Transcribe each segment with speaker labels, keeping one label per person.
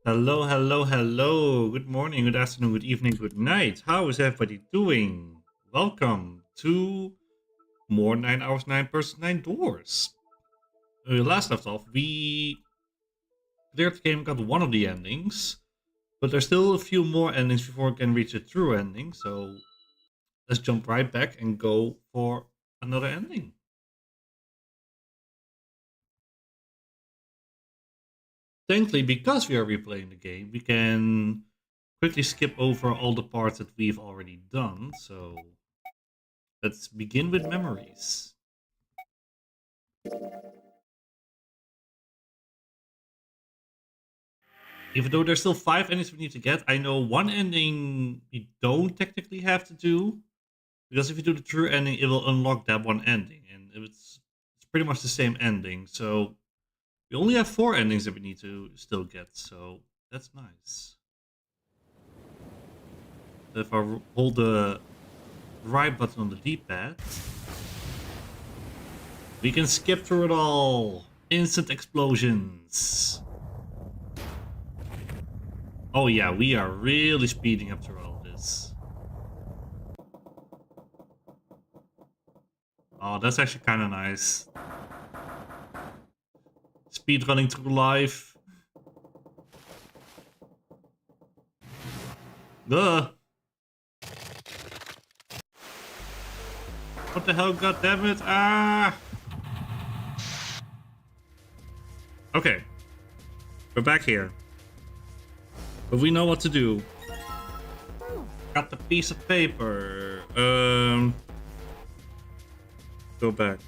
Speaker 1: Hello, hello, hello. Good morning, good afternoon, good evening, good night. How is everybody doing? Welcome to more 9 hours, 9 persons, 9 doors. Last left off, we cleared the game, got one of the endings, but there's still a few more endings before we can reach a true ending. So let's jump right back and go for another ending. Thankfully, because we are replaying the game, we can quickly skip over all the parts that we've already done. So let's begin with memories. Even though there's still 5 endings we need to get, I know one ending we don't technically have to do. Because if you do the true ending, it will unlock that one ending. And it's pretty much the same ending. So we only have 4 endings that we need to still get. So that's nice. So if I hold the right button on the D-pad, we can skip through it all. Instant explosions. Oh yeah, we are really speeding up through all this. Oh, that's actually kind of nice. Speed running through life. Duh. What the hell, goddammit? Ah! Okay. We're back here. But we know what to do. Got the piece of paper. Go back.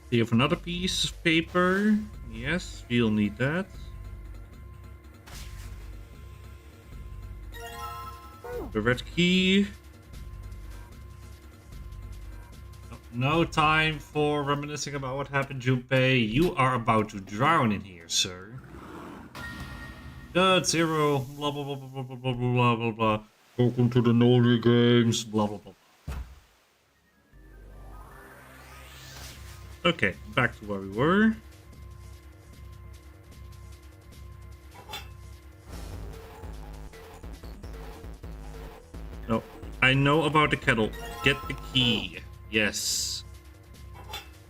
Speaker 1: Do you have another piece of paper? Yes, we'll need that. The red key. No time for reminiscing about what happened, Junpei. You are about to drown in here, sir. Good, Zero. Blah, blah, blah, blah, blah, blah, blah, blah, blah. Welcome to the Noli Games. Blah, blah, blah. Okay, back to where we were. No, I know about the kettle. Get the key. Yes.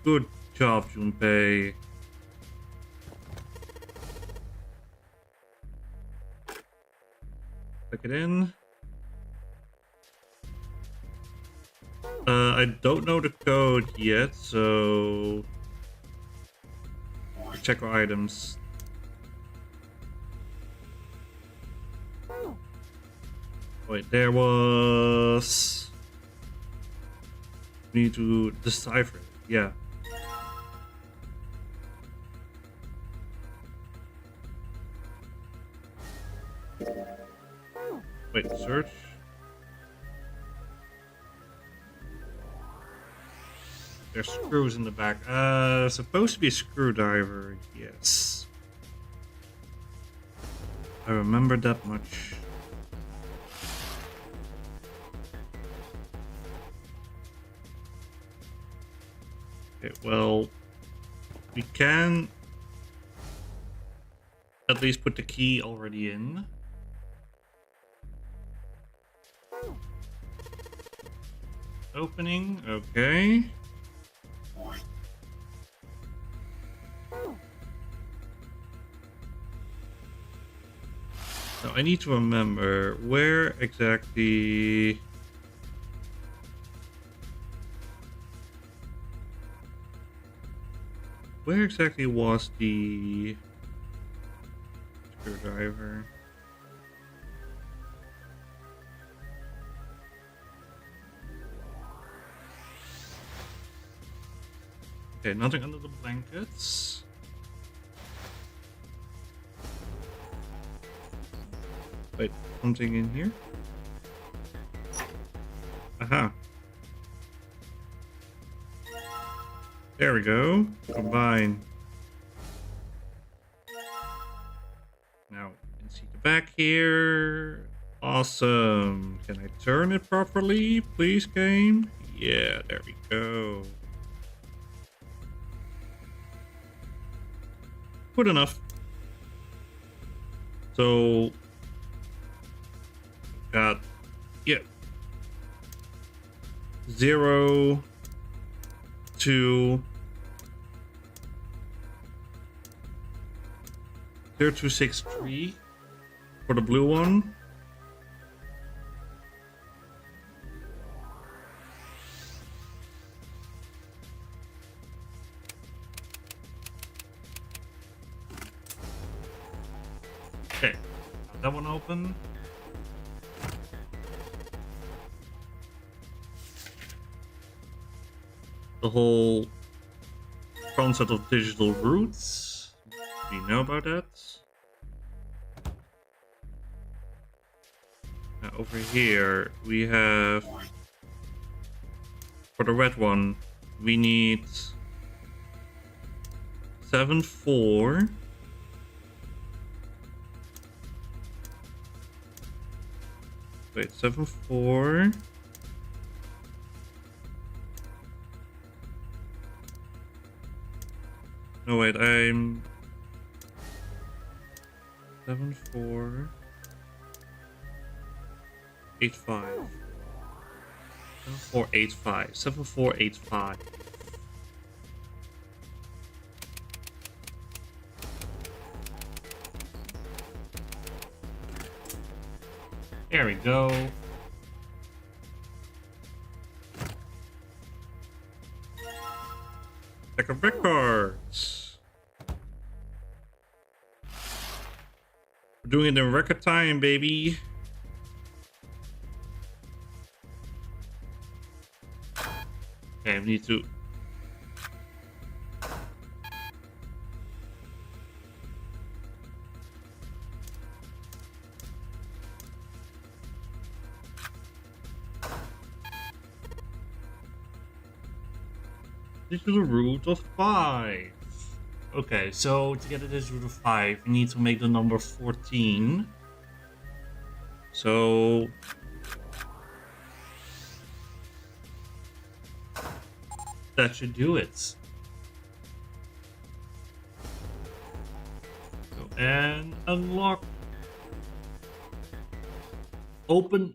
Speaker 1: Good job, Junpei. Plug it in. I don't know the code yet, so check our items. Wait, there was. We need to decipher it. Yeah. Wait, search. There's screws in the back. Supposed to be a screwdriver. Yes. I remember that much. Okay, well, we can at least put the key already in. Opening, okay. Now I need to remember where exactly. Where exactly was the screwdriver? Okay, nothing under the blankets. Wait, something in here? Aha. There we go. Combine. Now, you can see the back here. Awesome. Can I turn it properly, please, game? Yeah, there we go. Good enough. So, got, yeah, 0, 2, 0263 for the blue one. Okay, got that one open. The whole concept of digital roots. Do you know about that? Now over here we have, for the red one, we need 7, 4. Wait, 7, 4. No, wait, I'm 7, 4, 8, 5. 7, 4, 8, 5. 7, 4, 8, 5. There we go. Deck of records. We're doing it in record time, baby. Okay, we need to. Digital root of 5. Okay, so to get a digital root of 5, we need to make the number 14. So that should do it. Go and unlock. Open.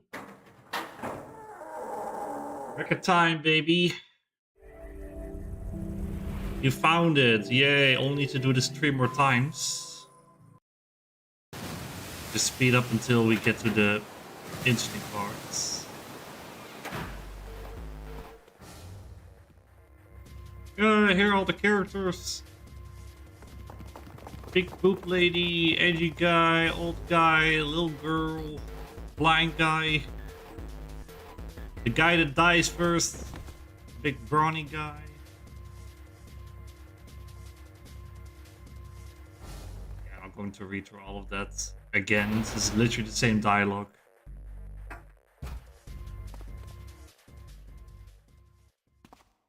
Speaker 1: Record time, baby. You found it. Yay, only need to do this 3 more times. Just speed up until we get to the interesting parts. Here are all the characters. Big poop lady, edgy guy, old guy, little girl, blind guy. The guy that dies first. Big brawny guy. Going to read through all of that again. This is literally the same dialogue.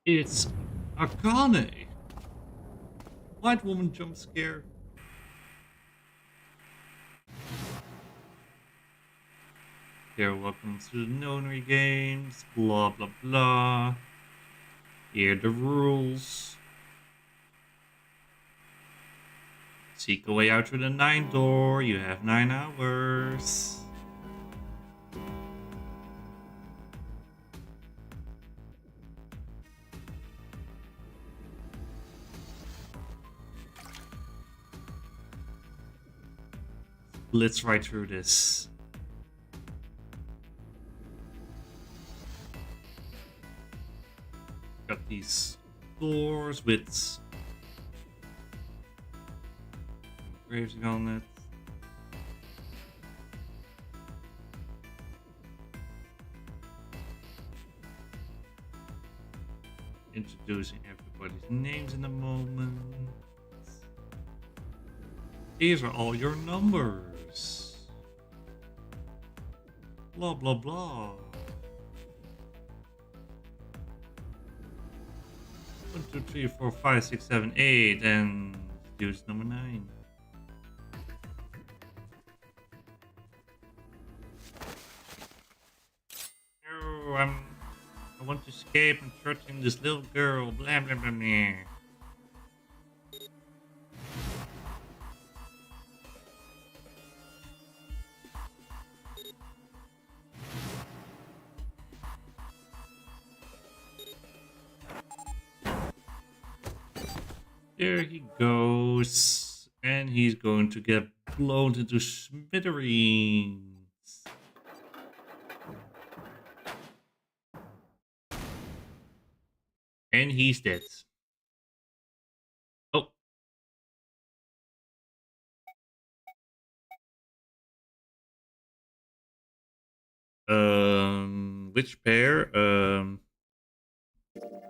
Speaker 1: It's Akane. White woman jump scare. Here, welcome to the Nonary Games. Blah blah blah. Here are the rules. Seek a way out through the 9th door. You have 9 hours. Let's right through this. Got these doors with graves on it. Introducing everybody's names in a moment. These are all your numbers. Blah blah blah. 1, 2, 3, 4, 5, 6, 7, 8, and use number 9. want to escape and threaten this little girl. Blah blah blah blah. There he goes. And he's going to get blown into smithereens. And he's dead. Oh. Which pair?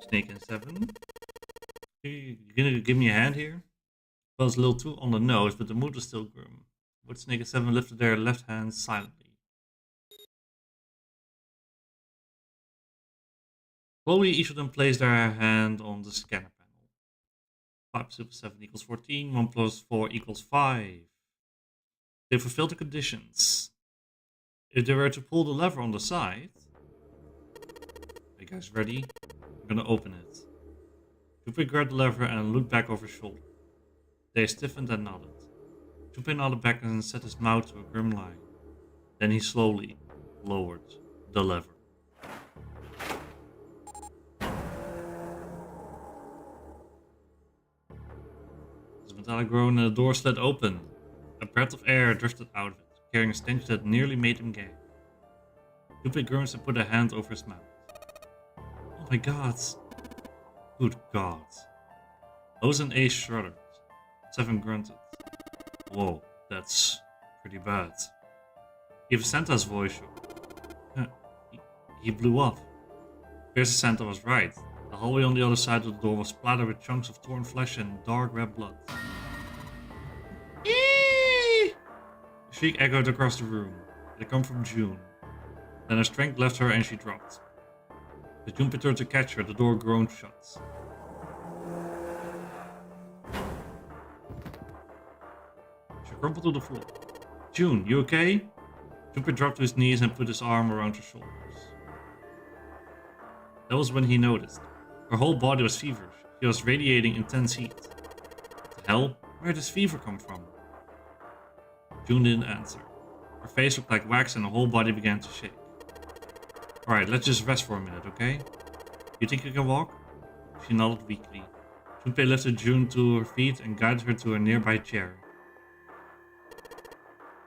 Speaker 1: Snake and Seven. You gonna give me a hand here? Well, it's a little too on the nose, but the mood was still grim. Wood Snake and Seven lifted their left hands silently. Slowly, each of them placed their hand on the scanner panel. 5 super 7 equals 14, 1 plus 4 equals 5. They fulfilled the conditions. If they were to pull the lever on the side... Are you guys ready? I'm gonna open it. Junpei grabbed the lever and looked back over his shoulder. They stiffened and nodded. Junpei nodded back and set his mouth to a grim line. Then he slowly lowered the lever. As a metallic groan and the door slid open, a breath of air drifted out of it, carrying a stench that nearly made him gag. Junpei groaned and put a hand over his mouth. Oh my god. Good god. Oz and Ace shuddered. Seven grunted. Whoa, that's pretty bad. Even Santa's voice shook. He blew up. Pierce Santa was right. The hallway on the other side of the door was splattered with chunks of torn flesh and dark red blood. Eee! A shriek echoed across the room. It had come from June. Then her strength left her and she dropped. As Junpei turned to catch her, the door groaned shut. She crumpled to the floor. June, you okay? Junpei dropped to his knees and put his arm around her shoulders. That was when he noticed. Her whole body was feverish. She was radiating intense heat. What the hell? Where did this fever come from? June didn't answer. Her face looked like wax and her whole body began to shake. Alright, let's just rest for a minute, okay? You think you can walk? She nodded weakly. Junpei lifted June to her feet and guided her to a nearby chair.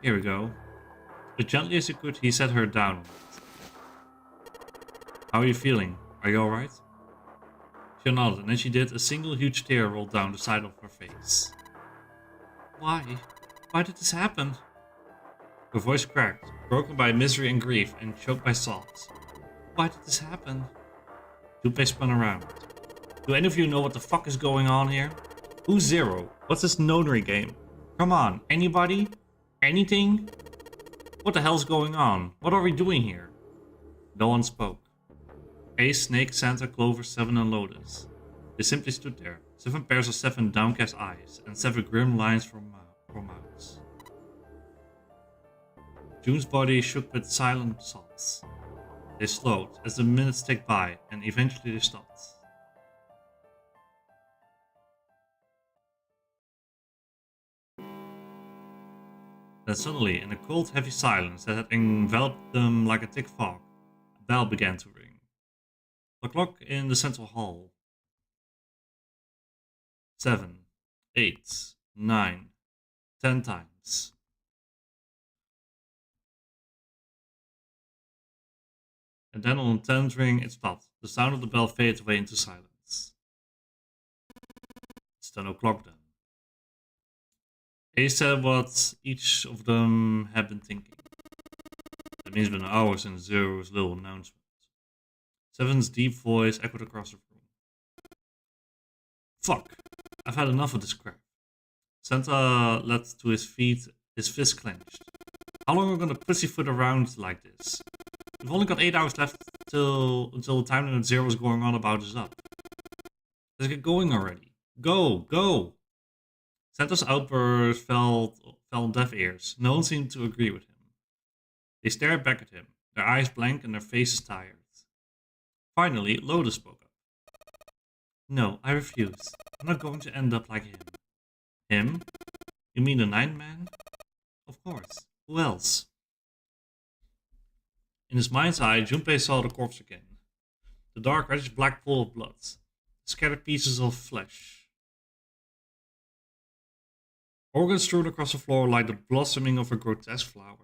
Speaker 1: Here we go. As gently as he could, he set her down. How are you feeling? Are you alright? She nodded, and as she did, a single huge tear rolled down the side of her face. Why? Why did this happen? Her voice cracked, broken by misery and grief, and choked by sobs. Why did this happen? Junpei spun around. Do any of you know what the fuck is going on here? Who's Zero? What's this nonary game? Come on, anybody? Anything? What the hell's going on? What are we doing here? No one spoke. Ace, Snake, Santa, Clover, Seven, and Lotus. They simply stood there, 7 pairs of 7 downcast eyes, and 7 grim lines for mouths. June's body shook with silent sobs. They slowed as the minutes ticked by, and eventually they stopped. Then suddenly, in a cold, heavy silence that had enveloped them like a thick fog, a bell began to ring. The clock in the central hall. 7, 8, 9, 10 times. And then on the 10th ring, it stopped. The sound of the bell faded away into silence. It's 10 o'clock then. Ace said what each of them had been thinking. It means been hours since Zero's little announcement. Seven's deep voice echoed across the room. Fuck, I've had enough of this crap. Santa leapt to his feet, his fist clenched. How long are we gonna pussyfoot around like this? We've only got 8 hours left until the time limit Zero is going on about is up. Let's get going already. Go, go! Santa's outburst fell on deaf ears. No one seemed to agree with him. They stared back at him, their eyes blank and their faces tired. Finally, Lotus spoke up. No, I refuse. I'm not going to end up like him. Him? You mean the Nine Man? Of course. Who else? In his mind's eye, Junpei saw the corpse again. The dark reddish black pool of blood. Scattered pieces of flesh. Organs strewn across the floor like the blossoming of a grotesque flower.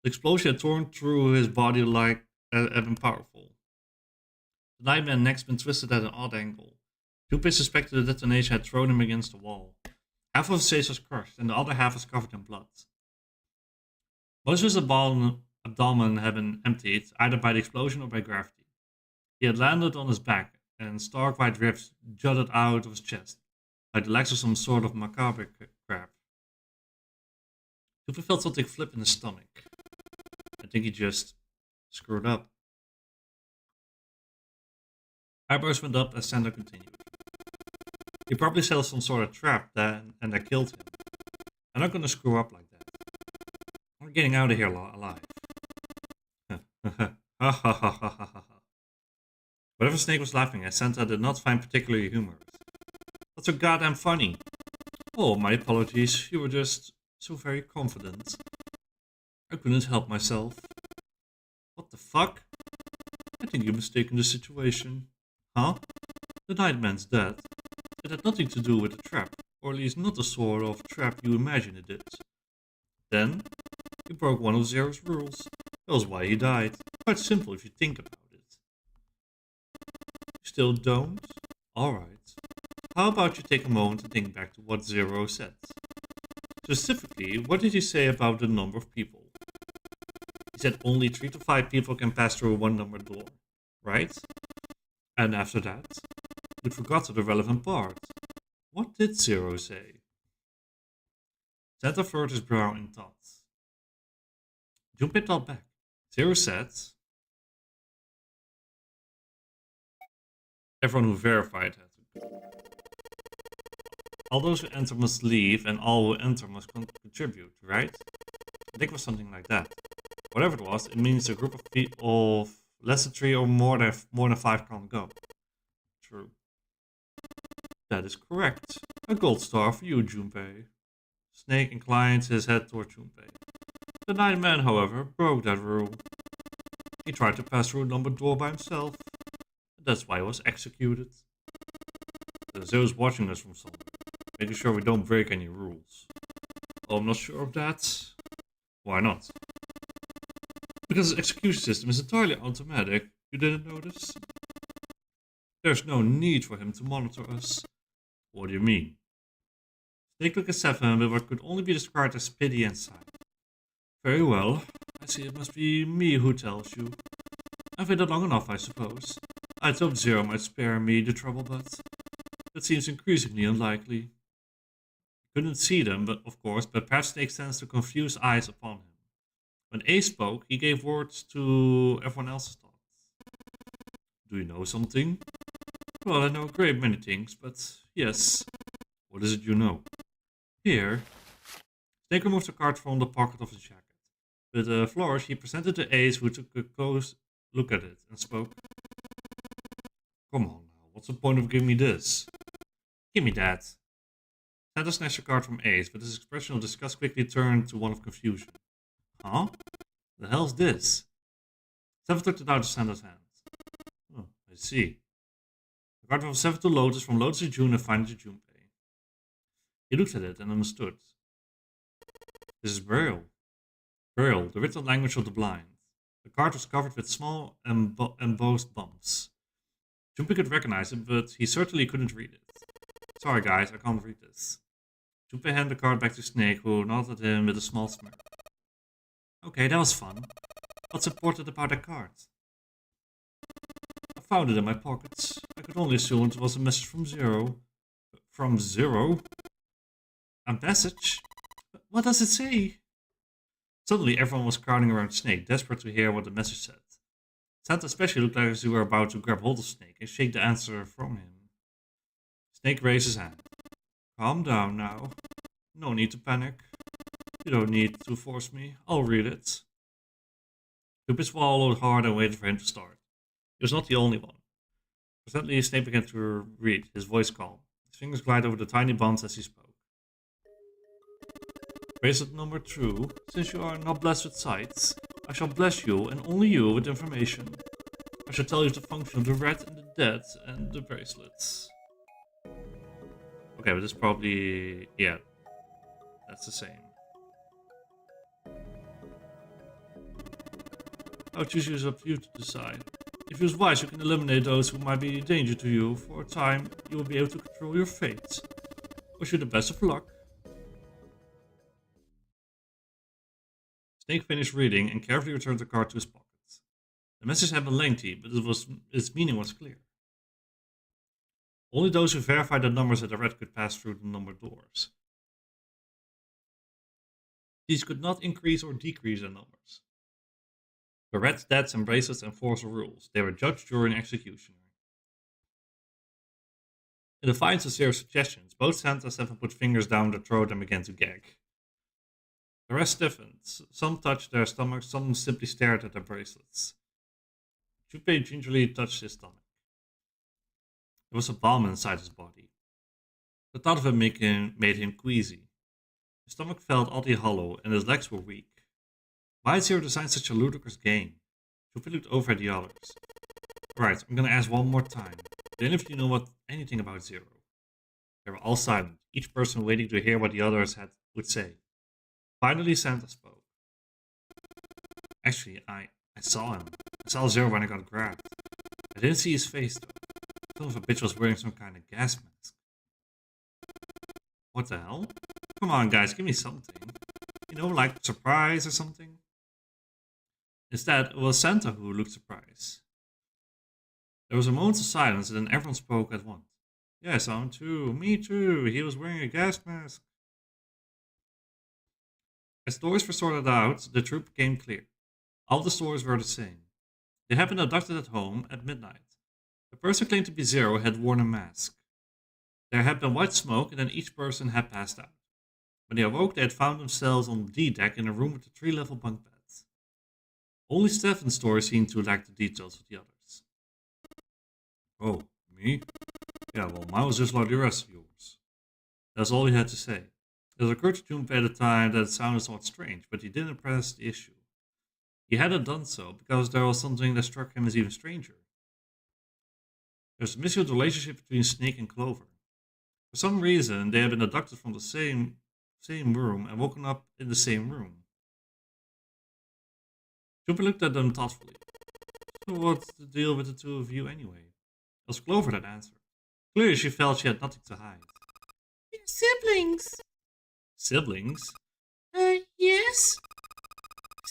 Speaker 1: The explosion had torn through his body like had been powerful. The Nightman's neck's been twisted at an odd angle. Junpei suspected the detonation had thrown him against the wall. Half of his face was crushed, and the other half was covered in blood. Most of his abdomen had been emptied, either by the explosion or by gravity. He had landed on his back, and stark white ribs jutted out of his chest, like the legs of some sort of macabre crab. Junpei felt something flip in his stomach. I think he just screwed up. Eyebrows went up as Santa continued. He probably set up some sort of trap and that killed him. I'm not gonna screw up like that. I'm getting out of here alive. Whatever Snake was laughing at, Santa did not find particularly humorous. That's so goddamn funny. Oh, my apologies. You were just so very confident. I couldn't help myself. What the fuck? I think you're mistaken the situation. Huh? The Nightman's dead. It had nothing to do with the trap, or at least not the sort of trap you imagine it did. Then, he broke one of Zero's rules. That was why he died. Quite simple if you think about it. You still don't? Alright. How about you take a moment to think back to what Zero said? Specifically, what did he say about the number of people? He said only 3 to 5 people can pass through one numbered door, right? And after that, you'd forgotten the relevant part. What did Zero say? Santa furrowed his brow in thought. Junpei thought back. Zero said, everyone who verified had to. All those who enter must leave, and all who enter must contribute, right? I think it was something like that. Whatever it was, it means a group of people of less than 3 or more than 5 can't go. True. That is correct. A gold star for you, Junpei. Snake inclined his head toward Junpei. The Nine Man, however, broke that rule. He tried to pass through a numbered door by himself. That's why he was executed. Zero's watching us from somewhere, making sure we don't break any rules. Oh, I'm not sure of that. Why not? Because his execution system is entirely automatic. You didn't notice? There's no need for him to monitor us. What do you mean? Snake looked at Seven with what could only be described as pity and sigh. Very well. I see it must be me who tells you. I've waited long enough, I suppose. I'd hoped Zero might spare me the trouble, but that seems increasingly unlikely. I couldn't see them, but perhaps Snake sensed the confused eyes upon him. When Ace spoke, he gave words to everyone else's thoughts. Do you know something? Well, I know a great many things, but yes. What is it you know? Here. Snake removed a card from the pocket of his jacket. With a flourish, he presented to Ace, who took a close look at it and spoke. Come on now, what's the point of giving me this? Give me that. Santa snatched a card from Ace, but his expression of disgust quickly turned to one of confusion. Huh? The hell's this? Seven took it out of Santa's hand. Oh, I see. The card from Seven to Lotus, from Lotus to June, and finally to Junpei. He looked at it and understood. This is Braille. Braille, the written language of the blind. The card was covered with small embossed bumps. Junpei could recognize it, but he certainly couldn't read it. Sorry guys, I can't read this. Junpei handed the card back to Snake, who nodded at him with a small smirk. Okay, that was fun. What's important about that card? I found it in my pockets. I could only assume it was a message from Zero. From Zero? A message? What does it say? Suddenly, everyone was crowding around Snake, desperate to hear what the message said. Santa especially looked like as he were about to grab hold of Snake and shake the answer from him. Snake raised his hand. Calm down now. No need to panic. You don't need to force me. I'll read it. Junpei swallowed hard and waited for him to start. He was not the only one. Presently, Snape began to read, his voice calm. His fingers glided over the tiny bonds as he spoke. Bracelet number 2, since you are not blessed with sight, I shall bless you, and only you, with information. I shall tell you the function of the red and the dead and the bracelets. Okay, but this probably... yeah, that's the same. How to choose is up to you to decide. If you use wise, you can eliminate those who might be a danger to you. For a time, you will be able to control your fate. Wish you the best of luck. Snake finished reading and carefully returned the card to his pocket. The message had been lengthy, but its meaning was clear. Only those who verified the numbers that I read could pass through the numbered doors. These could not increase or decrease in numbers. The red, deads, and bracelets enforce the rules. They were judge, jury, and executioner. In defiance of Zero's suggestions, both Santas have put fingers down their throat and began to gag. The rest stiffened. Some touched their stomachs, some simply stared at their bracelets. Junpei gingerly touched his stomach. There was a balm inside his body. The thought of it made him queasy. His stomach felt oddly hollow, and his legs were weak. Why had Zero designed such a ludicrous game? Junpei looked over at the others. Right, I'm gonna ask one more time. Do any of you know anything about Zero? They were all silent, each person waiting to hear what the others would say. Finally, Santa spoke. Actually, I saw him. I saw Zero when I got grabbed. I didn't see his face, though. Some of a bitch was wearing some kind of gas mask. What the hell? Come on, guys, give me something. You know, like surprise or something? Instead, it was Santa who looked surprised. There was a moment of silence, and then everyone spoke at once. Yeah, I saw him too. Me too. He was wearing a gas mask. As stories were sorted out, the truth became clear. All the stories were the same. They had been abducted at home at midnight. The person claimed to be Zero had worn a mask. There had been white smoke, and then each person had passed out. When they awoke, they had found themselves on the D deck in a room with a 3-level bunk beds. Only Stefan's story seemed to lack the details of the others. Oh, me? Yeah, well, mine was just like the rest of yours. That's all he had to say. It occurred to Junpei at the time that it sounded somewhat strange, but he didn't press the issue. He hadn't done so because there was something that struck him as even stranger. There was a mystery of the relationship between Snake and Clover. For some reason, they had been abducted from the same room and woken up in the same room. Junpei looked at them thoughtfully. So what's the deal with the two of you anyway? It was Clover that answered. Clearly she felt she had nothing to hide.
Speaker 2: We're siblings.
Speaker 1: Siblings?
Speaker 2: Yes.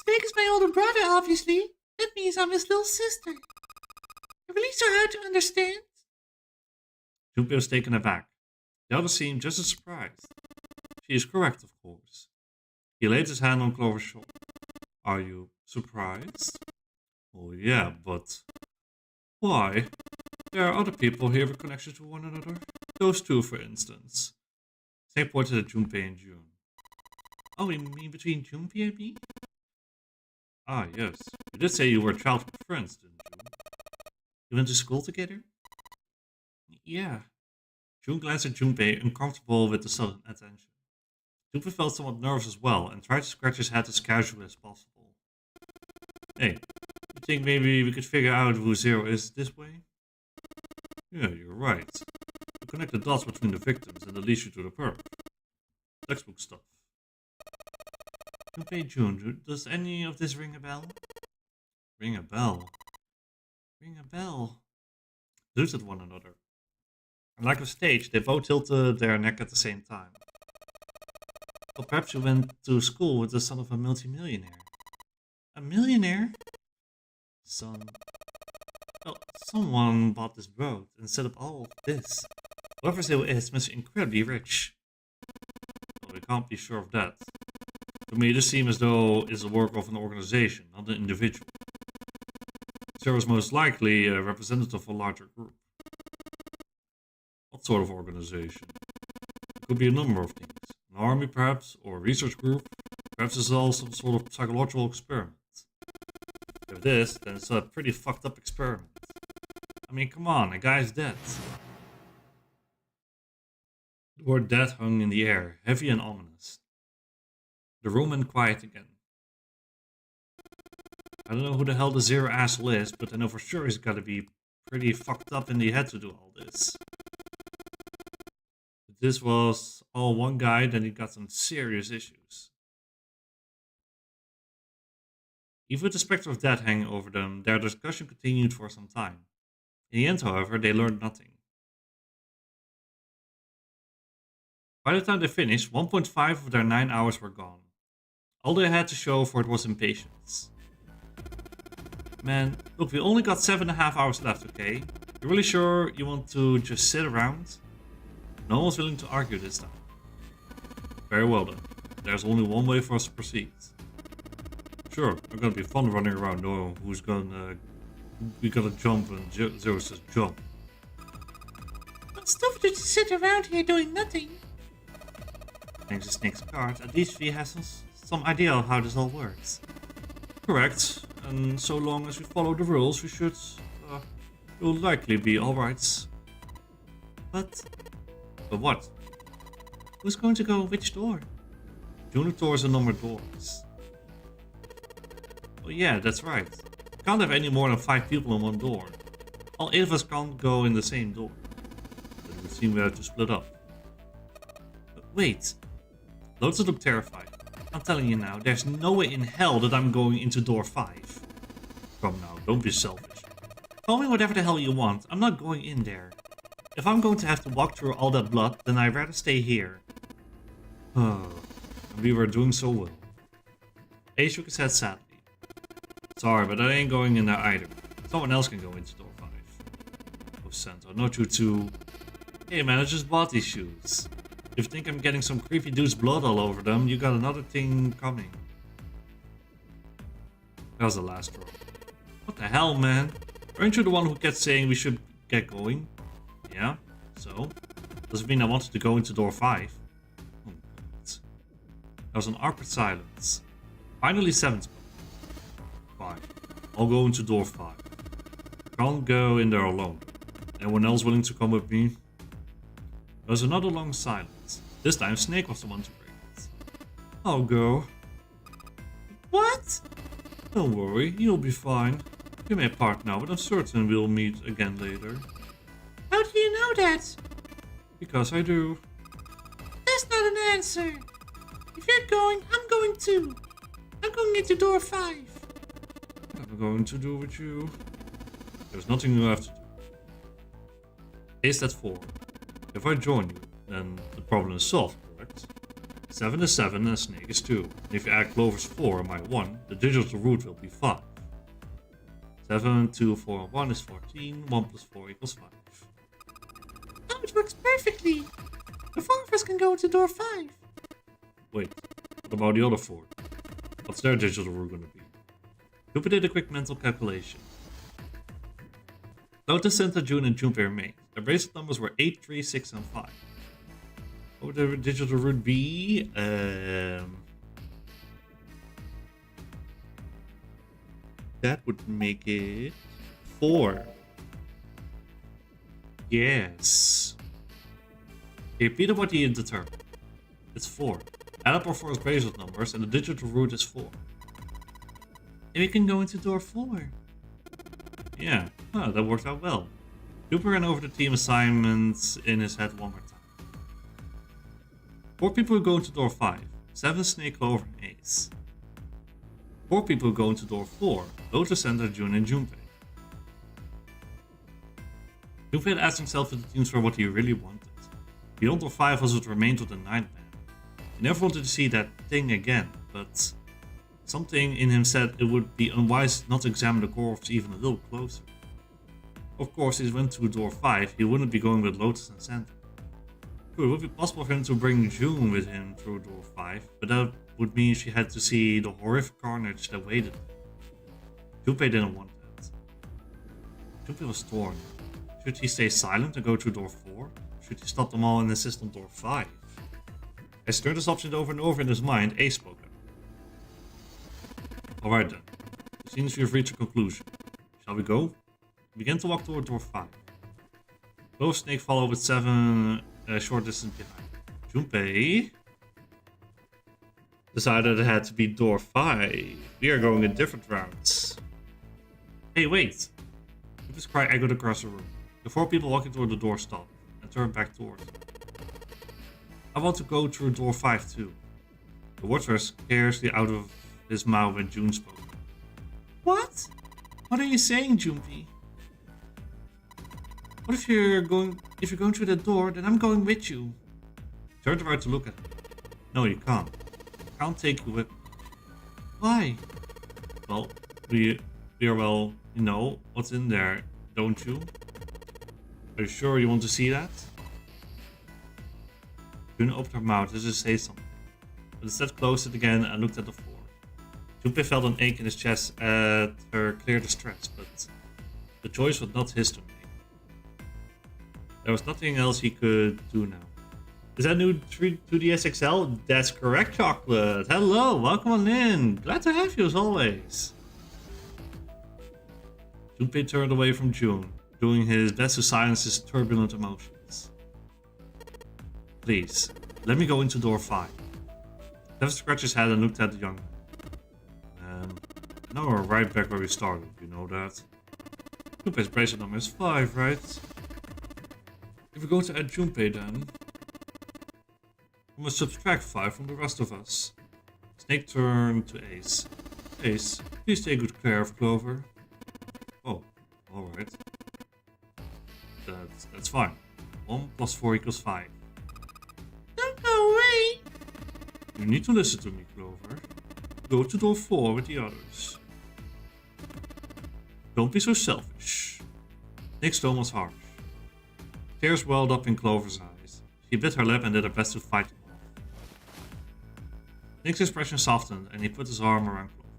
Speaker 2: Snake is my older brother, obviously. That means I'm his little sister. I really so hard to understand.
Speaker 1: Junpei was taken aback. The others seemed just as surprised. She is correct, of course. He laid his hand on Clover's shoulder. Are you surprised? Oh yeah, but... why? There are other people here with connections to one another. Those two, for instance. Snake pointed at Junpei and June.
Speaker 2: Oh, you mean between Junpei and me?
Speaker 1: Ah, yes. You did say you were childhood friends, didn't you? You went to school together?
Speaker 2: Yeah.
Speaker 1: June glanced at Junpei, uncomfortable with the sudden attention. Junpei felt somewhat nervous as well, and tried to scratch his head as casually as possible. Hey, you think maybe we could figure out who Zero is this way? Yeah, you're right. You connect the dots between the victims and that leads you to the perp. Textbook stuff.
Speaker 2: Junpei, June, does any of this ring a bell?
Speaker 1: Ring a bell?
Speaker 2: Ring a bell.
Speaker 1: They looked at one another. And like a stage, they both tilted their neck at the same time. Well, perhaps you went to school with the son of a multimillionaire.
Speaker 2: A millionaire?
Speaker 1: Son. Well, someone bought this boat and set up all of this. Whoever Zero is must be incredibly rich. Well, we can't be sure of that. To me, this seems as though it's the work of an organization, not an individual. Zero is most likely a representative of a larger group. What sort of organization? It could be a number of things. An army, perhaps, or a research group. Perhaps it's all some sort of psychological experiment. If it is, then it's a pretty fucked up experiment. I mean, come on, a guy's dead. The word dead hung in the air, heavy and ominous. The room went quiet again. I don't know who the hell the Zero asshole is, but I know for sure he's gotta be pretty fucked up in the head to do all this. If this was all one guy, then he got some serious issues. Even with the specter of death hanging over them, their discussion continued for some time. In the end, however, they learned nothing. By the time they finished, 1.5 of their 9 hours were gone. All they had to show for it was impatience. Man, look, we only got 7.5 hours left, okay? You really sure you want to just sit around? No one's willing to argue this time. Very well then. There's only one way for us to proceed. Sure, it's gonna be fun running around knowing who's gonna... We gotta jump and Zero says jump.
Speaker 2: But stupid to sit around here doing nothing.
Speaker 1: Thanks to Snake's card, at least he has some idea of how this all works. Correct, and so long as we follow the rules, we should... You'll likely be alright. But what? Who's going to go which door? Unit doors are numbered doors. Oh yeah, that's right. You can't have any more than 5 people in one door. All 8 of us can't go in the same door. But it would seem we have to split up. But wait. Lotus looked terrified. I'm telling you now, there's no way in hell that I'm going into door 5. Come now, don't be selfish. Call me whatever the hell you want, I'm not going in there. If I'm going to have to walk through all that blood, then I'd rather stay here. Oh, we were doing so well. Ace shook his head sadly. Sorry, but I ain't going in there either. Someone else can go into door 5. Oh, Santo, not you too. Hey man, I just bought these shoes. If you think I'm getting some creepy dude's blood all over them, you got another thing coming. That was the last straw. What the hell, man? Aren't you the one who kept saying we should get going? Yeah, so? Does it mean I wanted to go into door 5? Oh, God. There was an awkward silence. Finally, 7 spoke. Fine. I'll go into door 5. Can't go in there alone. Anyone else willing to come with me? There was another long silence. This time Snake was the one to break it. I'll go.
Speaker 2: What?
Speaker 1: Don't worry, you'll be fine. You may part now, but I'm certain we'll meet again later.
Speaker 2: How do you know that?
Speaker 1: Because I do.
Speaker 2: That's not an answer. If you're going, I'm going too. I'm going into door 5.
Speaker 1: I'm going to do with you. There's nothing you have to do. Ace at 4. If I join you, then the problem is solved, correct? 7 is 7 and Snake is 2. And if you add Clover's 4 and my 1, the digital root will be 5. 7, 2, 4, and 1 is 14. 1 plus 4 equals 5.
Speaker 2: Oh, it works perfectly. The 4 of us can go into door 5.
Speaker 1: Wait, what about the other 4? What's their digital root gonna be? Jupiter did a quick mental calculation. Lotus, Santa, June, and Junpei remained. Their bracelet numbers were 8, 3, 6, and 5. What would the digital root be? That would make it 4. Yes. Okay, Peter, what do you determine? It's 4. Add up our 4's bracelet numbers and the digital root is 4. And we can go into door 4. Yeah, oh, that worked out well. Cooper ran over the team assignments in his head one more time. 4 people who go into door 5. 7, Snake, Clover, and Ace. 4 people who go into door 4. Lotus, Santa, June, and Junpei. Junpei had asked himself if the teams were what he really wanted. Beyond door 5 was what remained with the Nightman. He never wanted to see that thing again, but something in him said it would be unwise not to examine the corpse even a little closer. Of course, if he went to door 5, he wouldn't be going with Lotus and Santa. Sure, it would be possible for him to bring June with him through door 5, but that would mean she had to see the horrific carnage that waited. Junpei didn't want that. Junpei was torn. Should he stay silent and go through door 4? Should he stop them all and insist on door 5? As he turned this option over and over in his mind, Ace spoke up. Alright then. It seems we have reached a conclusion. Shall we go? Begin to walk toward door 5. Both Snake follow with 7 short distance behind. Junpei decided it had to be door 5. We are going in different routes. Hey, wait! Junpei's cry echoed across the room. The 4 people walking toward the door stopped and turned back towards him. I want to go through door 5 too. The words were scarcely out of his mouth when June spoke.
Speaker 2: What? What are you saying, Junpei? What if you're going through the door, then I'm going with you.
Speaker 1: He turned around to look at him. No, you can't. I can't take you with me.
Speaker 2: Why?
Speaker 1: Well, we are well, you know what's in there, don't you? Are you sure you want to see that? June opened her mouth as to say something, but instead closed it again and looked at the floor. Junpei felt an ache in his chest at her clear distress, but the choice was not his to make. There was nothing else he could do now. Is that new 2DS XL? That's correct, Chocolate. Hello, welcome on in. Glad to have you as always. Junpei turned away from June, doing his best to silence his turbulent emotions. Please, let me go into door 5. Devin scratched his head and looked at the young man. Now we're right back where we started, you know that. Junpei's bracelet number is 5, right? If we go to add Junpei then, we must subtract 5 from the rest of us. Snake turned to Ace. Ace, please take good care of Clover. Oh, alright. That's fine. 1 plus 4 equals 5.
Speaker 2: Don't go away!
Speaker 1: You need to listen to me, Clover. Go to door 4 with the others. Don't be so selfish. Snake's tone was harsh. Tears welled up in Clover's eyes. She bit her lip and did her best to fight them off. Snake's expression softened and he put his arm around Clover.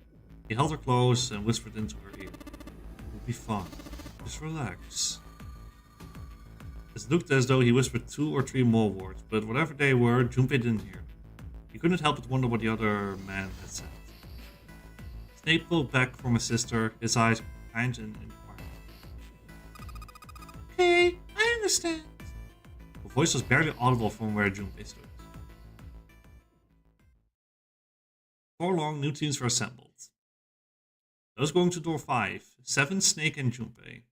Speaker 1: He held her close and whispered into her ear. It'll be fine. Just relax. It looked as though he whispered 2 or 3 more words, but whatever they were, Junpei didn't hear them. He couldn't help but wonder what the other man had said. Snake pulled back from his sister, his eyes kind and inquiring.
Speaker 2: Okay, I understand.
Speaker 1: Her voice was barely audible from where Junpei stood. 4 long new teams were assembled. Those going to door 5, 7, Snake and Junpei.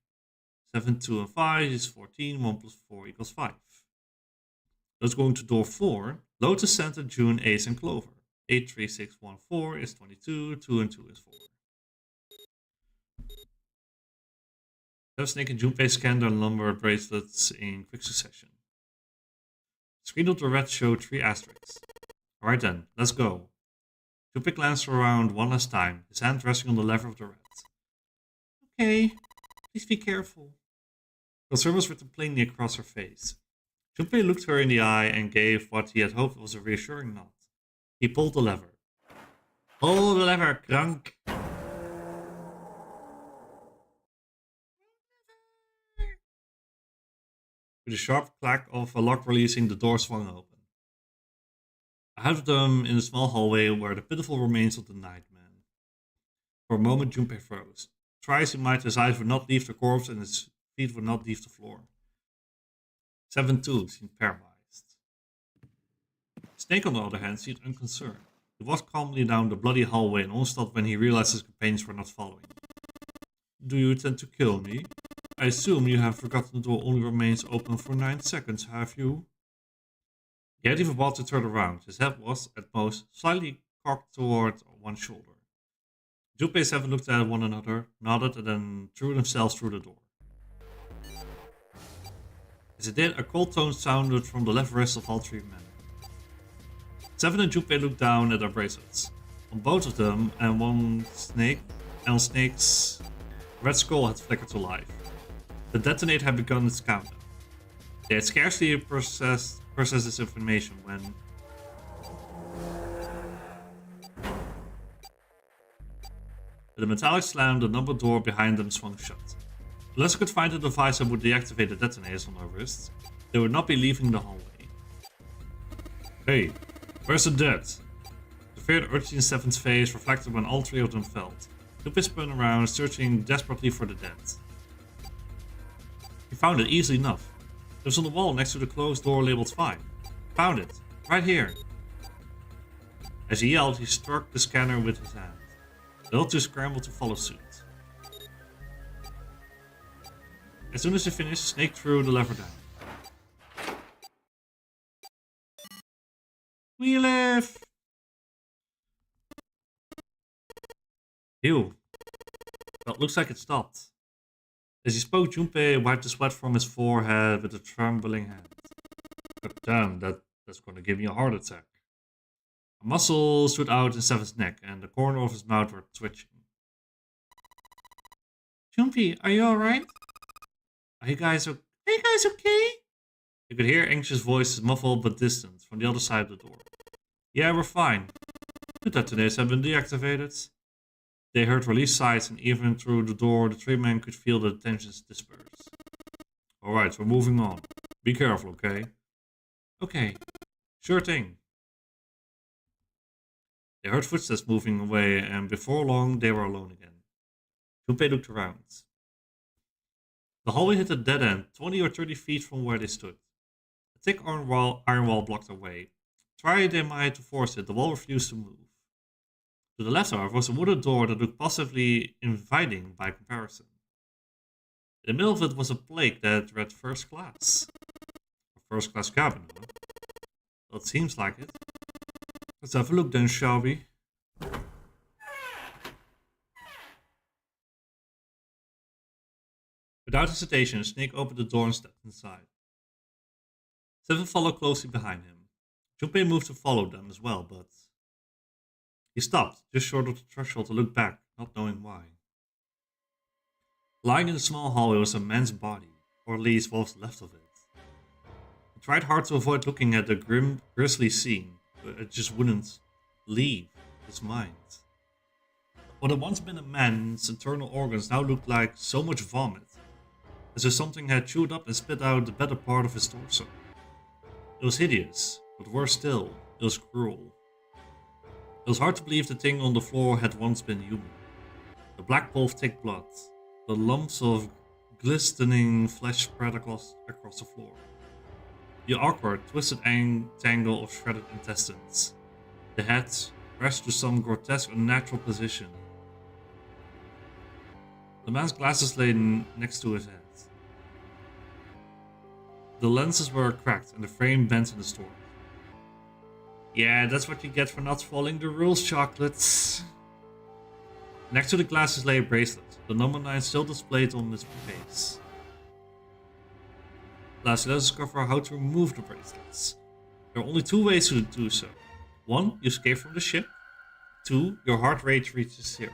Speaker 1: 7, 2, and 5 is 14, 1 plus 4 equals 5. Those going to door 4, Lotus, Santa, June, Ace, and Clover. 8, 3, 6, 1, 4 is 22, 2 and 2 is 4. Snake and Junpei scanned their number bracelets in quick succession. The screen of the red showed 3 asterisks. Alright then, let's go. Junpei glanced around one last time, his hand resting on the lever of the red.
Speaker 2: Okay, please be careful.
Speaker 1: Concern was written plainly across her face. Junpei looked her in the eye and gave what he had hoped was a reassuring nod. He pulled the lever. Pull the lever, Krank! With a sharp clack of a lock releasing, the door swung open. Ahead of them, in the small hallway, were the pitiful remains of the Nightman. For a moment, Junpei froze. Try as he might, his eyes would not leave the corpse and his feet would not leave the floor. 7-2 seemed paralyzed. Snake, on the other hand, seemed unconcerned. He walked calmly down the bloody hallway and almost stopped when he realized his companions were not following. Do you intend to kill me? I assume you have forgotten the door only remains open for 9 seconds, have you? He hadn't even bothered to turn around. His head was, at most, slightly cocked toward one shoulder. Junpei and Seven looked at one another, nodded, and then threw themselves through the door. As it did, a cold tone sounded from the left wrist of all 3 men. Seven and Junpei looked down at their bracelets. On both of them, and on Snake's red skull had flickered to life. The detonator had begun its countdown. They had scarcely processed this information when... With a metallic slam, the numbered door behind them swung shut. Unless I could find a device that would deactivate the detonators on their wrists, they would not be leaving the hallway. Hey, where's the dead? The feared urgency in Seven's face reflected when all 3 of them felt. Junpei spun around, searching desperately for the dead. He found it easily enough. It was on the wall next to the closed door labeled 5. Found it. Right here. As he yelled, he struck the scanner with his hand. The other two scrambled to follow suit. As soon as he finished, Snake threw the lever down. We live! Phew. Well, looks like it stopped. As he spoke, Junpei wiped the sweat from his forehead with a trembling hand. But damn, that's gonna give me a heart attack. A muscle stood out in Seven's neck, and the corner of his mouth were twitching.
Speaker 2: Junpei, are you alright?
Speaker 1: Are you guys okay? You could hear anxious voices, muffled but distant, from the other side of the door. Yeah, we're fine. The detonators have been deactivated. They heard release sighs, and even through the door, the three men could feel the tensions disperse. Alright, we're moving on. Be careful, okay?
Speaker 2: Okay.
Speaker 1: Sure thing. They heard footsteps moving away, and before long, they were alone again. Junpei looked around. The hallway hit a dead end, 20 or 30 feet from where they stood. A thick iron wall blocked their way. Try they might to force it, the wall refused to move. To the left, however, was a wooden door that looked possibly inviting by comparison. In the middle of it was a plaque that read first class. A first class cabin, huh? Well, it seems like it. Let's have a look then, shall we? Without hesitation, Snake opened the door and stepped inside. Seven followed closely behind him. Junpei moved to follow them as well, but he stopped just short of the threshold to look back, not knowing why. Lying in the small hallway was a man's body, or at least what was left of it. He tried hard to avoid looking at the grisly scene, but it just wouldn't leave his mind. What had once been a man's internal organs now looked like so much vomit, as if something had chewed up and spit out the better part of his torso. It was hideous, but worse still, it was cruel. It was hard to believe the thing on the floor had once been human. The black pool of thick blood, the lumps of glistening flesh spread across the floor. The awkward, twisted tangle of shredded intestines. The head pressed to some grotesque, unnatural position. The man's glasses lay next to his head. The lenses were cracked and the frame bent and distorted. Yeah, that's what you get for not following the rules, chocolates. Next to the glasses lay a bracelet, the number 9 still displayed on his face. Lastly, let's discover how to remove the bracelets. There are only 2 ways to do so. 1, you escape from the ship. 2, your heart rate reaches 0.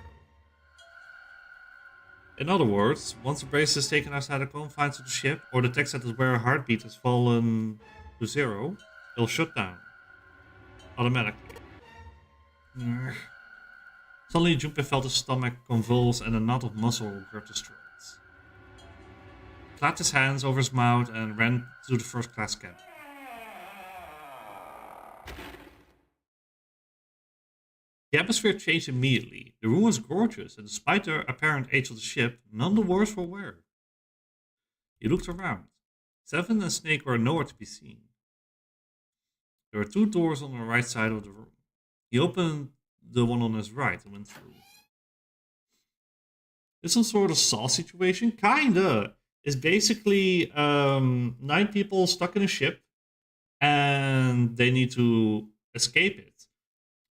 Speaker 1: In other words, once the bracelet is taken outside the confines of the ship, or detects that where a heartbeat has fallen to 0, it'll shut down. Automatically. Suddenly, Junpei felt his stomach convulse and a knot of muscle gripped his throat. He clapped his hands over his mouth and ran to the first class cabin. The atmosphere changed immediately. The room was gorgeous, and despite the apparent age of the ship, none the worse for wear. He looked around. Seven and Snake were nowhere to be seen. There were 2 doors on the right side of the room. He opened the one on his right and went through. It's some sort of Saw situation? Kinda. It's basically 9 people stuck in a ship, and they need to escape it.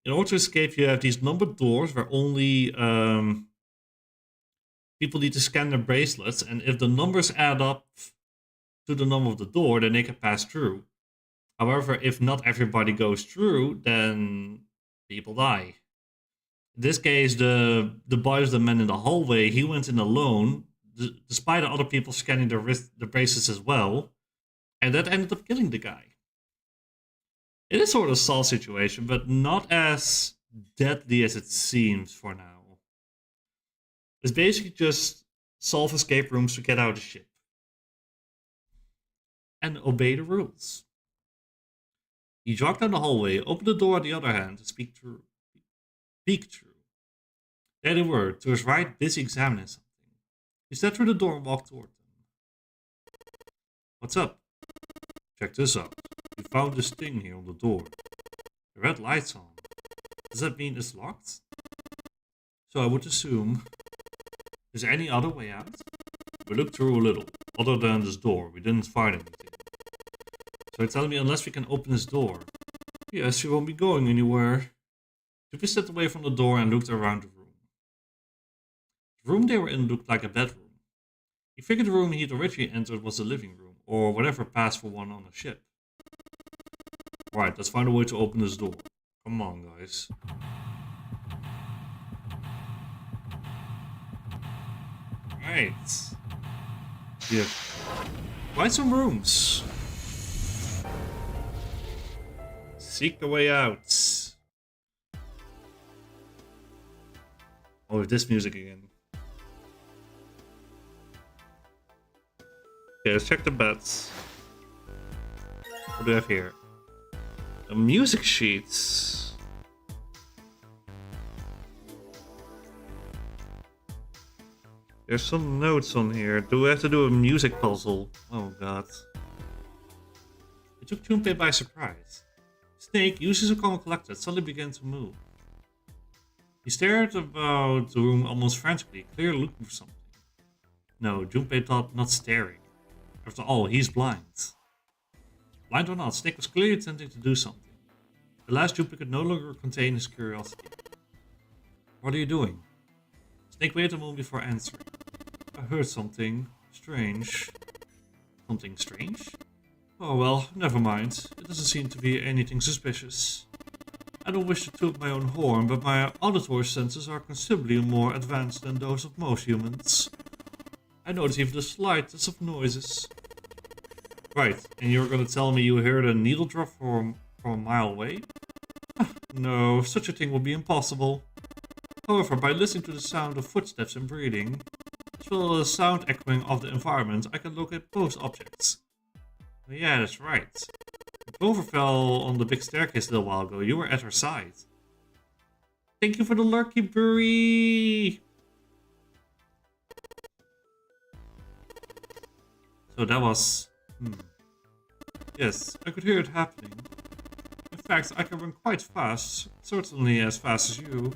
Speaker 1: In order to escape, you have these numbered doors where only people need to scan their bracelets, and if the numbers add up to the number of the door, then they can pass through. However, if not everybody goes through, then people die. In this case, the boy of the man in the hallway, he went in alone, despite the other people scanning the bracelets as well, and that ended up killing the guy. It is sort of a Saw situation, but not as deadly as it seems for now. It's basically just solve escape rooms to get out of the ship. And obey the rules. He jogged down the hallway, opened the door on the other hand, to peek through. There they were, to his right, busy examining something. He stepped through the door and walked toward them. What's up? Check this out. We found this thing here on the door. The red light's on. Does that mean it's locked? So I would assume... Is there any other way out? We looked through a little. Other than this door, we didn't find anything. So you're telling me unless we can open this door... Yes, we won't be going anywhere. Jumpy stepped away from the door and looked around the room. The room they were in looked like a bedroom. He figured the room he'd originally entered was the living room, or whatever passed for one on a ship. Right, let's find a way to open this door. Come on, guys. Right. We have quite some rooms. Seek the way out. Oh, this music again. Okay, let's check the beds. What do we have here? A music sheet. There's some notes on here. Do we have to do a music puzzle? Oh god. It took Junpei by surprise. Snake, uses a common collector, suddenly began to move. He stared about the room almost frantically, clearly looking for something. No, Junpei thought not staring. After all, he's blind. Blind or not, Snake was clearly attempting to do something. At last, Junpei could no longer contain his curiosity. What are you doing? Snake waited a moment before answering. I heard something strange. Something strange? Oh well, never mind. It doesn't seem to be anything suspicious. I don't wish to toot my own horn, but my auditory senses are considerably more advanced than those of most humans. I notice even the slightest of noises. Right, and you're gonna tell me you heard a needle drop from a mile away? No, such a thing would be impossible. However, by listening to the sound of footsteps and breathing, as well as the sound echoing of the environment, I can locate both objects. Yeah, that's right. Clover fell on the big staircase a little while ago. You were at her side. Thank you for the lucky berry! So that was... Yes, I could hear it happening. In fact, I can run quite fast. Certainly as fast as you.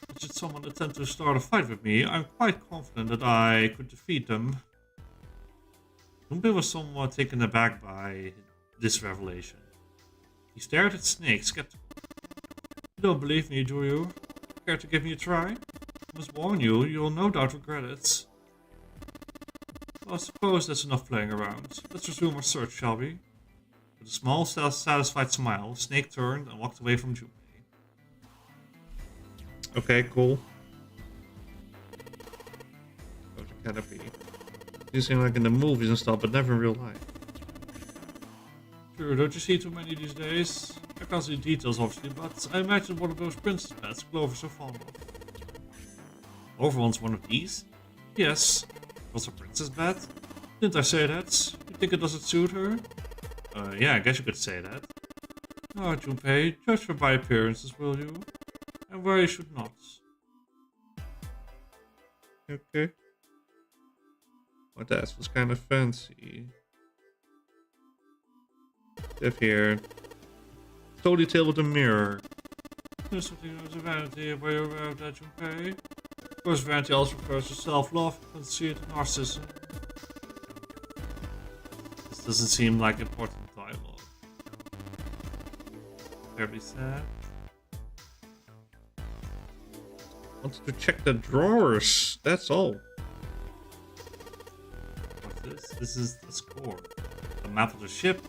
Speaker 1: But should someone attempt to start a fight with me, I'm quite confident that I could defeat them. Junpei was somewhat taken aback by this revelation. He stared at Snake, skeptical. You don't believe me, do you? Care to give me a try? I must warn you, you'll no doubt regret it. Well, I suppose that's enough playing around. Let's resume our search, shall we? With a small, satisfied smile, Snake turned and walked away from Junpei. Okay, cool. Go to Canopy. You seem like in the movies and stuff, but never in real life. Sure, don't you see too many these days? I can't see details, obviously, but I imagine one of those princess pets Clover's so fond of. Clover wants one of these? Yes. What's a princess bed? Didn't I say that? You think it doesn't suit her? Yeah, I guess you could say that. Oh, Junpei, judge her by appearances, will you? And where you should not. Okay. Well, that was kind of fancy. If here. Totally tail with a mirror. There's something of vanity where you're aware of that, Junpei. Of course, vanity also refers to self-love, conceit, and narcissism. This doesn't seem like important dialogue. Very sad. Wanted to check the drawers, that's all. What's this? This is the score. A map of the ship.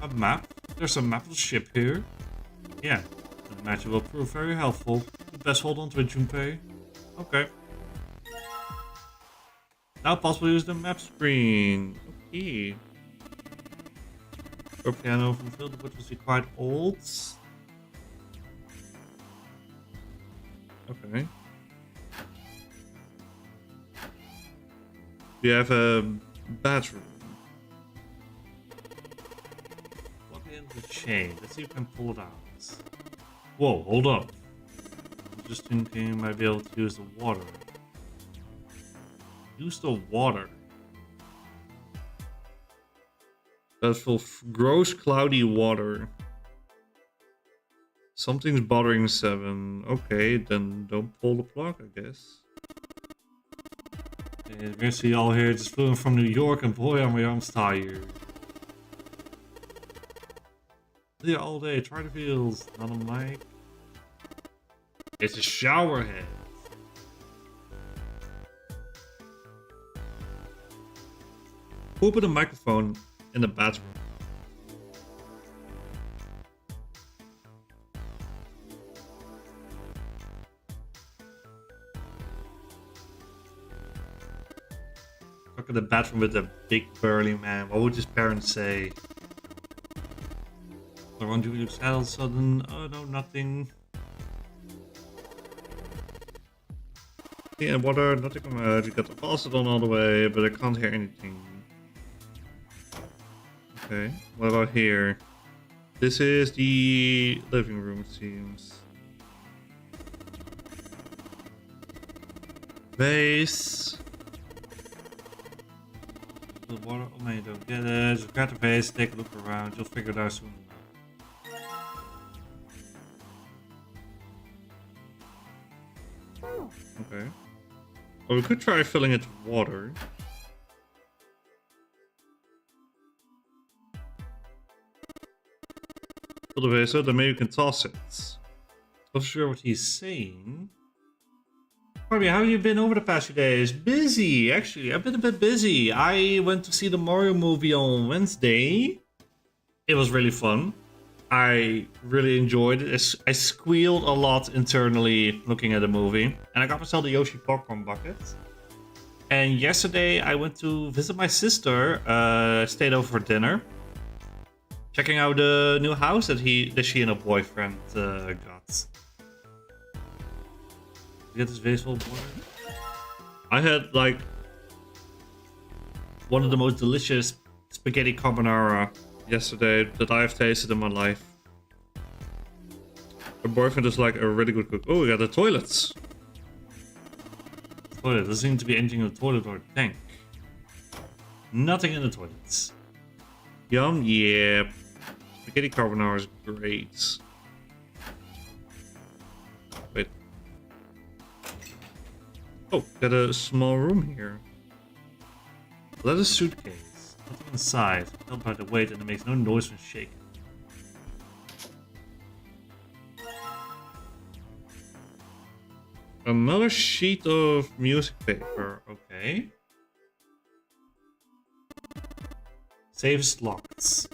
Speaker 1: A map? There's a map of the ship here. Yeah, the match will prove very helpful. You best hold on to it, Junpei. Okay. Now possibly use the map screen. Okay. Or piano from Field, which was quite old. Okay. We have a bathroom. Plug in the chain. Let's see if we can pull it out. Whoa, hold up. I'm just thinking I might be able to use the water. Use the water. That's full of gross cloudy water. Something's bothering 7. Okay, then don't pull the plug, I guess. Yeah, basically all here just flew in from New York, and boy, are my arms tired. Yeah, all day, try the fields, not a mic. It's a shower head. Who put a microphone in the bathroom? Look at the bathroom with a big burly man. What would his parents say? Around you looks all sudden. Oh no, nothing. Yeah, water, nothing come out. You got the faucet on all the way, but I can't hear anything. Okay, what about here? This is the living room, it seems. Vase. The water. Oh man, you don't get it. Just grab the vase, take a look around. You'll figure it out soon enough. Okay. Well, we could try filling it with water. Fill the vase up, then maybe you can toss it. Not sure what he's saying. Barbie, how have you been over the past few days? Busy, actually. I've been a bit busy. I went to see the Mario movie on Wednesday. It was really fun. I really enjoyed it. I squealed a lot internally looking at the movie. And I got myself the Yoshi popcorn bucket. And yesterday I went to visit my sister. Stayed over for dinner. Checking out the new house that she and her boyfriend got. Get this vase full of water. I had like one of the most delicious spaghetti carbonara yesterday that I have tasted in my life. Her boyfriend is like a really good cook. Oh, we got the toilets. Toilet. There doesn't seem to be anything in the toilet or the tank. Nothing in the toilets. Yum, yeah. Spaghetti carbonara is great. Wait. Oh, got a small room here. Leather suitcase. Nothing inside. Held by the weight and it makes no noise when shaken. Another sheet of music paper. Okay. Safe is locked.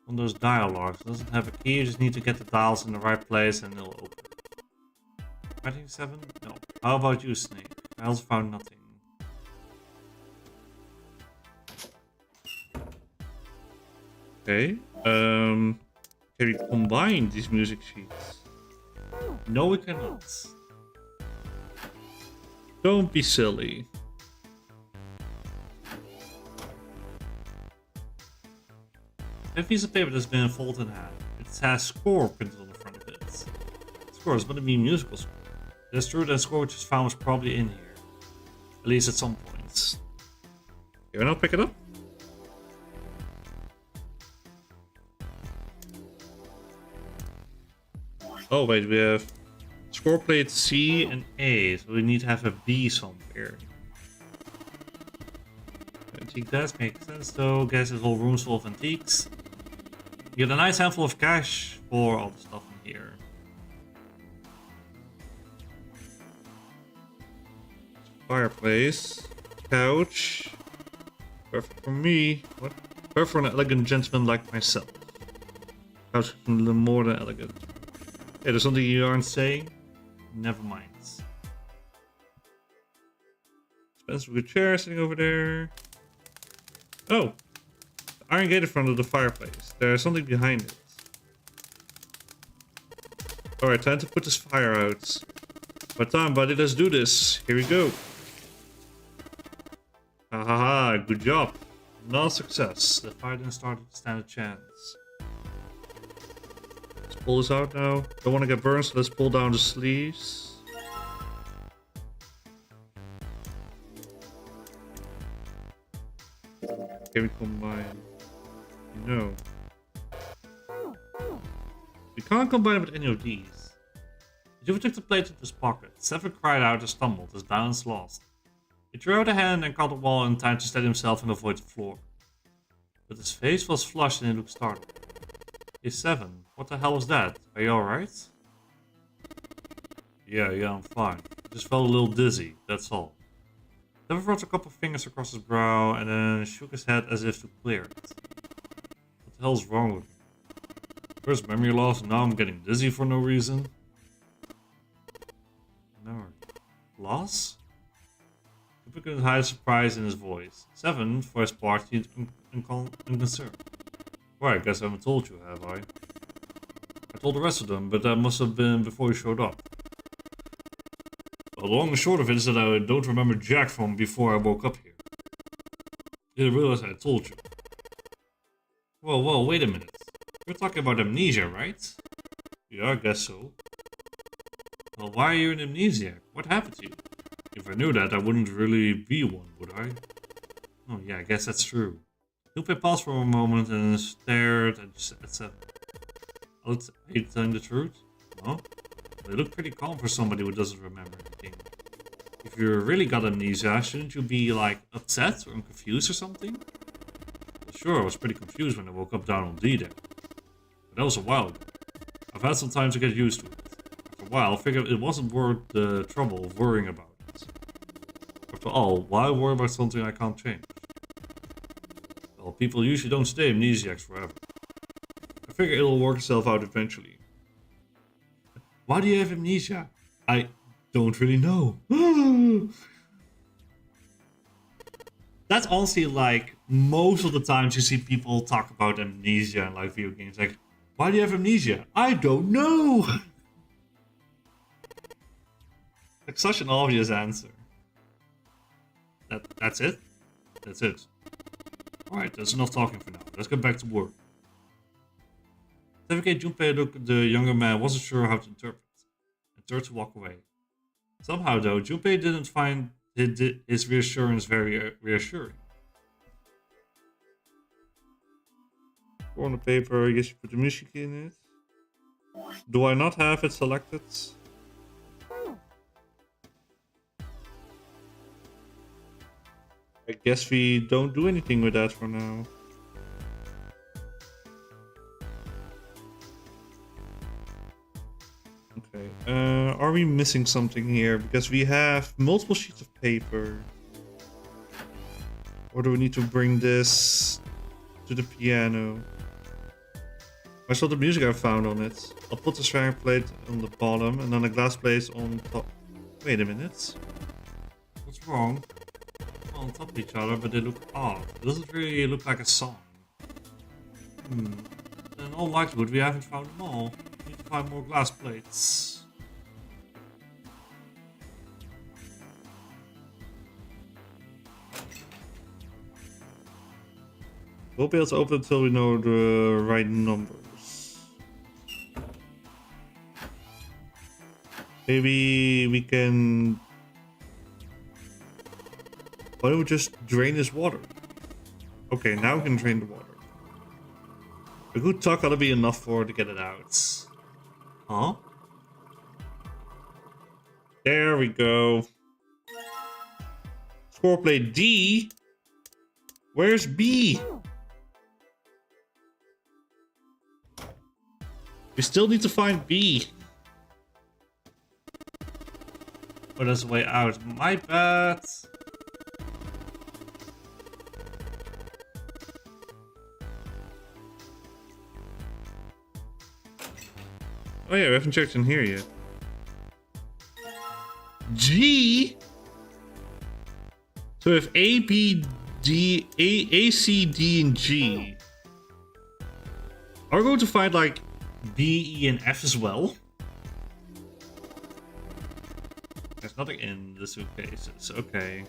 Speaker 1: One of those dialogues. It doesn't have a key. You just need to get the dials in the right place and it'll open. Writing 7? No. How about you, Snake? I also found nothing. Okay. Can we combine these music sheets? No, we cannot. Don't be silly. A piece of paper that's been folded in half. It has score printed on the front of it. Score is going to be musical score. It is true that score which was found was probably in here. At least at some points. Can I pick it up? Oh wait, we have score plate C and A, so we need to have a B somewhere. Antique desk makes sense though. Guess it's all rooms full of antiques. You get a nice handful of cash for all the stuff in here. Fireplace, couch, perfect for me. What? Perfect for an elegant gentleman like myself. Couch is a little more than elegant. Hey, there's something you aren't saying? Never mind. Expensive good chair sitting over there. Oh, the iron gate in front of the fireplace. There's something behind it. Alright, time to put this fire out. But time, buddy, let's do this. Here we go. Ha ha ha, good job. Not a success. The fire didn't start to stand a chance. Let's pull this out now. Don't want to get burned, so let's pull down the sleeves. Can we combine? No. We can't combine it with any of these. Jupiter took the plate into his pocket. Seven cried out and stumbled, his balance lost. He threw out a hand and caught the wall in time to steady himself and avoid the floor. But his face was flushed and he looked startled. Hey, Seven, what the hell was that? Are you alright? Yeah, I'm fine. Just felt a little dizzy, that's all. Seven brought a couple of fingers across his brow and then shook his head as if to clear it. What the hell's wrong with me? First memory loss and now I'm getting dizzy for no reason? No. Loss? Cooper couldn't hide surprise in his voice. Seven, for his part, seemed unconcerned. Well, I guess I haven't told you, have I? I told the rest of them, but that must have been before you showed up. The long and short of it is that I don't remember Jack from before I woke up here. You didn't realize I told you. Whoa, wait a minute. You're talking about amnesia, right? Yeah, I guess so. Well, why are you an amnesiac? What happened to you? If I knew that, I wouldn't really be one, would I? Oh yeah, I guess that's true. Lupe paused for a moment and stared at Seven. Are you telling the truth? Huh? They look pretty calm for somebody who doesn't remember anything. If you really got amnesia, shouldn't you be, like, upset or confused or something? Well, sure, I was pretty confused when I woke up down on D-Day. But that was a while ago. I've had some time to get used to it. After a while, I figured it wasn't worth the trouble of worrying about it. After all, why worry about something I can't change? Well, people usually don't stay amnesiacs forever. I figure it'll work itself out eventually. Why do you have amnesia? I don't really know. That's honestly like most of the times you see people talk about amnesia in like video games. Like, why do you have amnesia? I don't know. Like such an obvious answer. That's it? That's it. Alright, that's enough talking for now. Let's get back to work. Certificate Junpei looked at the younger man, wasn't sure how to interpret, and turned to walk away. Somehow though, Junpei didn't find his reassurance very reassuring. On the paper, I guess you put the music in it. Do I not have it selected? I guess we don't do anything with that for now. Okay, are we missing something here? Because we have multiple sheets of paper. Or do we need to bring this to the piano? I saw the music I found on it. I'll put the ceramic plate on the bottom and then a glass plate on top. Wait a minute. What's wrong? On top of each other, but they look odd. It doesn't really look like a song. In all likelihood, we haven't found them all. We need to find more glass plates. We'll be able to open it until we know the right numbers. Maybe we can... Why don't we just drain this water? Okay, now we can drain the water. A good tuck ought to be enough for it to get it out. Huh? There we go. Score plate D? Where's B? We still need to find B. Oh, there's a way out. My bad. Oh yeah, we haven't checked in here yet. G? So if A, B, D, A, C, D, and G. Are we going to find like B, E, and F as well? There's nothing in the suitcases, okay.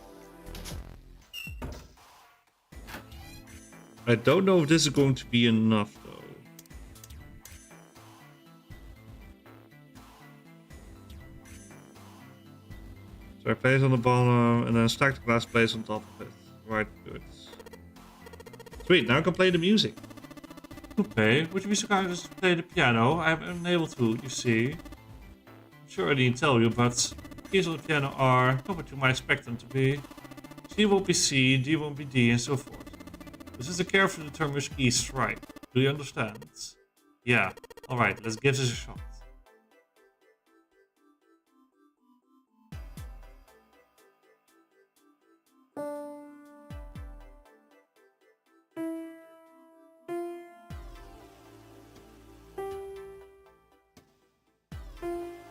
Speaker 1: I don't know if this is going to be enough though. So I place on the bottom and then stack the glass plates on top of it. Right, good. Sweet, now I can play the music. Okay, would you be so kind as to play the piano? I haven't been able to, you see. I'm sure I didn't tell you, but keys on the piano are not what you might expect them to be. C won't be C, D won't be D, and so forth. This is a carefully determined which key strike. Do you understand? Yeah. Alright, let's give this a shot.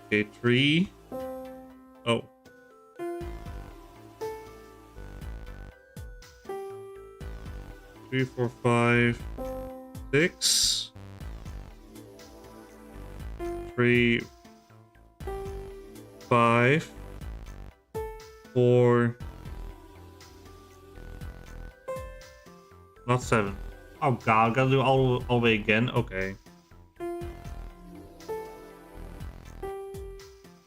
Speaker 1: Okay, 3. Oh. 3, 4, 5, 6. 3, 5, 4. Not 7. Oh god, gotta do all the way again. Okay.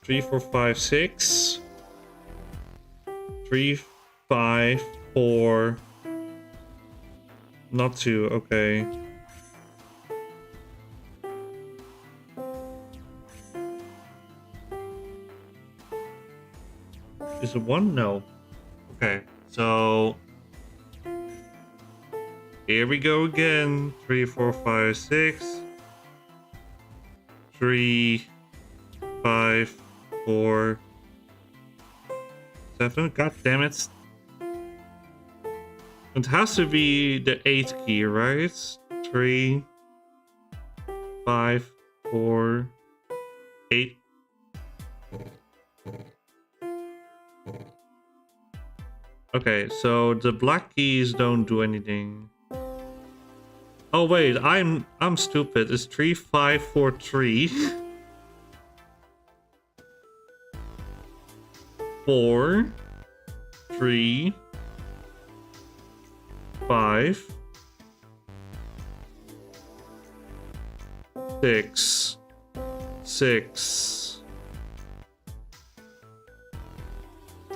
Speaker 1: 3, 4, 5, 6. 3, 5, 4. Not 2, okay. Is it 1? No. Okay, so... Here we go again. 3, 4, 5, 6. 3, 5, 4, 7. God damn it. It has to be the 8th key, right? 3, 5, 4, 8. Okay, so the black keys don't do anything. Oh wait, I'm stupid. It's 3, 5, 4, 3. 4, 3, 5, 6, 6,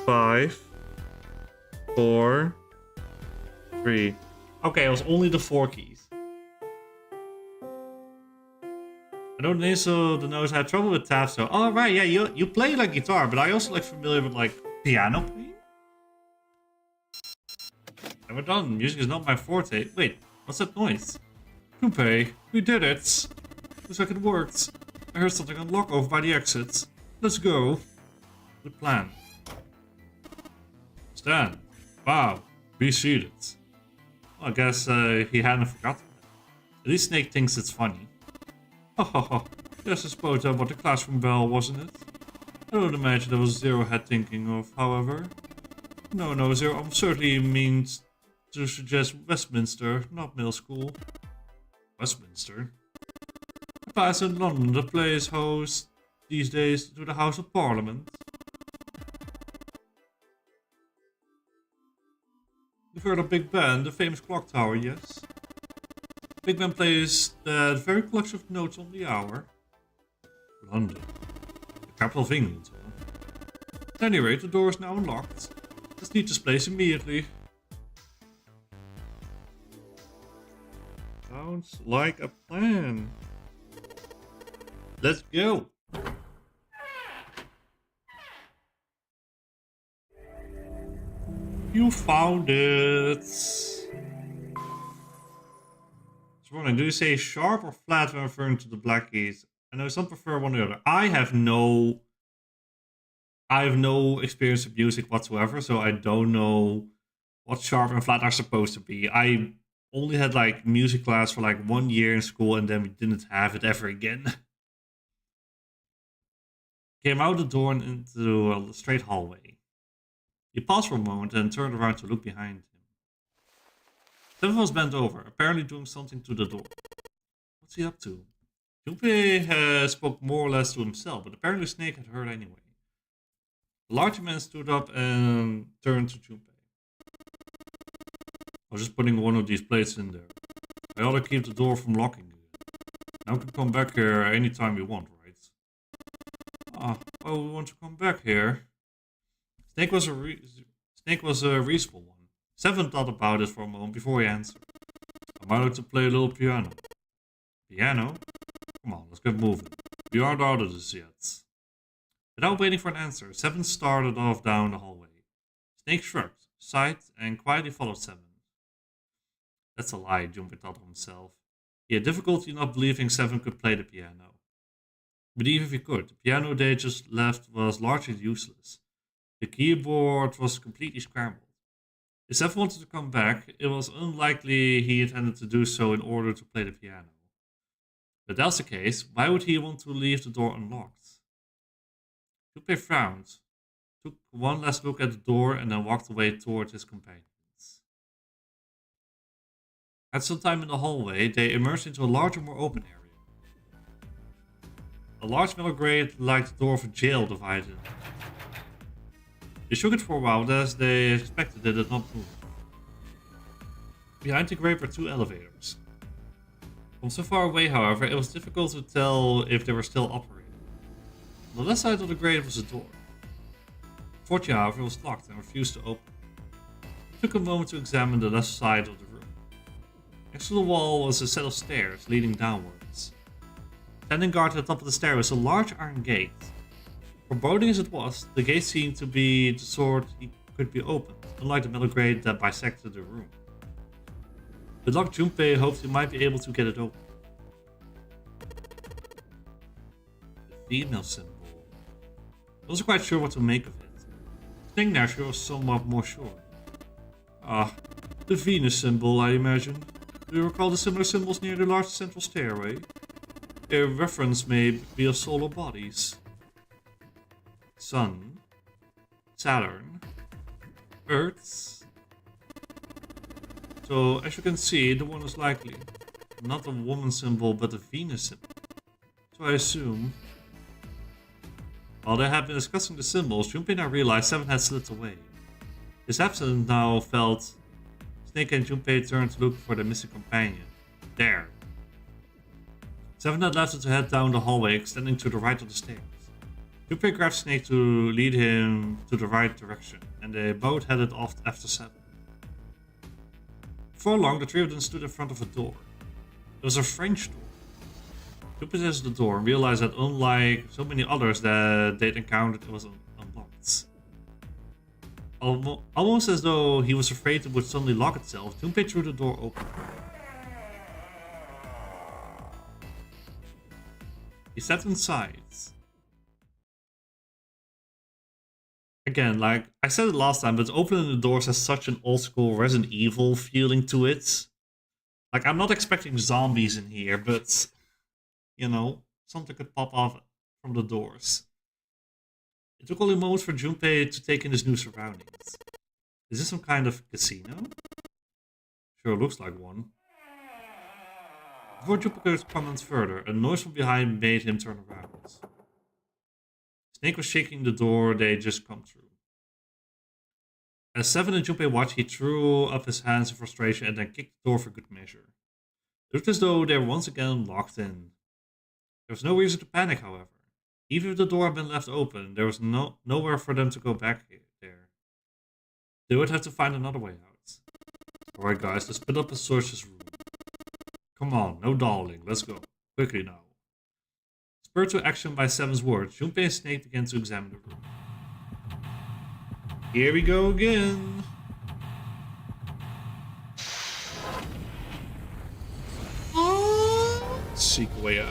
Speaker 1: 5, 4, 3. Okay, it was only the 4 keys. I know Naso the Nose had trouble with tabs, so oh right, yeah, you play like guitar, but I also like familiar with like piano playing. Never done. Music is not my forte. Wait, what's that noise? Junpei, we did it. Looks like it worked. I heard something unlock over by the exit. Let's go. Good plan. Stand. Wow. Be seated. Well, I guess he hadn't forgotten that. At least Snake thinks it's funny. Ha ha ha. Yes, I suppose that was the classroom bell, wasn't it? I don't imagine that was Zero had thinking of, however. No, Zero certainly means to suggest Westminster, not middle school. Westminster? A class in London that plays host these days to the House of Parliament. You've heard of Big Ben, the famous clock tower, yes? Big Ben plays that very collection of notes on the hour. London. The capital of England, huh? At any rate, the door is now unlocked. Let's leave this place immediately. Sounds like a plan. Let's go. You found it. Running. Do you say sharp or flat when referring to the black keys? I know some prefer one or the other. I have no experience with music whatsoever, so I don't know what sharp and flat are supposed to be. I only had like music class for like 1 year in school, and then we didn't have it ever again. Came out the door and into a straight hallway. He paused for a moment and turned around to look behind him. Seven was bent over, apparently doing something to the door. What's he up to? Junpei spoke more or less to himself, but apparently Snake had heard anyway. The larger man stood up and turned to Junpei. I was just putting one of these plates in there. I ought to keep the door from locking again. Now we can come back here anytime we want, right? Oh, we want to come back here. Snake was a reasonable one. Seven thought about it for a moment before he answered. I might like to play a little piano. Piano? Come on, let's get moving. We aren't out of this yet. Without waiting for an answer, Seven started off down the hallway. Snake shrugged, sighed, and quietly followed Seven. That's a lie, Junpei thought to himself. He had difficulty not believing Seven could play the piano. But even if he could, the piano they just left was largely useless. The keyboard was completely scrambled. If Seven wanted to come back, it was unlikely he intended to do so in order to play the piano. But if that's the case, why would he want to leave the door unlocked? Junpei frowned, took one last look at the door, and then walked away toward his companions. At some time in the hallway, they emerged into a larger, more open area. A large metal grate like the door of a jail divided them. They shook it for a while, but as they expected, it did not move. Behind the grate were two elevators. From so far away, however, it was difficult to tell if they were still operating. On the left side of the grate was a door. Fortunately, however, it was locked and refused to open. It took a moment to examine the left side of the room. Next to the wall was a set of stairs leading downwards. Standing guard at the top of the stair was a large iron gate. Foreboding as it was, the gate seemed to be the sort it could be opened, unlike the metal grate that bisected the room. With luck, Junpei hoped he might be able to get it open. The female symbol. I wasn't quite sure what to make of it. Snake Gnasher was somewhat more sure. Ah, the Venus symbol, I imagine. Do you recall the similar symbols near the large central stairway? Their reference may be of solar bodies. Sun, Saturn, Earth. So, as you can see, the one is likely not a woman symbol, but a Venus symbol. So I assume... While they had been discussing the symbols, Junpei now realized Seven had slipped away. His absence now felt... Snake and Junpei turned to look for their missing companion. There. Seven had left to head down the hallway, extending to the right of the stairs. Junpei grabbed Snake to lead him to the right direction, and they both headed off after Seven. Before long, the three of them stood in front of a door. It was a French door. Junpei possessed the door and realized that unlike so many others that they'd encountered, it was unlocked. Almost as though he was afraid it would suddenly lock itself, Junpei threw the door open. He stepped inside. Again, like I said it last time, but opening the doors has such an old school Resident Evil feeling to it. Like, I'm not expecting zombies in here, but, you know, something could pop off from the doors. It took only a moment for Junpei to take in his new surroundings. Is this some kind of casino? Sure looks like one. Before Junpei could comment further, a noise from behind made him turn around. Snake was shaking the door they had just come through. As Seven and Junpei watched, he threw up his hands in frustration and then kicked the door for good measure. It looked as though they were once again locked in. There was no reason to panic, however. Even if the door had been left open, there was nowhere for them to go back there. They would have to find another way out. Alright guys, let's split up and search this room. Come on, no dawdling, let's go. Quickly now. Spurred to action by Seven's words, Junpei and Snake began to examine the room. Here we go again. Seek a way out.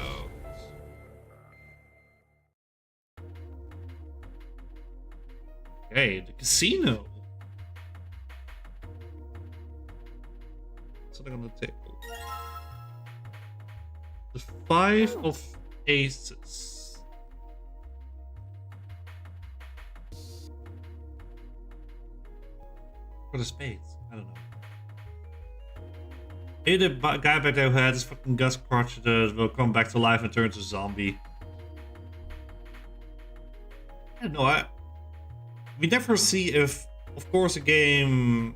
Speaker 1: Okay, the casino. Something on the table. The 5 of Aces. For the spades, I don't know. Hey, the guy back there who had his fucking gas crotch will come back to life and turn into a zombie. I don't know, we never see if, of course, a game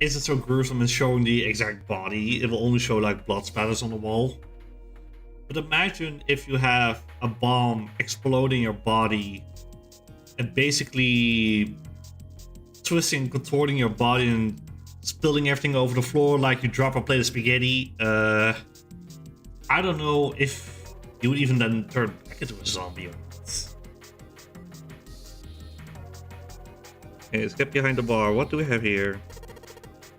Speaker 1: isn't so gruesome in showing the exact body. It will only show like blood spatters on the wall. But imagine if you have a bomb exploding your body and basically twisting and contorting your body and spilling everything over the floor like you drop a plate of spaghetti. I don't know if he would even then turn back into a zombie or not. Okay, let's get behind the bar. What do we have here?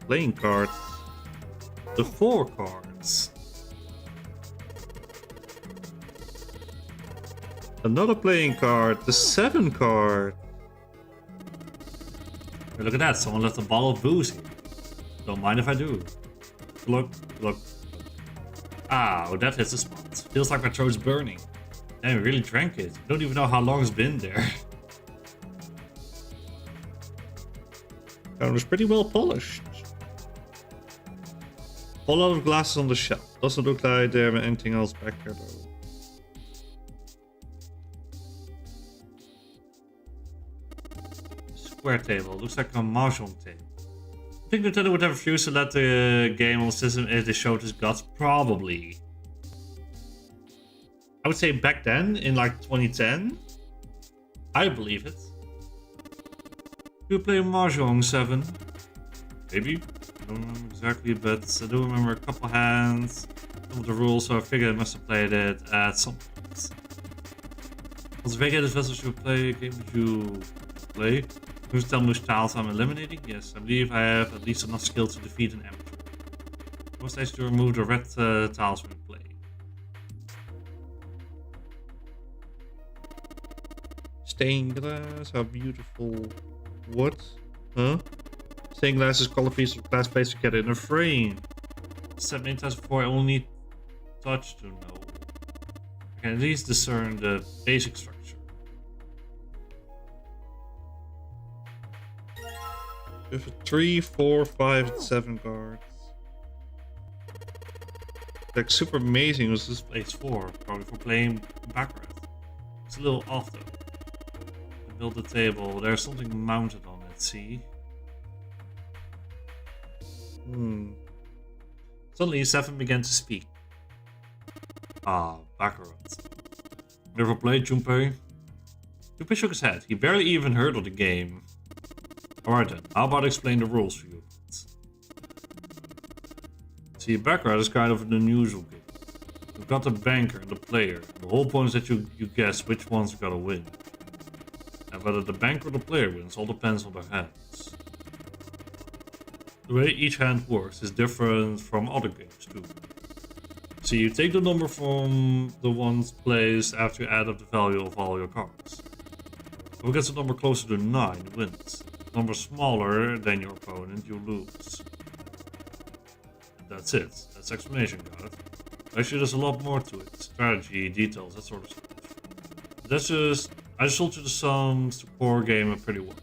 Speaker 1: Playing cards. The 4 cards. Another playing card. The 7 card. Hey, look at that. Someone left a bottle of booze here. Don't mind if I do. Look. Ah, that hits the spot. Feels like my throat's burning. Damn, we really drank it. I don't even know how long it's been there. It was pretty well polished. Whole lot of glasses on the shelf. Doesn't look like there anything else back there though. Square table. Looks like a mahjong table. I think Nintendo would have refused to let the game on the system if they showed his guts. Probably. I would say back then, in like 2010. I believe it. Do you play Mahjong 7? Maybe. I don't remember exactly, but I do remember a couple hands. Some of the rules, so I figured I must have played it at some point. Als vacated vessels you play, game would you play? Who's tell me which tiles I'm eliminating? Yes, I believe I have at least enough skill to defeat an amateur. Most nice to remove the red tiles when you play. Stained glass, how beautiful. What? Huh? Stained glass is color piece of glass placed together in a frame. Said many times before, I only need touch to know. I can at least discern the basic structure. We have 3, 4, 5, and 7 guards. Like super amazing was this place for, probably for playing backwards. It's a little off though. Build the table. There's something mounted on it, see? Suddenly, 7 began to speak. Ah, Baccarat. Never played Junpei? Junpei shook his head. He barely even heard of the game. Alright then, how about I explain the rules for you? See, Baccarat is kind of an unusual game. You've got the banker and the player. The whole point is that you guess which one's gonna win. And whether the banker or the player wins all depends on their hands. The way each hand works is different from other games too. So you take the number from the ones placed after you add up the value of all your cards. Whoever gets a number closer to 9 wins. Number smaller than your opponent, you lose. And that's it. That's the explanation, got it? Actually, there's a lot more to it. Strategy, details, that sort of stuff. I just told you the sums to core game it pretty well.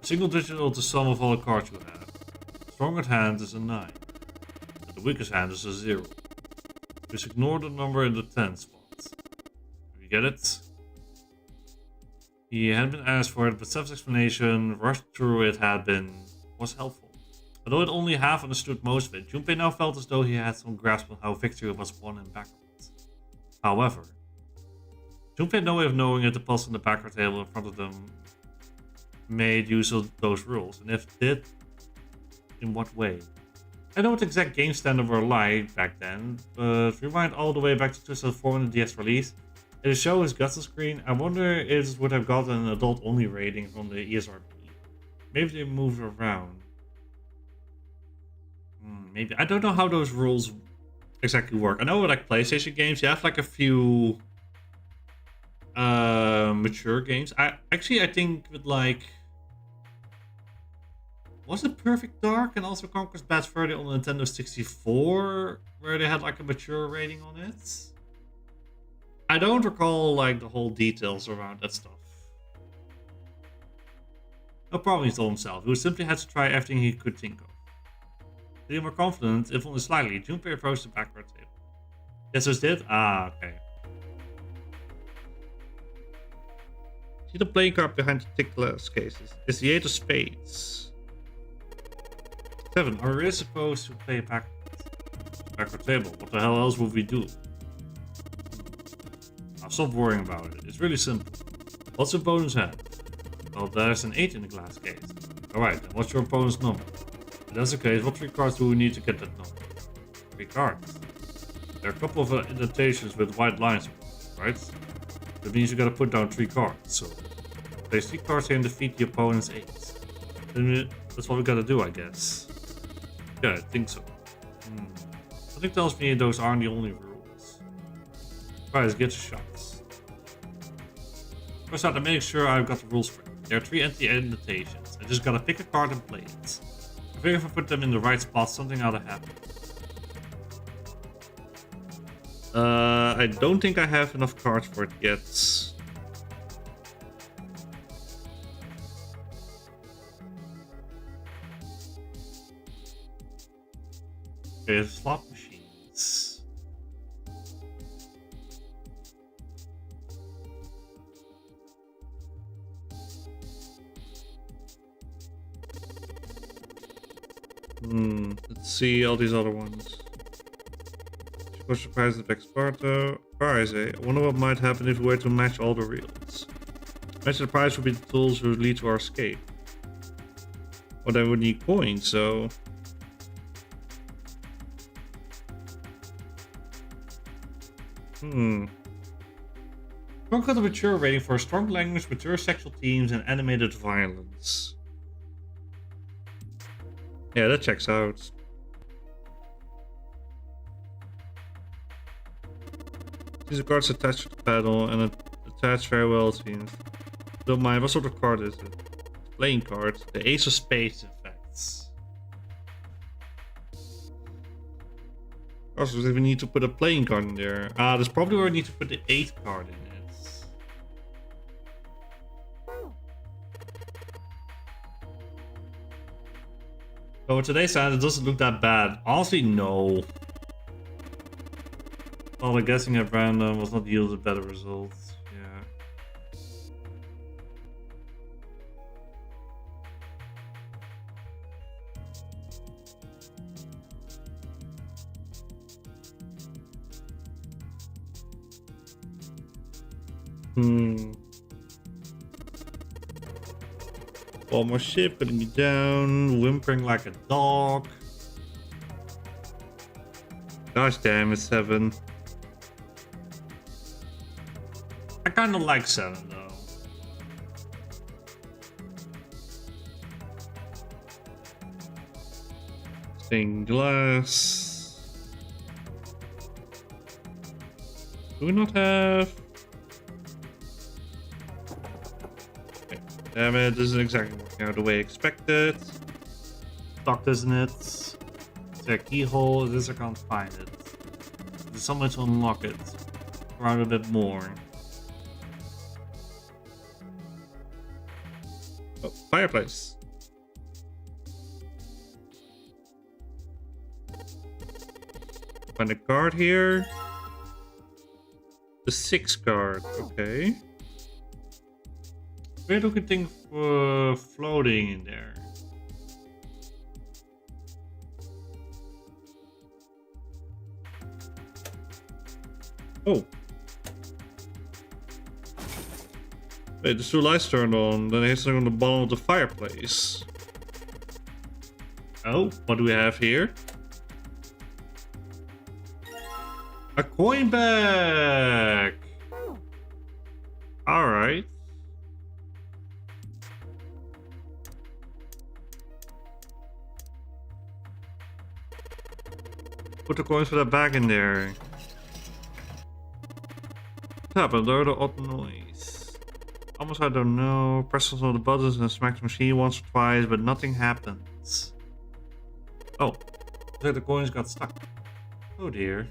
Speaker 1: Single digit is the sum of all the cards you have. The strongest hand is a 9. And the weakest hand is a 0. Just ignore the number in the 10 spot. You get it? He had been asked for it, but Seth's explanation, rushed through it, was helpful. Although it only half understood most of it, Junpei now felt as though he had some grasp on how victory was won in backwards. However, Junpei had no way of knowing if the puzzle on the backward table in front of them made use of those rules, and if did, in what way. I know what the exact game standards were like back then, but rewind all the way back to 2004 when the DS release. It shows his guts on screen. I wonder if it would have gotten an adult-only rating from the ESRB. Maybe they moved around. Maybe. I don't know how those rules exactly work. I know with like PlayStation games, you have like a few mature games. I think with like... Was it Perfect Dark and also Conquest Bad Fur Day on the Nintendo 64 where they had like a mature rating on it? I don't recall like the whole details around that stuff. No problem, he told himself. He simply had to try everything he could think of. To be more confident, if only slightly, Junpei approached the backward table. Yes, so did? Ah, okay. See the playing card behind the thick glass cases. It's the 8 of spades. 7. Are we really supposed to play backward table? What the hell else would we do? Stop worrying about it. It's really simple. What's your opponent's hand? Well, there's an 8 in the glass case. Alright, then what's your opponent's number? If that's the case, what 3 cards do we need to get that number? 3 cards. There are a couple of indentations with white lines, right? That means you gotta put down 3 cards. So place 3 cards here and defeat the opponent's 8. Then that's what we gotta do, I guess. Yeah, I think so. Something tells me those aren't the only rules. Alright, let's get shots. First out, I'm making sure I've got the rules right. There are 3 anti-indentations. I just gotta pick a card and play it. I figure if I put them in the right spot, something ought to happen. I don't think I have enough cards for it yet. Okay, slot machines. Let's see all these other ones. Was surprised at Exparto. Prize, eh? I wonder what might happen if we were to match all the reels. Match the prize would be the tools which lead to our escape. Well, then we need coins, so... Strong got a mature rating for strong language, mature sexual themes, and animated violence. Yeah, that checks out. These are cards attached to the paddle and attached very well, it seems. Don't mind, what sort of card is it? Playing card. The Ace of Spades effects. Also, we need to put a playing card in there. That's probably where we need to put the 8th card in it. So with today's hand, it doesn't look that bad. Honestly, no. Well, the guessing at random was not yielded better results. Yeah. One more ship putting me down, whimpering like a dog. Gosh damn, it's 7. I kinda like 7 though. Stained glass. Do we not have... Okay. Damn it, this isn't exactly working out the way I expected. Stuck, isn't it? Is there a keyhole? This I can't find it. There's some way to unlock it. Around a bit more. Oh, fireplace. Find a card here. The 6 card, okay. Weird looking thing for floating in there. Oh. Wait, the 2 lights turned on, then it's on the bottom of the fireplace. Oh, what do we have here? A coin bag! Alright. Put the coins for that bag in there. Tap and load the odd noise. Almost I don't know. Press on the buttons and smack the machine once or twice, but nothing happens. Oh, looks like the coins got stuck. Oh dear.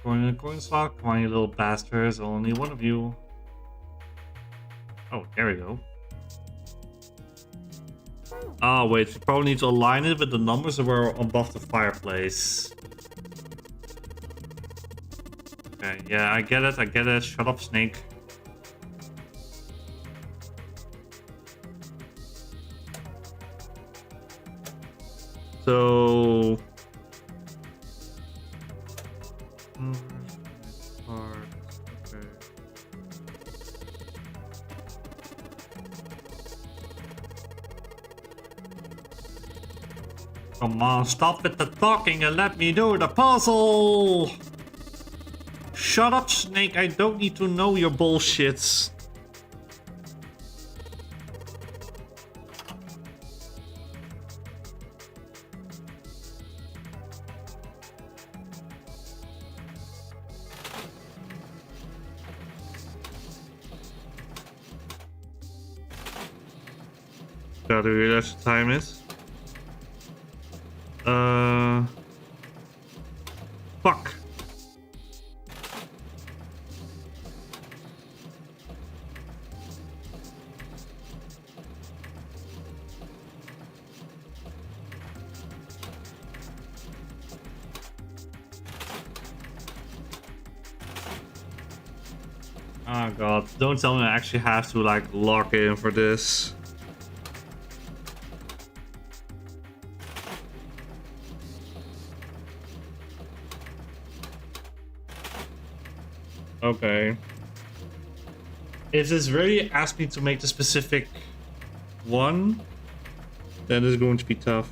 Speaker 1: Going in the coin slot? Come on, you little bastards. Only one of you. Oh, there we go. Oh, wait. We probably need to align it with the numbers that were above the fireplace. Okay, yeah, I get it. I get it. Shut up, Snake. So... Hard. Okay. Come on, stop with the talking and let me do the puzzle! Shut up, Snake, I don't need to know your bullshits. Do you realize what time is? Fuck. Oh god, don't tell me I actually have to like lock in for this. Okay. If this really asks me to make the specific one, then it's going to be tough.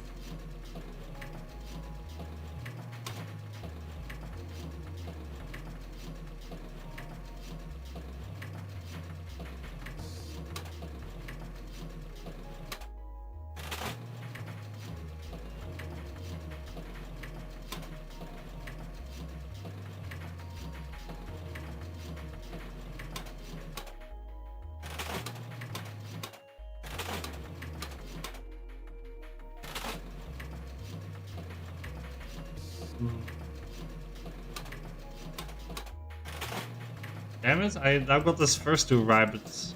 Speaker 1: Damn it, I've got this first two rabbits.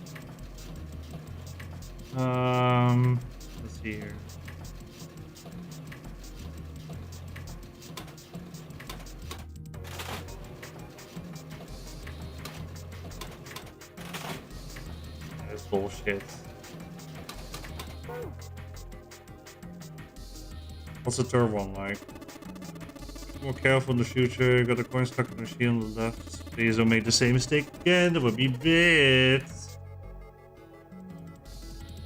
Speaker 1: Let's see here. That's bullshit. What's the third one like? More careful in the future. Got a coin stuck in the machine on the left. Please don't make the same mistake again. That would be bad.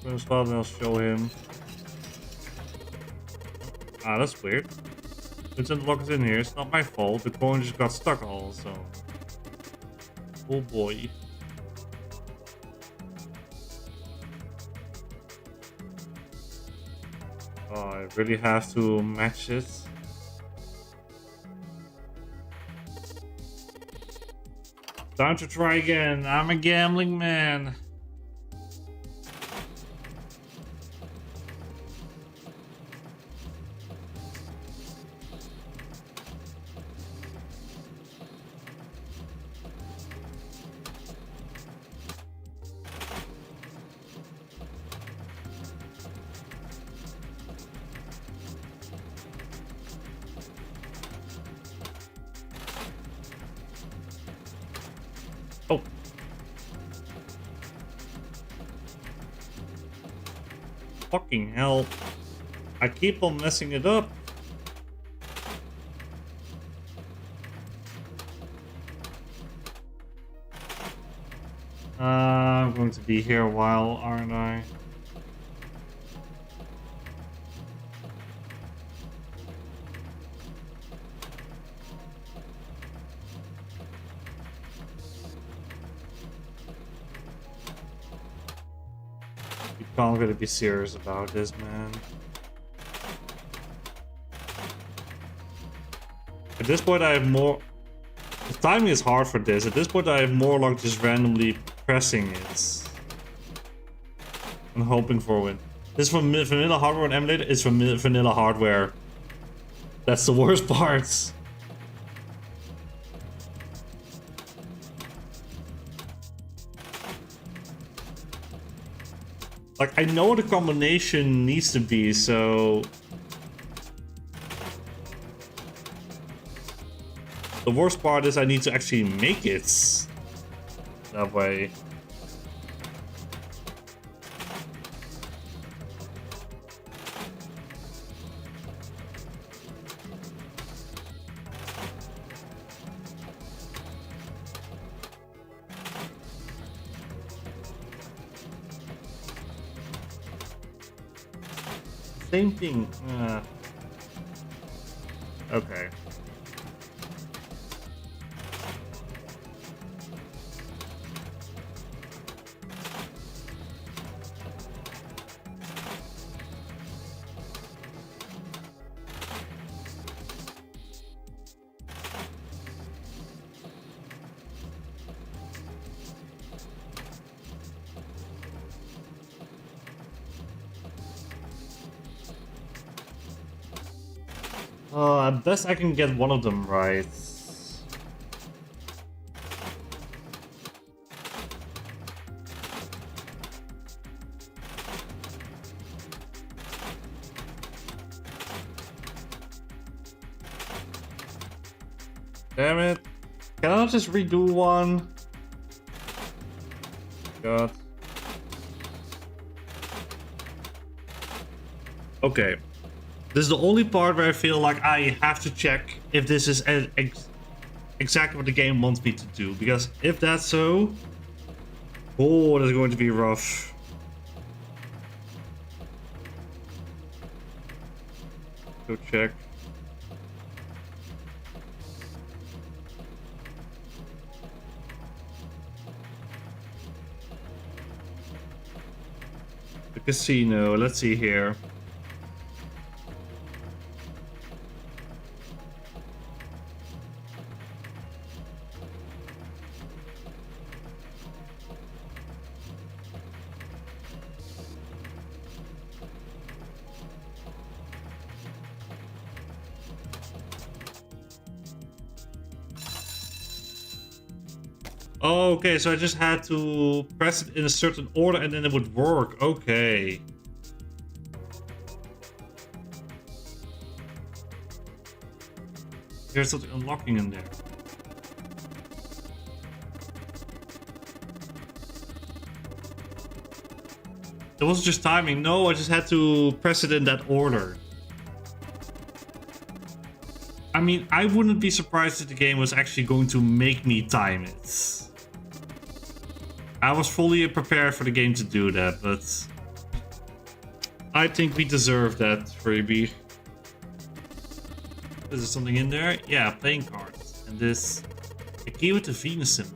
Speaker 1: Let's spot and I'll show him. Ah, that's weird. It's unlocked in here. It's not my fault. The coin just got stuck also. Oh boy. Oh, I really have to match it. Time to try again. I'm a gambling man. Oh. Fucking hell. I keep on messing it up. I'm going to be here a while, aren't I? I'm gonna be serious about this, man. At this point, I have more. The timing is hard for this. At this point, I have more luck just randomly pressing it and hoping for a win. This is from vanilla hardware and emulator. It's from vanilla hardware. That's the worst part. Like, I know what the combination needs to be, so... The worst part is I need to actually make it that way. Same thing. Okay. At best I can get one of them right. Damn it. Can I just redo one? God. Okay. This is the only part where I feel like I have to check if this is exactly what the game wants me to do. Because if that's so, oh, that's going to be rough. Go check. The casino, let's see here. Oh, okay, so I just had to press it in a certain order and then it would work. Okay. There's something unlocking in there. It wasn't just timing. No, I just had to press it in that order. I mean, I wouldn't be surprised if the game was actually going to make me time it. I was fully prepared for the game to do that, but I think we deserve that, freebie. Is there something in there? Yeah, playing cards. And this, a key with the Venus symbol.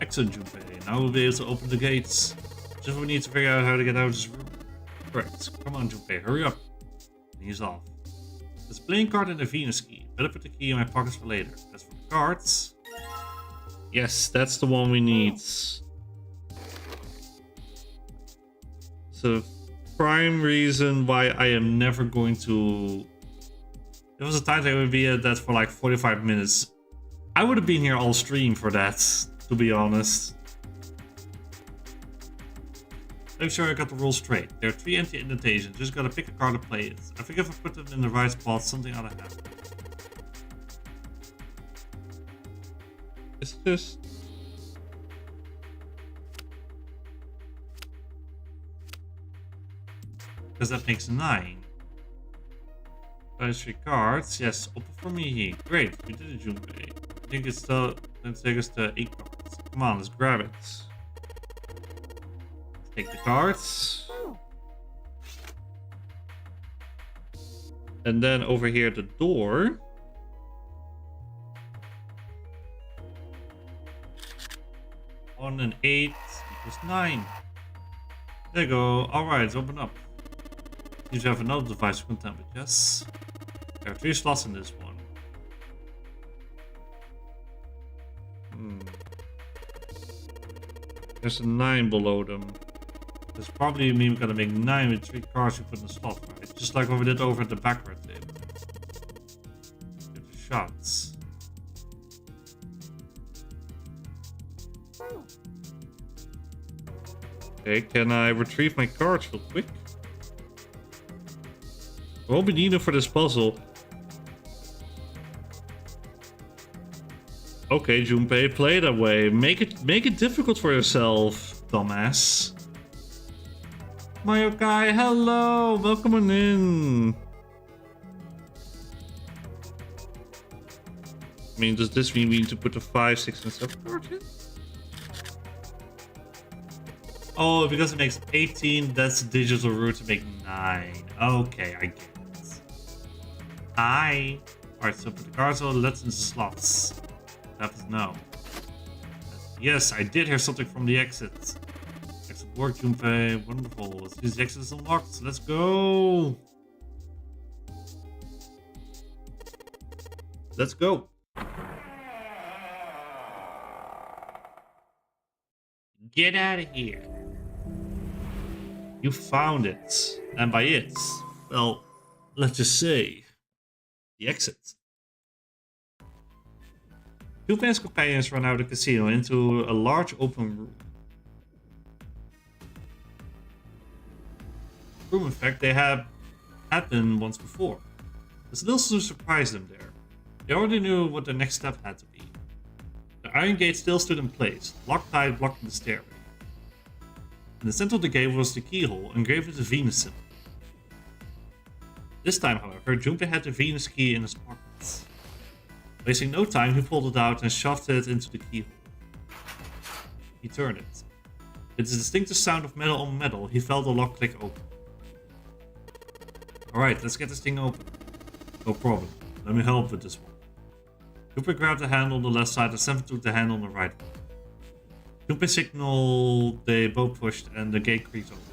Speaker 1: Excellent, Junpei. Now we'll be able to open the gates. Just we need to figure out how to get out of this room. Correct. Come on, Junpei, hurry up. And he's off. There's a playing card and a Venus key. Better put the key in my pockets for later. As for the cards, yes, that's the one we need. So, prime reason why I am never going to... There was a time that I would be at that for like 45 minutes. I would have been here all stream for that, to be honest. Make sure I got the rules straight. There are 3 empty indentations. Just gotta pick a card to play it. I think if I put them in the right spot, something ought to happen. It's just... because that makes 9. Those 3 cards. Yes, open for me. Great, we did it, Junpei. I think it's still... Let's take us to 8 cards. Come on, let's grab it. Take the cards. And then over here, the door. On an 8 equals 9. There you go. Alright, it's open up. You have another device to contend with, yes. There are 3 slots in this one. There's a 9 below them. That's probably mean we're gonna make 9 with 3 cards we put in the slot, right? Just like what we did over at the backward table. Get the shots. Okay, can I retrieve my cards real quick? Won't be needed for this puzzle. Okay, Junpei, play that way. Make it difficult for yourself, dumbass. Mayokai, hello! Welcome on in. I mean, does this mean we need to put the 5, 6, and 7 cards in? Oh, because it makes 18, that's the digital route to make 9. 9. Okay, I get it. Hi. Alright, so put the guards on, let's in the slots. That is no. Yes, I did hear something from the exit. Exit work, Junpei. Wonderful. Let's use the exit is unlocked. Let's go. Let's go. Get out of here. You found it. And by it, well, let's just say, the exit. Junpei's companions run out of the casino into a large open room. In fact, they had been once before. This little surprised them there. They already knew what the next step had to be. The iron gate still stood in place, locktight blocking the stairway. In the center of the gate was the keyhole engraved with the Venus symbol. This time, however, Junpei had the Venus key in his pocket. Wasting no time, he pulled it out and shoved it into the keyhole. He turned it. With the distinctive sound of metal on metal, he felt the lock click open. Alright, let's get this thing open. No problem. Let me help with this one. Junpei grabbed the handle on the left side and Seven took the handle on the right one. Junpei signaled, they both pushed and the gate creaked open.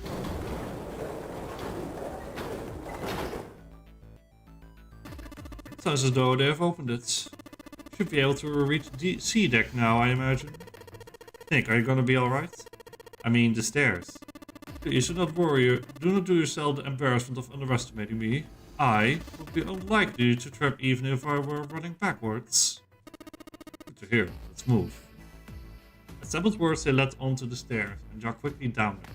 Speaker 1: Sounds as though they have opened it. Should be able to reach the sea deck now, I imagine. Nick, are you gonna be alright? I mean, the stairs. You should not worry. Do not do yourself the embarrassment of underestimating me. I would be unlikely to trap even if I were running backwards. Good to hear. Let's move. At Sabbath's words, they led onto the stairs and jogged quickly down there.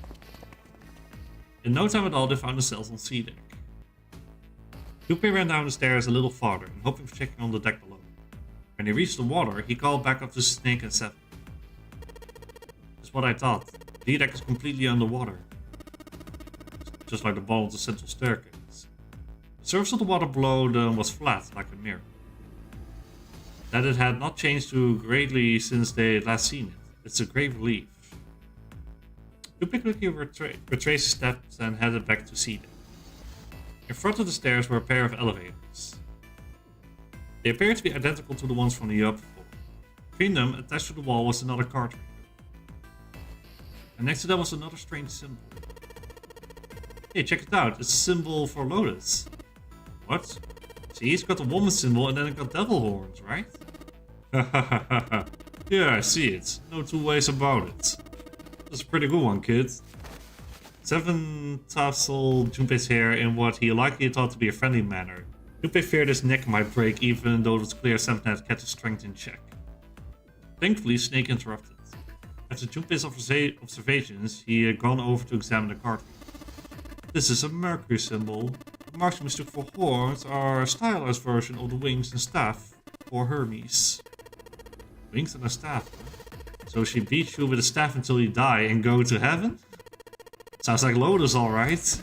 Speaker 1: In no time at all, they found themselves on sea deck. Junpei ran down the stairs a little farther, and hoping for checking on the deck below. When he reached the water, he called back up to Snake and Seven. Just what I thought. The deck is completely underwater. Just like the bottom of the central staircase. The surface of the water below them was flat, like a mirror. That it had not changed too greatly since they had last seen it. It's a great relief. Junpei quickly retraced his steps and headed back to sea deck. In front of the stairs were a pair of elevators. They appeared to be identical to the ones from the upper floor. Between them, attached to the wall, was another card reader. And next to that was another strange symbol. Hey, check it out. It's a symbol for Lotus. What? See, it's got the woman symbol and then it got devil horns, right? Hahaha. Yeah, I see it. No two ways about it. That's a pretty good one, kid. Seven tousled Junpei's hair in what he likely thought to be a friendly manner. Junpei feared his neck might break even though it was clear Seven had kept his strength in check. Thankfully, Snake interrupted. After Junpei's observations, he had gone over to examine the card. This is a Mercury symbol. The marks we mistook for horns are a stylized version of the wings and staff for Hermes. Wings and a staff? So she beats you with a staff until you die and go to heaven? Sounds like Lotus, alright.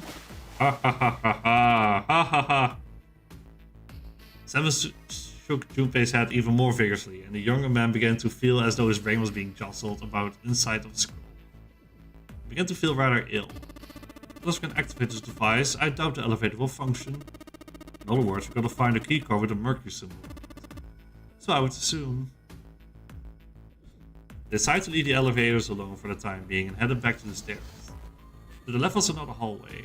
Speaker 1: Ha ha ha ha ha ha ha ha. Seven shook Junpei's head even more vigorously, and the younger man began to feel as though his brain was being jostled about inside of the scroll. He began to feel rather ill. Unless we can activate this device, I doubt the elevator will function. In other words, we've got to find a key card with a Mercury symbol. So I would assume. They decided to leave the elevators alone for the time being and headed back to the stairs. To the left was another hallway.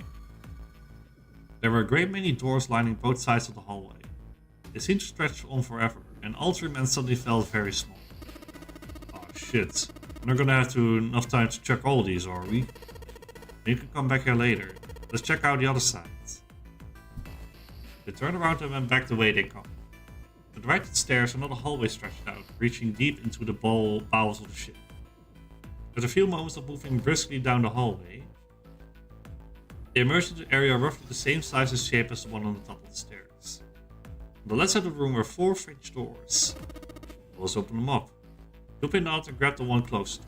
Speaker 1: There were a great many doors lining both sides of the hallway. They seemed to stretch on forever, and all three men suddenly felt very small. Oh shit, we're not gonna have enough time to check all these, are we? You can come back here later. Let's check out the other side. They turned around and went back the way they come. To the right of the stairs, another hallway stretched out, reaching deep into the bowels of the ship. After a few moments of moving briskly down the hallway, they emerged into an area roughly the same size and shape as the one on the top of the stairs. On the left side of the room were 4 French doors. Let's open them up. Junpei nodded and grabbed the one closest.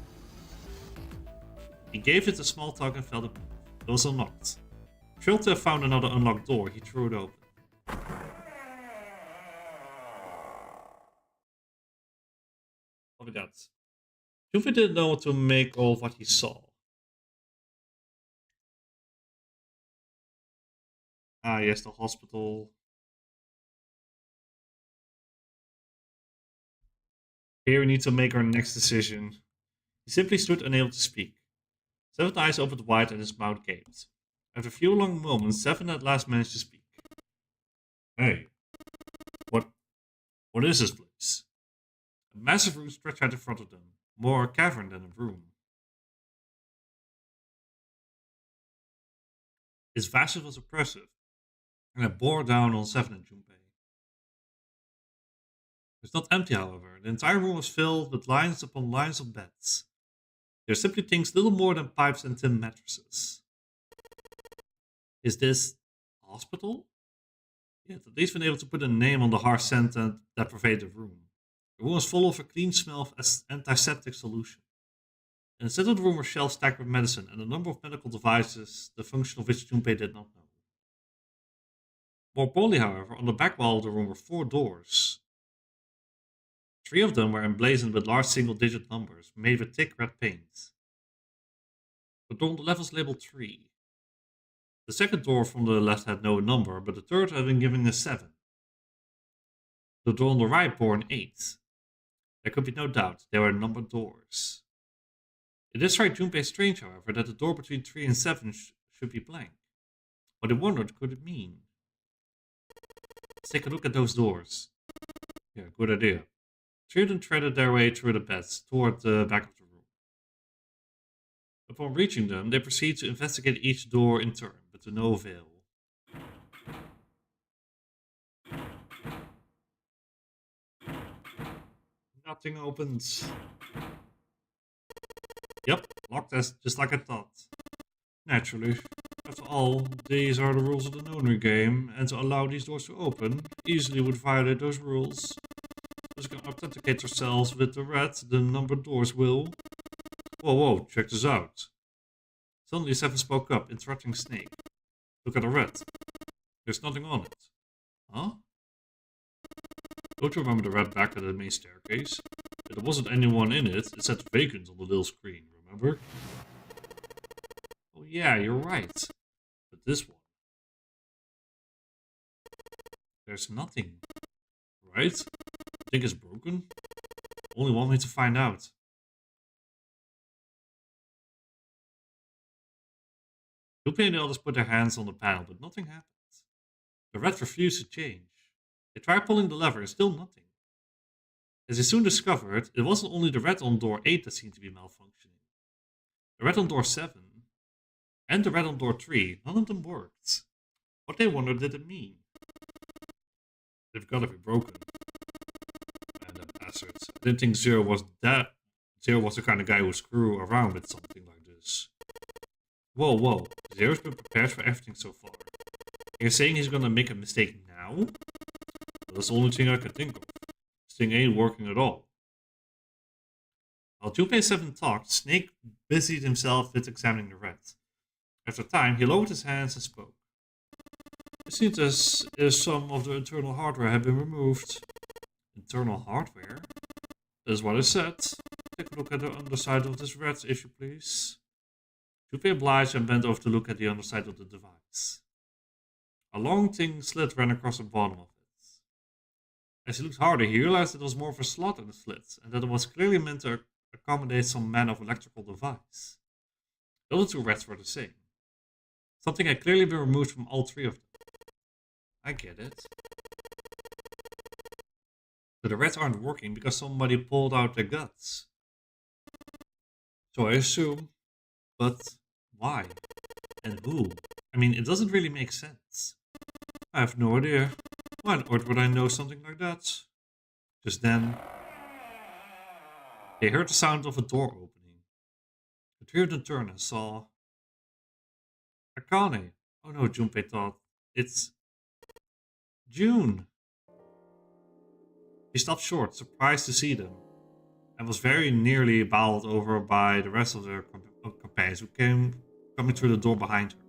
Speaker 1: He gave it a small tug and felt it move. It was unlocked. Thrilled to have found another unlocked door, he threw it open. What we got? Junpei didn't know what to make of what he saw. Ah, yes, the hospital. Here we need to make our next decision. He simply stood unable to speak. Seven's eyes opened wide and his mouth gaped. After a few long moments, Seven at last managed to speak. Hey, what is this place? A massive room stretched out in front of them, more a cavern than a room. Its vastness was oppressive, and it bore down on Seven and Junpei. It was not empty, however. The entire room was filled with lines upon lines of beds. They were simply things little more than pipes and tin mattresses. Is this a hospital? He had at least been able to put a name on the harsh scent that pervaded the room. The room was full of a clean smell of antiseptic solution. In the center of the room were shelves stacked with medicine and a number of medical devices, the function of which Junpei did not know. More broadly, however, on the back wall of the room were 4 doors. 3 of them were emblazoned with large single-digit numbers, made with thick red paint. The door on the left was labeled 3. The second door from the left had no number, but the third had been given a 7. The door on the right bore an 8. There could be no doubt, they were numbered doors. It did strike Junpei strange, however, that the door between 3 and 7 should be blank. What he wondered could it mean? Let's take a look at those doors. Yeah, good idea. 3 of them threaded their way through the beds toward the back of the room. Upon reaching them, they proceeded to investigate each door in turn, but to no avail. Nothing opens. Yep, locked as just like I thought. Naturally. After all, these are the rules of the Nonary game, and to allow these doors to open easily would violate those rules. As we can authenticate ourselves with the red, the numbered doors will... Whoa, check this out. Suddenly Seven spoke up, interrupting Snake. Look at the red. There's nothing on it. Huh? Don't you remember the red back of the main staircase? If there wasn't anyone in it, it said vacant on the little screen, remember? Oh yeah, you're right. But this one... There's nothing. Right? Think it's broken? Only one way to find out. Junpei and the others put their hands on the panel, but nothing happened. The red refused to change. They tried pulling the lever and still nothing. As they soon discovered, it wasn't only the red on door 8 that seemed to be malfunctioning. The red on door 7 and the red on door 3, none of them worked. What they wondered did it mean? They've gotta be broken. And that bastards. I didn't think Zero was that. Zero was the kind of guy who would screw around with something like this. Whoa. Zero's been prepared for everything so far. You're saying he's gonna make a mistake now? Well, that's the only thing I can think of. This thing ain't working at all. While Junpei 7 talked, Snake busied himself with examining the red. After a time, he lowered his hands and spoke. It seems as if some of the internal hardware had been removed. Internal hardware? That's what I said. Take a look at the underside of this red, if you please. Junpei obliged and bent over to look at the underside of the device. A long thin slit ran across the bottom of it. As he looked harder, he realized it was more of a slot in the slit, and that it was clearly meant to accommodate some manner of electrical device. The other 2 reds were the same. Something had clearly been removed from all 3 of them. I get it. But the reds aren't working because somebody pulled out their guts. So I assume. But why? And who? I mean, it doesn't really make sense. I have no idea. Why on earth would I know something like that? Just then, they heard the sound of a door opening. The 3 of them turned and saw Akane. Oh no, Junpei thought. It's June. She stopped short, surprised to see them, and was very nearly bowled over by the rest of their companions who came coming through the door behind her.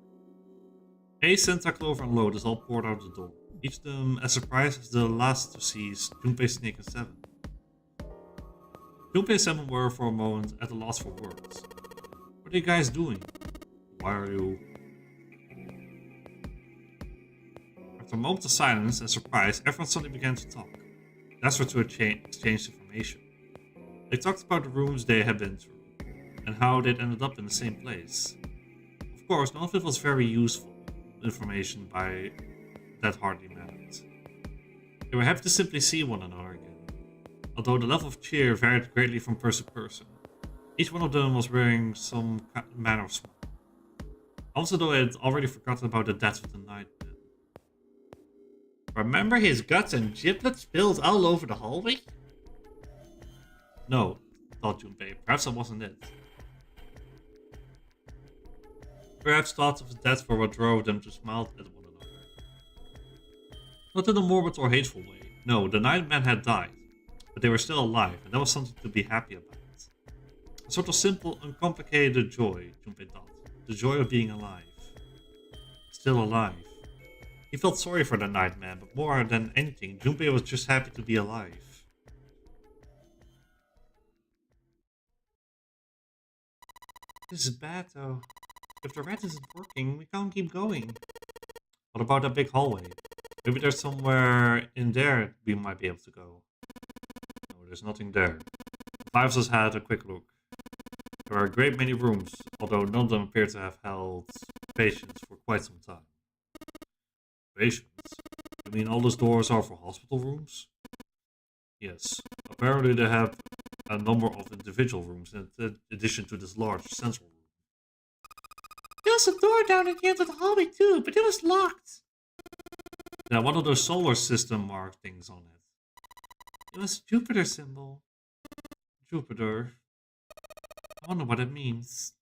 Speaker 1: Ace, Santa, Clover, and Lotus all poured out the door, each of them as surprised as the last to see Junpei, Snake, and Seven. Junpei and Seven were for a moment at a loss for words. What are you guys doing? Why are you... After a moment of silence and surprise, everyone suddenly began to talk. Desperate to exchange information. They talked about the rooms they had been through, and how they'd ended up in the same place. Of course, none of it was very useful information by that hardly mattered. They were happy to simply see one another again, although the level of cheer varied greatly from person to person. Each one of them was wearing some manner of smile. Also, though I had already forgotten about the death of the Nightman. Remember his guts and giblets spilled all over the hallway? No, thought Junpei. Perhaps that wasn't it. Perhaps thoughts of his death were what drove them to smile at one another. Not in a morbid or hateful way. No, the Nightman had died, but they were still alive, and that was something to be happy about. A sort of simple, uncomplicated joy, Junpei thought. The joy of being alive. Still alive. He felt sorry for the Nightman, but more than anything, Junpei was just happy to be alive. This is bad, though. If the rat isn't working, we can't keep going. What about that big hallway? Maybe there's somewhere in there we might be able to go. No, there's nothing there. The five of us had a quick look. There are a great many rooms, although none of them appear to have held patients for quite some time. Patients? You mean all those doors are for hospital rooms? Yes. Apparently they have a number of individual rooms in addition to this large central room.
Speaker 2: There was a door down at the end of the hallway too, but it was locked.
Speaker 1: Yeah, one of those solar system mark things on it.
Speaker 2: It was Jupiter symbol.
Speaker 1: Jupiter. I wonder what it means.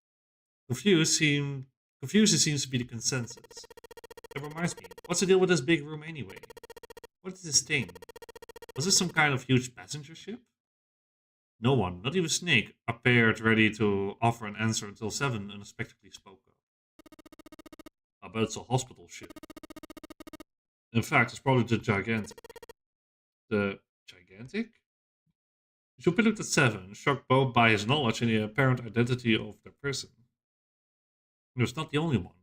Speaker 1: Confused it seems to be the consensus. That reminds me, what's the deal with this big room anyway? What is this thing? Was this some kind of huge passenger ship? No one, not even Snake, appeared ready to offer an answer until Seven unexpectedly spoke up. I bet it's a hospital ship. In fact, it's probably the Gigantic. The Gigantic? Jupiter looked at Seven, shocked both by his knowledge and the apparent identity of their person. He was not the only one.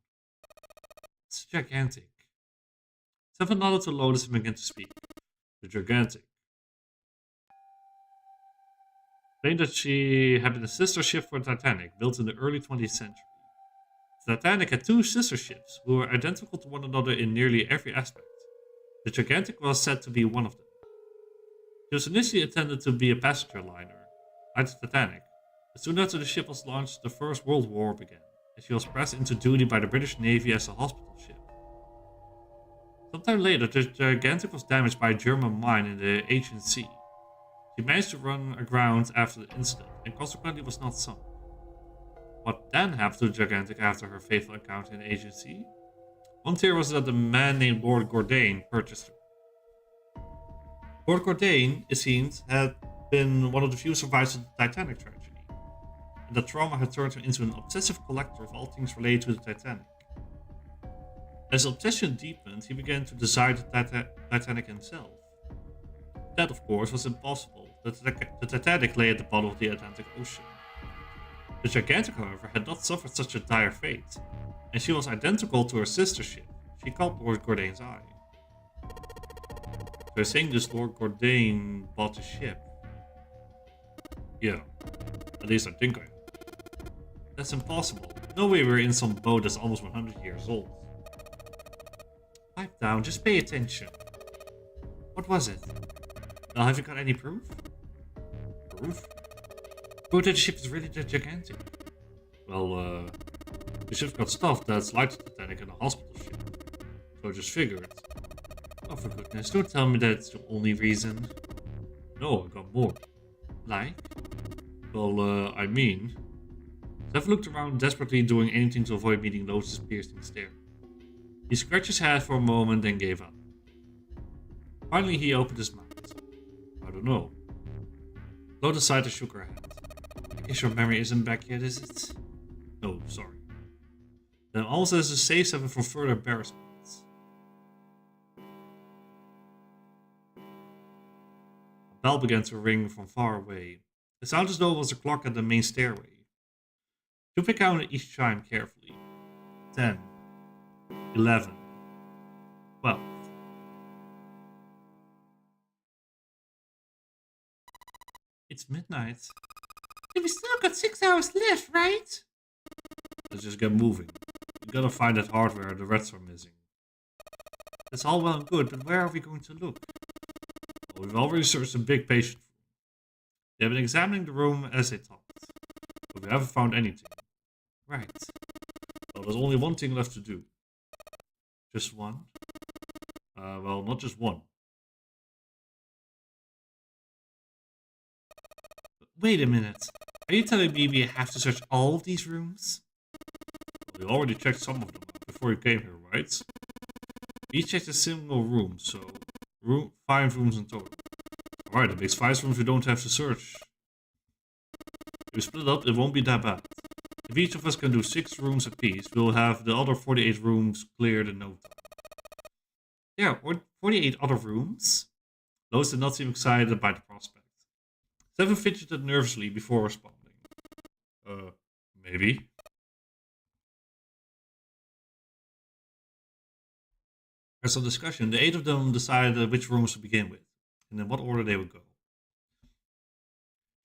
Speaker 1: It's Gigantic. Seven nodded to Lotus and began to speak. The Gigantic. Claimed that she had been a sister ship for the Titanic, built in the early 20th century. The Titanic had two sister ships, who were identical to one another in nearly every aspect. The Gigantic was said to be one of them. She was initially intended to be a passenger liner, like the Titanic, but soon after the ship was launched, the First World War began, and she was pressed into duty by the British Navy as a hospital ship. Sometime later, the Gigantic was damaged by a German mine in the Aegean Sea. She managed to run aground after the incident, and consequently was not sunk. What then happened to the Gigantic after her fateful encounter in the Aegean Sea? One theory was that a man named Lord Gordain purchased her. Lord Gordain, it seems, had been one of the few survivors of the Titanic tragedy, and that trauma had turned him into an obsessive collector of all things related to the Titanic. As his obsession deepened, he began to desire the Titanic himself. That, of course, was impossible. The Titanic lay at the bottom of the Atlantic Ocean. The Gigantic, however, had not suffered such a dire fate, and she was identical to her sister ship. She caught Lord Gordain's eye. So you're saying this Lord Gordain bought the ship? Yeah, at least I think I am. That's impossible. No way we're in some boat that's almost 100 years old. Pipe down, just pay attention. What was it? Well, have you got any proof? Proof? Proof that the ship is really that Gigantic. Well, the ship's got stuff that's like the Titanic and a hospital ship. So I just figured. Oh, for goodness, don't tell me that's the only reason. No, I got more. Like? Well, I mean... Zev looked around desperately, doing anything to avoid meeting Lotus' piercing stare. He scratched his head for a moment, then gave up. Finally, he opened his mouth. I don't know. Lotus sighed and shook her head. I guess your memory isn't back yet, is it? No, sorry. Then almost as a save Seven for further embarrassment. A bell began to ring from far away. It sounded as though it was a clock at the main stairway. Junpei counted each chime carefully. 10, 11, 12. It's midnight.
Speaker 2: And we still got 6 hours left, right?
Speaker 1: Let's just get moving. We gotta find that hardware the rats are missing. That's all well and good, but where are we going to look? Well, we've already searched a big patient room. They have been examining the room as they thought, but we haven't found anything. Right. Well, there's only one thing left to do. Just one? Well, not just one. Wait a minute. Are you telling me we have to search all of these rooms? Well, we already checked some of them before you came here, right? We checked a single room, so 5 rooms in total. Alright, that makes 5 rooms we don't have to search. If we split up, it won't be that bad. If each of us can do 6 rooms apiece, we'll have the other 48 rooms cleared in no time. Yeah, or 48 other rooms? Lois did not seem excited by the prospect. Seven fidgeted nervously before responding. Maybe. After some discussion, the 8 of them decided which rooms to begin with, and in what order they would go.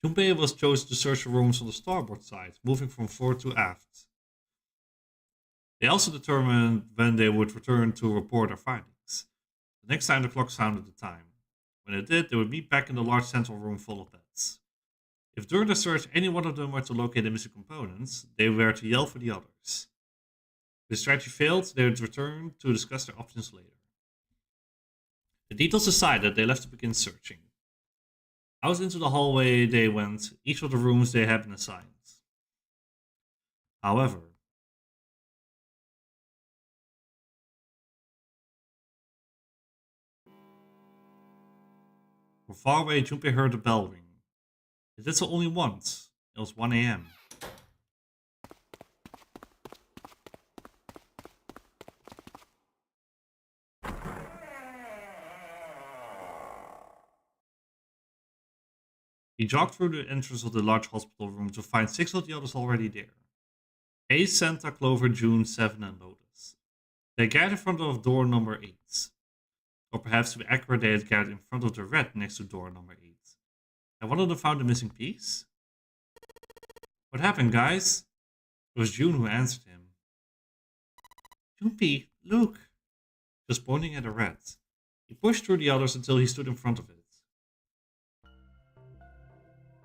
Speaker 1: Junpei was chosen to search the rooms on the starboard side, moving from forward to aft. They also determined when they would return to report their findings. The next time the clock sounded the time. When it did, they would meet back in the large central room full of beds. If during the search any one of them were to locate the missing components, they were to yell for the others. If the strategy failed, they would return to discuss their options later. The details decided, they left to begin searching. Out into the hallway they went, each of the rooms they had been assigned. However, from far away, Junpei heard the bell ring. It did so only once. It was 1 a.m. He jogged through the entrance of the large hospital room to find 6 of the others already there. Ace, Santa, Clover, June, Seven, and Lotus. They gathered in front of door number 8. Or perhaps to be accurate, they had gathered in front of the red next to door number 8. And one of them found the missing piece? What happened, guys? It was June who answered him. Junpei, look. Just pointing at a rat. He pushed through the others until he stood in front of it.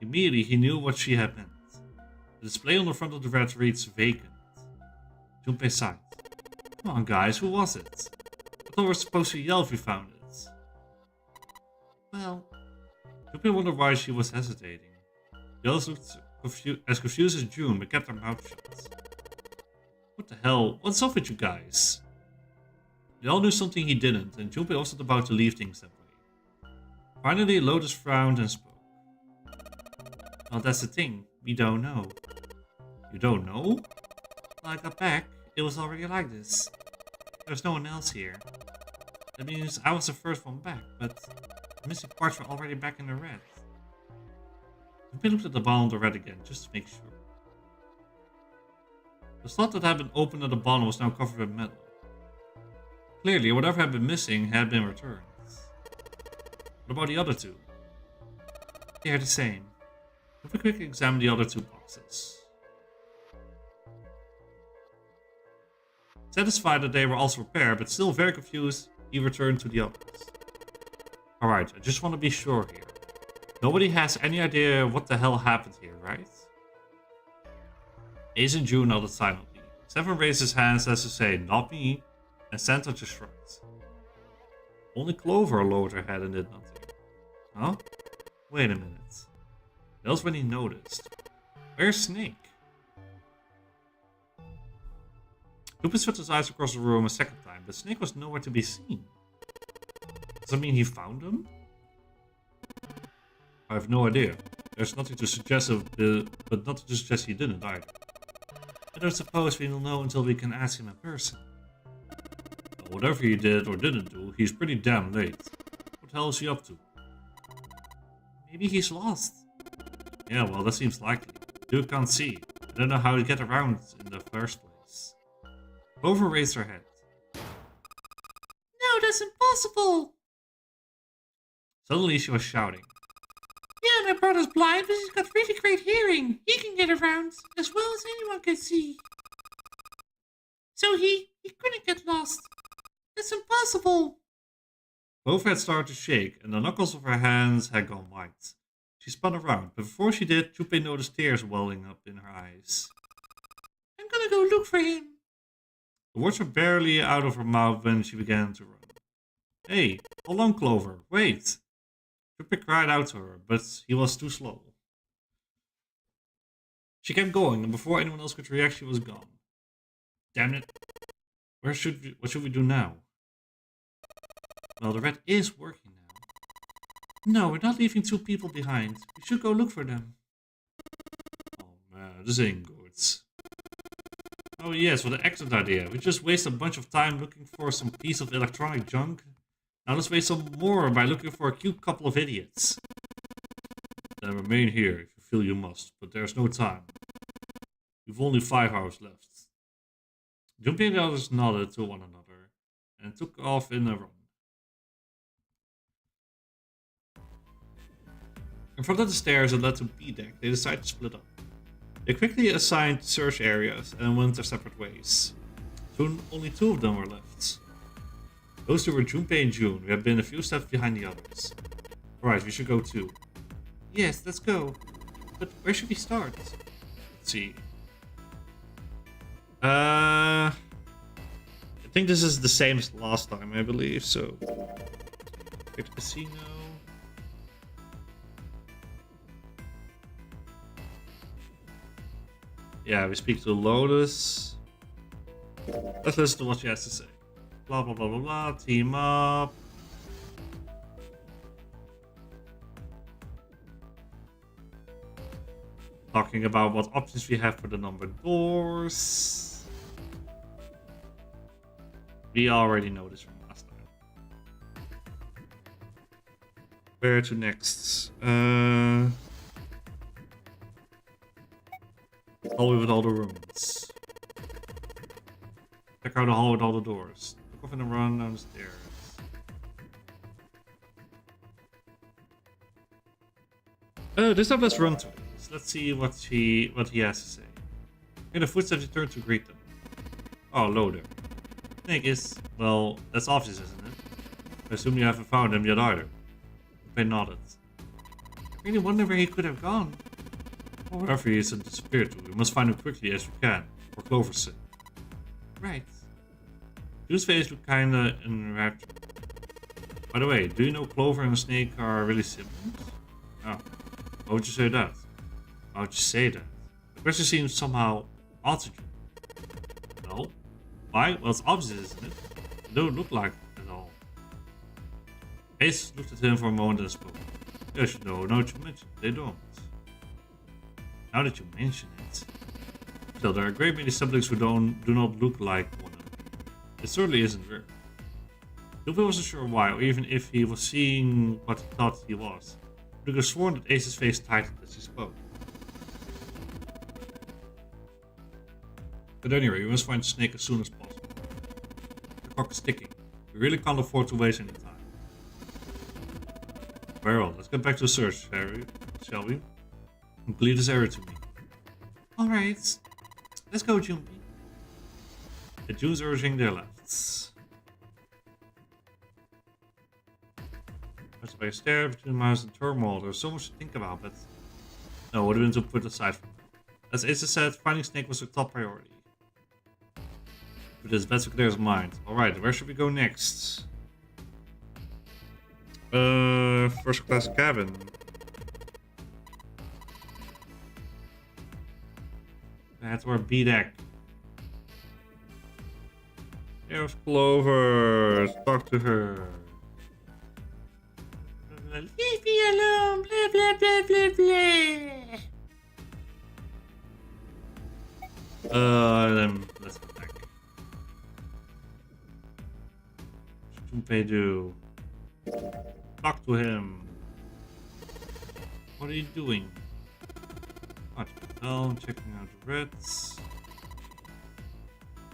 Speaker 1: Immediately he knew what she had meant. The display on the front of the rat reads vacant. Junpei sighed. Come on guys, who was it? I thought we were supposed to yell if we found it.
Speaker 2: Well,
Speaker 1: Junpei wondered why she was hesitating. The others looked as confused as June, but kept their mouth shut. What the hell? What's up with you guys? They all knew something he didn't, and Junpei wasn't about to leave things that way. Finally, Lotus frowned and spoke. Well, that's the thing. We don't know. You don't know? When I got back, it was already like this. There was no one else here. That means I was the first one back, but the missing parts were already back in the red. We looked at the bottom of the red again, just to make sure. The slot that had been opened at the bottom was now covered with metal. Clearly, whatever had been missing had been returned. What about the other 2? They are the same. Let me quickly examine the other 2 boxes. Satisfied that they were also repaired, but still very confused, he returned to the others. Alright, I just want to be sure here. Nobody has any idea what the hell happened here, right? Ace and June nodded silently. Seven raised his hands as to say, not me, and Santa just shrugged. Only Clover lowered her head and did nothing. Huh? Wait a minute. That was when he noticed. Where's Snake? Lupin swept his eyes across the room a second time, but Snake was nowhere to be seen. Does that mean he found him? I have no idea. There's nothing to suggest but nothing to suggest he didn't either. I don't suppose we will know until we can ask him in person. Well, whatever he did or didn't do, he's pretty damn late. What the hell is he up to?
Speaker 2: maybe he's lost.
Speaker 1: Yeah, well, that seems likely. Dude can't see. I don't know how to get around in the first place. Clover raised her head.
Speaker 2: No, that's impossible!
Speaker 1: Suddenly she was shouting.
Speaker 2: Yeah, my brother's blind, but he's got really great hearing. He can get around as well as anyone can see. So he couldn't get lost. That's impossible.
Speaker 1: Clover had started to shake, and the knuckles of her hands had gone white. She spun around, but before she did, Junpei noticed tears welling up in her eyes.
Speaker 2: I'm gonna go look for him.
Speaker 1: The words were barely out of her mouth when she began to run. Hey, hold on, Clover, wait! Junpei cried out to her, but he was too slow. She kept going, and before anyone else could react, she was gone. Damn it. What should we do now? Well, the rat is working now. No, we're not leaving 2 people behind. We should go look for them. Oh man, this ain't good. Oh yes, what an excellent idea. We just waste a bunch of time looking for some piece of electronic junk. Now let's waste some more by looking for a cute couple of idiots. Then remain here if you feel you must, but there's no time. We've only 5 hours left. Junpei and the others nodded to one another and took off in a run. In front of the stairs that led to B deck, they decided to split up. They quickly assigned search areas and went their separate ways. Soon, only 2 of them were left. Those 2 were Junpei and June, who had been a few steps behind the others. Alright, we should go too.
Speaker 2: Yes, let's go.
Speaker 1: But where should we start? Let's see. I think this is the same as last time, I believe, so... Pick the casino. Yeah, we speak to Lotus. Let's listen to what she has to say. Blah blah blah blah blah, team up. Talking about what options we have for the numbered doors. We already know this from last time. Where to next? Hallway with all the rooms. Check out the hall with all the doors. Look off and run down the stairs. This time let's run to it. Let's see what he has to say. In the footsteps, he turned to greet them. Oh, hello there. Snake is, well, that's obvious, isn't it? I assume you haven't found him yet either. They nodded. I really wonder where he could have gone. Or wherever he has disappeared to, we must find him quickly as we can, for Clover's sake.
Speaker 2: Right.
Speaker 1: June's face looked kinda enraptured. By the way, do you know Clover and the Snake are really siblings? Oh, why would you say that? Why would you say that? The question seems somehow odd to you. No? Why? Well, it's obvious, isn't it? They don't look like it at all. Ace looked at him for a moment and spoke. Yes, you know, now that you mention it, they don't. Now that you mention it. Still, there are a great many siblings who do not look like one another. It certainly isn't rare. Junpei wasn't sure why, or even if he was seeing what he thought he was. But he could have sworn that Ace's face tightened as he spoke. But anyway, we must find the Snake as soon as possible. The clock is ticking. We really can't afford to waste any time. Very well, let's get back to the search, Harry, shall we? And leave this area to me.
Speaker 2: Alright. Let's go, Junpei.
Speaker 1: The Junes urging their left. As by a stair between Miles and Turmoil, there's so much to think about, but no, would have been to put aside for now. As Asa said, finding Snake was a top priority. But it's best to clear his mind. Alright, where should we go next? First class cabin. That's our B deck. There's Clover. Let's talk to her.
Speaker 2: Leave me alone. Blah, blah, blah, blah, blah.
Speaker 1: Then let's go back. What should Junpei do? Talk to him. What are you doing? Watching the bell, checking out the reds.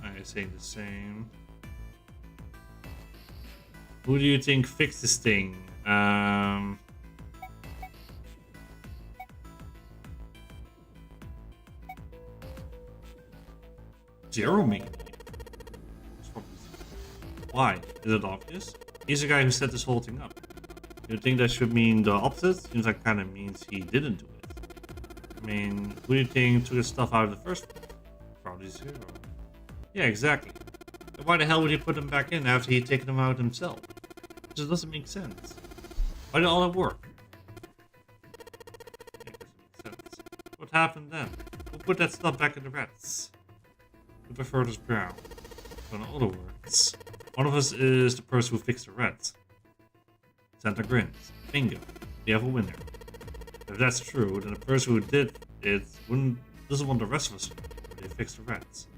Speaker 1: I'm saying the same. Who do you think fixed this thing? zero maybe. Why? Is it obvious? He's the guy who set this whole thing up. You think that should mean the opposite? Seems like kind of means he didn't do it. I mean, who do you think took his stuff out of the first place? Probably Zero. Yeah, exactly. Then why the hell would he put them back in after he'd taken them out himself? It just doesn't make sense. Why did all that work? Yeah, it doesn't make sense. What happened then? Who put that stuff back in the rats? Who preferred us brown? In other words, one of us is the person who fixed the rats. Santa grins. Bingo. We have a winner. If that's true, then the person who did it doesn't want the rest of us to know. They fixed the rats.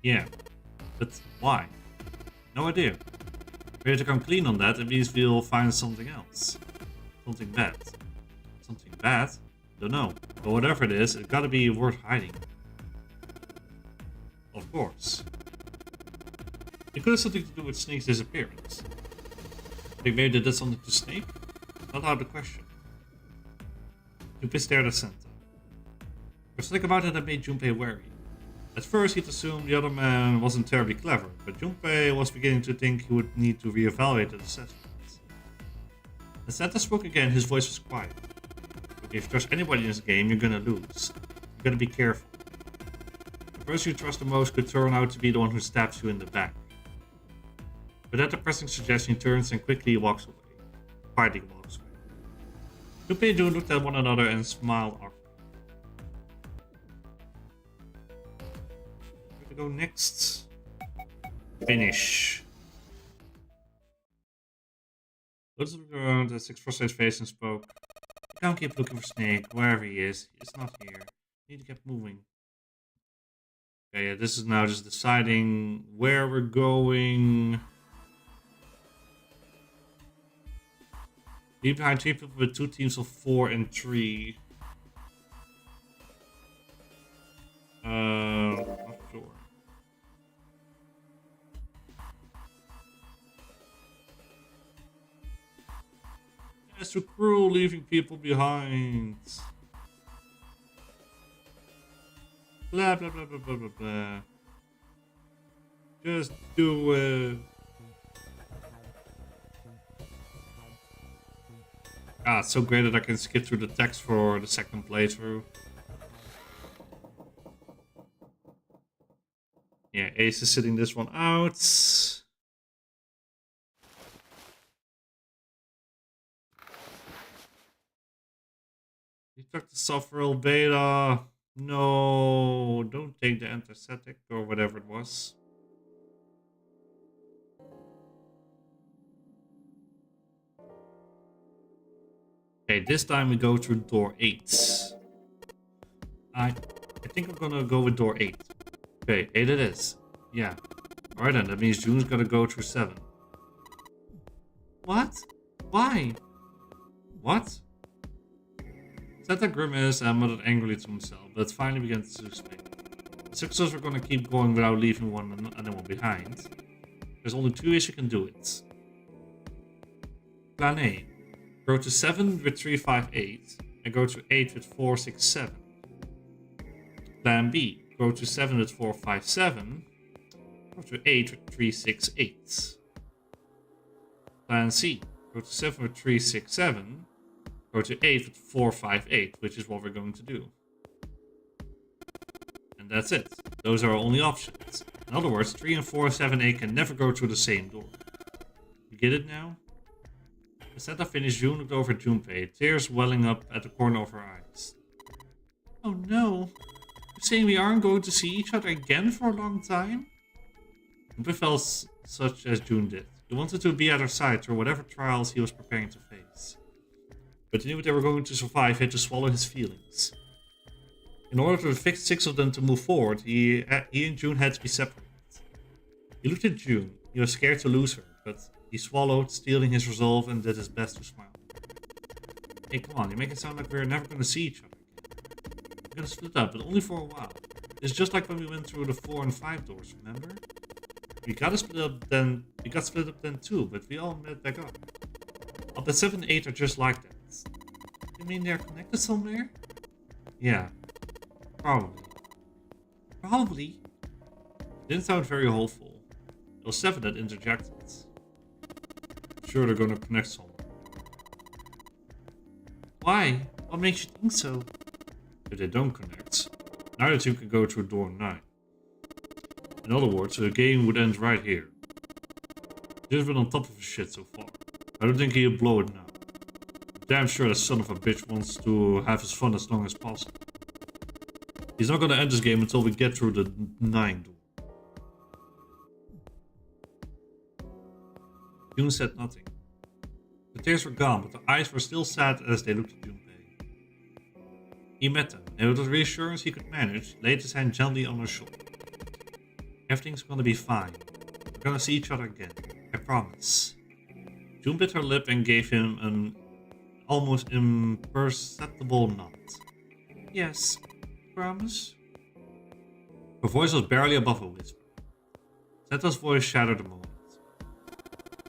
Speaker 1: Yeah. But why? No idea. We have to come clean on that. It means we'll find something else. Something bad. Something bad? Don't know. But whatever it is, it's gotta be worth hiding. Of course. It could have something to do with Snake's disappearance. Think maybe they did something to Snake? Not out of the question. Junpei stared at Santa. There's something about it that made Junpei wary. At first he'd assumed the other man wasn't terribly clever, but Junpei was beginning to think he would need to reevaluate his assessments. When Santa spoke again, his voice was quiet. If you trust anybody in this game, you're gonna lose. You gotta be careful. The person you trust the most could turn out to be the one who stabs you in the back. With that depressing suggestion, he turns and quickly walks away. Quietly walks away. Junpei and June looked at one another and smiled awkwardly. Where to go next? Finish. Looked around at Six frustrated face and spoke. You can't keep looking for Snake, wherever he is. He's not here. You need to keep moving. Okay, yeah, this is now just deciding where we're going. Leave behind 3 people with 2 teams of 4 and 3. Not sure. It's too cruel leaving people behind. Blah blah blah blah blah blah blah. Just do it. Ah, it's so great that I can skip through the text for the second playthrough. Yeah, Ace is sitting this one out. You took the Sufferal Beta. No, don't take the anesthetic or whatever it was. Okay, this time we go through door 8. I think I'm gonna go with door 8. Okay, 8 it is. Yeah. Alright then, that means June's gonna go through 7. What? Why? What? Santa grimaced and muttered angrily to himself, but finally began to suspect. The successors were gonna keep going without leaving one anyone behind. There's only 2 ways you can do it. Plan A. Go to 7 with 358 and go to 8 with 467. Plan B. Go to 7 with 457. Go to 8 with 368. Plan C. Go to 7 with 367. Go to 8 with 458, which is what we're going to do. And that's it. Those are our only options. In other words, 3 and 4, 7, 8 can never go through the same door. You get it now? As Santa finished, June looked over at Junpei, tears welling up at the corner of her eyes. Oh no. You're saying we aren't going to see each other again for a long time? Junpei felt such as June did. He wanted to be at her side through whatever trials he was preparing to face. But he knew they were going to survive, he had to swallow his feelings. In order to fix 6 of them to move forward, he and June had to be separated. He looked at June. He was scared to lose her, but he swallowed, steeling his resolve, and did his best to smile. Hey, come on, you make it sound like we're never going to see each other again. We're going to split up, but only for a while. It's just like when we went through the 4 and 5 doors, remember? We got split up then too, but we all met back up. I'll bet 7 and 8 are just like that. You mean they're connected somewhere? Yeah. Probably. Probably? Didn't sound very hopeful. It was Seven that interjected. Sure, they're gonna connect somewhere.
Speaker 2: Why? What makes you think so?
Speaker 1: If they don't connect, neither team can go through door 9. In other words, the game would end right here. He's been on top of his shit so far. I don't think he'll blow it now. I'm damn sure the son of a bitch wants to have his fun as long as possible. He's not gonna end this game until we get through the 9 door. June said nothing. The tears were gone, but the eyes were still sad as they looked at Junpei. He met them, and with the reassurance he could manage, laid his hand gently on her shoulder. Everything's gonna be fine. We're gonna see each other again. I promise. June bit her lip and gave him an almost imperceptible nod.
Speaker 2: Yes. Promise?
Speaker 1: Her voice was barely above a whisper. Santa's voice shattered a moment.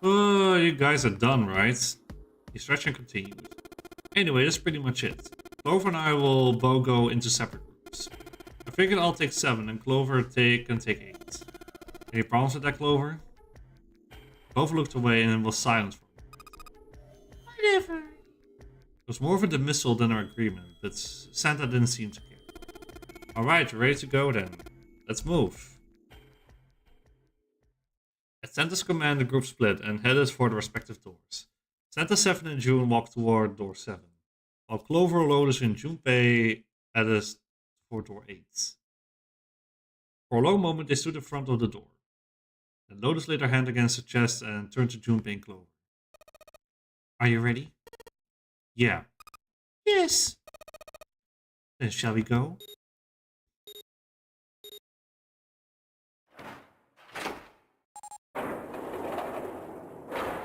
Speaker 1: Oh, you guys are done, right? He stretched and continued. Anyway, that's pretty much it. Clover and I will both go into separate groups. I figured I'll take 7 and Clover can take 8. Any problems with that, Clover? Clover looked away and was silent for a moment.
Speaker 2: Whatever.
Speaker 1: It was more of a dismissal than an agreement, but Santa didn't seem to care. Alright, ready to go then. Let's move. At Santa's command, the group split and headed for the respective doors. Santa, 7 and June walked toward door 7, while Clover, Lotus and Junpei headed for door 8. For a long moment, they stood in front of the door. Then Lotus laid her hand against her chest and turned to Junpei and Clover. Are you ready? Yeah.
Speaker 2: Yes.
Speaker 1: Then shall we go?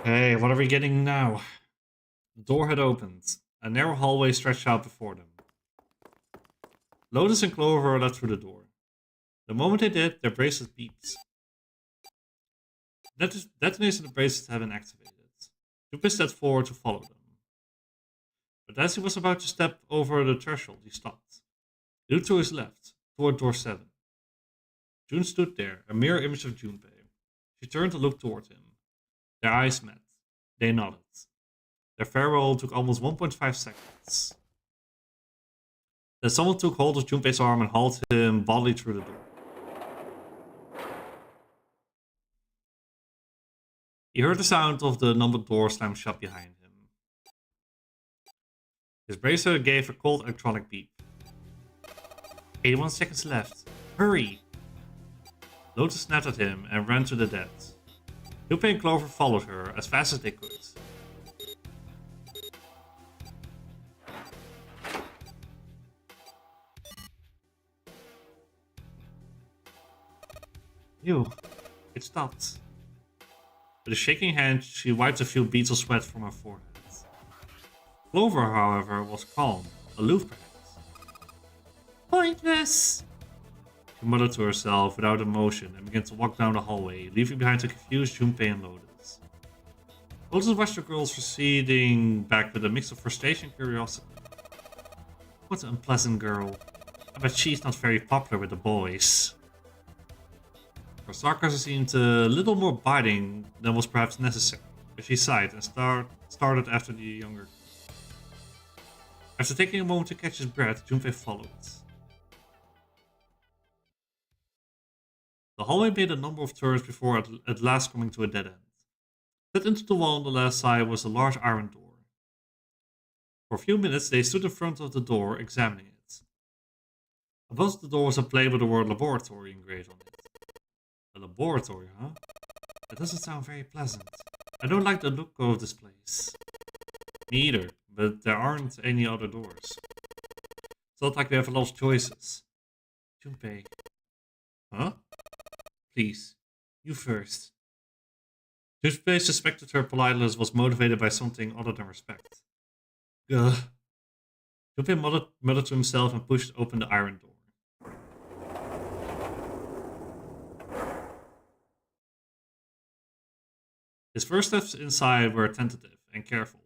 Speaker 1: Hey, what are we getting now? The door had opened. A narrow hallway stretched out before them. Lotus and Clover led through the door. The moment they did, their bracelets beeped. Detonation of the bracelets had been activated. Junpei stepped forward to follow them. But as he was about to step over the threshold, he stopped. He looked to his left, toward door 7. June stood there, a mirror image of Junpei. She turned to look toward him. Their eyes met. They nodded. Their farewell took almost 1.5 seconds. Then someone took hold of Junpei's arm and hauled him bodily through the door. He heard the sound of the numbered door slam shut behind him. His bracelet gave a cold electronic beep. 81 seconds left. Hurry! Lotus snapped at him and ran to the dead. Junpei and Clover followed her as fast as they could. It stopped. With a shaking hand, she wiped a few beads of sweat from her forehead. Clover, however, was calm, aloof perhaps.
Speaker 2: Pointless.
Speaker 1: She muttered to herself without emotion and began to walk down the hallway, leaving behind the confused Junpei and Lotus. Lotus watched the girls receding back with a mix of frustration and curiosity. What an unpleasant girl. I bet she's not very popular with the boys. Her sarcasm seemed a little more biting than was perhaps necessary, but she sighed and started after the younger girl. After taking a moment to catch his breath, Junpei followed. The hallway made a number of turns before at last coming to a dead end. Set into the wall on the left side was a large iron door. For a few minutes they stood in front of the door, examining it. Above the door was a plate with the word laboratory engraved on it. A laboratory, huh? That doesn't sound very pleasant. I don't like the look of this place. Me either, but there aren't any other doors. It's not like we have a lot of choices. Junpei. Huh? Please, you first. Junpei suspected her politeness was motivated by something other than respect. Ugh. Junpei muttered to himself and pushed open the iron door. His first steps inside were tentative and careful,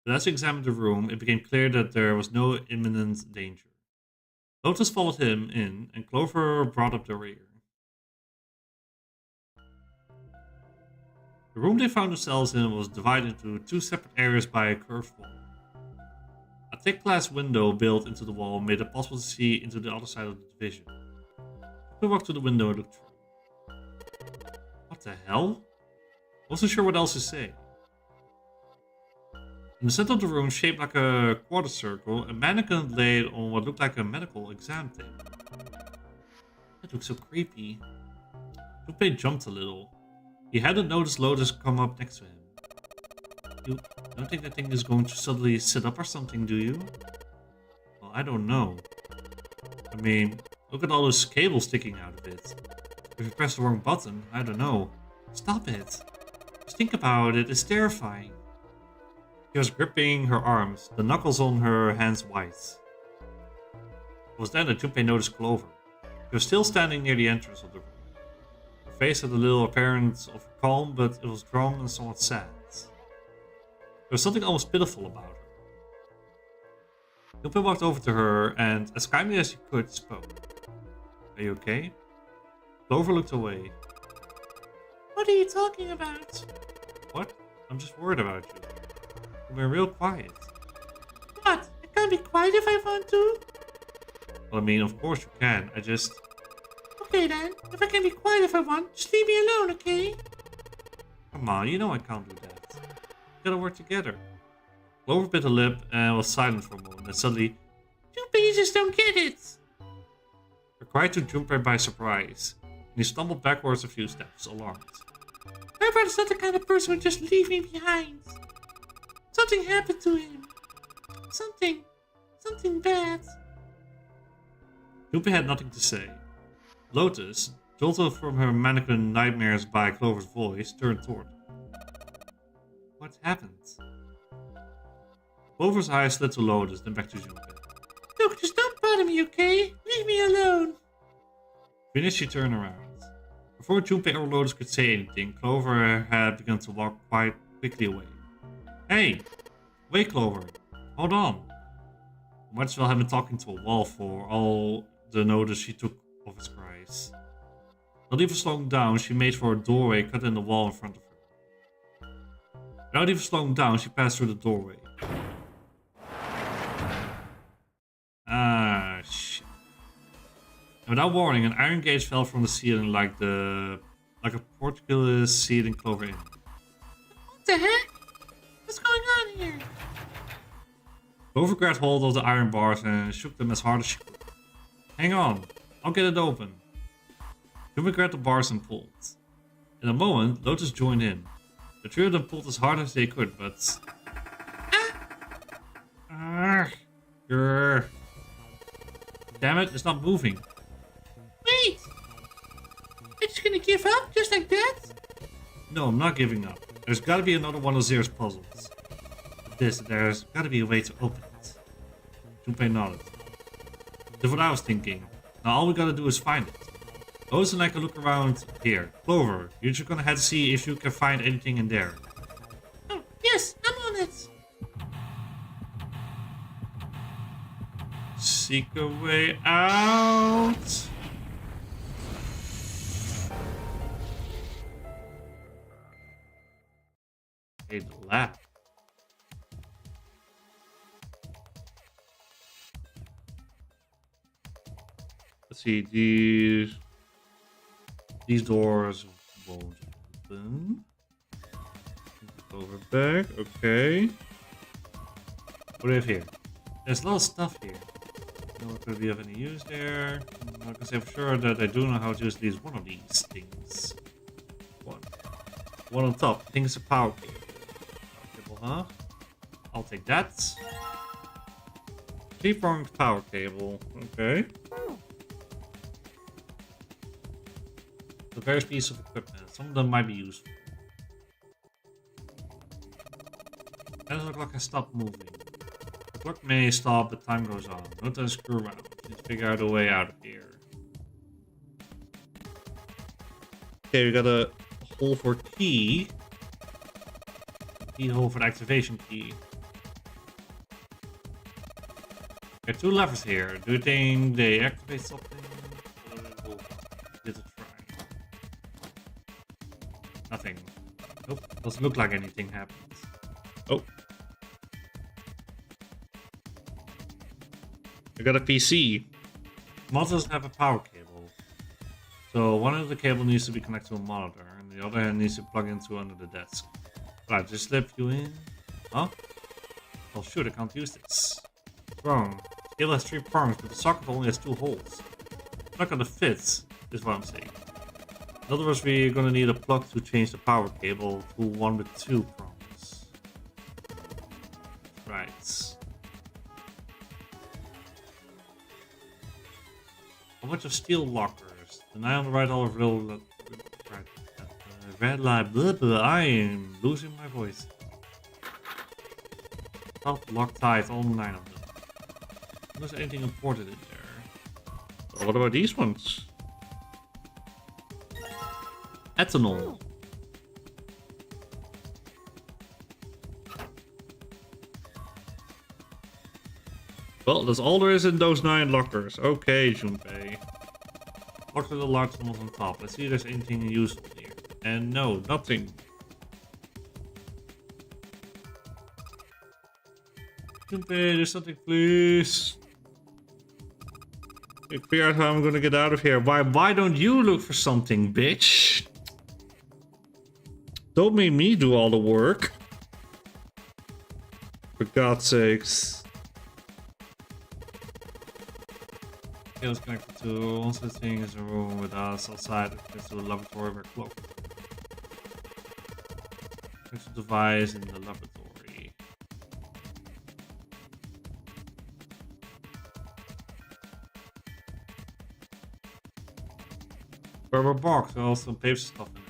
Speaker 1: but as he examined the room, it became clear that there was no imminent danger. Lotus followed him in, and Clover brought up the rear. The room they found themselves in was divided into two separate areas by a curved wall. A thick glass window built into the wall made it possible to see into the other side of the division. We walked to the window and looked through. What the hell? Wasn't sure what else to say. In the center of the room, shaped like a quarter circle, a mannequin laid on what looked like a medical exam table. That looked so creepy. Junpei jumped a little. He hadn't noticed Lotus come up next to him. You don't think that thing is going to suddenly sit up or something, do you? Well, I don't know. I mean, look at all those cables sticking out of it. If you press the wrong button, I don't know. Stop it. Just think about it, it's terrifying. She was gripping her arms, the knuckles on her hands white. It was then that Junpei noticed Clover. She was still standing near the entrance of the room. Her face had a little appearance of calm, but it was drawn and somewhat sad. There was something almost pitiful about her. Junpei walked over to her and, as kindly as he could, spoke. Are you okay? Clover looked away.
Speaker 2: What are you talking about?
Speaker 1: What? I'm just worried about you. You've been real quiet.
Speaker 2: What? I can't be quiet if I want to?
Speaker 1: Well, I mean, of course you can. I just...
Speaker 2: Okay then, if I can be quiet if I want, just leave me alone, okay?
Speaker 1: Come on, you know I can't do that. We gotta work together. Clover bit her lip and was silent for a moment, and suddenly...
Speaker 2: You just don't get it!
Speaker 1: Her cry took Junpei by surprise, and he stumbled backwards a few steps, alarmed.
Speaker 2: My brother's not the kind of person who would just leave me behind. Something happened to him. Something bad.
Speaker 1: Junpei had nothing to say. Lotus, jolted from her mannequin nightmares by Clover's voice, turned toward her. What happened? Clover's eyes slid to Lotus, then back to Junpei.
Speaker 2: Look, just don't bother me, okay? Leave me alone.
Speaker 1: Finished, she turned around. Before Junpei or Lotus could say anything, Clover had begun to walk quite quickly away. Hey! Wait, Clover! Hold on! Might as well have been talking to a wall for all the notice she took of his cries. Not even slowing down, she made for a doorway cut in the wall in front of her. Without even slowing down, she passed through the doorway. Ah, shit. And without warning, an iron gate fell from the ceiling like a portcullis sealing Clover in.
Speaker 2: What the heck? What's going on here?
Speaker 1: Clover grabbed hold of the iron bars and shook them as hard as she could. Hang on, I'll get it open. Junpei grabbed the bars and pulled. In a moment, Lotus joined in. The three of them pulled as hard as they could, but... Grr. Damn it, it's not moving.
Speaker 2: Wait! Are just gonna give up just like that?
Speaker 1: No, I'm not giving up. There's gotta be another one of Zero's puzzles. There's gotta be a way to open it. Junpei nodded. That's what I was thinking. Now all we gotta do is find it. Lotus and I can look around here. Clover, you're just gonna have to see if you can find anything in there.
Speaker 2: Oh, yes, I'm on it.
Speaker 1: Seek a way out. Okay, the lab. Let's see, these doors won't open. Over back, okay. What do we have here? There's a lot of stuff here. No one could be of any use there. I can say for sure that I do know how to use at least one of these things. One on top. I think it's a power cable, huh? I'll take that. 3-pronged power cable. Okay. The various pieces of equipment. Some of them might be useful. Doesn't look like I stopped moving. The clock may stop, but time goes on. No time to screw around. Need to figure out a way out of here. Okay, we got a hole for key. Keyhole for the activation key. There are 2 levers here. Do you think they activate something? We'll give it a try. Nothing. Nope, doesn't look like anything happened. Oh. I got a PC. Mod doesn't have a power cable. So one of the cable needs to be connected to a monitor, and the other hand needs to plug into under the desk. Right, just slip you in. Huh? Well, shoot, I can't use this. What's wrong? The cable has 3 prongs, but the socket only has 2 holes. It's not gonna fit, is what I'm saying. In other words, we're gonna need a plug to change the power cable to one with 2 prongs. Right. A bunch of steel lockers. The 9 on the right, all of real. Right. Red light. Blah, blah, I am losing my voice. Top lock tight, all 9 of them. Unless anything important in there. So what about these ones? Ethanol. Well, that's all there is in those 9 lockers. Okay, Junpei. Lock the large ones on top. Let's see if there's anything useful here. And no, nothing. Junpei, there's something, please. Figure out how I'm gonna get out of here. Why don't you look for something, bitch? Don't make me do all the work. For God's sakes. It was connected to one such thing as a room with us outside. It's to a laboratory where cloak. There's a device in the laboratory. Rubber box with also some paper stuff in it.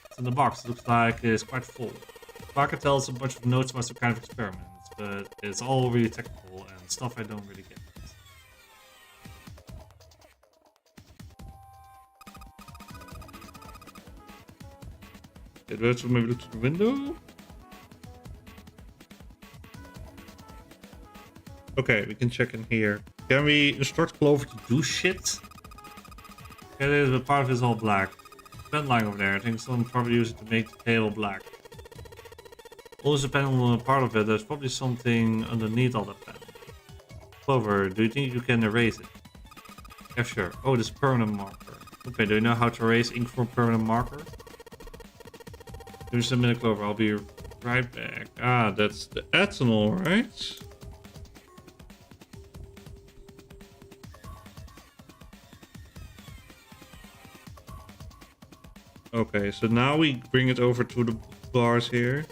Speaker 1: It's in the box. It looks like it's quite full. I can tell it's a bunch of notes about some kind of experiments, but it's all really technical and stuff I don't really get. Okay, let's maybe look to the window. Okay, we can check in here. Can we instruct Clover to do shit? Okay, the part of it is all black. Pen line over there. I think someone probably used it to make the table black. Also, depending on the part of it, there's probably something underneath all that pen. Clover, do you think you can erase it? Yeah, sure. Oh, this permanent marker. Okay, do you know how to erase ink from permanent marker? Just a minute, Clover. I'll be right back. Ah, that's the ethanol, right? Okay, so now we bring it over to the bars here.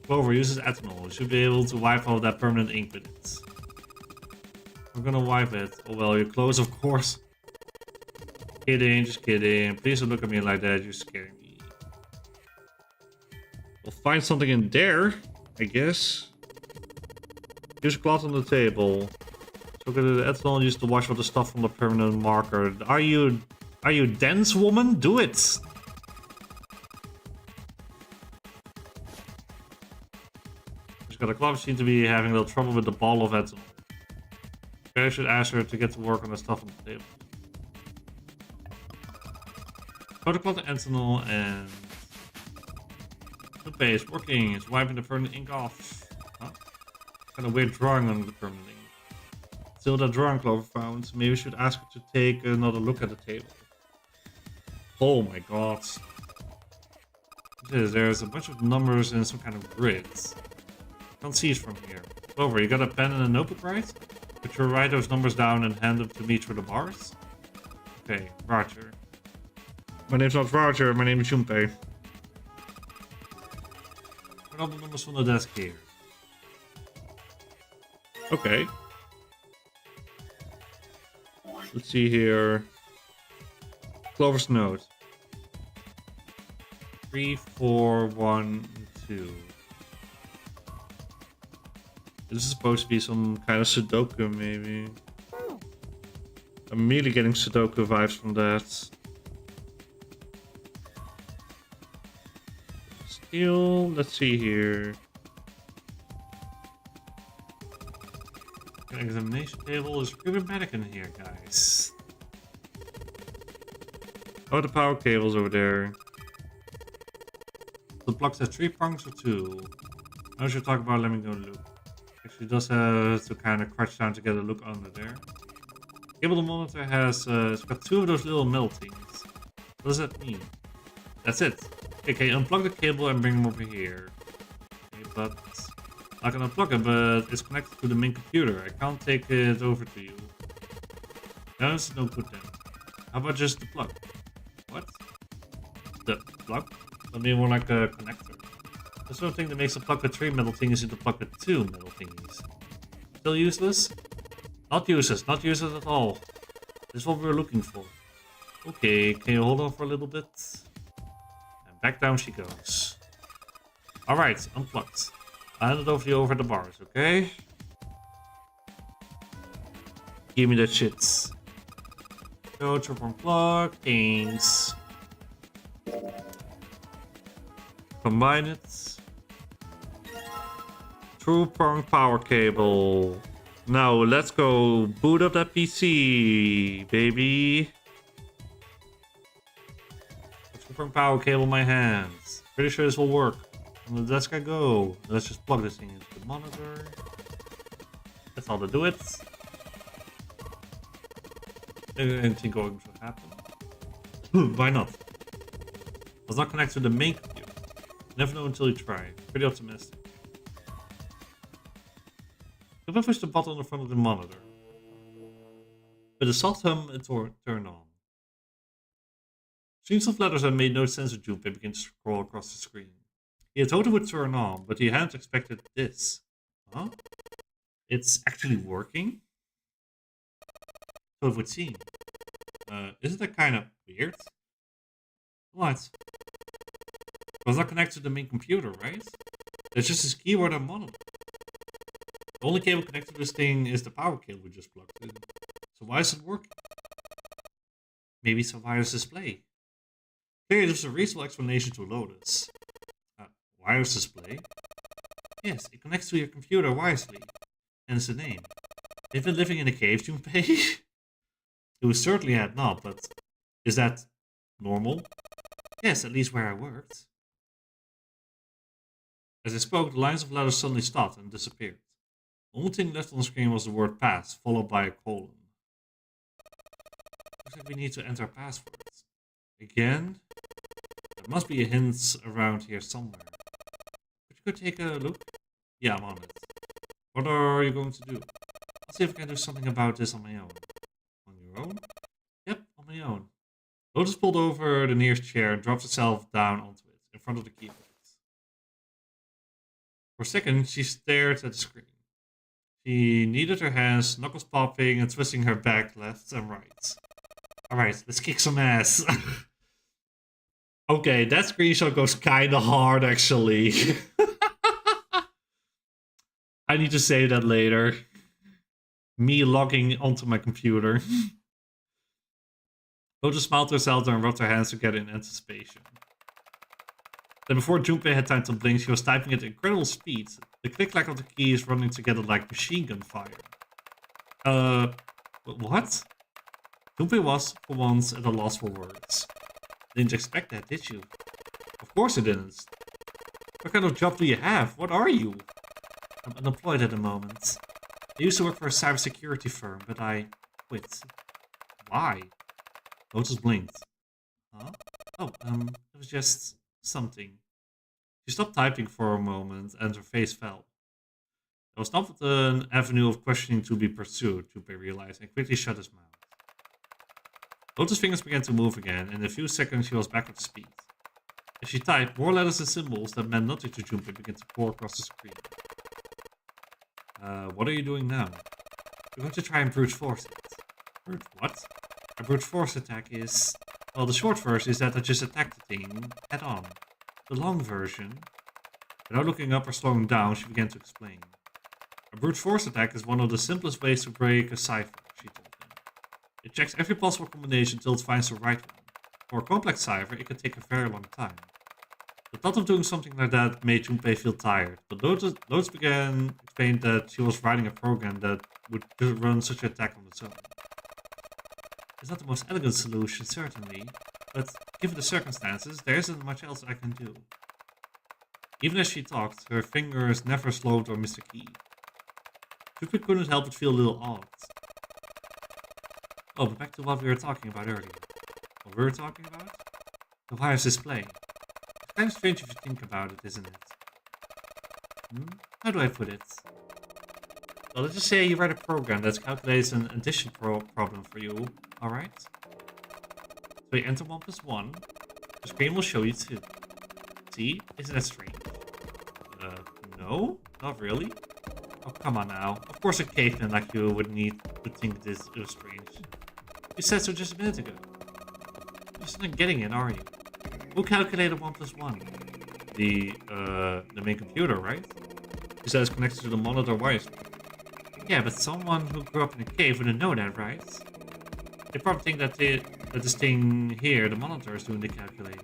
Speaker 1: Clover uses ethanol. You should be able to wipe out that permanent ink with it. I'm gonna wipe it. Oh well, you're close, of course. Kidding, just kidding. Please don't look at me like that. You're scaring me. We'll find something in there, I guess. Use a cloth on the table. So get the ethanol used to wash out the stuff from the permanent marker. Are you dense, woman? Do it. She's got a cloth. Seems to be having a little trouble with the ball of ethanol. Okay, I should ask her to get to work on the stuff on the table. Go to cloth ethanol and the base working. It's wiping the permanent ink off. Huh? Kind of weird drawing on the permanent ink. Still that drawing Clover found. Maybe we should ask her to take another look at the table. Oh my god. There's a bunch of numbers and some kind of grids. Can't see it from here. Clover, you got a pen and a notebook, right? Could you write those numbers down and hand them to me through the bars? Okay, Roger. My name's not Roger, my name is Junpei. Put all the numbers from the desk here. Okay. Let's see here. Clover's note. 3, 4, 1, 2. This is supposed to be some kind of Sudoku, maybe. I'm immediately getting Sudoku vibes from that. Steel, let's see here. An examination table is problematic in here, guys. Oh, the power cable's over there. The blocks have 3 prongs or 2. Now should talk about, let me go look. Actually does have to kind of crouch down to get a look under there. Cable monitor has it's got 2 of those little metal things. What does that mean? That's it. Okay, unplug the cable and bring them over here. Okay, but I can unplug it, but it's connected to the main computer. I can't take it over to you. That's no good then. How about just the plug? What? The plug? Something more like a connector. The sort of thing that makes a plug with 3 metal thingies into plug with 2 metal thingies. Still useless? Not useless, not useless at all. This is what we were looking for. Okay, can you hold on for a little bit? And back down she goes. Alright, unplugged. I hand it over the bars, okay? Give me that shit. Go to unplug, things. Combine it. True prong power cable. Now let's go boot up that PC, baby. True prong power cable in my hands. Pretty sure this will work. On the desk I go. Let's just plug this thing into the monitor. That's how to do it. Anything going to happen? Why not? Let's not connect to the main computer. Never know until you try. Pretty optimistic. If I push the button on the front of the monitor. With a soft hum, it turned on. Streams of letters that made no sense to Junpei began to scroll across the screen. He had hoped it would turn on, but he hadn't expected this. Huh? It's actually working? So it would seem. Isn't that kind of weird? What? Was not connected to the main computer, right? There's just his keyboard and monitor. The only cable connected to this thing is the power cable we just plugged in. So why is it working? Maybe it's a wireless display. Clearly there's a reasonable explanation to Lotus. Wireless display? Yes, it connects to your computer wirelessly. Hence the name. They've been living in a cave, Junpei? It was certainly had not, but is that normal? Yes, at least where I worked. As I spoke, the lines of letters suddenly stopped and disappeared. The only thing left on the screen was the word pass, followed by a colon. Looks like we need to enter our passwords. Again? There must be a hint around here somewhere. Could you go take a look? Yeah, I'm on it. What are you going to do? Let's see if I can do something about this on my own. On your own? Yep, on my own. Lotus pulled over the nearest chair and dropped herself down onto it, in front of the keyboard. For a second, she stared at the screen. She kneaded her hands, knuckles popping and twisting her back left and right. Alright, let's kick some ass. Okay, that screenshot goes kinda hard, actually. I need to save that later. Me logging onto my computer. Lotus smiled to herself and rubbed her hands together in anticipation. Then before Junpei had time to blink, she was typing at incredible speed. The click-clack of the keys running together like machine gun fire. What? Junpei was, for once, at a loss for words. Didn't expect that, did you? Of course I didn't. What kind of job do you have? What are you? I'm unemployed at the moment. I used to work for a cybersecurity firm, but I quit. Why? Lotus blinked. Huh? Oh, it was just something. She stopped typing for a moment and her face fell. There was not an avenue of questioning to be pursued, Junpei realized, and quickly shut his mouth. Lotus' fingers began to move again, and in a few seconds she was back at speed. As she typed, more letters and symbols that meant nothing to Junpei began to pour across the screen. What are you doing now? We're going to try and brute force it. Brute what? A brute force attack is... Well, the short version is that I just attacked the thing head on. The long version... Without looking up or slowing down, she began to explain. A brute force attack is one of the simplest ways to break a cipher, she told him. It checks every possible combination until it finds the right one. For a complex cipher, it can take a very long time. The thought of doing something like that made Junpei feel tired, but Lotus began explaining that she was writing a program that would run such an attack on its own. It's not the most elegant solution, certainly, but given the circumstances, there isn't much else I can do. Even as she talked, her fingers never slowed or missed a key. Junpei couldn't help but feel a little odd. Oh, but back to what we were talking about earlier. What we were talking about? The wires display. It's kind of strange if you think about it, isn't it? How do I put it? Well, let's just say you write a program that calculates an addition problem for you, alright? So you enter 1 plus 1, the screen will show you 2. See? Isn't that strange? No? Not really? Oh, come on now. Of course a caveman like you would think this was strange. You said so just a minute ago. You're still not getting it, are you? Who calculated 1 plus 1? The main computer, right? You said it's connected to the monitor wires. Yeah, but someone who grew up in a cave wouldn't know that, right? They probably think that this thing here, the monitor, is doing the calculating.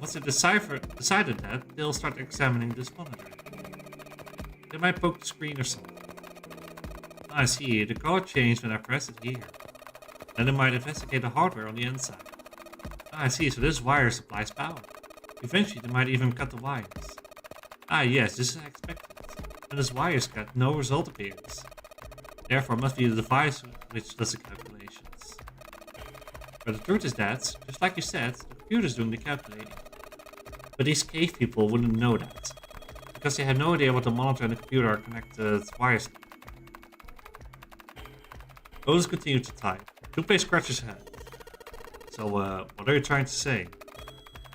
Speaker 1: Once they decided that, they'll start examining this monitor. They might poke the screen or something. I see, the color changed when I pressed it here. Then they might investigate the hardware on the inside. I see, so this wire supplies power. Eventually they might even cut the wires. Ah yes, this is expected. When this wire is cut, no result appears. Therefore it must be the device which does the calculations. But the truth is that, just like you said, the computer is doing the calculating. But these cave people wouldn't know that. Because they have no idea what the monitor and the computer are connected wires to. Lotus continued to type. Junpei scratches his head. So, what are you trying to say?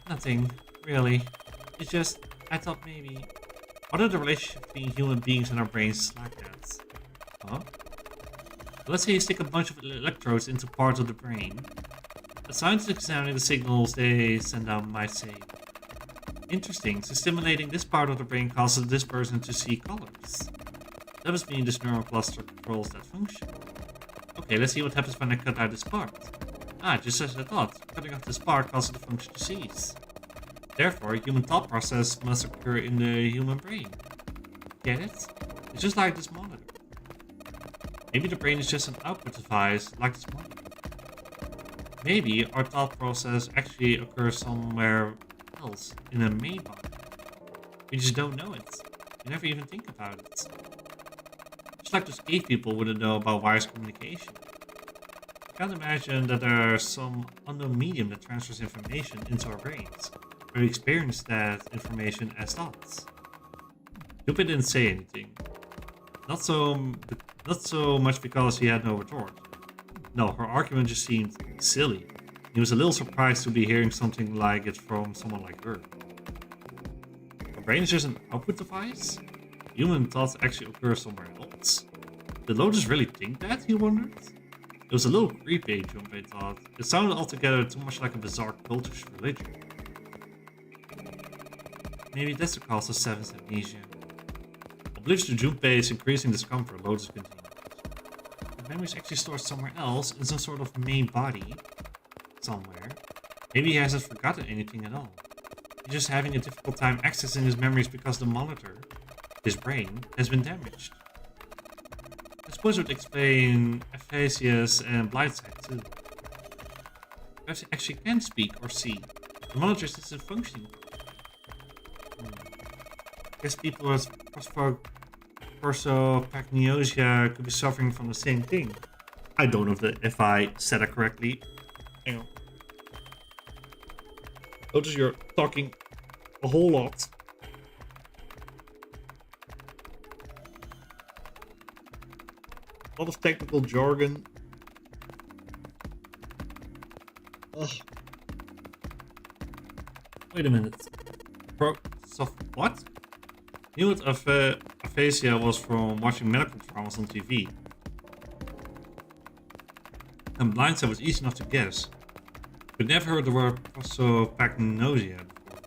Speaker 1: Nothing, really. It's just, I thought maybe... What are the relationships between human beings and our brains like that? Huh? Let's say you stick a bunch of electrodes into parts of the brain. A scientist examining the signals they send out might say, interesting, so stimulating this part of the brain causes this person to see colors. That must mean this neural cluster controls that function. Okay, let's see what happens when I cut out this part. Ah, just as I thought, cutting off this part causes the function to cease. Therefore, human thought process must occur in the human brain. Get it? It's just like this monitor. Maybe the brain is just an output device like this monitor. Maybe our thought process actually occurs somewhere else in a main body. We just don't know it. We never even think about it. Just like those cave people wouldn't know about wireless communication. I can't imagine that there's some unknown medium that transfers information into our brains, where we experience that information as thoughts. Junpei didn't say anything. Not so much because he had no retort. No, her argument just seemed silly. He was a little surprised to be hearing something like it from someone like her. Her brain is just an output device? Human thoughts actually occur somewhere else? Did Lotus really think that, he wondered? It was a little creepy, Junpei thought. It sounded altogether too much like a bizarre cultish religion. Maybe that's the cause of Seven's amnesia. Oblivious to Junpei's increasing discomfort, Lotus continued. The memory is actually stored somewhere else, in some sort of main body. Somewhere. Maybe he hasn't forgotten anything at all. He's just having a difficult time accessing his memories because the monitor, his brain, has been damaged. I suppose it would explain aphasias and blindsight too. Perhaps he actually can speak or see. The monitor isn't functioning. I guess people with prosopagnosia could be suffering from the same thing. I don't know if I said that correctly. Hang on. Notice you're talking a whole lot. A lot of technical jargon. Ugh. Wait a minute. What? Knew that aphasia was from watching medical dramas on TV. And blindsight was easy enough to guess. But never heard the word prosopagnosia before.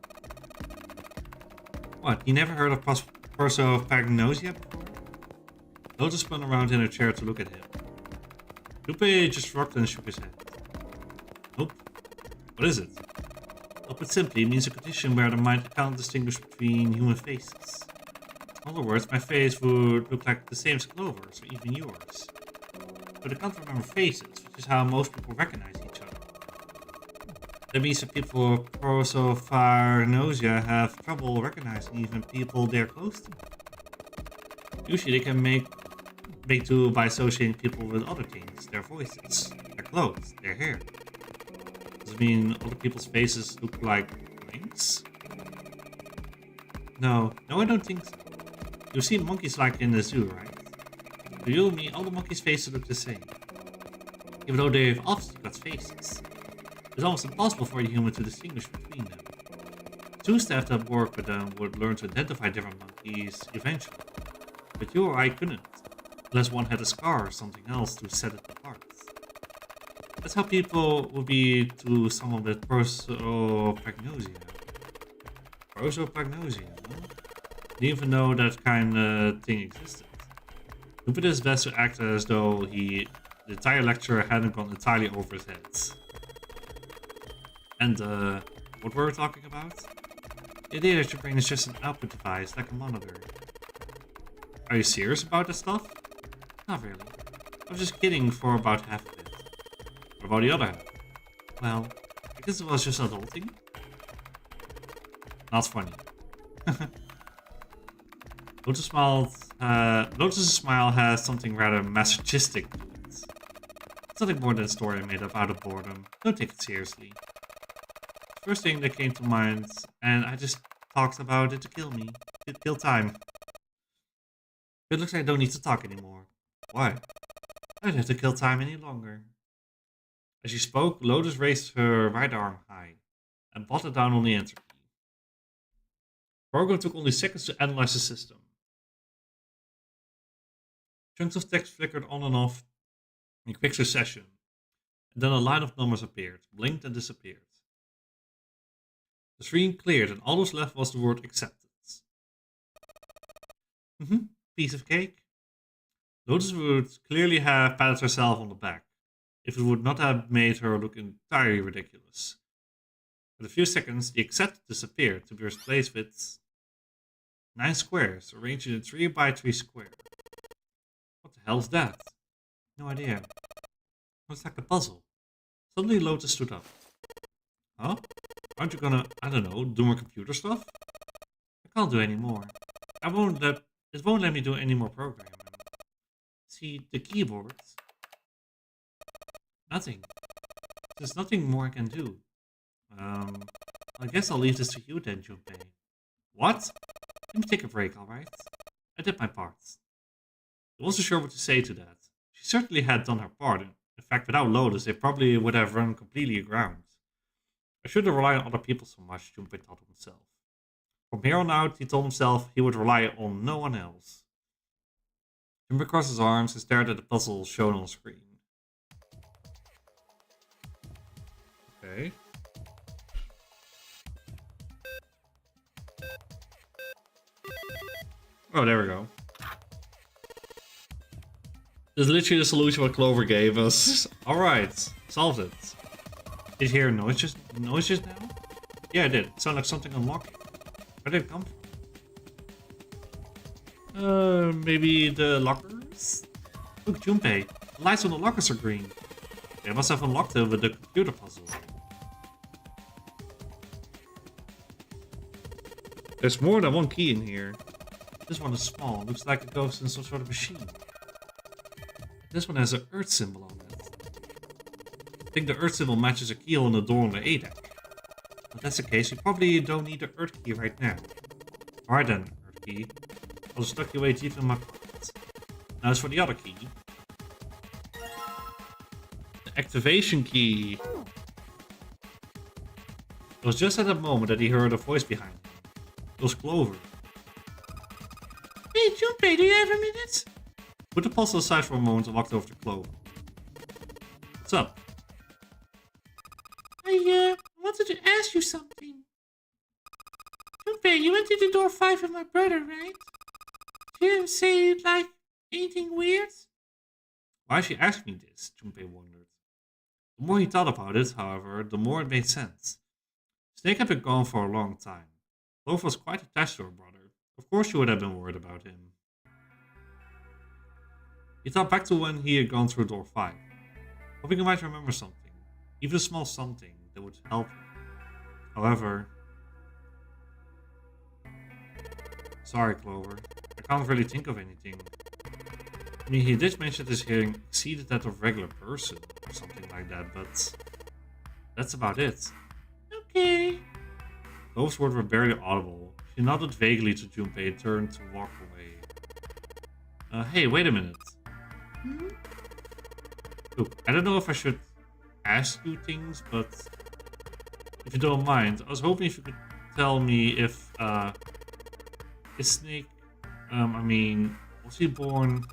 Speaker 1: What? You never heard of prosopagnosia before? Lotus spun around in her chair to look at him. Junpei just shrugged and shook his head. Nope. What is it? Well, put simply, it means a condition where the mind can't distinguish between human faces. In other words, my face would look like the same as Clover's, or even yours. But I can't remember faces, which is how most people recognize each other. That means that people with prosopagnosia have trouble recognizing even people they're close to. Usually they can make do by associating people with other things, their voices, their clothes, their hair. Does it mean other people's faces look like wings? No, I don't think so. You've seen monkeys like in the zoo, right? To you and me, all the monkeys' faces look the same. Even though they've obviously got faces. It's almost impossible for a human to distinguish between them. Two staff that work with them would learn to identify different monkeys eventually. But you or I couldn't, unless one had a scar or something else to set it apart. That's how people would be to someone with prosopagnosia. Prosopagnosia, huh? Didn't even know that kind of thing existed. He did his best to act as though the entire lecture hadn't gone entirely over his head. And, what were we talking about? The idea that your brain is just an output device, like a monitor. Are you serious about this stuff? Not really. I was just kidding for about half of it. What about the other half? Well, I guess it was just adulting. Not funny. Lotus's smile has something rather masochistic to it. It's nothing more than a story made up out of boredom. Don't take it seriously. First thing that came to mind, and I just talked about it to kill me. Kill time. It looks like I don't need to talk anymore. Why? I don't have to kill time any longer. As she spoke, Lotus raised her right arm high and butted down on the enter key. The program took only seconds to analyze the system. Chunks of text flickered on and off in quick succession, and then a line of numbers appeared, blinked and disappeared. The screen cleared, and all that was left was the word acceptance. Piece of cake. Lotus would clearly have patted herself on the back, if it would not have made her look entirely ridiculous. For a few seconds, the accept disappeared to be replaced with 9 squares, arranged in a 3 by 3 square. What the hell is that? No idea. Looks like a puzzle. Suddenly Lotus stood up. Huh? Aren't you gonna, I don't know, do more computer stuff? I can't do any more. It won't let me do any more programming. See, the keyboard. Nothing. There's nothing more I can do. I guess I'll leave this to you then, Junpei. What? Let me take a break, alright? I did my part. I wasn't sure what to say to that. She certainly had done her part. In fact, without Lotus, they probably would have run completely aground. I shouldn't rely on other people so much, Junpei thought to himself. From here on out, he told himself he would rely on no one else. Junpei crossed his arms and stared at the puzzle shown on the screen. Okay. Oh, there we go. This is literally the solution what Clover gave us. Alright, solved it. Did you hear noises now? Yeah, I did. It sounded like something unlocking. Where did it come from? Maybe the lockers? Look, Junpei. The lights on the lockers are green. They must have unlocked it with the computer puzzle. There's more than one key in here. This one is small. Looks like it goes in some sort of machine. This one has an Earth symbol on it. I think the Earth symbol matches a key on the door on the A deck. If that's the case, we probably don't need the Earth key right now. Alright then, Earth key. I'll just tuck you away deep in my pocket. Now as for the other key. The activation key. It was just at that moment that he heard a voice behind him. It was Clover.
Speaker 2: Hey, Junpei, do you have a minute?
Speaker 1: Put the puzzle aside for a moment and walked over to Clover. What's up?
Speaker 2: I wanted to ask you something. Junpei, you went into door 5 with my brother, right? Did you say, like, anything weird?
Speaker 1: Why she asked me this? Junpei wondered. The more he thought about it, however, the more it made sense. Snake had been gone for a long time. Clover was quite attached to her brother. Of course she would have been worried about him. He thought back to when he had gone through door 5, hoping he might remember something, even a small something that would help him. However, sorry, Clover. I can't really think of anything. I mean, he did mention his hearing exceeded that of regular person, or something like that, but that's about it.
Speaker 2: Okay.
Speaker 1: Those words were barely audible. She nodded vaguely to Junpei and turned to walk away. Hey, wait a minute.
Speaker 2: Hmm?
Speaker 1: Look, I don't know if I should ask you things, but if you don't mind, I was hoping if you could tell me if, is Snake, was he born?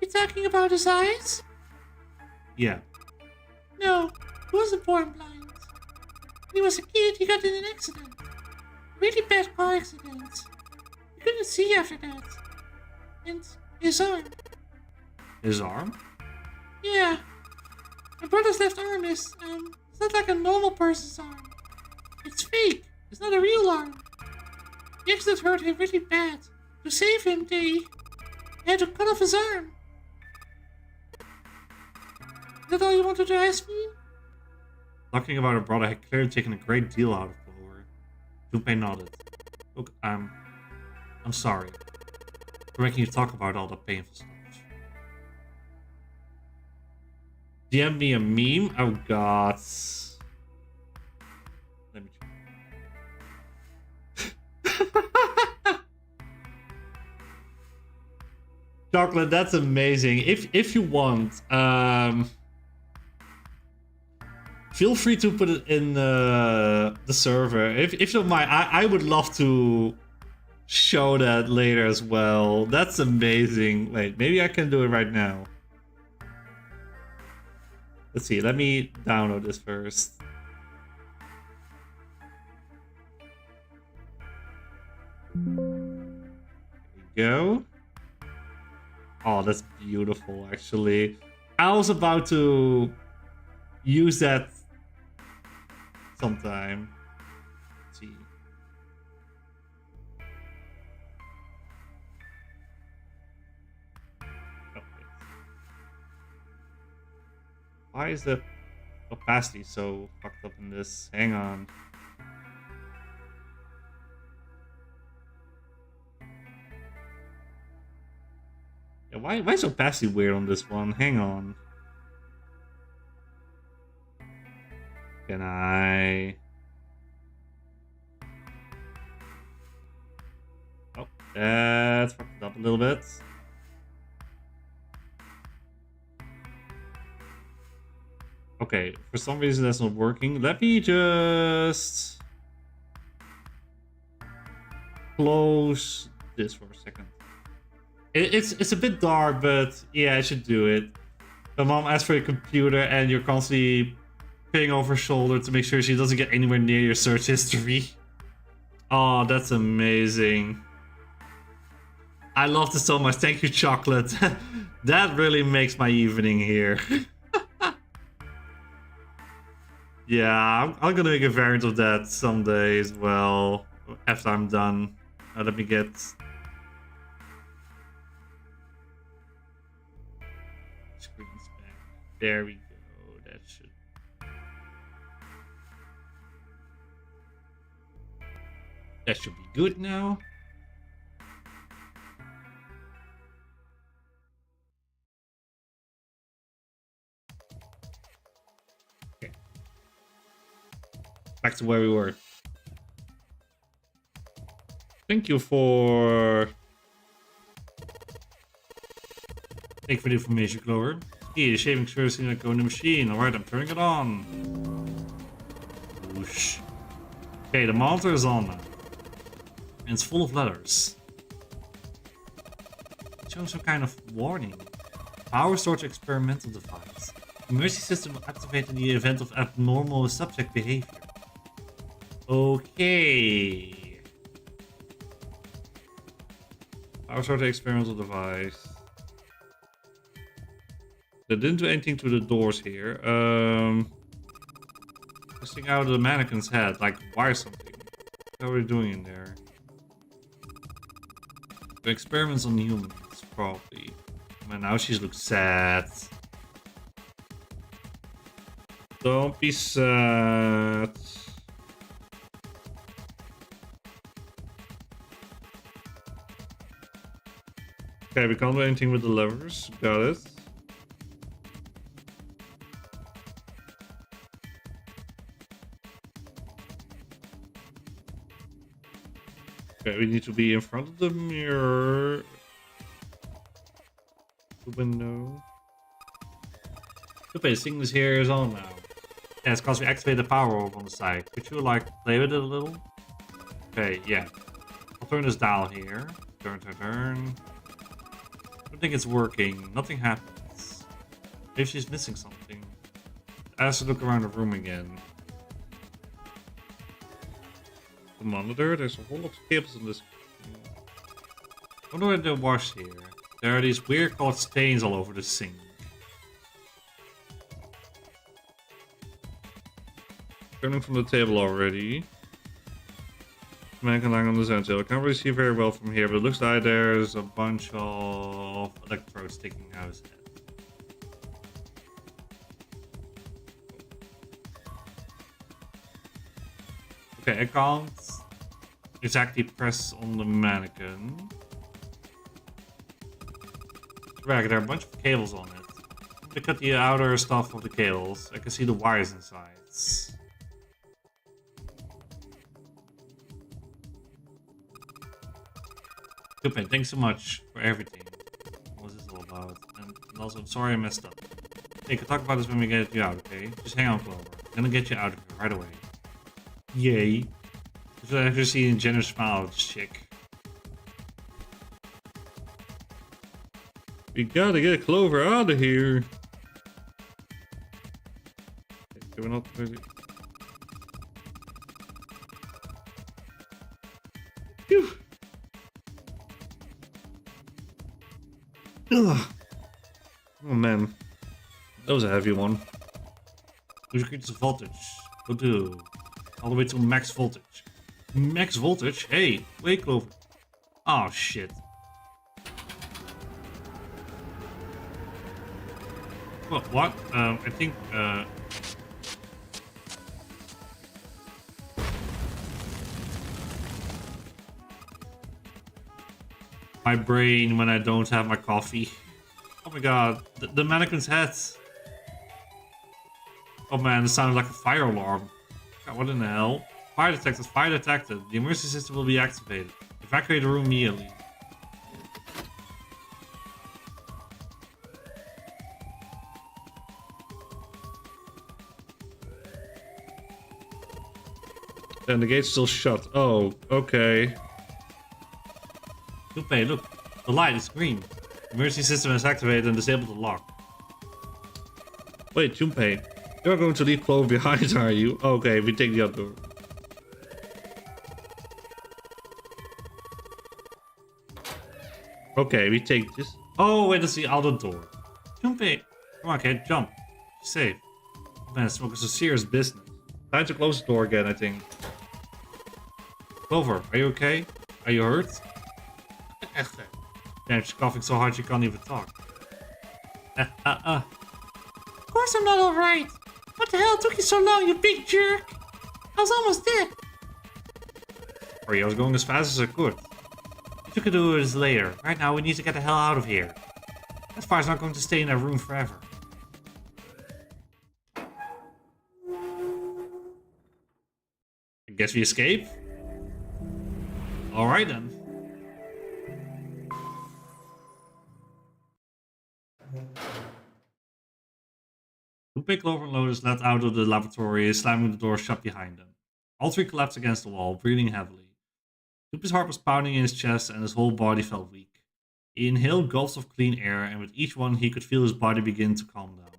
Speaker 2: You talking about his eyes?
Speaker 1: Yeah.
Speaker 2: No, he wasn't born blind. When he was a kid, he got in an accident. A really bad car accident. He couldn't see after that. And his arm.
Speaker 1: His arm?
Speaker 2: Yeah. My brother's left arm is, it's not like a normal person's arm. It's fake. It's not a real arm. The accident hurt him really bad. To save him, they had to cut off his arm. Is that all you wanted to ask me?
Speaker 1: Talking about her brother had clearly taken a great deal out of Clover. Junpei nodded. Look, I'm sorry for making you talk about all the painful stuff. DM me a meme? Oh god. Let me check. Chocolate, that's amazing. If you want, feel free to put it in the server. If you don't mind, I would love to show that later as well. That's amazing. Wait, maybe I can do it right now. Let's see, let me download this first. There we go. Oh, that's beautiful, actually. I was about to use that sometime. Let's see. Okay. Why is the opacity so fucked up in this? Hang on. Yeah, why is opacity weird on this one? Hang on. Can I? Oh, that's fucked it up a little bit. Okay, for some reason that's not working. Let me just close this for a second. It's a bit dark, but yeah, I should do it. My mom asked for your computer and you're constantly peering over her shoulder to make sure she doesn't get anywhere near your search history. Oh, that's amazing. I love this so much. Thank you, Chocolate. That really makes my evening here. Yeah, I'm gonna make a variant of that someday as well. After I'm done. Let me get... screens back. There we go. That should be good now. Okay. Back to where we were. Thank you for the information, Clover. Hey, the shaving service in the machine. Alright, I'm turning it on. Whoosh. Okay, the monitor is on now. And it's full of letters. It shows some kind of warning. Power storage experimental device. Emergency system will activate in the event of abnormal subject behavior. Okay. Power storage experimental device. They didn't do anything to the doors here. Testing out the mannequin's head, like wire something. What are we doing in there? The experiments on humans, probably. Man, now she looks sad. Don't be sad. Okay, we can't do anything with the levers. Got it. Okay, we need to be in front of the mirror. The window. Okay, seeing this here is on now. Yeah, it's because we activated the power orb on the side. Could you, like, play with it a little? Okay, yeah. I'll turn this dial here. Turn. I don't think it's working. Nothing happens. Maybe she's missing something. I have to look around the room again. The monitor, there's a whole lot of cables in this. I wonder where the wash here. There are these weird colored stains all over the sink. Turning from the table already. Man can lying on the center table. I can't really see very well from here, but it looks like there's a bunch of electrodes sticking out his head. Okay, I can't exactly press on the mannequin. Right, there are a bunch of cables on it. I cut the outer stuff of the cables. I can see the wires inside. Stupid, thanks so much for everything. What was this all about? And also, I'm sorry I messed up. Hey, we can talk about this when we get you out, okay? Just hang on, Clover. I'm gonna get you out of here right away. Yay. Just after seeing a generous smile of this chick. We gotta get Clover out of here. Okay, we're not really... Phew. Ugh. Oh man, that was a heavy one. We increase the voltage. Go to all the way to max voltage. Max voltage? Hey, wait, Clover. Oh shit. Well, what? I think my brain when I don't have my coffee. Oh my god, the mannequin's head. Oh man, this sounds like a fire alarm. God, what in the hell? Fire detected, fire detected. The emergency system will be activated. Evacuate the room immediately. And the gate's still shut. Oh, okay. Junpei, look. The light is green. The emergency system is activated and disabled the lock. Wait, Junpei. You're going to leave Clover behind, are you? Okay, we take the other door. Okay, we take this. Oh, wait, that's the other door. Junpei. Come on, kid, jump. You're safe. Man, smoke is a serious business. Time to close the door again, I think. Clover, are you okay? Are you hurt? Damn, she's coughing so hard she can't even talk.
Speaker 2: Of course I'm not alright. What the hell took you so long, you big jerk? I was almost dead.
Speaker 1: Sorry, I was going as fast as I could. We could do this later. Right now, we need to get the hell out of here. That fire's not going to stay in that room forever. I guess we escape? Alright then. Junpei, Clover, and Lotus let out of the laboratory, slamming the door shut behind them. All three collapsed against the wall, breathing heavily. Junpei's heart was pounding in his chest and his whole body felt weak. He inhaled gulps of clean air, and with each one he could feel his body begin to calm down.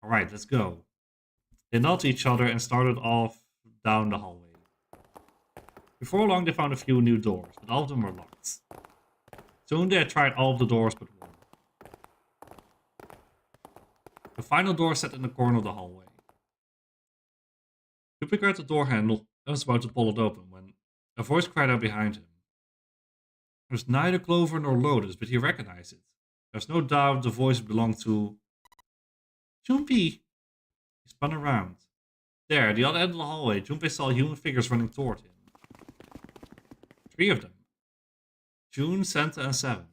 Speaker 1: Alright, let's go. They nodded to each other and started off down the hallway. Before long they found a few new doors, but all of them were locked. Soon they had tried all of the doors but one. The final door sat in the corner of the hallway. Junpei grabbed the door handle and was about to pull it open when a voice cried out behind him. It was neither Clover nor Lotus, but he recognized it. There was no doubt the voice belonged to Junpei. He spun around. There, at the other end of the hallway, Junpei saw human figures running toward him. 3 of them. June, Santa, and Seven.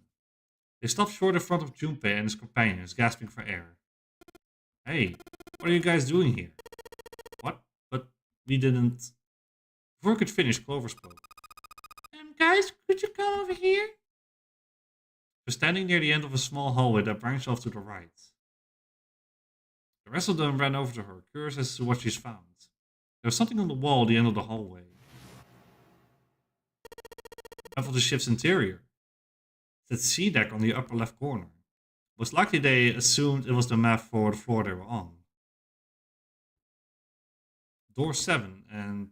Speaker 1: They stopped short in front of Junpei and his companions, gasping for air. Hey, what are you guys doing here? What? But we didn't... Before we could finish, Clover spoke.
Speaker 2: Guys, could you come over here?
Speaker 1: We're standing near the end of a small hallway that branched off to the right. The rest of them ran over to her, curious as to what she's found. There was something on the wall at the end of the hallway. Map of the ship's interior. It said sea deck on the upper left corner. Most likely they assumed it was the map for the floor they were on. Door 7 and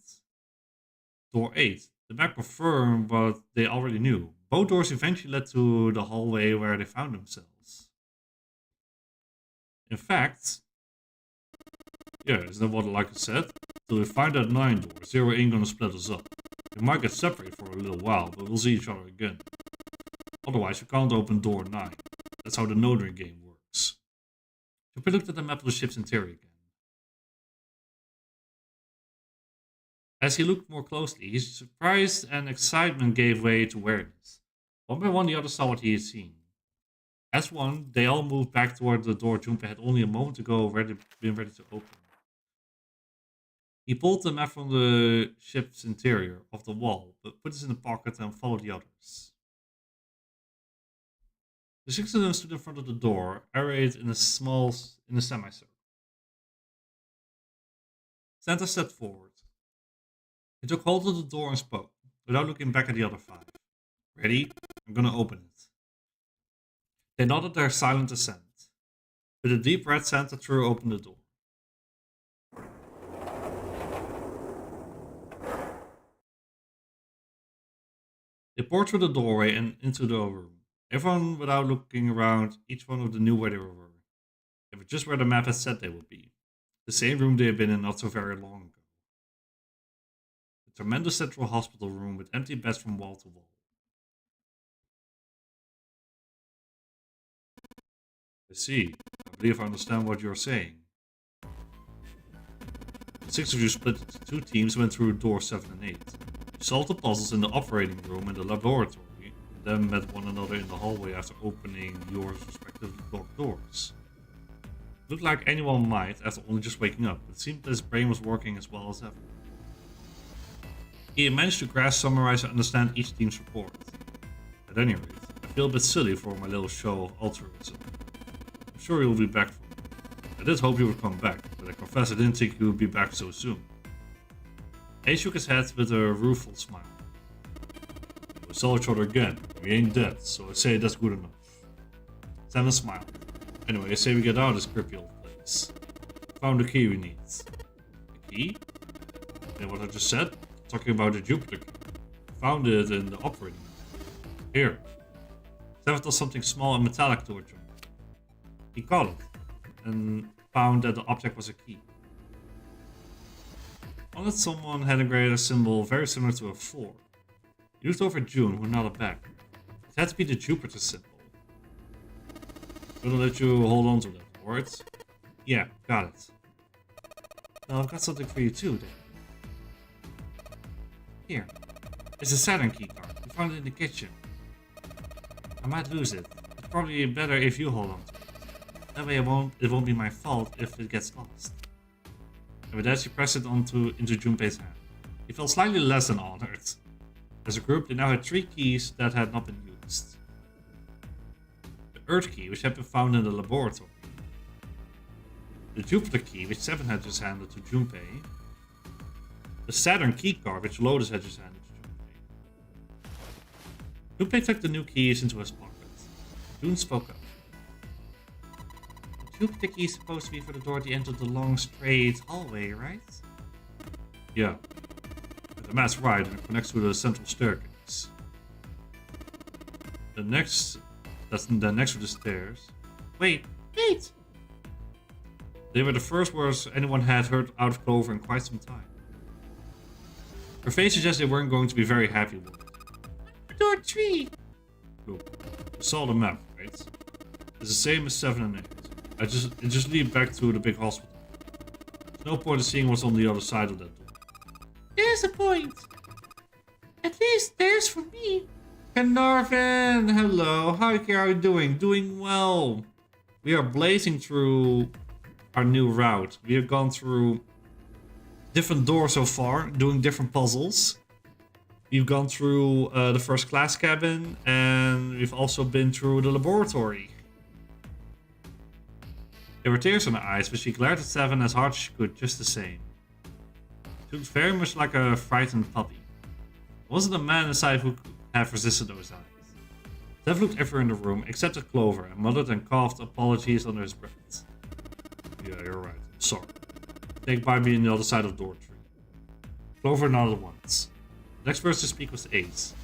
Speaker 1: door 8. The map confirmed what they already knew. Both doors eventually led to the hallway where they found themselves. In fact, yeah, isn't that what like I said? Till we find that 9 door, Zero ain't gonna split us up. We might get separated for a little while, but we'll see each other again. Otherwise, we can't open door 9. That's how the Notary game works. Junpei looked at the map of the ship's interior again. As he looked more closely, his surprise and excitement gave way to wariness. One by one, the others saw what he had seen. As one, they all moved back toward the door Junpei had only a moment ago been ready to open. He pulled the map from the ship's interior off the wall, but put it in the pocket and followed the others. The 6 of them stood in front of the door, arrayed in a semicircle. Santa stepped forward. He took hold of the door and spoke, without looking back at the other 5. Ready? I'm gonna open it. They nodded their silent assent. With a deep breath, Santa threw open the door. They poured through the doorway and into the room. Everyone without looking around, each one of them knew where they were. They were just where the map had said they would be. The same room they had been in not so very long ago. A tremendous central hospital room with empty beds from wall to wall. I see. I believe I understand what you're saying. The 6 of you split into 2 teams and went through doors 7 and 8. You solved the puzzles in the operating room and the laboratory, and then met one another in the hallway after opening your respective locked doors. It looked like anyone might after only just waking up. It seemed that his brain was working as well as ever. He managed to grasp, summarize, and understand each team's report. At any rate, I feel a bit silly for my little show of altruism. I'm sure you'll be back for me. I did hope you would come back, but I confess I didn't think you would be back so soon. He shook his head with a rueful smile. We saw each other again. We ain't dead, so I say that's good enough. Santa smiled. Anyway, I say we get out of this creepy old place. Found the key we need. The key? Yeah, what I just said? Talking about the Jupiter key. Found it in the operating room. Here. Santa tossed something small and metallic towards him. He caught it and found that the object was a key. On it, someone had engraved a symbol very similar to a 4. He looked over at June, who nodded back. It had to be the Jupiter symbol. Gonna let you hold on to that, alright? Yeah, got it. Well, I've got something for you too, then. Here. It's a Saturn keycard. We found it in the kitchen. I might lose it. It's probably better if you hold on to it. That way it won't be my fault if it gets lost. And with that, she pressed it into Junpei's hand. He felt slightly less than honored. As a group, they now had 3 keys that had not been used. The Earth key, which had been found in the laboratory. The Jupiter key, which Seven had just handed to Junpei. The Saturn keycard, which Lotus had just handed to Junpei. Junpei took the new keys into his pocket. June spoke up. The Jupiter key is supposed to be for the door at the end of the long, straight hallway, right? Yeah. The map's right and it connects to the central staircase. That's next to the stairs. Wait! They were the first words anyone had heard out of Clover in quite some time. Her face suggested they weren't going to be very happy with it.
Speaker 2: Door 3.
Speaker 1: Look, you saw the map, right? It's the same as 7 and 8. It just leads back to the big hospital. There's no point in seeing what's on the other side of that door.
Speaker 2: There's a point. At least there's for me.
Speaker 1: Carnarvon! Hello, how are you doing? Doing well. We are blazing through our new route. We have gone through different doors so far, doing different puzzles. We've gone through the first class cabin, and we've also been through the laboratory. There were tears in her eyes, but she glared at Seven as hard as she could, just the same. She looked very much like a frightened puppy. There wasn't a man inside who could have resisted those eyes. Sev looked everywhere in the room, except at Clover, and muttered and coughed apologies under his breath. Yeah, you're right. I'm sorry. Take by me on the other side of door 3. Clover nodded once. The next person to speak was Ace.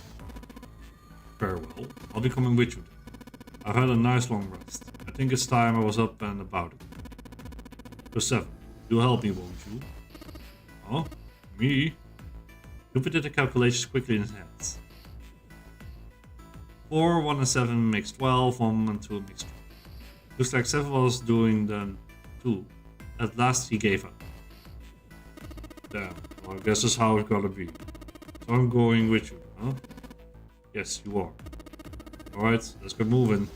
Speaker 1: Very well. I'll be coming with you then. I've had a nice long rest. I think it's time I was up and about it. So 7, you'll help me, won't you? Huh? Me? Cupid did the calculations quickly in his hands. 4, 1 and 7 makes 12, 1 and 2 makes 12. Looks like 7 was doing the 2. At last he gave up. Damn, well, I guess that's how it's gotta be. So I'm going with you, huh? Yes, you are. Alright, let's get moving.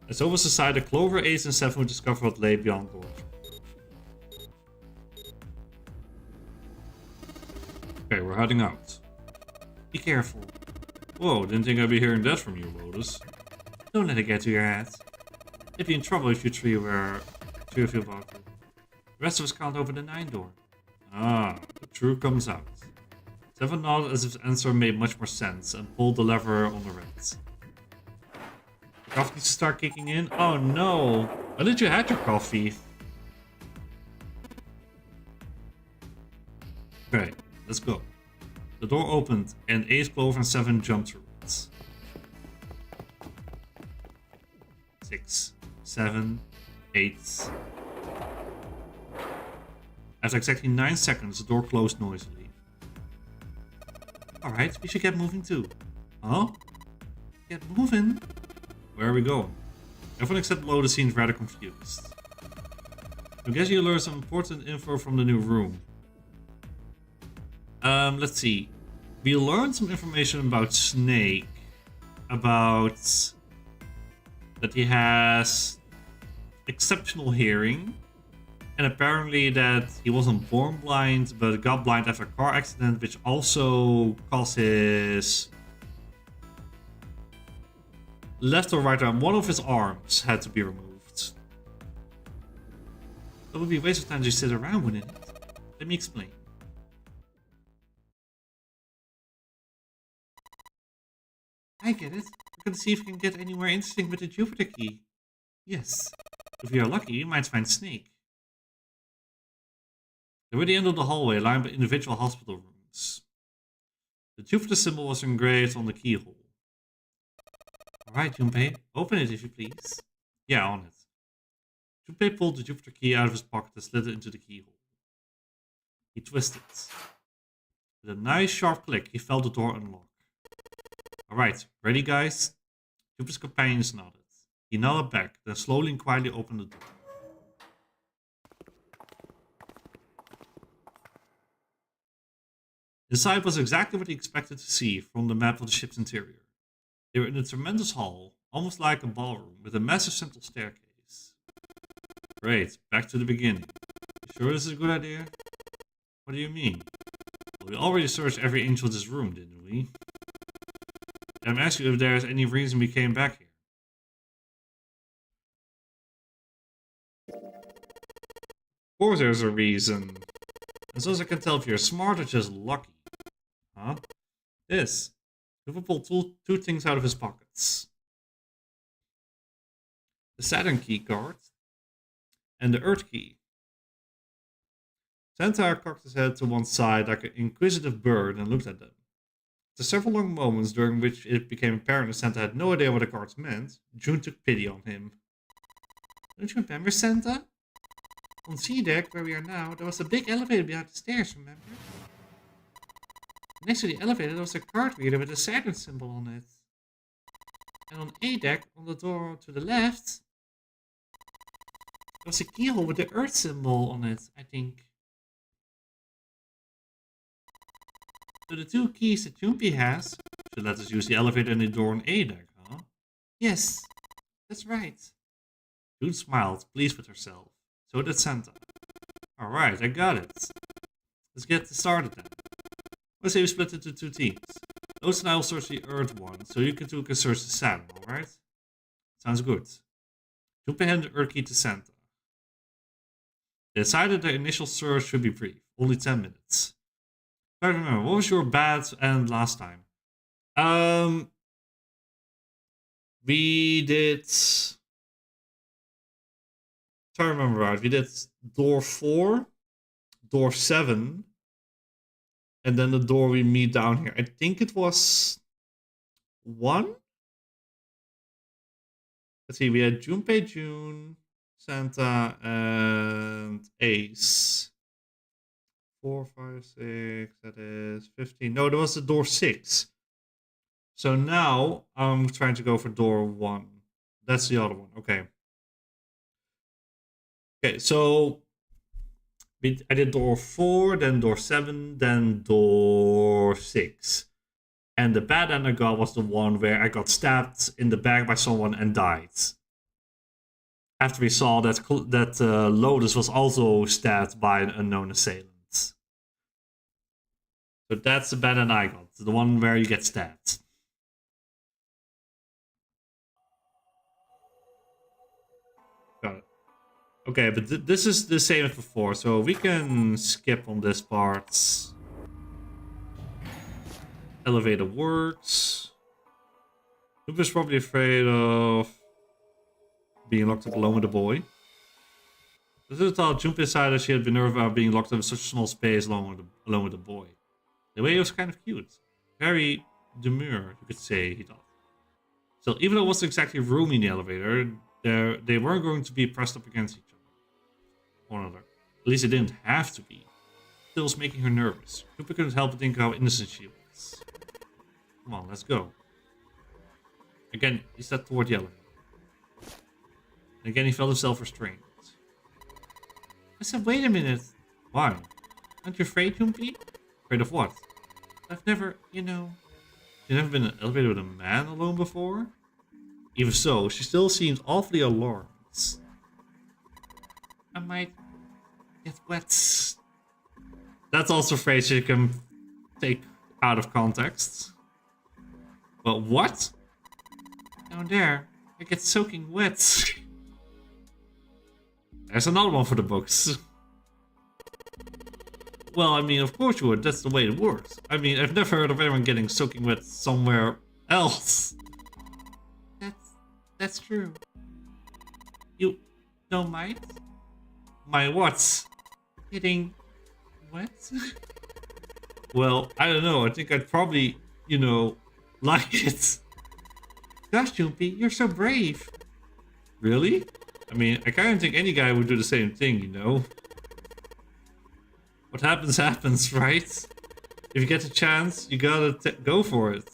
Speaker 1: As over decided, Clover, Ace and 7 would discover what lay beyond door. Okay, we're heading out. Be careful. Whoa, didn't think I'd be hearing that from you, Lotus. Don't let it get to your head. You'd be in trouble if you three of you about it. The rest of us can't open the 9 door. Ah, the truth comes out. 7 nodded as if his answer made much more sense and pulled the lever on the right. The coffee needs to start kicking in? Oh no! When did you have your coffee? Okay, let's go. The door opened and Ace, Clover and 7 jumped through it. 6, 7, 8. After exactly 9 seconds, the door closed noisily. Alright, we should get moving too. Huh? Get moving? Where are we going? Everyone except Lotus seems rather confused. I guess you learned some important info from the new room. Let's see. We learned some information about Snake. About that he has exceptional hearing. And apparently that he wasn't born blind, but got blind after a car accident, which also caused his left or right arm, one of his arms had to be removed. That would be a waste of time to sit around, wouldn't it? Let me explain. I get it. We're going to see if we can get anywhere interesting with the Jupiter key. Yes. If we are lucky, we might find Snake. They were at the end of the hallway, lined by individual hospital rooms. The Jupiter symbol was engraved on the keyhole. Alright, Junpei, open it if you please. Yeah, on it. Junpei pulled the Jupiter key out of his pocket and slid it into the keyhole. He twisted. With a nice sharp click, he felt the door unlock. Alright, ready guys? Jupiter's companions nodded. He nodded back, then slowly and quietly opened the door. Inside was exactly what he expected to see from the map of the ship's interior. They were in a tremendous hall, almost like a ballroom, with a massive central staircase. Great, back to the beginning. You sure this is a good idea? What do you mean? Well, we already searched every inch of this room, didn't we? I'm asking you if there is any reason we came back here. Of course there's a reason. As far as I can tell, if you're smart or just lucky. Huh? This. Cooper pulled two things out of his pockets. The Saturn key card and the Earth key. Santa cocked his head to one side like an inquisitive bird and looked at them. After several long moments during which it became apparent that Santa had no idea what the cards meant, June took pity on him. Don't you remember, Santa? On C deck, where we are now, there was a big elevator behind the stairs, remember? Next to the elevator, there was a card reader with a Saturn symbol on it. And on A deck, on the door to the left, there was a keyhole with the Earth symbol on it, I think. So the two keys that Junpei has Should let us use the elevator and the door on A deck, huh?
Speaker 2: Yes, that's right.
Speaker 1: June smiled, pleased with herself. So did Santa. Alright, I got it. Let's get started then. Let's say we split into 2 teams. Lotus and I will search the Earth one, so you two can search the Saturn, alright? Sounds good. Junpei handed the Earth key to Santa. They decided the initial search should be brief, only 10 minutes. I remember, what was your bad end last time? We did... If I remember right, we did door 4, door 7, and then the door we meet down here. I think it was 1? Let's see, we had Junpei, June, Santa, and Ace. 4, 5, 6, that is 15. No, there was the door 6. So now I'm trying to go for door 1. That's the other one, okay. Okay, so I did door 4, then door 7, then door 6. And the bad end I got was the one where I got stabbed in the back by someone and died. After we saw that Lotus was also stabbed by an unknown assailant. So that's the bad end I got. The one where you get stabbed. Got it. Okay, but this is the same as before, so we can skip on this part. Elevator works. Junpei's probably afraid of being locked up alone with the boy. This is thought Junpei decided she had been nervous about being locked up in such a small space alone with the boy. The way was kind of cute. Very demure, you could say, he thought. Still, even though it wasn't exactly roomy in the elevator, they weren't going to be pressed up against each other. One another. At least they didn't have to be. Still was making her nervous. Junpei couldn't help but think how innocent she was. Come on, let's go. Again, he stepped toward the elevator. And again, he felt himself restrained.
Speaker 2: I said, wait a minute.
Speaker 1: Why?
Speaker 2: Aren't you afraid, Junpei?
Speaker 1: Afraid of what?
Speaker 2: I've never, you know...
Speaker 1: She's never been in an elevator with a man alone before? Even so, she still seemed awfully alarmed.
Speaker 2: I might get wet.
Speaker 1: That's also a phrase you can take out of context. But what?
Speaker 2: Down there, I get soaking wet.
Speaker 1: There's another one for the books. Well, I mean, of course you would. That's the way it works. I mean, I've never heard of anyone getting soaking wet somewhere else.
Speaker 2: That's true. You don't mind?
Speaker 1: My what?
Speaker 2: Getting wet?
Speaker 1: Well, I don't know. I think I'd probably, like it.
Speaker 2: Gosh, Junpei, you're so brave.
Speaker 1: Really? I mean, I kind of think any guy would do the same thing, What happens, happens, right? If you get a chance, you gotta go for it.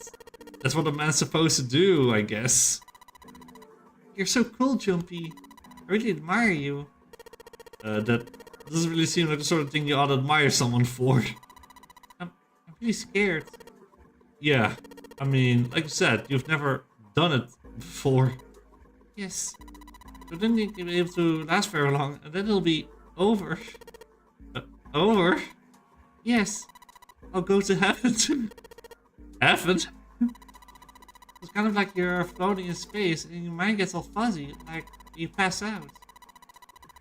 Speaker 1: That's what a man's supposed to do, I guess.
Speaker 2: You're so cool, Junpei. I really admire you.
Speaker 1: That doesn't really seem like the sort of thing you ought to admire someone for.
Speaker 2: I'm really scared.
Speaker 1: Yeah, I mean, like you said, you've never done it before.
Speaker 2: Yes. But then you'll be able to last very long, and then it'll be over.
Speaker 1: Over?
Speaker 2: Yes. I'll go to heaven.
Speaker 1: Heaven?
Speaker 2: It's kind of like you're floating in space, and your mind gets all fuzzy, like you pass out.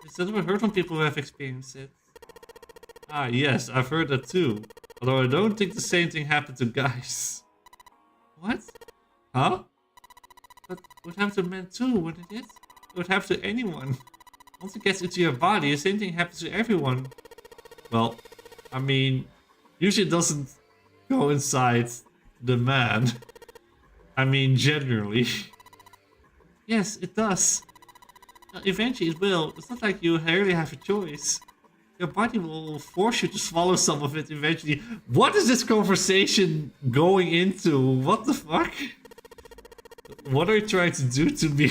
Speaker 2: It's never heard from people who have experienced it.
Speaker 1: Ah, yes, I've heard that too. Although I don't think the same thing happened to guys.
Speaker 2: What?
Speaker 1: Huh?
Speaker 2: But it would happen to men too, wouldn't it?
Speaker 1: It would happen to anyone. Once it gets into your body, the same thing happens to everyone. Well, I mean, usually it doesn't go inside the man. I mean, generally.
Speaker 2: Yes, it does. Eventually it will. It's not like you rarely have a choice. Your body will force you to swallow some of it eventually.
Speaker 1: What is this conversation going into? What the fuck? What are you trying to do to me?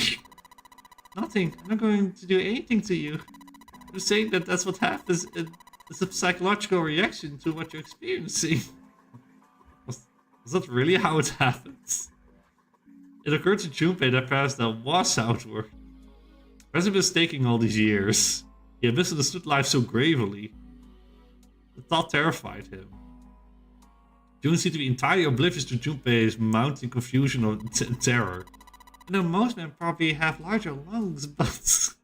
Speaker 2: Nothing. I'm not going to do anything to you. I'm saying that that's what happens. It's a psychological reaction to what you're experiencing.
Speaker 1: Is that really how it happens? It occurred to Junpei that perhaps that was outward. Has he been mistaking all these years? He had misunderstood life so gravely. The thought terrified him. Jun seemed to be entirely oblivious to Junpei's mounting confusion and terror. I know most men probably have larger lungs, but...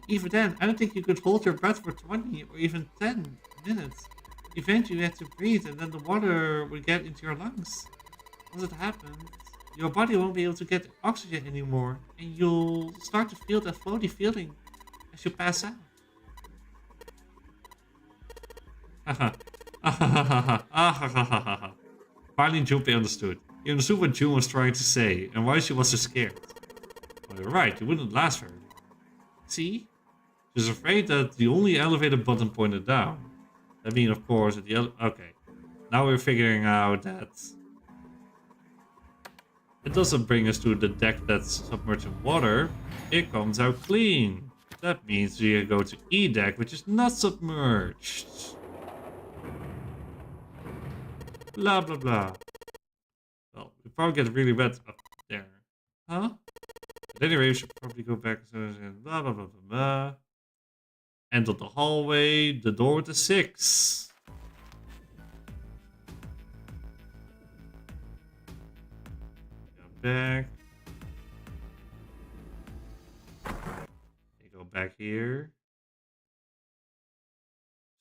Speaker 1: even then, I don't think you could hold your breath for 20 or even 10 minutes. Eventually you have to breathe and then the water will get into your lungs. Once it happens, your body won't be able to get oxygen anymore, and you'll start to feel that floaty feeling as you pass out. Finally, Junpei understood. He understood what June was trying to say, and why she was so scared. Well, you're right, you wouldn't last very long. See? She was afraid that the only elevator button pointed down. That means, of course, that the okay. Now we're figuring out that it doesn't bring us to the deck that's submerged in water. It comes out clean. That means we go to E deck, which is not submerged. Blah, blah, blah. Well, we probably get really wet up there. Huh? But anyway, we should probably go back and blah, blah, blah, blah, blah. Enter the hallway, the door with the 6. Go back. Go back here.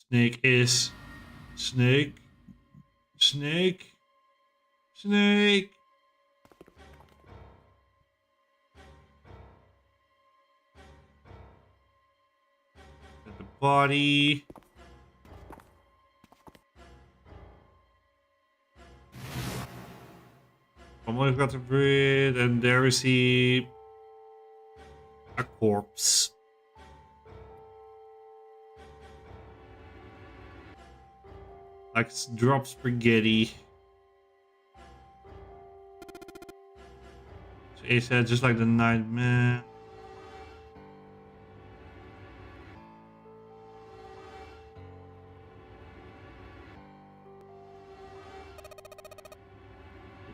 Speaker 1: Snake is... Snake. Snake. Snake. And the body. Someone's got to breathe, and there we see a corpse. Like drop spaghetti. So he said just like the Nightman.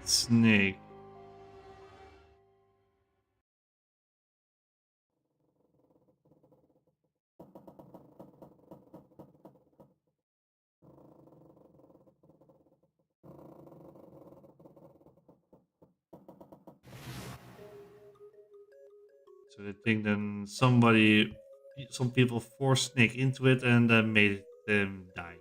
Speaker 1: It's Snake. So they think then some people forced Snake into it and then made them die.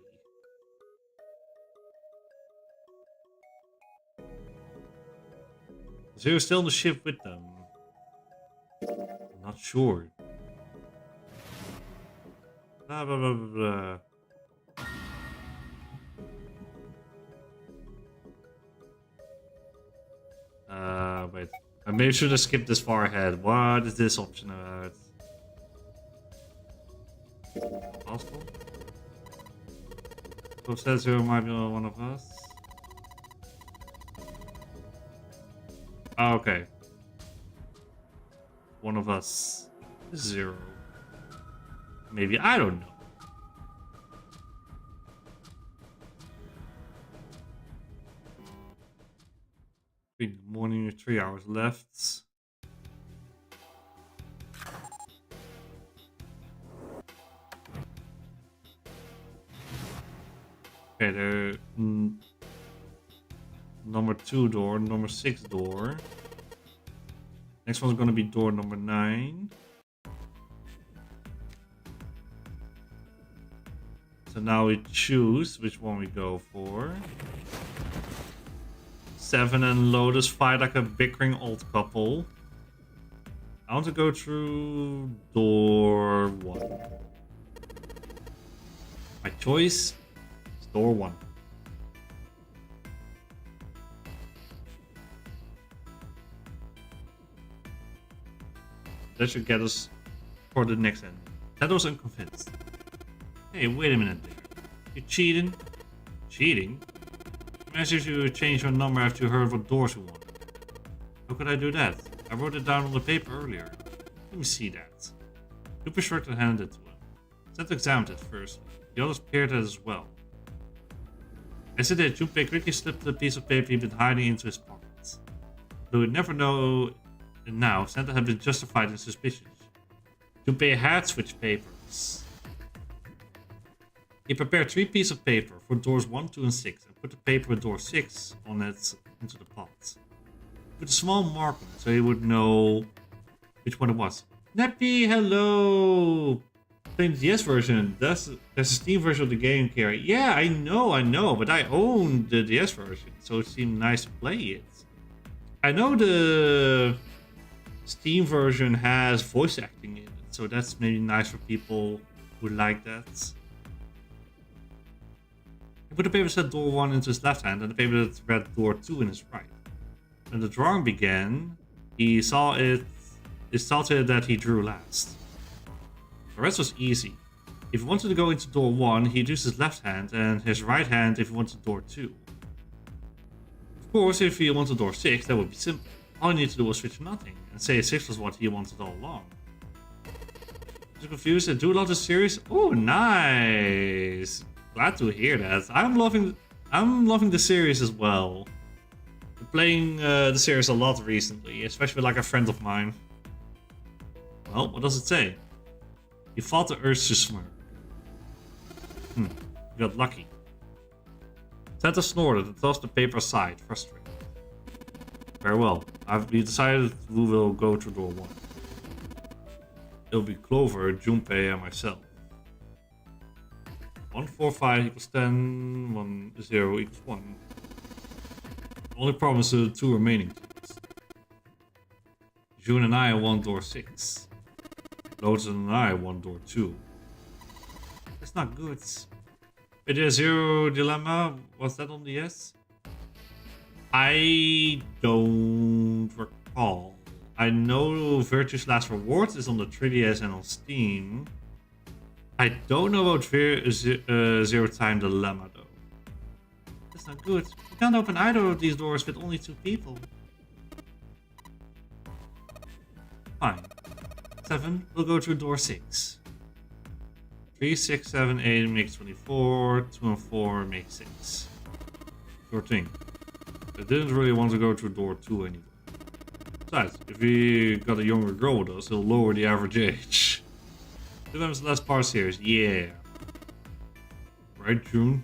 Speaker 1: So you're still on the ship with them? I'm not sure. Blah blah blah blah blah. Wait. I maybe should have skipped this far ahead. What is this option about? Possible? Who says who might be one of us? Oh, okay. One of us. 0. Maybe, I don't know. In the morning, 3 hours left. Okay, the number 2 door, number 6 door. Next one's gonna be door number 9. So now we choose which one we go for. 7 and Lotus fight like a bickering old couple. I want to go through door 1. My choice is door 1. That should get us for the next end. That was unconvinced. Hey, wait a minute there. You cheating? Cheating? Imagine if you change your number after you heard what doors you wanted. How could I do that? I wrote it down on the paper earlier. Let me see that. Super short and handed it to him. Seth examined it first. The others peered at it as well. As it did, Junpei quickly slipped the piece of paper he'd been hiding into his pocket. Though he'd never know now, Santa had been justified in suspicions. Junpei had switched papers. He prepared 3 pieces of paper for doors 1, 2, and 6 and put the paper with door 6 on it into the pot. With a small mark on it so he would know which one it was. Nappy, hello! Playing the DS version. There's a Steam version of the game, Carrie. Yeah, I know, but I own the DS version, so it seemed nice to play it. I know the Steam version has voice acting in it, so that's maybe nice for people who like that. He put the paper that door 1 into his left hand and the paper that read door 2 in his right. When the drawing began, he saw it started that he drew last. The rest was easy. If he wanted to go into door 1, he'd use his left hand and his right hand if he wanted door 2. Of course, if he wanted door 6, that would be simple. All he needed to do was switch nothing and say 6 was what he wanted all along. Just confused and do love the series? Oh, nice! Glad to hear that. I'm loving the series as well. I'm playing the series a lot recently, especially with like a friend of mine. Well, what does it say? You fought the urge to smirk. You got lucky. Santa snorted and tossed the paper aside, frustrated. Very well. We decided we will go to door 1. It'll be Clover, Junpei, and myself. 1, 4, 5 equals 10, 1, 0 equals 1. The only problem is the 2 remaining teams. June and I want door 6. Lotus and I want door 2. That's not good. Idea Zero Dilemma, was that on the S? I don't recall. I know Virtue's Last Rewards is on the 3DS and on Steam. I don't know about Zero Time Dilemma though. That's not good. You can't open either of these doors with only 2 people. Fine. 7, we'll go to door 6. 3, 6, 7, 8 makes 24. 2 and 4 make 6. Sure thing. I didn't really want to go to door 2 anymore. Besides, if we got a younger girl with us, it'll lower the average age. Remember the last part series? Yeah. Right, June?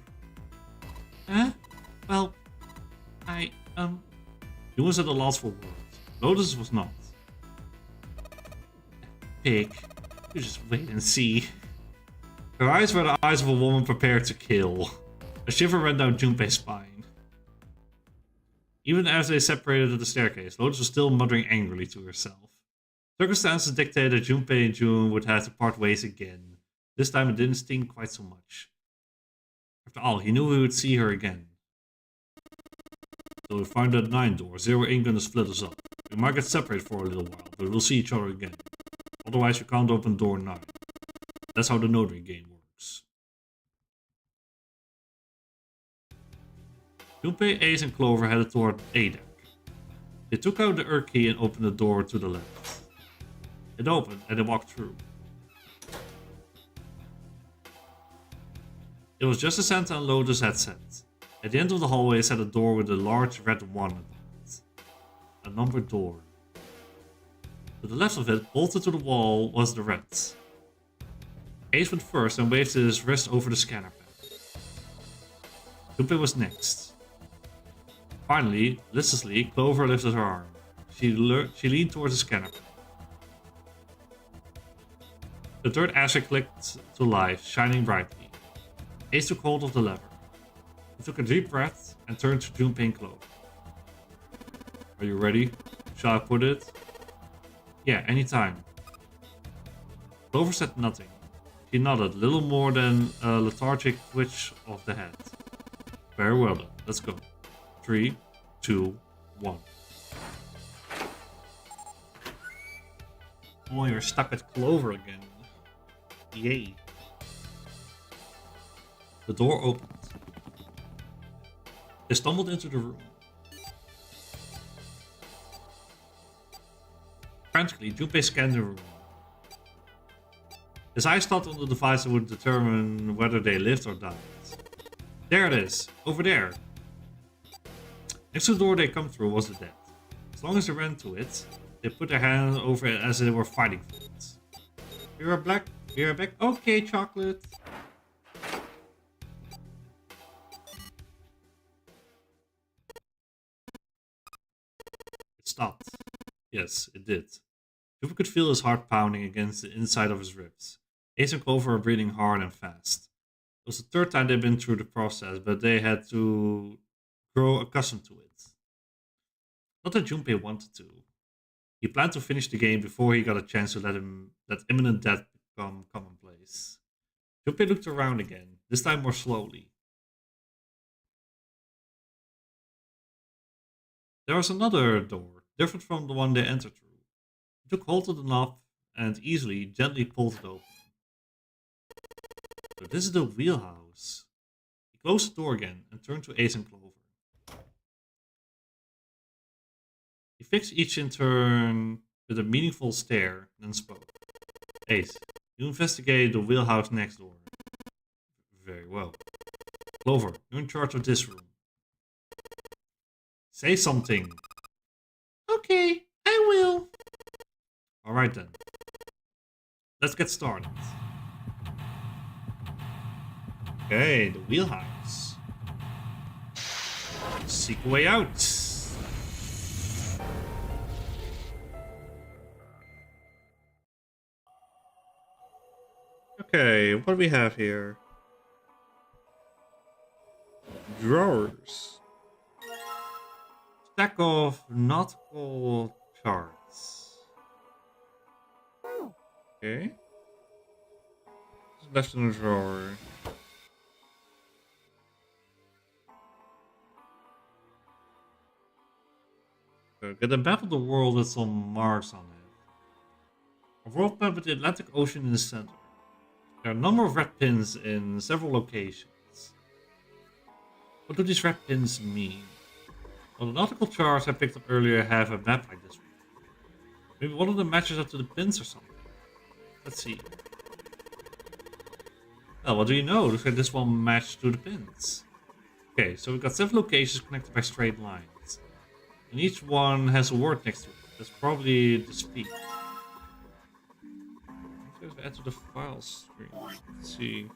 Speaker 2: Huh? Well,
Speaker 1: June was at a loss for words. Lotus was not. Pig. You just wait and see. Her eyes were the eyes of a woman prepared to kill. A shiver ran down Junpei's spine. Even as they separated at the staircase, Lotus was still muttering angrily to herself. Circumstances dictated that Junpei and June would have to part ways again. This time it didn't sting quite so much. After all, he knew he would see her again. So we find that 9 door, Zero ain't gonna split us up. We might get separated for a little while, but we'll see each other again. Otherwise you can't open door 9. That's how the notary game works. Junpei, Ace, and Clover headed toward A deck. They took out the Urk key and opened the door to the left. It opened and they walked through. It was just as Santa and Lotus had said. At the end of the hallway sat a door with a large red 1 above it. A numbered door. To the left of it, bolted to the wall, was the red. Ace went first and waved his wrist over the scanner pad. Junpei was next. Finally, listlessly, Clover lifted her arm. She leaned towards the scanner pad. The third ashtray clicked to life, shining brightly. Ace took hold of the lever. He took a deep breath and turned to Junpei and Clover. Are you ready? Shall I put it? Yeah, anytime. Clover said nothing. She nodded, little more than a lethargic twitch of the head. Very well then, let's go. 3, 2, 1. Oh, you're stuck at Clover again. Yay. The door opened. They stumbled into the room. Frantically, Junpei scanned the room. His eyes stopped on the device that would determine whether they lived or died. There it is, over there. Next to the door they come through was the dead. As long as they ran to it, they put their hands over it as they were fighting for it. You're black. You're back. Okay, chocolate. It stopped. Yes, it did. Cooper could feel his heart pounding against the inside of his ribs. Ace and Clover were breathing hard and fast. It was the third time they'd been through the process, but they had to grow accustomed to it. Not that Junpei wanted to. He planned to finish the game before he got a chance to let imminent death become commonplace. Junpei looked around again, this time more slowly. There was another door, different from the one they entered through. He took hold of the knob and easily, gently pulled it open. So this is the wheelhouse. He closed the door again and turned to Ace and Clover. He fixed each in turn with a meaningful stare, then spoke. Ace, you investigate the wheelhouse next door. Very well. Clover, you're in charge of this room. Say something.
Speaker 2: Okay, I will.
Speaker 1: Alright then. Let's get started. Okay, the wheelhouse. Seek a way out. Okay, what do we have here? Drawers. Stack of nautical charts. Okay. Left in the drawer. So get a map of the world with some marks on it. A world map with the Atlantic Ocean in the center. There are a number of red pins in several locations. What do these red pins mean? Well, the nautical charts I picked up earlier have a map like this one. Maybe one of them matches up to the pins or something. Let's see. Well, what do you know? Looks like this one matched to the pins. Okay, so we've got 7 locations connected by straight lines. And each one has a word next to it. That's probably the speed. Let's add to the file screen. Let's see.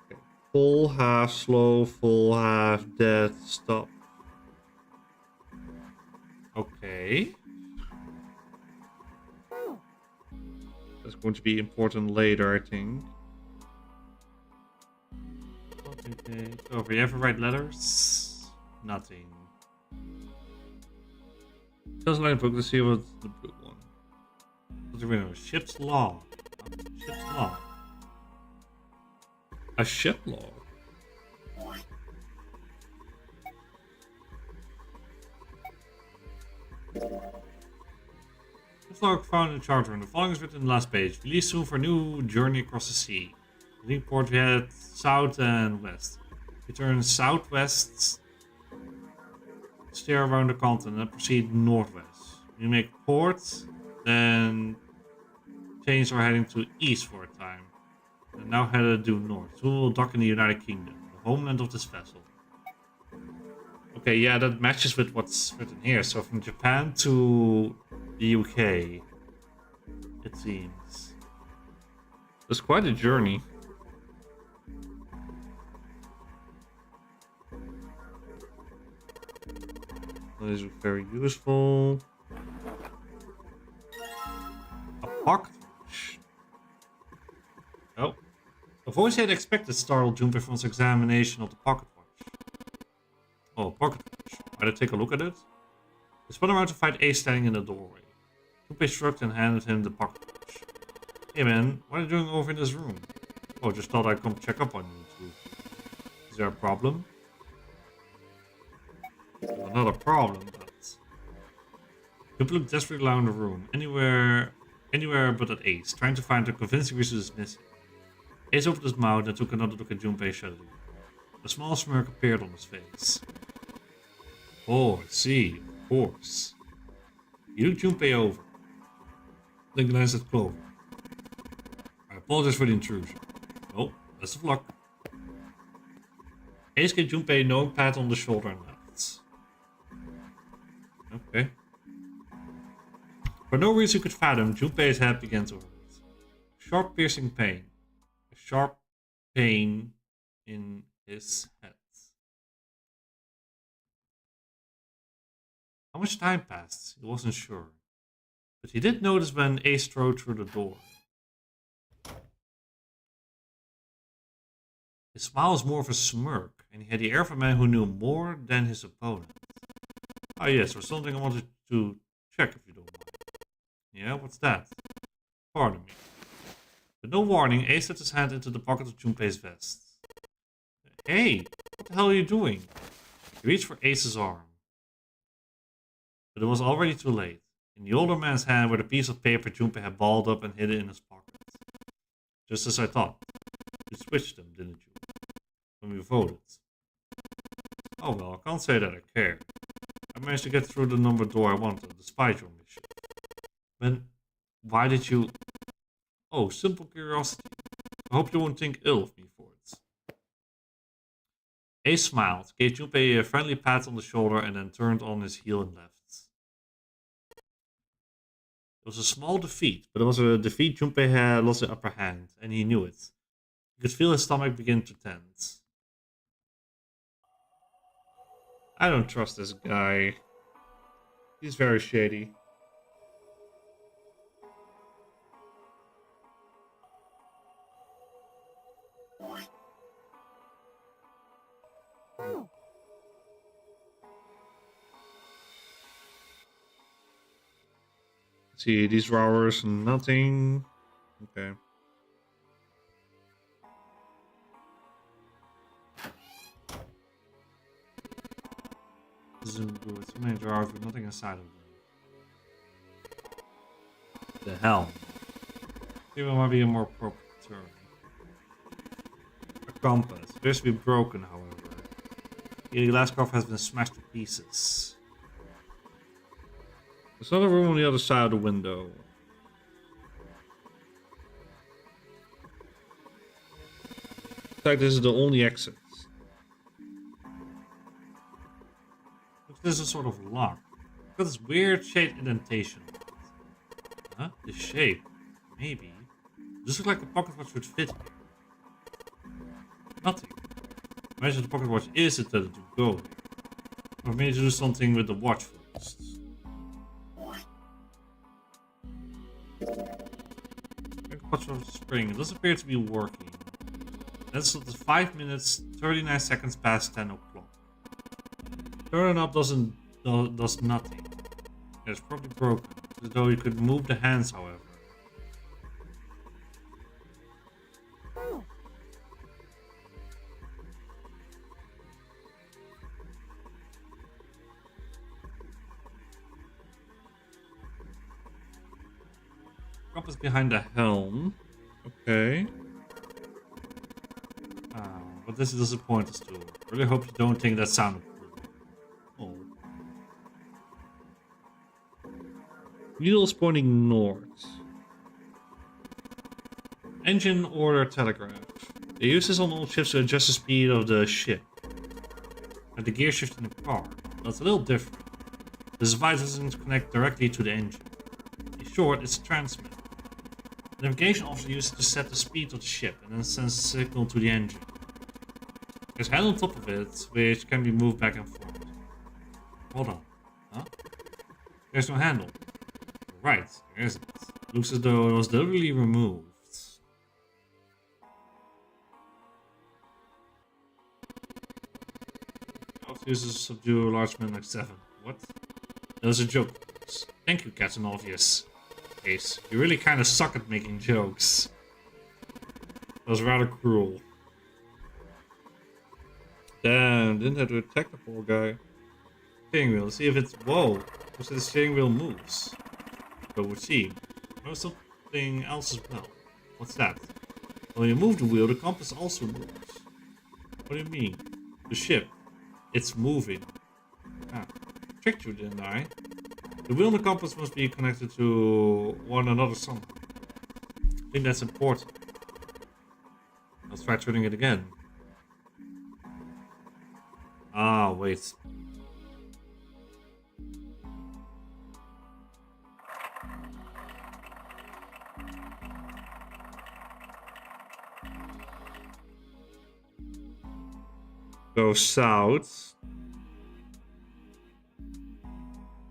Speaker 1: Okay. Full, half, slow, full, half, dead, stop. Okay. That's going to be important later, I think. Okay. Over, you ever write letters? Nothing. Just like a book to see what's the blue one. What's the winner? Ship's law. Ship's law. A ship law. This log found in the charter room. The following is written in the last page. Release soon for a new journey across the sea. Leaving port we head south and west. We turn southwest, steer around the continent and proceed northwest. We make port, then change our heading to east for a time. And now headed due north. Soon we'll dock in the United Kingdom, the homeland of this vessel. Okay, yeah, that matches with what's written here. So from Japan to the UK, it seems. It's quite a journey. These are very useful. A pocket watch. Oh. A voice he had expected startled Junpei from his examination of the pocket watch. Oh, a pocket watch. Might I take a look at it? He spun around to find Ace standing in the doorway. Junpei shrugged and handed him the pocket watch. Hey man, what are you doing over in this room? Oh, just thought I'd come check up on you two. Is there a problem? Well, not a problem, but... People looked desperately around the room, anywhere but at Ace, trying to find a convincing reason is missing. Ace opened his mouth and took another look at Junpei shuddered. A small smirk appeared on his face. Oh, I see, of course. He looked Junpei over, then glanced at Clover. I apologize for the intrusion. Oh, Best of luck. Ace gave Junpei a knowing pat on the shoulder and left. Okay. For no reason you could fathom, Junpei's head began to hurt. Sharp piercing pain. A sharp pain in his head. How much time passed? He wasn't sure. But he did notice when Ace strode through the door. His smile was more of a smirk, and he had the air of a man who knew more than his opponent. Ah yes, there's something I wanted to check if you don't mind. Yeah, what's that? Pardon me. With no warning, Ace set his hand into the pocket of Junpei's vest. Hey, what the hell are you doing? He reached for Ace's arm. But it was already too late. In the older man's hand were the piece of paper Junpei had balled up and hid it in his pocket. Just as I thought. You switched them, didn't you? When we voted. Oh well, I can't say that I care. I managed to get through the numbered door I wanted, despite your mission. Then, why did you... Oh, simple curiosity. I hope you won't think ill of me for it. Ace smiled, gave Junpei a friendly pat on the shoulder, and then turned on his heel and left. It was a small defeat, but it was a defeat Junpei had lost the upper hand, and he knew it. He could feel his stomach begin to tense. I don't trust this guy. He's very shady. See, these drawers, nothing. Okay. This isn't good. So many drawers with nothing inside of them. The hell? Maybe it might be a more appropriate term. A compass. It appears to be broken, however. The glass cover has been smashed to pieces. There's another room on the other side of the window. Looks like this is the only exit. Looks like this is a sort of lock. It's got this weird shaped indentation. Huh? The shape? Maybe. This looks like a pocket watch would fit here. Nothing. Imagine the pocket watch is intended to go here. Or maybe to do something with the watch first. Watch of the spring. It does appear to be working. That's 5 minutes, 39 seconds past 10 o'clock. Turning up does nothing. It's probably broken. As though you could move the hands, however. Compass behind the helm. Okay. But this doesn't point us to. I really hope you don't think that sounded cool. Oh. Needle is pointing north. Engine order telegraph. They use this on all ships to adjust the speed of the ship. And the gear shift in the car. That's a little different. This device doesn't connect directly to the engine. In short, it's a transmitter. The navigation officer uses it to set the speed of the ship and then sends a signal to the engine. There's a handle on top of it, which can be moved back and forth. Hold on. Huh? There's no handle. Right, there isn't. Looks as though it was deliberately removed. Officer uses subdue a large man like 7. What? That was a joke. Thank you, Captain Obvious. Ace, you really kind of suck at making jokes. That was rather cruel. Damn, didn't have to attack the poor guy. Steering wheel, see if it's... Whoa! Looks like the steering wheel moves. But we'll see. There's something else as well. What's that? When you move the wheel, the compass also moves. What do you mean? The ship. It's moving. Ah, tricked you, didn't I? The wheel and the compass must be connected to one another somehow. I think that's important. Let's try turning it again. Ah, wait. Go south.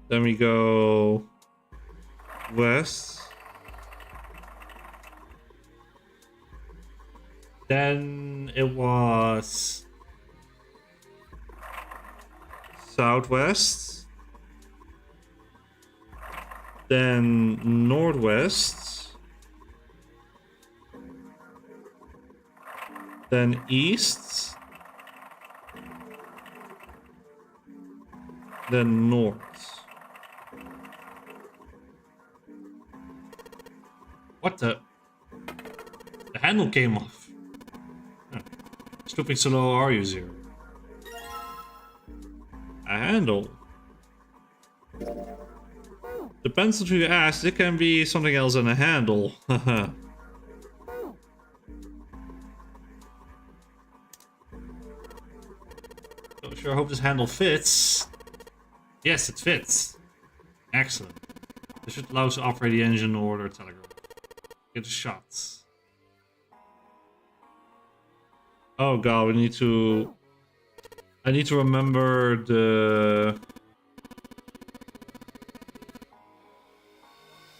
Speaker 1: Then we go west. Then it was southwest. Then northwest. Then east. Then north. What the? The handle came off. Huh. Stupid slow are you, Zero? A handle? Depends on who you ask. It can be something else than a handle. Haha. Sure hope this handle fits. Yes, it fits. Excellent. This should allow us to operate the engine or the telegraph. Get a shot. Oh god, we need to... I need to remember the...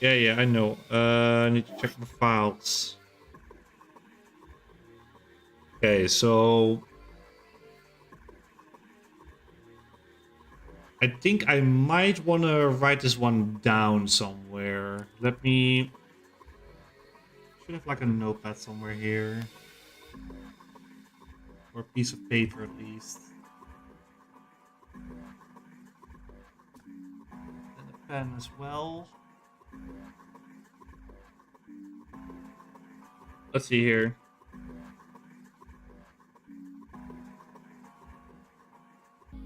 Speaker 1: Yeah, I know. I need to check my files. Okay, so... I think I might want to write this one down somewhere. Let me... Should have like a notepad somewhere here. Or a piece of paper at least. And a pen as well. Let's see here.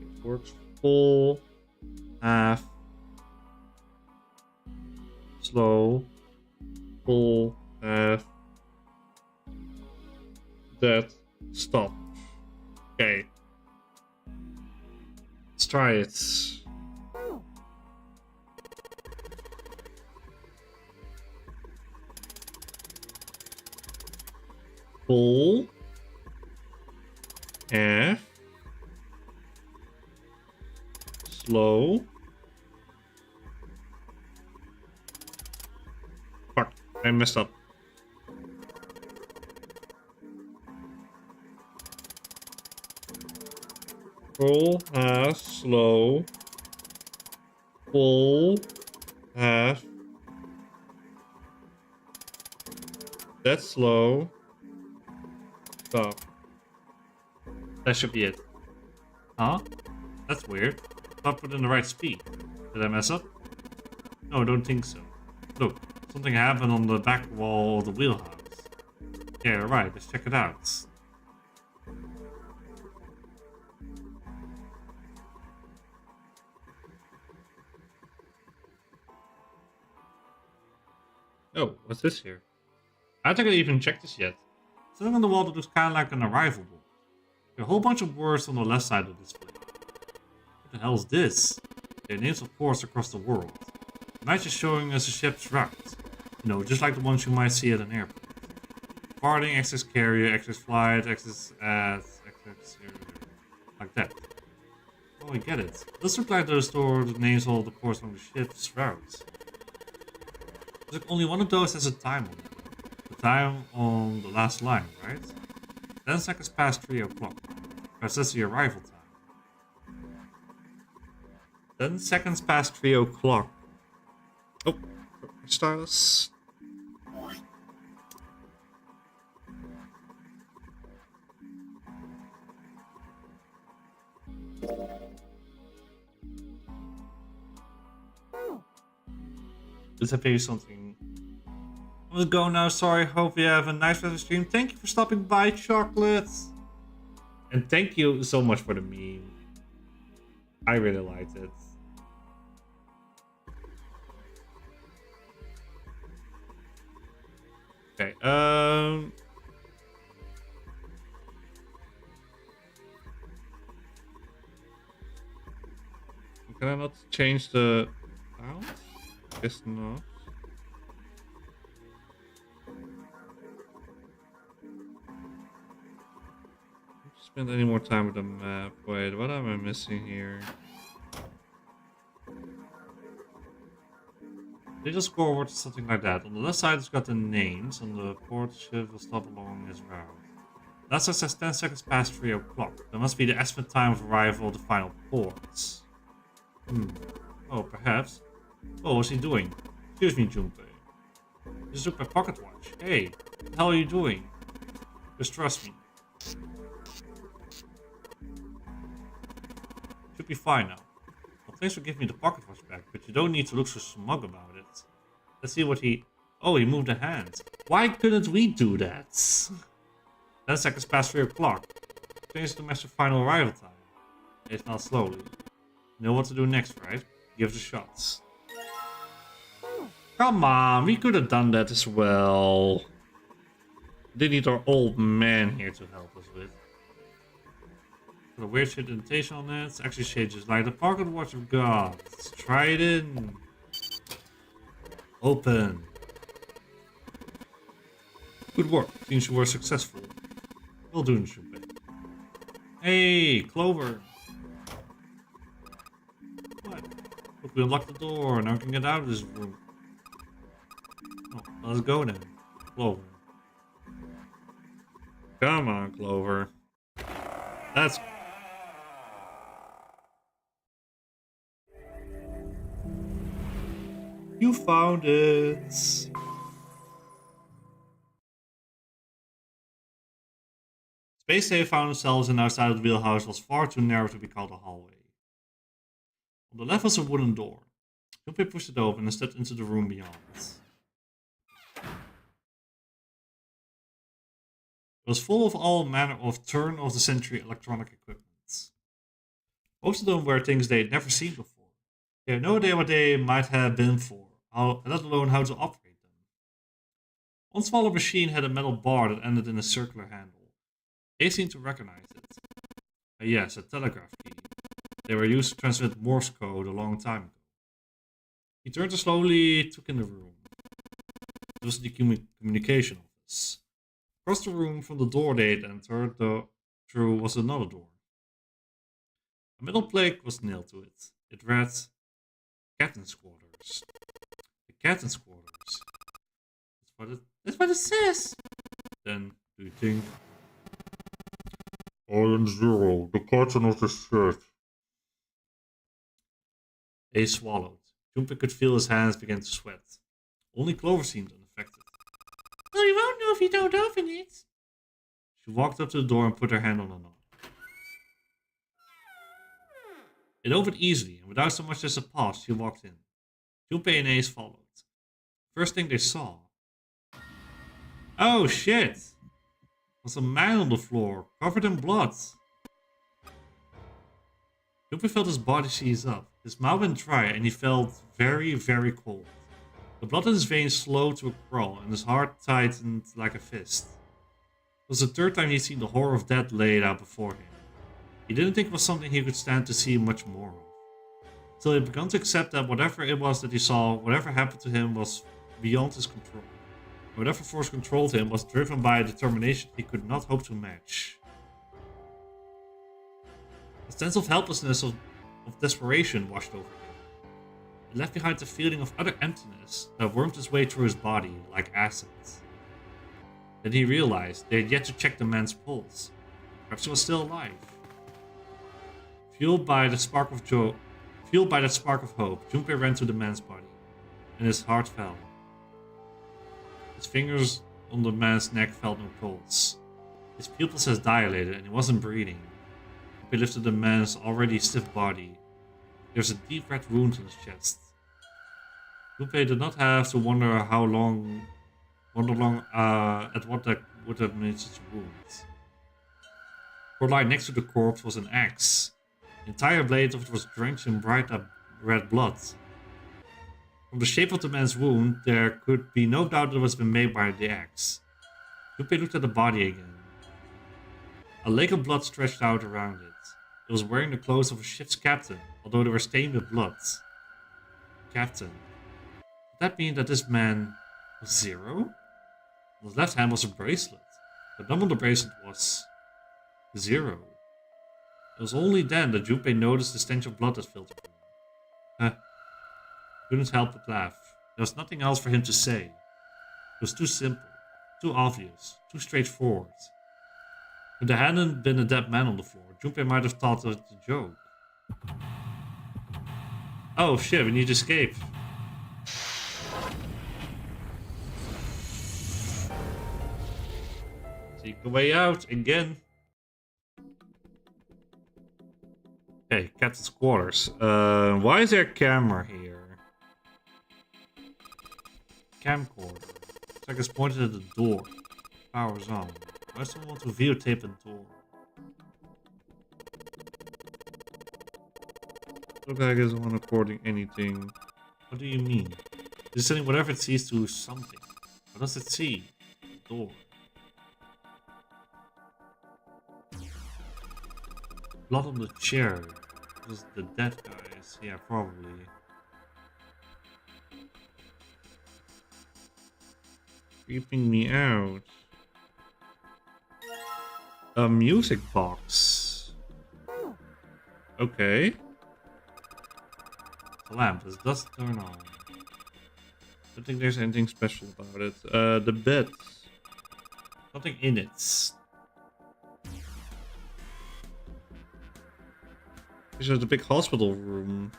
Speaker 1: It works full, half, slow, full, half, that, stop. Okay. Let's try it. Full, half, slow. Fuck, I messed up. Full, half, slow. Full, half. That's slow. Stop. That should be it. Huh? That's weird. Not put in the right speed. Did I mess up? No, I don't think so. Look, something happened on the back wall of the wheelhouse. Yeah, right, let's check it out. Oh, what's this here? I don't think I even checked this yet. Something on the wall that looks kind of like an arrival book. There are a whole bunch of words on the left side of the display. What the hell is this? They're names of ports across the world. It might just showing us a ship's route. You know, just like the ones you might see at an airport. Departing, access carrier, access flight, access like that. Oh, I get it. It does look like those store the names of all the ports on the ship's route. There's only one of those has a time on it. The time on the last line, right? 10 seconds past 3 o'clock. Perhaps that's the arrival time. 10 seconds past 3 o'clock. Oh, stylus. Let's have you something. I'm gonna go now. Sorry. Hope you have a nice rest of the stream. Thank you for stopping by, Chocolates. And thank you so much for the meme. I really liked it. Okay. Can I not change the sound? Guess not. Spend any more time with the map. Wait, what am I missing here? Little scoreboard or something like that. On the left side it's got the names. On the port shift will stop along its route. Last side says 10 seconds past 3 o'clock. That must be the estimate time of arrival of the final ports. Oh, perhaps. Oh, what's he doing? Excuse me, Junpei. Just took my pocket watch. Hey, what the hell are you doing? Just trust me. Should be fine now. Well, thanks for giving me the pocket watch back, but you don't need to look so smug about it. Let's see what he... Oh, he moved a hand. Why couldn't we do that? 10 seconds past 3 o'clock. Change the master final arrival time. It fell slowly. You know what to do next, right? Give it a shot. Come on, we could have done that as well. They need our old man here to help us with. Got a weird shit indentation on it. It's actually shaped just like the pocket watch of God. Let's try it in. Open. Good work. Seems you were successful. Well done, Junpei. Hey, Clover. What? Look, we unlocked the door. Now we can get out of this room. Oh, let's go then. Clover. Come on, Clover. That's... You found it. Space Save found themselves and outside of the wheelhouse was far too narrow to be called a hallway. On the left was a wooden door. Junpei pushed it open and stepped into the room beyond. It was full of all manner of turn-of-the-century electronic equipment. Most of them were things they had never seen before. They had no idea what they might have been for, let alone how to operate them. One smaller machine had a metal bar that ended in a circular handle. They seemed to recognize it. Yes, a telegraph key. They were used to transmit Morse code a long time ago. He turned and slowly took in the room. It was the communication office. Across the room from the door they had entered through was another door. A metal plate was nailed to it. It read, Captain's Quarters. The Captain's Quarters. That's what it says. Then, do you think? I am Zero, the captain of the ship. He swallowed. Junpei could feel his hands begin to sweat. Only Clover seemed unaffected.
Speaker 2: Well, you won't know if you don't open it.
Speaker 1: She walked up to the door and put her hand on the knob. It opened easily, and without so much as a pause, she walked in. Junpei and Ace followed. First thing they saw... Oh shit! Was a man on the floor, covered in blood. Junpei felt his body seize up. His mouth went dry and he felt very, very cold. The blood in his veins slowed to a crawl and his heart tightened like a fist. It was the third time he'd seen the horror of death laid out before him. He didn't think it was something he could stand to see much more of. Till he began to accept that whatever it was that he saw, whatever happened to him was beyond his control. Whatever force controlled him was driven by a determination he could not hope to match. A sense of helplessness, of desperation washed over him. It left behind a feeling of utter emptiness that wormed its way through his body like acid. Then he realized they had yet to check the man's pulse. Perhaps he was still alive. Fueled by that spark of hope, Junpei ran to the man's body, and his heart fell. His fingers on the man's neck felt no pulse. His pupils had dilated and he wasn't breathing. He lifted the man's already stiff body. There was a deep red wound on his chest. Junpei did not have to wonder at what that would have made such a wound. For lying next to the corpse was an axe. The entire blade of it was drenched in bright red blood. From the shape of the man's wound, there could be no doubt it was been made by the axe. Junpei looked at the body again. A lake of blood stretched out around it. It was wearing the clothes of a ship's captain, although they were stained with blood. Captain, does that mean that this man was Zero? On his left hand was a bracelet. The number on the bracelet was 0. It was only then that Junpei noticed the stench of blood that filled the room. Couldn't help but laugh. There was nothing else for him to say. It was too simple, too obvious, too straightforward. If there hadn't been a dead man on the floor, Junpei might have thought it a joke. Oh shit, we need to escape. Seek a way out again. Okay, captain's quarters. Why is there a camera here? Camcorder. It's like it's pointed at the door. Power's on. Why does someone want to videotape a door? Looks like it's not recording anything. What do you mean? It's sending whatever it sees to something. What does it see? The door. Blood on the chair. Just the dead guys. Yeah, probably. Creeping me out. A music box. Okay. The lamp. This does turn on. Don't think there's anything special about it. The bed. Nothing in it. There's a big hospital room.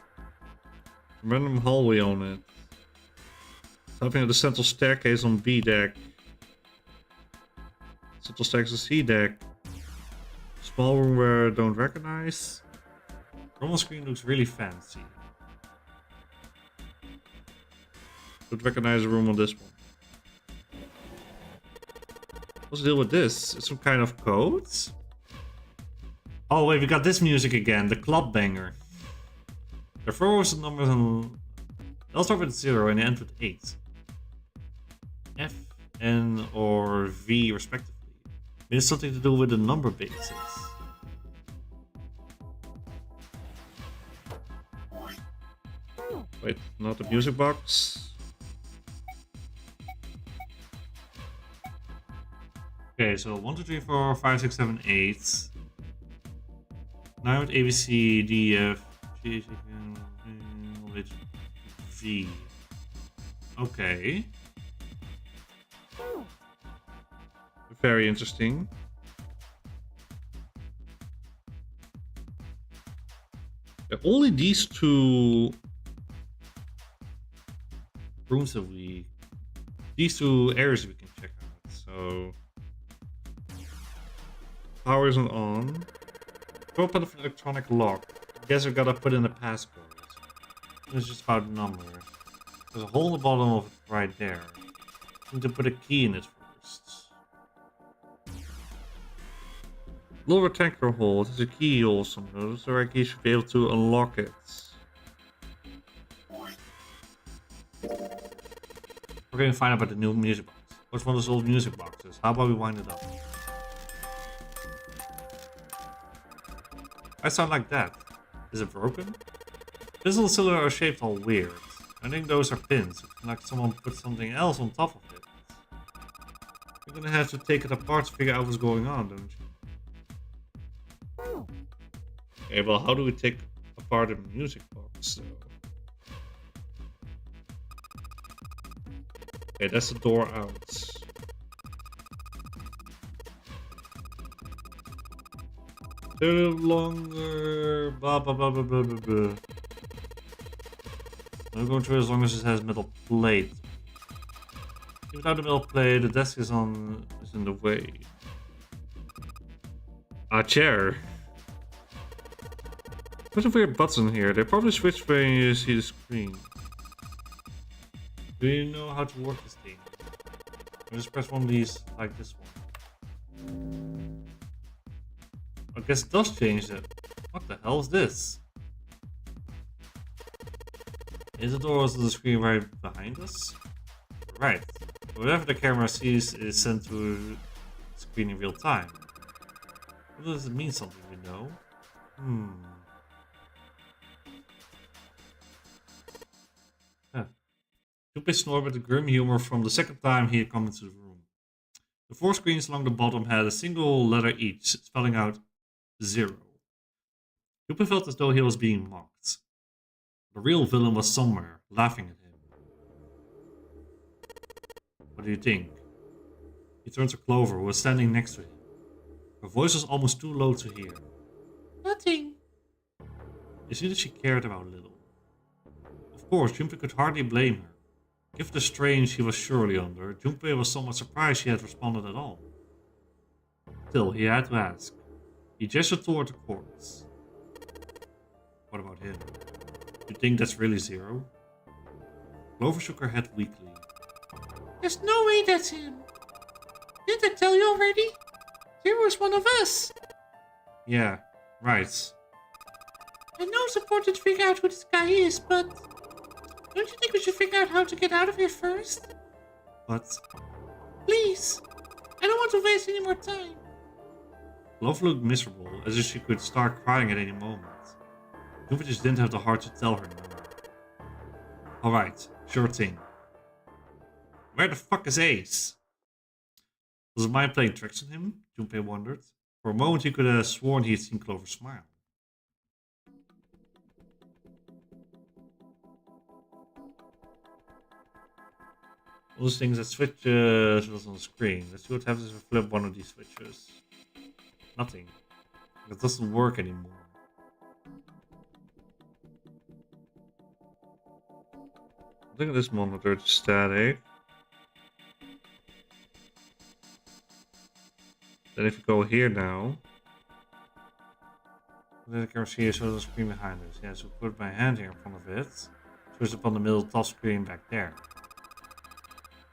Speaker 1: Random hallway on it. Stopping at the central staircase on B deck. Central staircase on C deck. Small room where I don't recognize. Normal screen looks really fancy. Don't recognize the room on this one. What's the deal with this? It's some kind of code? Oh wait, we got this music again, the club banger. The first numbers and they'll start with 0 and end with 8. F, N, or V respectively. It has something to do with the number bases. Wait, not the music box. Okay, so 1, 2, 3, 4, 5, 6, 7, 8. Now with A, B, C, D, F, G, H, V. Okay. Very interesting. Yeah, only these two rooms that these two areas we can check out. So power isn't on. Open an electronic lock. Guess we gotta put in a passcode. It's just about numbers. There's a hole in the bottom of it right there. Need to put a key in it first. Little rectangular hole. There's a key also. So our key should be able to unlock it. We're going to find out about the new music box. What's one of those old music boxes? How about we wind it up? I sound like that. Is it broken? This little cylinder are shaped all weird. I think those are pins. Like someone put something else on top of it. You're gonna have to take it apart to figure out what's going on, don't you? Okay, well, how do we take apart a music box, though? Okay, that's the door out. A little longer. Blah blah blah blah blah blah blah. I'm going through as long as it has metal plate. Without the metal plate, the desk is in the way. A chair. There's a weird button here. They probably switch when you see the screen. Do you know how to work this thing? I just press one of these like this one. I guess it does change it. What the hell is this? Is the door also the screen right behind us? Right. Whatever the camera sees is sent to the screen in real time. What does it mean, something we know? Junpei snored with the grim humor from the second time he had come into the room. The 4 screens along the bottom had a single letter each, spelling out 0. Junpei felt as though he was being mocked. The real villain was somewhere, laughing at him. What do you think? He turned to Clover, who was standing next to him. Her voice was almost too low to hear.
Speaker 2: Nothing.
Speaker 1: You see that she cared about Little. Of course, Junpei could hardly blame her. Given the strain she was surely under, Junpei was somewhat surprised she had responded at all. Still, he had to ask. He gestured toward the corpse. What about him? You think that's really 0? Clover shook her head weakly.
Speaker 2: There's no way that's him. Didn't I tell you already? 0 is one of us.
Speaker 1: Yeah, right.
Speaker 2: I know it's important to figure out who this guy is, but don't you think we should figure out how to get out of here first?
Speaker 1: But
Speaker 2: Please. I don't want to waste any more time.
Speaker 1: Clover looked miserable, as if she could start crying at any moment. Junpei just didn't have the heart to tell her no. Alright, sure thing. Where the fuck is Ace? Was his mind playing tricks on him? Junpei wondered. For a moment he could have sworn he had seen Clover smile. All those things that switches was on the screen. Let's see what happens if I flip one of these switches. Nothing. It doesn't work anymore. Look at this monitor, it's static. Then if you go here now, then I can see a sort of screen behind us. Yeah, so put my hand here in front of it. Switch up on the middle top screen back there.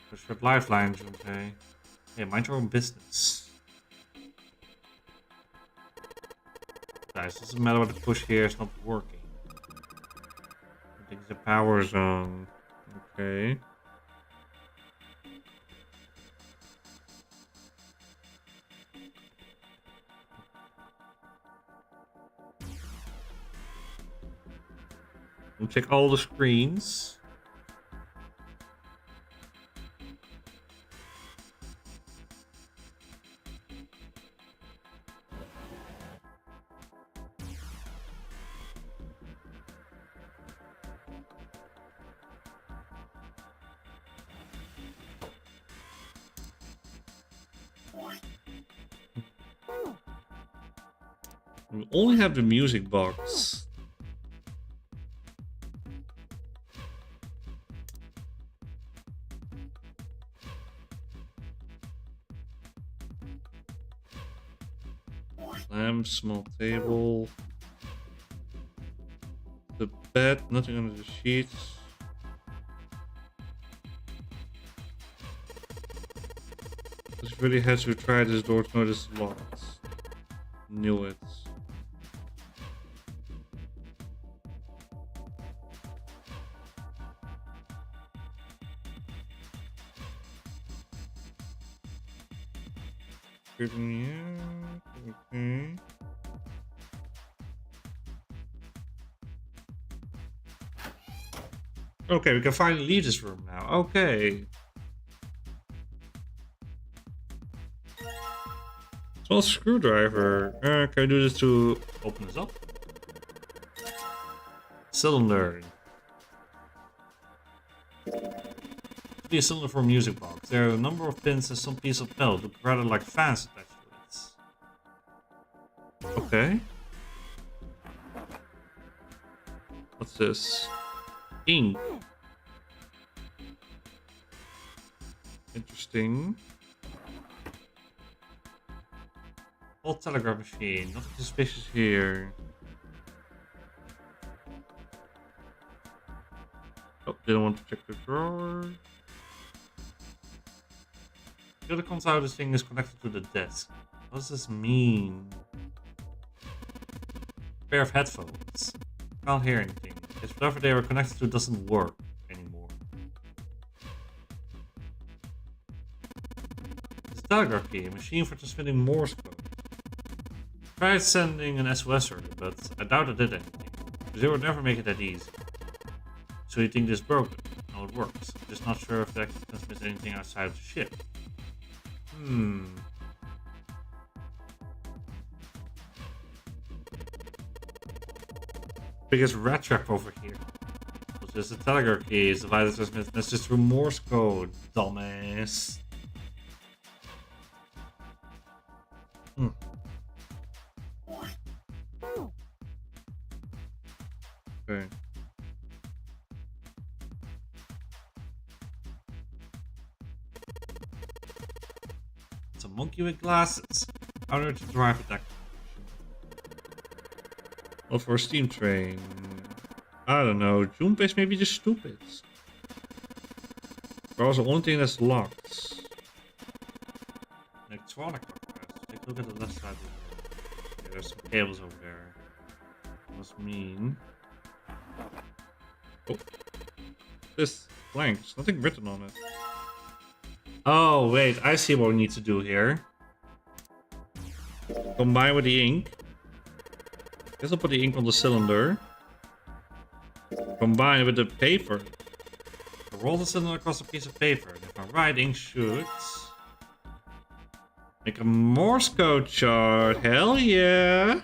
Speaker 1: Push for lifelines and say, hey, mind your own business. Guys, doesn't matter what the push here is not working. I think the power's on. Okay. We'll check all the screens. We only have the music box. Lamp, small table. The bed, nothing under the sheets. Just really had to try this door to notice it's locked. Knew it. Okay. Okay, we can finally leave this room now. Okay. Small screwdriver. Can I do this to open this up? Cylinder. Could be a cylinder for a music box. There are a number of pins and some piece of metal. Look rather like fans attached to it. Okay. What's this? Ink. Interesting. Old telegraph machine. Nothing suspicious here. Oh, didn't want to check the drawer. The other comes out, this thing is connected to the desk. What does this mean? A pair of headphones. Can't hear anything. It's whatever they are connected to doesn't work anymore. It's a telegraph key, a machine for transmitting Morse code. Tried sending an SOS earlier, but I doubt it did anything. Because they would never make it that easy. So you think this broke it? how it works. Just not sure if that can transmit anything outside of the ship. Biggest rat trap over here. It's just a telegraph key. It's the vital transmit. That's just through Morse code, dumbass. Okay. It's a monkey with glasses. How do I drive it that? Well, for a steam train. I don't know. Junpei's maybe just stupid. Car's the only thing that's locked. Electronic lock. Take a look at the left side. Okay, there's some cables over there. Must mean. Oh. This blank. There's nothing written on it. Oh, wait. I see what we need to do here. Combine with the ink. Guess I'll put the ink on the cylinder. Combine it with the paper. Roll the cylinder across a piece of paper. And if I'm right, ink should make a Morse code chart. Hell yeah!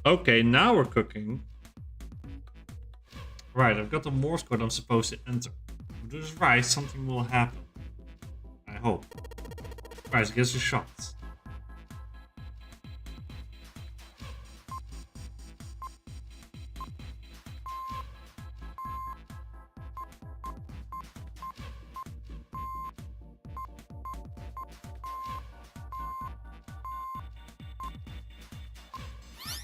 Speaker 1: Okay, now we're cooking. Right, I've got the Morse code I'm supposed to enter. If I do this right, something will happen. I hope. Right, so give us a shot.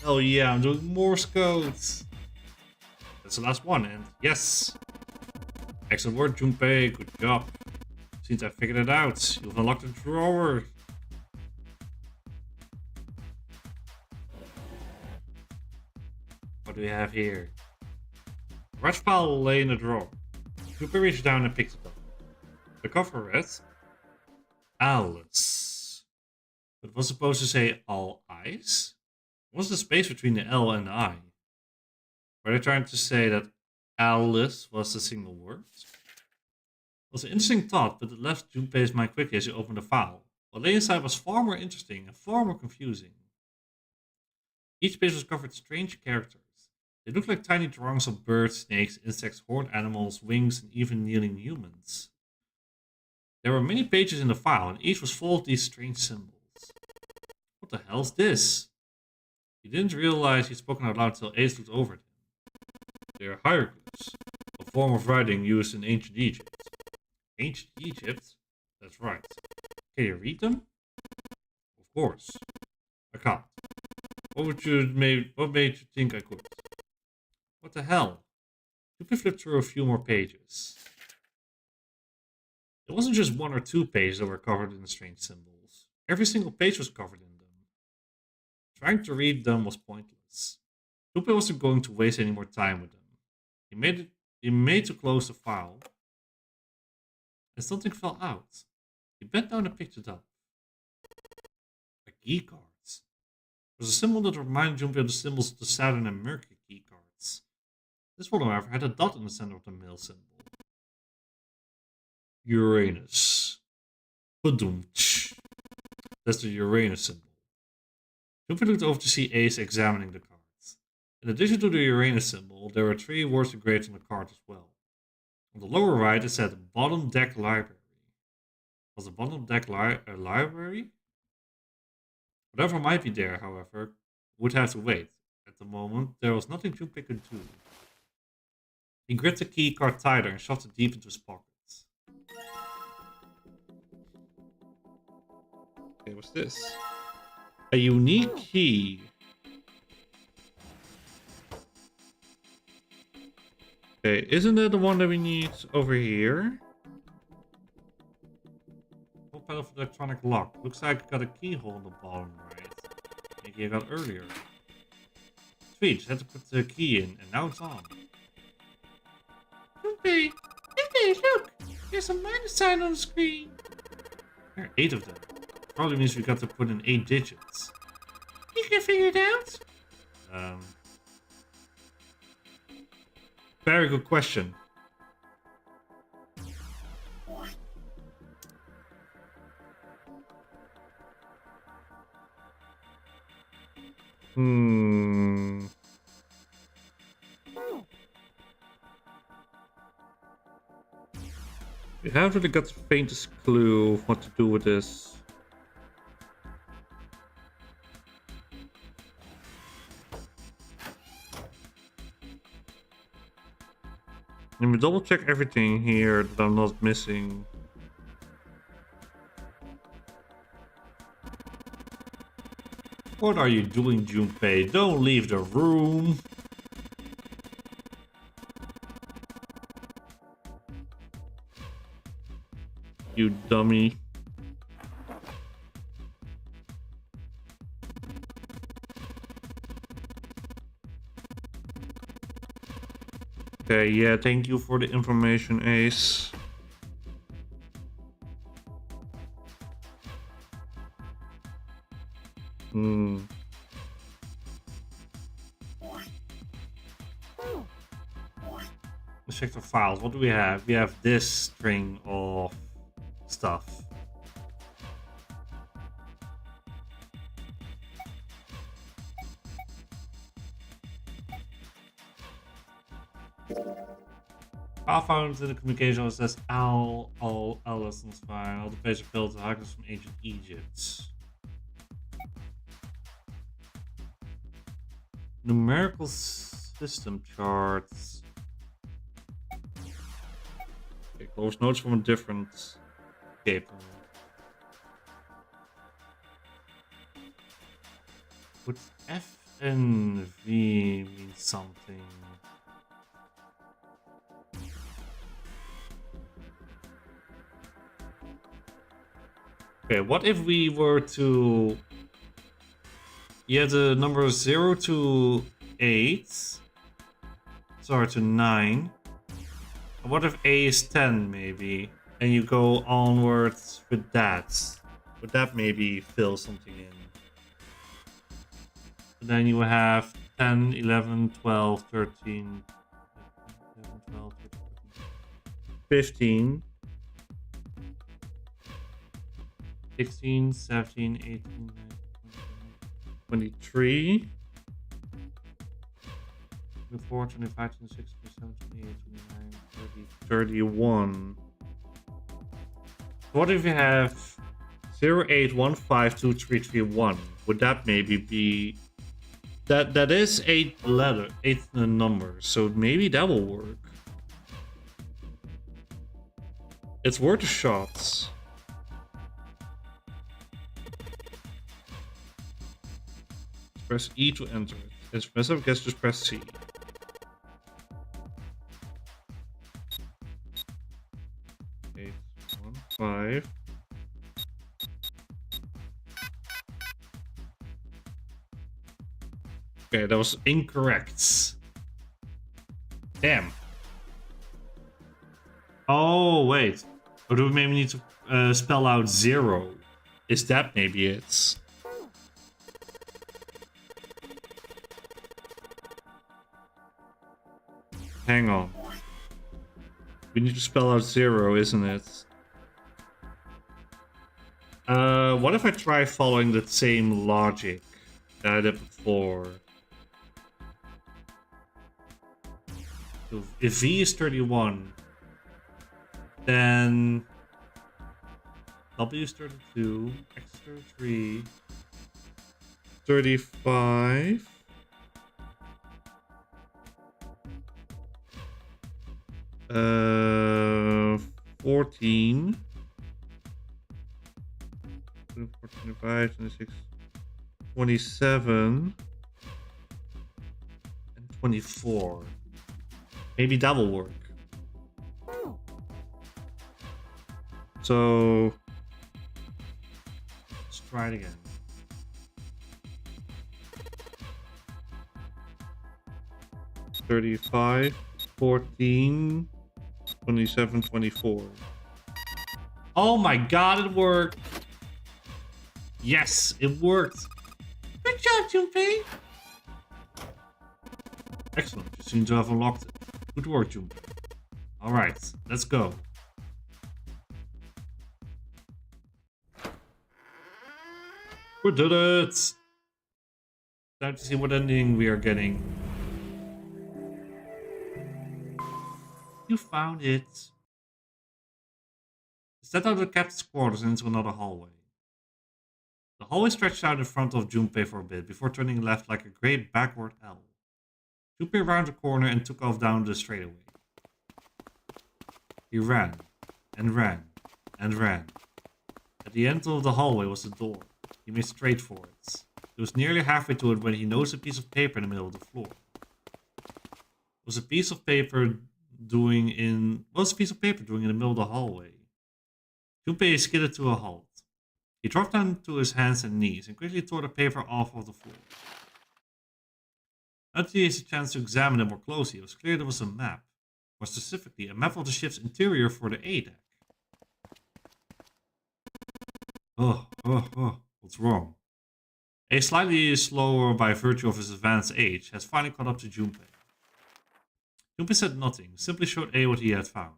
Speaker 1: Oh yeah, I'm doing Morse codes. That's the last one, and yes! Excellent work, Junpei, good job. Since I figured it out, you've unlocked the drawer. What do we have here? The red file lay in the drawer. Junpei reached down and picked it up. The cover read Alice. But it was supposed to say all eyes? What's the space between the L and the I? Were they trying to say that Alice was a single word? It was an interesting thought, but it left Junpei's mind quickly as he opened the file. What lay inside was far more interesting and far more confusing. Each page was covered with strange characters. They looked like tiny drawings of birds, snakes, insects, horned animals, wings, and even kneeling humans. There were many pages in the file, and each was full of these strange symbols. What the hell's this? He didn't realize he'd spoken out loud until Ace looked over at him. They are hieroglyphs, a form of writing used in ancient Egypt. Ancient Egypt? That's right. Can you read them? Of course. I can't. What made you think I could? What the hell? You could flip through a few more pages. It wasn't just one or two pages that were covered in strange symbols. Every single page was covered in them. Trying to read them was pointless. Junpei wasn't going to waste any more time with them. He made to close the file, and something fell out. He bent down and picked it up. A key card. It was a symbol that reminded Junpei of the symbols of the Saturn and Mercury key cards. This one, however, had a dot in the center of the middle symbol. Uranus. Badumtsch. That's the Uranus symbol. Junpei looked over to see Ace examining the cards. In addition to the Uranus symbol, there were 3 words engraved on the card as well. On the lower right, it said Bottom Deck Library. Was the Bottom Deck a library? Whatever might be there, however, would have to wait. At the moment, there was nothing Junpei could do. He gripped the key card tighter and shoved it deep into his pocket. Okay, what's this? A unique key. Okay, isn't that the one that we need over here? Full panel of electronic lock. Looks like I got a keyhole on the bottom right. Maybe I got earlier. Sweet, just had to put the key in, and now it's on.
Speaker 2: Junpei, look! There's a minus sign on the screen.
Speaker 1: There are 8 of them. Probably means we got to put in 8 digits.
Speaker 2: You can figure it out?
Speaker 1: Very good question. We haven't really got the faintest clue what to do with this. Let me double check everything here that I'm not missing. What are you doing, Junpei? Don't leave the room. You dummy. Okay, yeah, thank you for the information, Ace. Let's check the files. What do we have? We have this string of stuff. File found in the communication says Al lessons fine. All the pages are built hackers from ancient Egypt. Numerical system charts. Okay, close notes from a different paper. Would F and V mean something? Okay, what if we were to... Yeah, the number 0 to 8. Sorry, to 9. What if A is 10, maybe? And you go onwards with that. Would that maybe fill something in? And then you have 10, 11, 12, 13... 11, 12, 13, 15... 16, 17, 18, 19, 23, 24, 25, 26, 27, 28, 29, 30, 31. What if you have 0, 8, 1, 5, 2, 3, 3, 1? Would that maybe be... That is 8 numbers, so maybe that will work. It's worth a shot. Press E to enter it. It's mess up, guess just press C. Eight, 1, 5. Okay, that was incorrect. Damn. Oh, wait. Or do we maybe need to spell out 0? Is that maybe it? Hang on. We need to spell out 0, isn't it? What if I try following the same logic that I did before? So if V is 31, then W is 32, X is 33, 35. 14, 24, 25, 26, 27, and 24. Maybe that will work. So let's try it again. $35, 14, 27, 24. Oh my god, it worked! Yes, it worked!
Speaker 2: Good job, Junpei.
Speaker 1: Excellent, you seem to have unlocked it. Good work, Junpei. Alright, let's go. We did it! Time to see what ending we are getting. You found it. Step out of the captain's quarters and into another hallway. The hallway stretched out in front of Junpei for a bit, before turning left like a great backward L. Junpei rounded the corner and took off down the straightaway. He ran, and ran, and ran. At the end of the hallway was the door. He made straight for it. He was nearly halfway to it when he noticed a piece of paper in the middle of the floor. What was a piece of paper doing in the middle of the hallway? Junpei skidded to a halt. He dropped down to his hands and knees and quickly tore the paper off of the floor. Until he had a chance to examine it more closely, it was clear there was a map. More specifically, a map of the ship's interior for the A deck. What's wrong? A slightly slower by virtue of his advanced age, has finally caught up to Junpei. Junpei said nothing, simply showed A what he had found.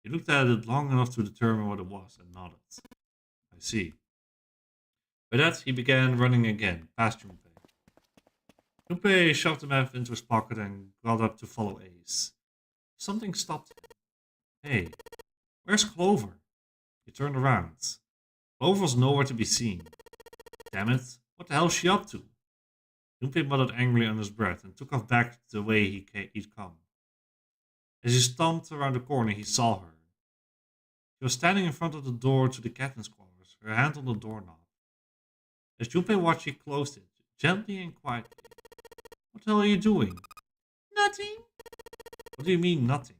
Speaker 1: He looked at it long enough to determine what it was and nodded. I see. With that, he began running again, past Junpei. Junpei shoved the map into his pocket and got up to follow Ace. Something stopped him. Hey, where's Clover? He turned around. Clover was nowhere to be seen. Damn it, what the hell is she up to? Junpei muttered angrily under his breath and took off back the way he'd come. As he stomped around the corner, he saw her. She was standing in front of the door to the captain's quarters, her hand on the doorknob. As Junpei watched, she closed it, gently and quietly. What the hell are you doing?
Speaker 2: Nothing.
Speaker 1: What do you mean, nothing?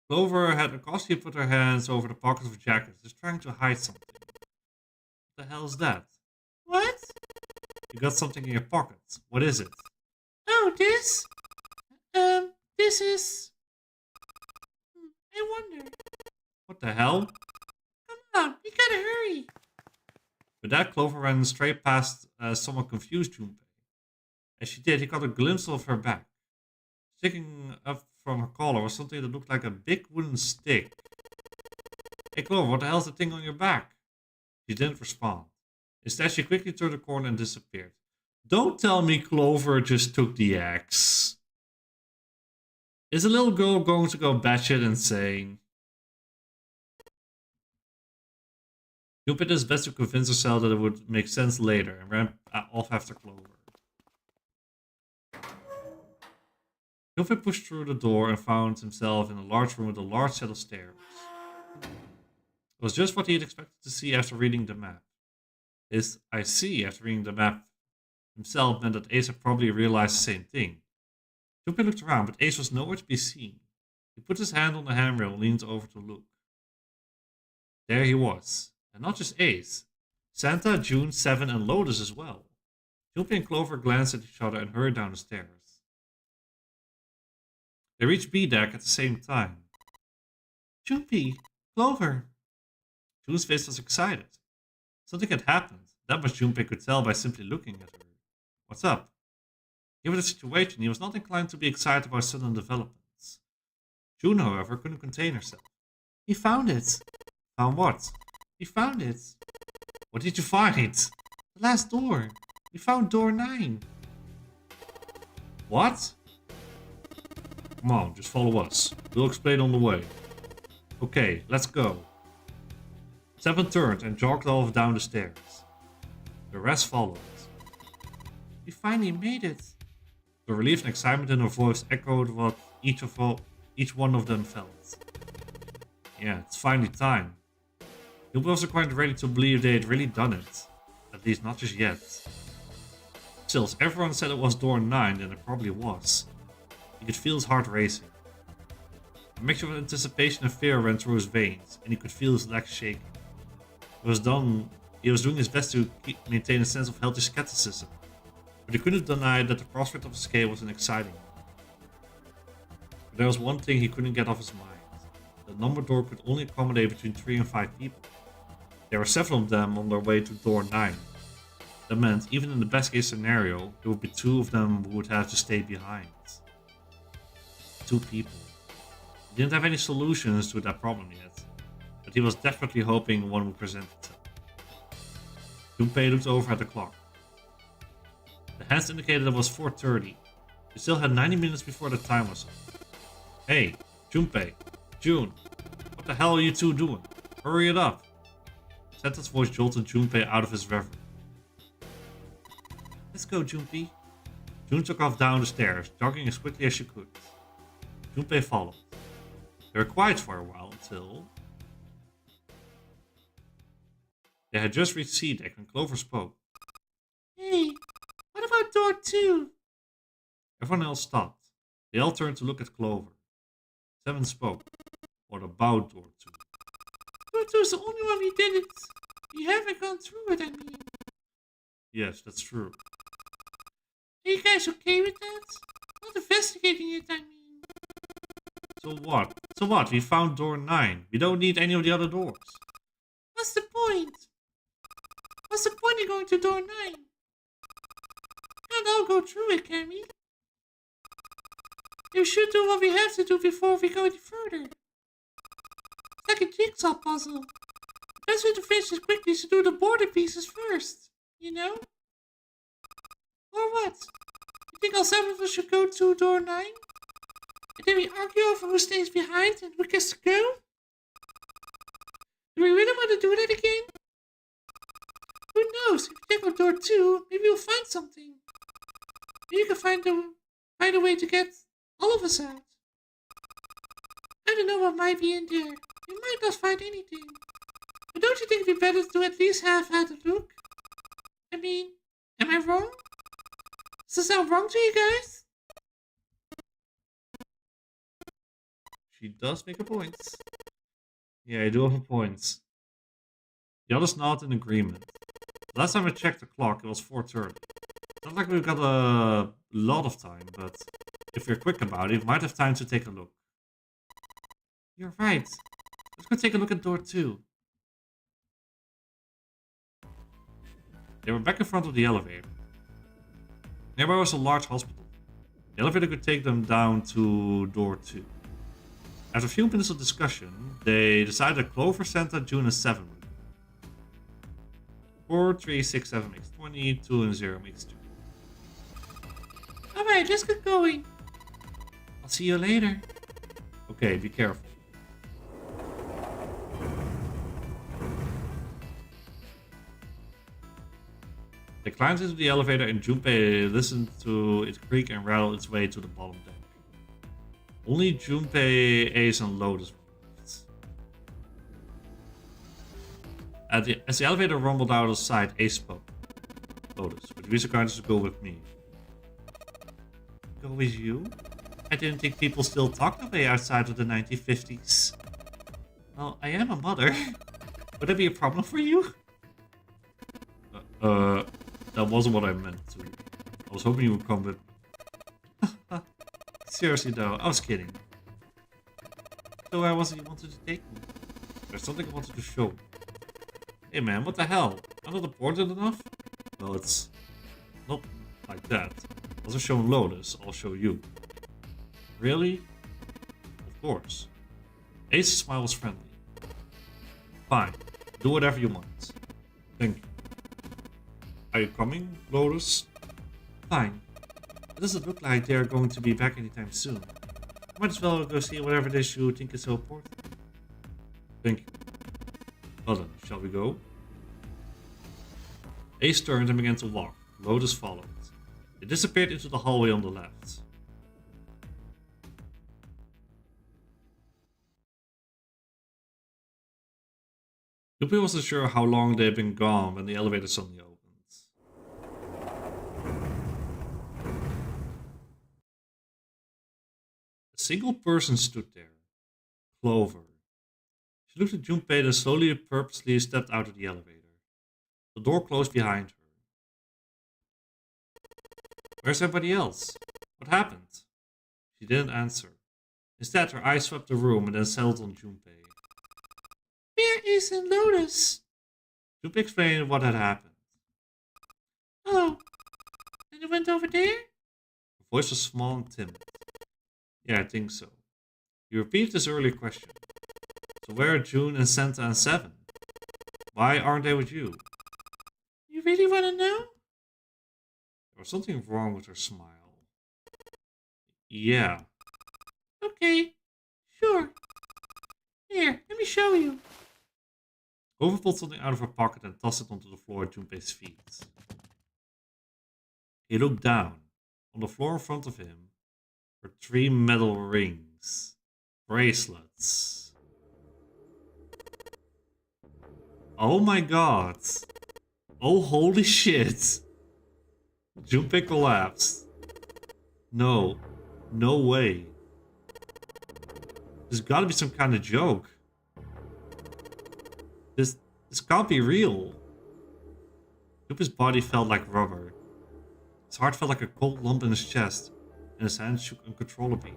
Speaker 1: Clover had cautiously put her hands over the pockets of her jacket, just trying to hide something. What the hell is that?
Speaker 2: What?
Speaker 1: You got something in your pockets. What is it?
Speaker 2: Oh, this? This is... I wonder.
Speaker 1: What the hell?
Speaker 2: Come on, we gotta hurry.
Speaker 1: With that, Clover ran straight past somewhat confused Junpei. As she did, he caught a glimpse of her back. Sticking up from her collar was something that looked like a big wooden stick. Hey Clover, what the hell's the thing on your back? She didn't respond. Instead, she quickly turned the corner and disappeared. Don't tell me Clover just took the axe. Is a little girl going to go batshit insane? Junpei did his best to convince herself that it would make sense later and ran off after Clover. Junpei pushed through the door and found himself in a large room with a large set of stairs. It was just what he had expected to see after reading the map. His I see after reading the map himself meant that Ace had probably realized the same thing. Junpei looked around, but Ace was nowhere to be seen. He put his hand on the handrail and leaned over to look. There he was. And not just Ace. Santa, June, Seven, and Lotus as well. Junpei and Clover glanced at each other and hurried down the stairs. They reached B deck at the same time.
Speaker 2: Junpei, Clover.
Speaker 1: June's face was excited. Something had happened. That much Junpei could tell by simply looking at her. What's up? Given the situation, he was not inclined to be excited about sudden developments. June, however, couldn't contain herself.
Speaker 2: He found it.
Speaker 1: Found what?
Speaker 2: He found it.
Speaker 1: What did you find?
Speaker 2: The last door. We found door 9.
Speaker 1: What? Come on, just follow us. We'll explain on the way. Okay, let's go. Seven turned and jogged off down the stairs. The rest followed.
Speaker 2: We finally made it.
Speaker 1: The relief and excitement in her voice echoed what each one of them felt. Yeah, it's finally time. He wasn't quite ready to believe they had really done it. At least not just yet. Still, if everyone said it was door 9, then it probably was. He could feel his heart racing. A mixture of anticipation and fear ran through his veins, and he could feel his legs shaking. He was doing his best to maintain a sense of healthy skepticism, but he couldn't deny that the prospect of escape was an exciting one. But there was one thing he couldn't get off his mind. The number door could only accommodate between 3 and 5 people. There were several of them on their way to door 9. That meant, even in the best case scenario, there would be two of them who would have to stay behind. Two people. He didn't have any solutions to that problem yet, but he was definitely hoping one would present itself. Junpei looked over at the clock. The hands indicated it was 4:30. We still had 90 minutes before the time was up. Hey, Junpei, June, what the hell are you two doing? Hurry it up. Santa's voice jolted Junpei out of his reverie. Let's go, Junpei. June took off down the stairs, jogging as quickly as she could. Junpei followed. They were quiet for a while until... They had just reached C deck when Clover spoke.
Speaker 2: Hey, what about door 2?
Speaker 1: Everyone else stopped. They all turned to look at Clover. Seven spoke. What about door 2?
Speaker 2: Door 2's the only one we didn't. We haven't gone through it, I mean.
Speaker 1: Yes, that's true.
Speaker 2: Are you guys okay with that? Not investigating it, I mean.
Speaker 1: So what? So what? We found door 9. We don't need any of the other doors.
Speaker 2: What's the point? What's the point of going to door 9? Can't all go through it, can we? We should do what we have to do before we go any further. It's like a jigsaw puzzle. The best way to finish it quickly is to do the border pieces first, you know? Or what? You think all 7 of us should go to door 9? And then we argue over who stays behind and who gets to go? Do we really want to do that again? Who knows? If we check out door 2, maybe we'll find something. Maybe you can find a way to get all of us out. I don't know what might be in there. We might not find anything. But don't you think it'd be better to at least have had a look? I mean, am I wrong? Does that sound wrong to you guys?
Speaker 1: She does make a point. Yeah, I do have a point. The others nodded in agreement. Last time I checked the clock, it was 4:30. Not like we've got a lot of time, but if we're quick about it, we might have time to take a look. You're right. Let's go take a look at door 2. They were back in front of the elevator. Nearby was a large hospital. The elevator could take them down to door 2. After a few minutes of discussion, they decided that Clover, Santa, June, and 7 would. 4, 3, 6, 7 makes 20, 2 and 0 makes 2.
Speaker 2: Alright, let's get going.
Speaker 1: I'll see you later. Okay, be careful. They climbed into the elevator and Junpei listened to it creak and rattle its way to the bottom deck. Only Junpei, Ace, and Lotus were left. As the elevator rumbled out of sight, Ace spoke. Lotus, would you be so kind as to go with me? Go with you? I didn't think people still talked that way outside of the 1950s. Well, I am a mother. Would that be a problem for you? That wasn't what I meant to. I was hoping you would come with... Seriously though, I was kidding. So where was it you wanted to take me? There's something I wanted to show. Hey man, what the hell? I'm not important enough? Well, it's not like that. I wasn't showing Lotus, I'll show you. Really? Of course. Ace's smile was friendly. Fine, do whatever you want. Thank you. Are you coming, Lotus? Fine. It doesn't look like they're going to be back anytime soon. Might as well go see whatever it is you think is so important. Thank you. Well then, shall we go? Ace turned and began to walk. Lotus followed. They disappeared into the hallway on the left. Junpei wasn't sure how long they had been gone when the elevator suddenly opened. A single person stood there. Clover. She looked at Junpei and slowly and purposely stepped out of the elevator. The door closed behind her. Where's everybody else? What happened? She didn't answer. Instead, her eyes swept the room and then settled on Junpei.
Speaker 2: Where is Lotus?
Speaker 1: Junpei explained what had happened.
Speaker 2: Oh, and it went over there?
Speaker 1: Her voice was small and timid. Yeah, I think so. He repeated his earlier question. So where are June and Santa and Seven? Why aren't they with you?
Speaker 2: You really want to know?
Speaker 1: There was something wrong with her smile. Yeah.
Speaker 2: Okay, sure. Here, let me show you.
Speaker 1: Clover pulled something out of her pocket and tossed it onto the floor at Junpei's feet. He looked down. On the floor in front of him were 3 metal rings. Bracelets. Oh my god. Oh holy shit. Junpei collapsed. No. No way. There's gotta be some kind of joke. This can't be real. Junpei's body felt like rubber. His heart felt like a cold lump in his chest, and his hands shook uncontrollably.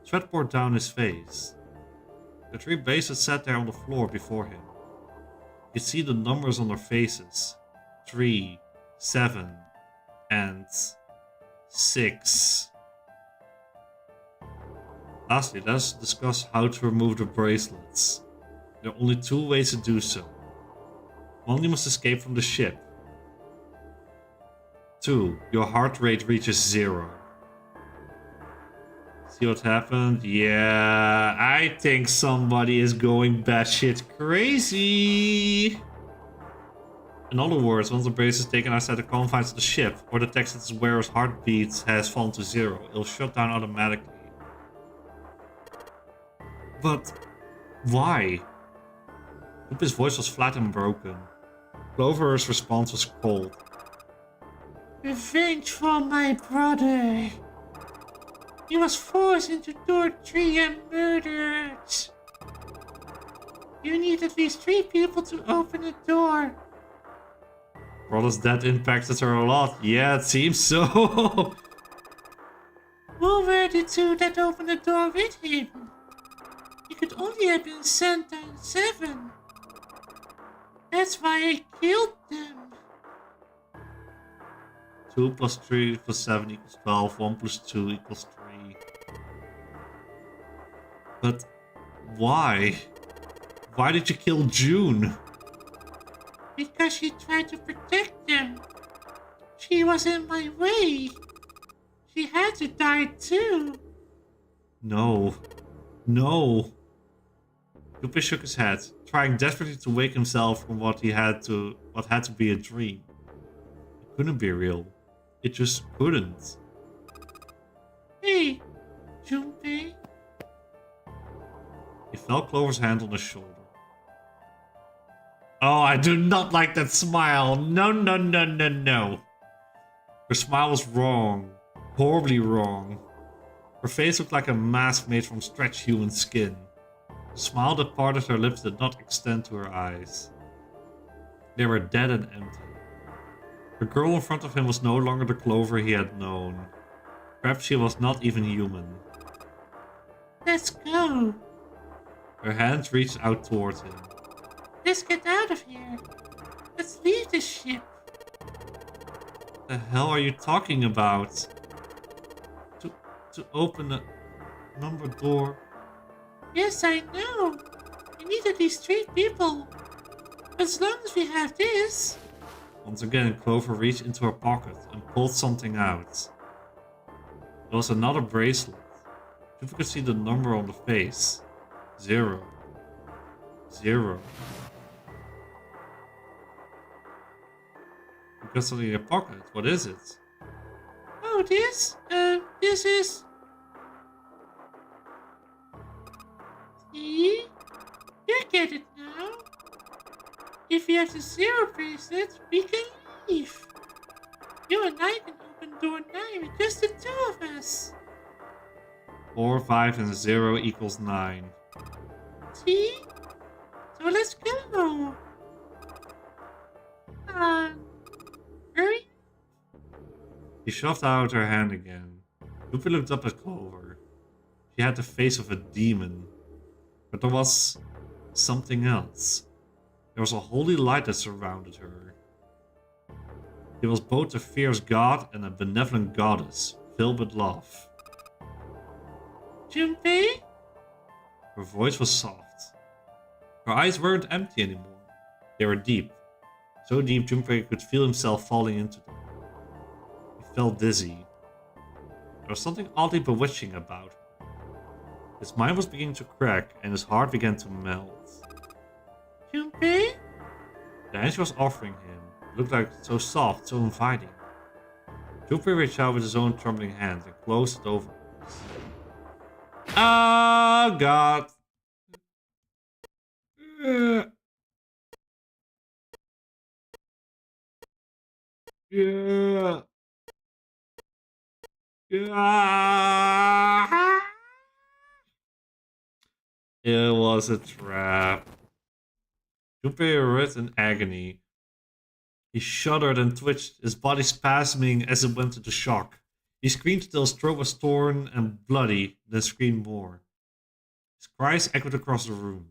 Speaker 1: Sweat poured down his face. The 3 bracelets sat there on the floor before him. You could see the numbers on their faces. 3, 7, and 6. Lastly, let's discuss how to remove the bracelets. There are only 2 ways to do so. 1, you must escape from the ship. 2, your heart rate reaches 0. See what happened? Yeah, I think somebody is going batshit crazy. In other words, once the brace is taken outside the confines of the ship, or detects that its wearer's heartbeat has fallen to 0, it'll shut down automatically. But why? Junpei's voice was flat and broken. Clover's response was cold.
Speaker 2: Revenge for my brother. He was forced into door 3 and murdered. You need at least 3 people to open the door.
Speaker 1: Brother's death impacted her a lot. Yeah, it seems so.
Speaker 2: Who were the 2 that opened the door with him? It could only have been Santa and Seven. That's why I killed them.
Speaker 1: 2 plus 3 plus 7 equals 12. 1 plus 2 equals 3. But why? Why did you kill June?
Speaker 2: Because she tried to protect them. She was in my way. She had to die too.
Speaker 1: No. No. Junpei shook his head, trying desperately to wake himself from what had to be a dream. It couldn't be real. It just couldn't.
Speaker 2: Hey, Junpei.
Speaker 1: He felt Clover's hand on his shoulder. Oh, I do not like that smile. No, no, no, no, no. Her smile was wrong. Horribly wrong. Her face looked like a mask made from stretched human skin. The smile that parted her lips did not extend to her eyes. They were dead and empty. The girl in front of him was no longer the Clover he had known. Perhaps she was not even human.
Speaker 2: Let's go.
Speaker 1: Her hands reached out towards him.
Speaker 2: Let's get out of here. Let's leave this ship.
Speaker 1: What the hell are you talking about? To open a number door.
Speaker 2: Yes, I know. We need at least 3 people. As long as we have this.
Speaker 1: Once again, Clover reached into her pocket and pulled something out. There was another bracelet. Junpei could see the number on the face. 0. 0. You got something in your pocket. What is it?
Speaker 2: Oh, this? This is... See? You get it now. If we have the 0 bracelet, we can leave. You and I can open door 9 with just the 2 of us.
Speaker 1: 4, 5, and 0 equals 9.
Speaker 2: See? So let's go. Hurry.
Speaker 1: She shoved out her hand again. Junpei looked up at Clover. She had the face of a demon. But there was something else. There was a holy light that surrounded her. He was both a fierce god and a benevolent goddess, filled with love.
Speaker 2: Junpei?
Speaker 1: Her voice was soft. Her eyes weren't empty anymore. They were deep. So deep Junpei could feel himself falling into them. He felt dizzy. There was something oddly bewitching about her. His mind was beginning to crack and his heart began to melt.
Speaker 2: Junpei?
Speaker 1: The hand she was offering him looked like so soft, so inviting. Junpei reached out with his own trembling hand and closed it over hers. Oh god. Yeah. Yeah. It was a trap. Junpei writhed in agony. He shuddered and twitched, his body spasming as it went into shock. He screamed until his throat was torn and bloody, then screamed more. His cries echoed across the room.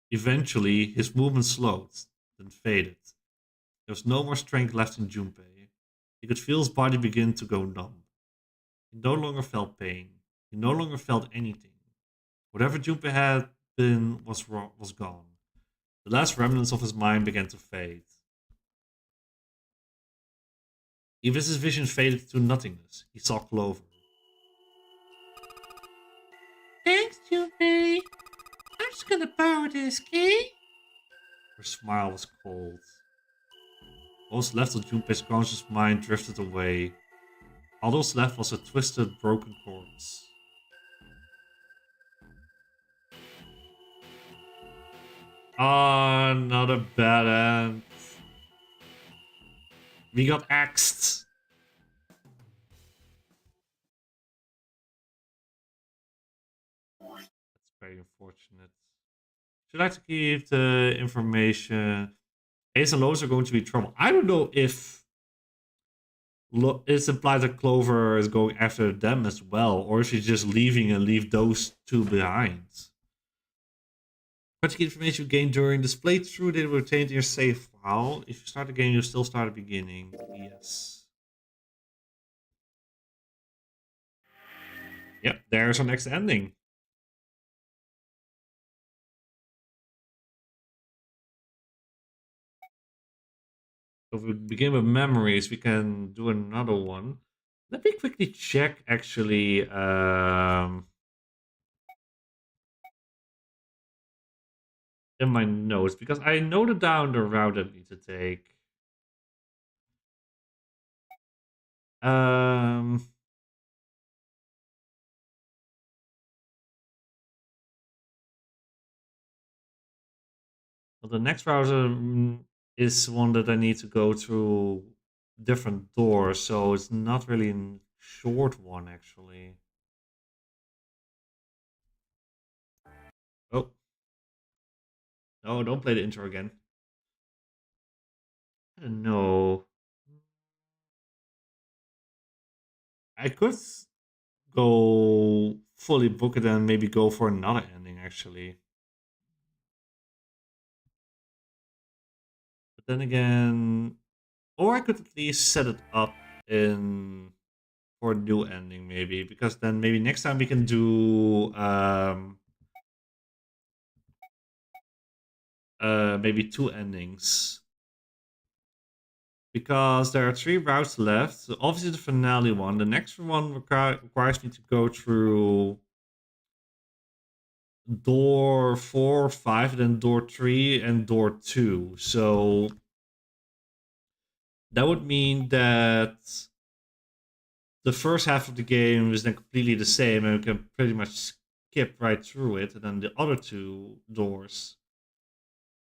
Speaker 1: Eventually, his movement slowed, then faded. There was no more strength left in Junpei. He could feel his body begin to go numb. He no longer felt pain. He no longer felt anything. Whatever Junpei had been was gone. The last remnants of his mind began to fade. Even as his vision faded to nothingness, he saw Clover.
Speaker 2: Thanks, Junpei. I'm just gonna borrow this, okay?
Speaker 1: Her smile was cold. All that was left of Junpei's conscious mind drifted away. All that was left was a twisted, broken corpse. Ah, not a bad end. We got axed. That's very unfortunate. Should I like to keep the information? Ace and Lois are going to be trouble. I don't know if it's implied that Clover is going after them as well, or if she's just leaving and leave those two behind. Particular information you gain during this playthrough, they will retain in your save file. If you start the game, you still start at the beginning. Yes. Yep, there's our next ending. So if we begin with memories, we can do another one. Let me quickly check, actually. In my notes, because I noted down the route I need to take. Well, the next route is one that I need to go through different doors, so it's not really a short one, actually. Oh. No, don't play the intro again. I don't know. I could go fully book it and maybe go for another ending, actually. But then again, or I could at least set it up in for a new ending, maybe, because then maybe next time we can do maybe two endings. Because there are 3 routes left. So obviously the finale one. The next one requires me to go through door 4, 5, then door 3, and door 2. So that would mean that the first half of the game is then completely the same, and we can pretty much skip right through it. And then the other 2 doors,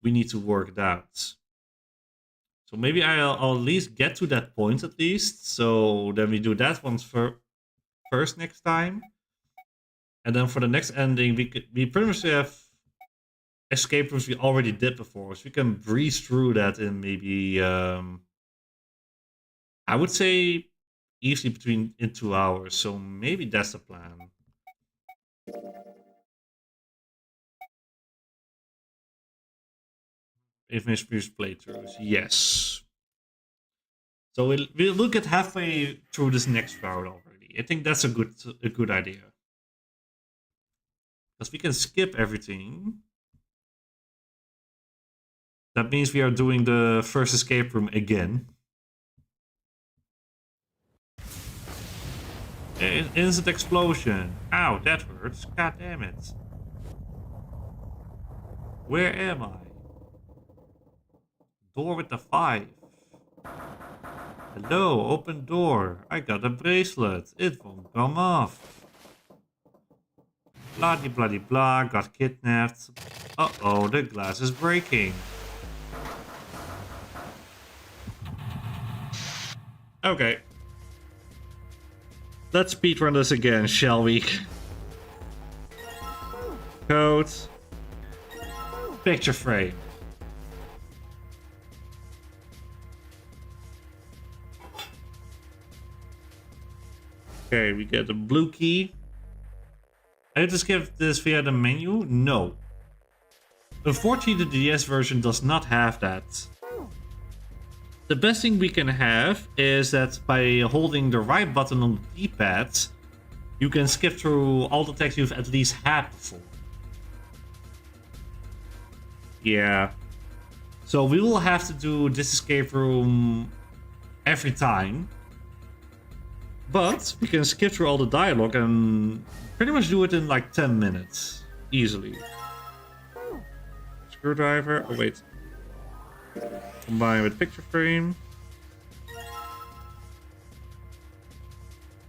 Speaker 1: we need to work it out. So maybe I'll at least get to that point at least. So then we do that one first next time. And then for the next ending, we pretty much have escape rooms we already did before. So we can breeze through that in maybe, I would say easily in 2 hours. So maybe that's the plan. If previous playthroughs, yes. So we'll get halfway through this next round already. I think that's a good idea. Because we can skip everything. That means we are doing the first escape room again. Instant explosion. Ow, that hurts. God damn it. Where am I? Door with the 5. Hello, open door. I got a bracelet. It won't come off. Bloody bloody blah, got kidnapped. Uh-oh, the glass is breaking. Okay. Let's speedrun this again, shall we? Code. Picture frame. Okay, we get the blue key. I have to skip this via the menu? No. Unfortunately, the DS version does not have that. The best thing we can have is that by holding the right button on the D-pad, you can skip through all the text you've at least had before. Yeah. So we will have to do this escape room every time. But we can skip through all the dialogue and pretty much do it in like 10 minutes. Easily. Screwdriver. Oh, wait. Combine with picture frame.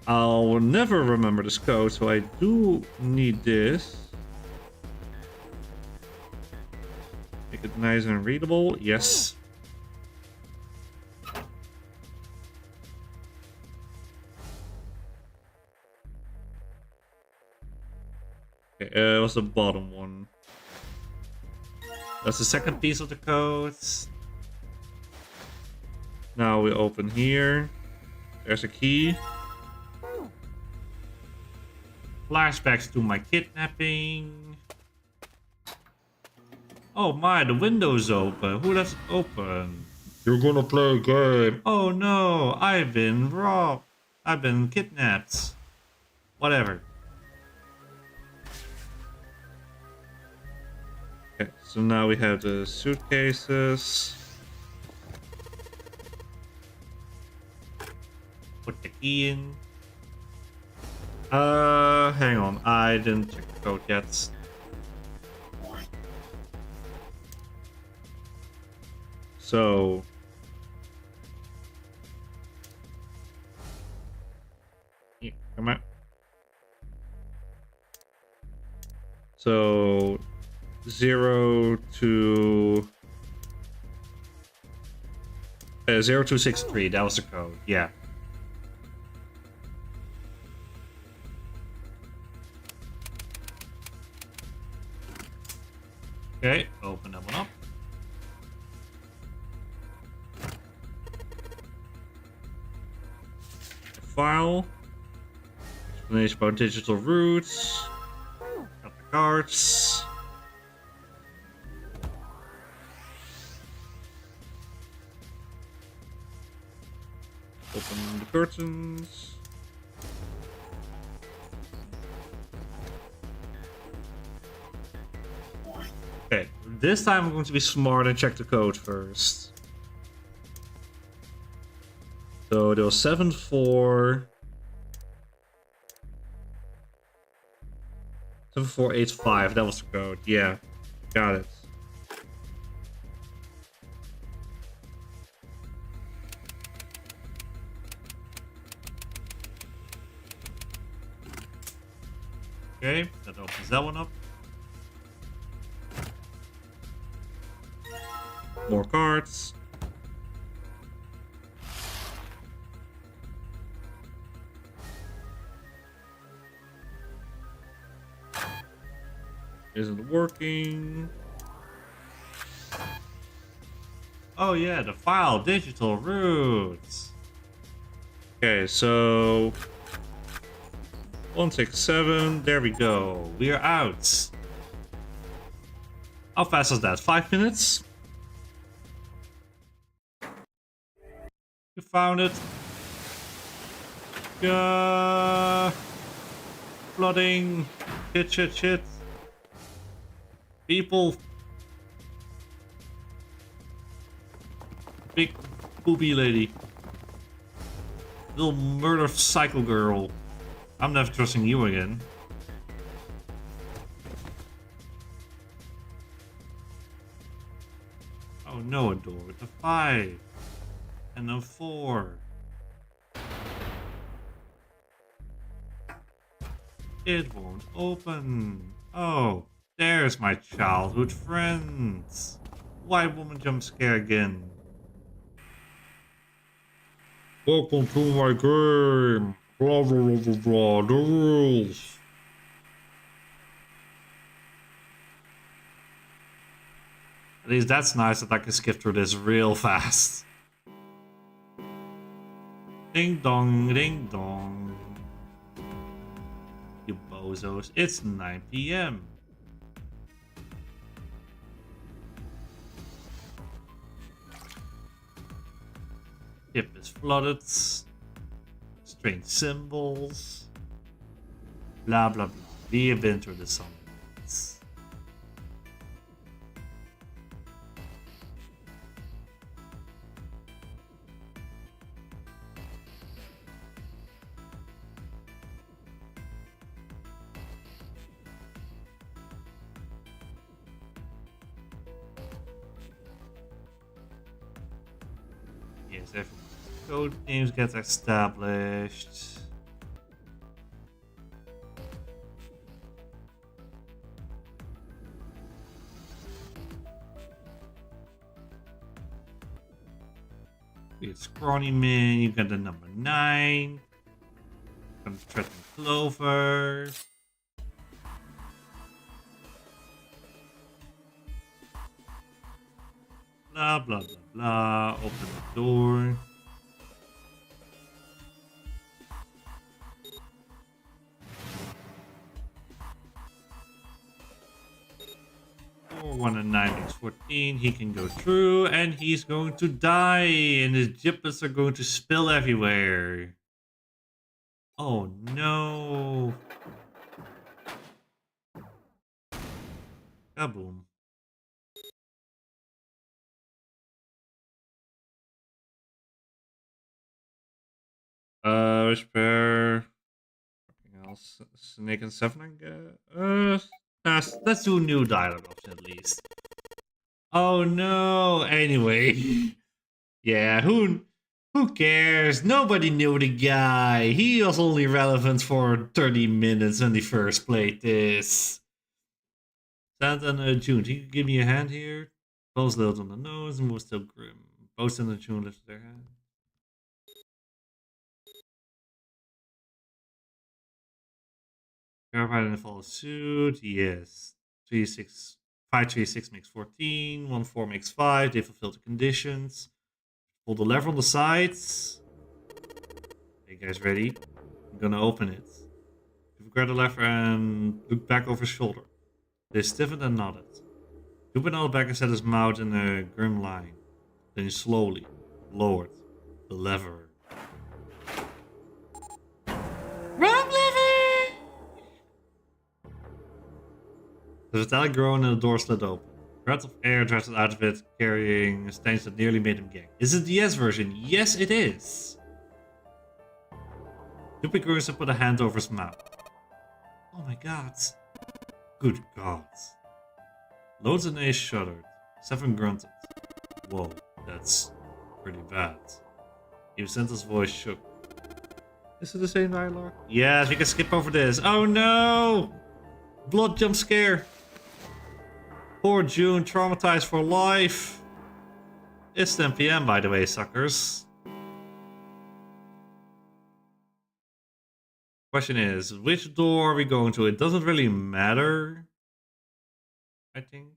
Speaker 1: I'll never remember this code, so I do need this. Make it nice and readable. Yes. Okay, what's the bottom one? That's the second piece of the code. Now we open here. There's a key. Flashbacks to my kidnapping. Oh my, the window's open. Who left it open? You're gonna play a game. Oh no, I've been robbed. I've been kidnapped. Whatever. Okay, so now we have the suitcases. Put the key in. Hang on. I didn't check the code yet. So... yeah, come on. So... 0 to... 0263, that was the code, yeah. Okay, open that one up. File. Explanation about digital roots. Got the cards. Open the curtains. Okay, this time I'm going to be smart and check the code first. So there was 7485, that was the code. Yeah, got it. Okay, that opens that one up. More cards. Isn't working. Oh yeah, the file, digital roots. Okay, so 167, there we go. We are out. How fast is that? 5 minutes? We found it. Flooding. Shit. People. Big poopy lady. Little murder psycho girl. I'm never trusting you again. Oh no, a door with a 5. And a 4. It won't open. Oh, there's my childhood friends. White woman jump scare again. Welcome to my game. Blah blah blah blah blah. The rules. At least that's nice that I can skip through this real fast. Ding dong, ding dong. You bozos, it's 9 p.m. Ship is flooded. Strange symbols. Blah blah blah. We have been through the summons. Yes, every code names get established. It's Scrawny Man, you got the number 9. Gonna threaten Clover. Blah blah blah blah. Open the door. Or 1 and 9 makes 14. He can go through, and he's going to die, and his giblets are going to spill everywhere. Oh no! Kaboom! Spare. Anything else? Snake and 7, I guess. Let's do a new dialogue option at least. Oh no! Anyway, yeah, who cares? Nobody knew the guy. He was only relevant for 30 minutes when they first played this. Santa and June, you can give me a hand here. Both little on the nose and was still grim. Both Santa and June lifted their hand. Verified and follow suit. Yes. 3, 6, 5, 3, 6 makes 14. 1, 4 makes 5. They fulfill the conditions. Pull the lever on the sides. Are you guys ready? I'm gonna open it. You grab the lever and look back over his shoulder. They stiffened and nodded. Jupiter nodded back and set his mouth in a grim line. Then he slowly lowered the lever.
Speaker 2: Wrong lever!
Speaker 1: The metallic groaned and the door slid open. A breath of air drifted out of it, carrying a stench that nearly made him gag. Is it the S version? Yes, it is. Jupiter grins and put a hand over his mouth. Oh my god. Good god. Loads and Ace shuddered. 7 grunted. Whoa, that's pretty bad. Even Santa's voice shook. Is it the same dialogue? Yes, we can skip over this. Oh no! Blood jump scare. Poor June, traumatized for life. It's 10 p.m. by the way, suckers. Question is, which door are we going to? It doesn't really matter. I think.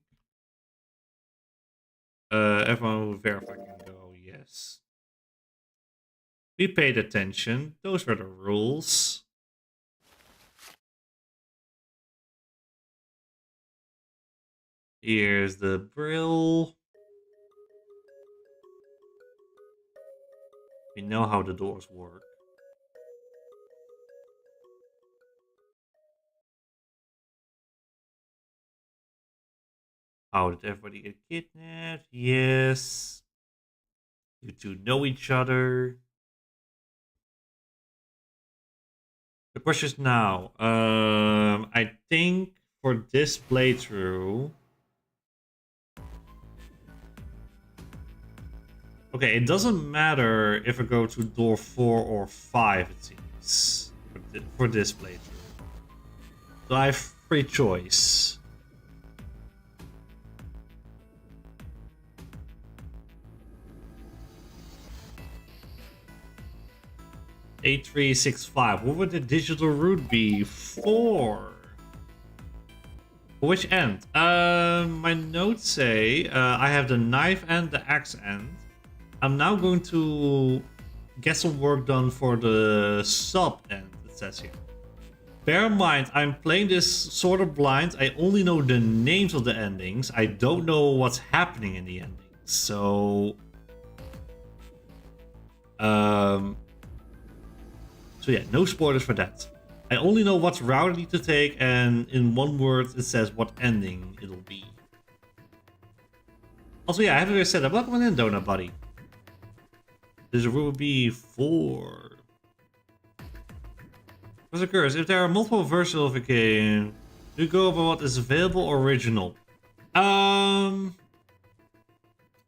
Speaker 1: Everyone will verify can go, yes. We paid attention. Those were the rules. Here's the brill. We We know how the doors work. How did everybody get kidnapped? Yes. You two know each other. The question is now, I think for this playthrough... Okay, it doesn't matter if I go to door 4 or 5, it seems, for this playthrough. So I have free choice. A365. What would the digital route be? 4. For which end? My notes say I have the knife and the axe end. I'm now going to get some work done for the sub end, it says here. Bear in mind, I'm playing this sort of blind. I only know the names of the endings. I don't know what's happening in the endings. So yeah, no spoilers for that. I only know what route I need to take, and in one word it says what ending it'll be. Also, yeah, I haven't really said that. Welcome in, Donut Buddy. This will be 4. What's occurs? If there are multiple versions of a game, do you go over what is available or original? I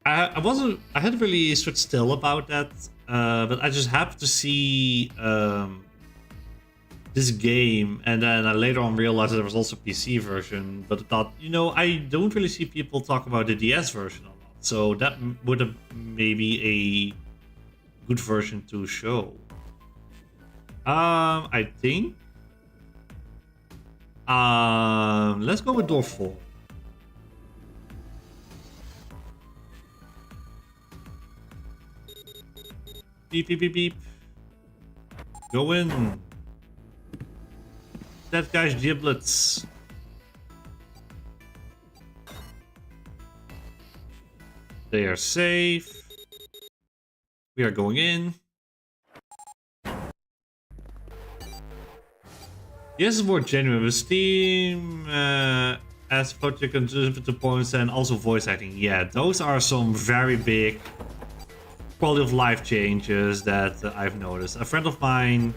Speaker 1: hadn't really stood still about that, but I just happened to see this game, and then I later on realized that there was also a PC version, but I thought, you know, I don't really see people talk about the DS version a lot, so that would have maybe a good version to show. I think let's go with door 4. Beep beep beep beep. Go in. That guy's giblets. They are safe. We are going in. Yes, it's more genuine with Steam, as project contributor points and also voice acting. Yeah, those are some very big quality of life changes that I've noticed. A friend of mine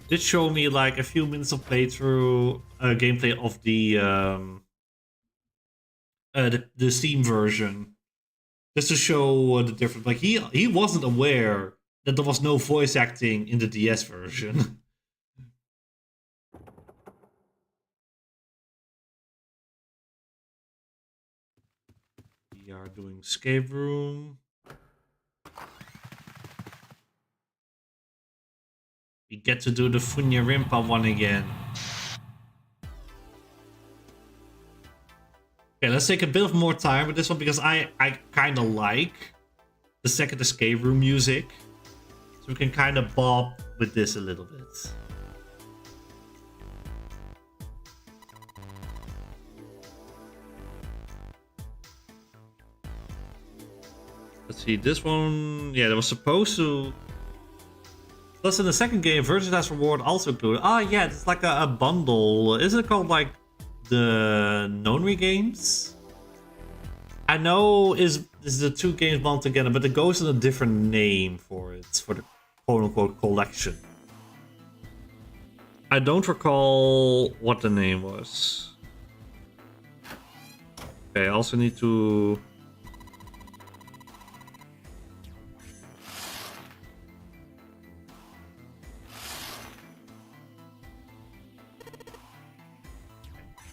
Speaker 1: did show me like a few minutes of playthrough gameplay of the Steam version, just to show the difference. Like he wasn't aware that there was no voice acting in the DS version. We are doing escape room. We get to do the Funyarimpa one again. Okay, let's take a bit of more time with this one because I kind of like the second escape room music. So we can kind of bob with this a little bit. Let's see, this one, yeah, that was supposed to... Plus in the second game, Versus reward also included. Ah, yeah, it's like a bundle. Isn't it called like the Nonary games? I know is the 2 games bundled together, but it goes in a different name for it, for the quote-unquote collection. I don't recall what the name was. Okay, I also need to...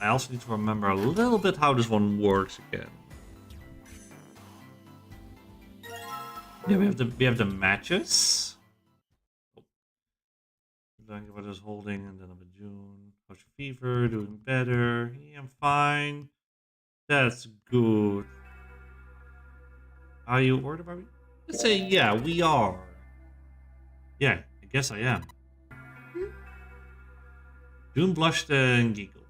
Speaker 1: I also need to remember a little bit how this one works again. Yeah, we have the matches. What is holding, and then I'm in June. How's your fever? Doing better. Yeah, I'm fine. That's good. Are you worried about me? Let's say yeah, we are. Yeah, I guess I am. June blushed and giggled.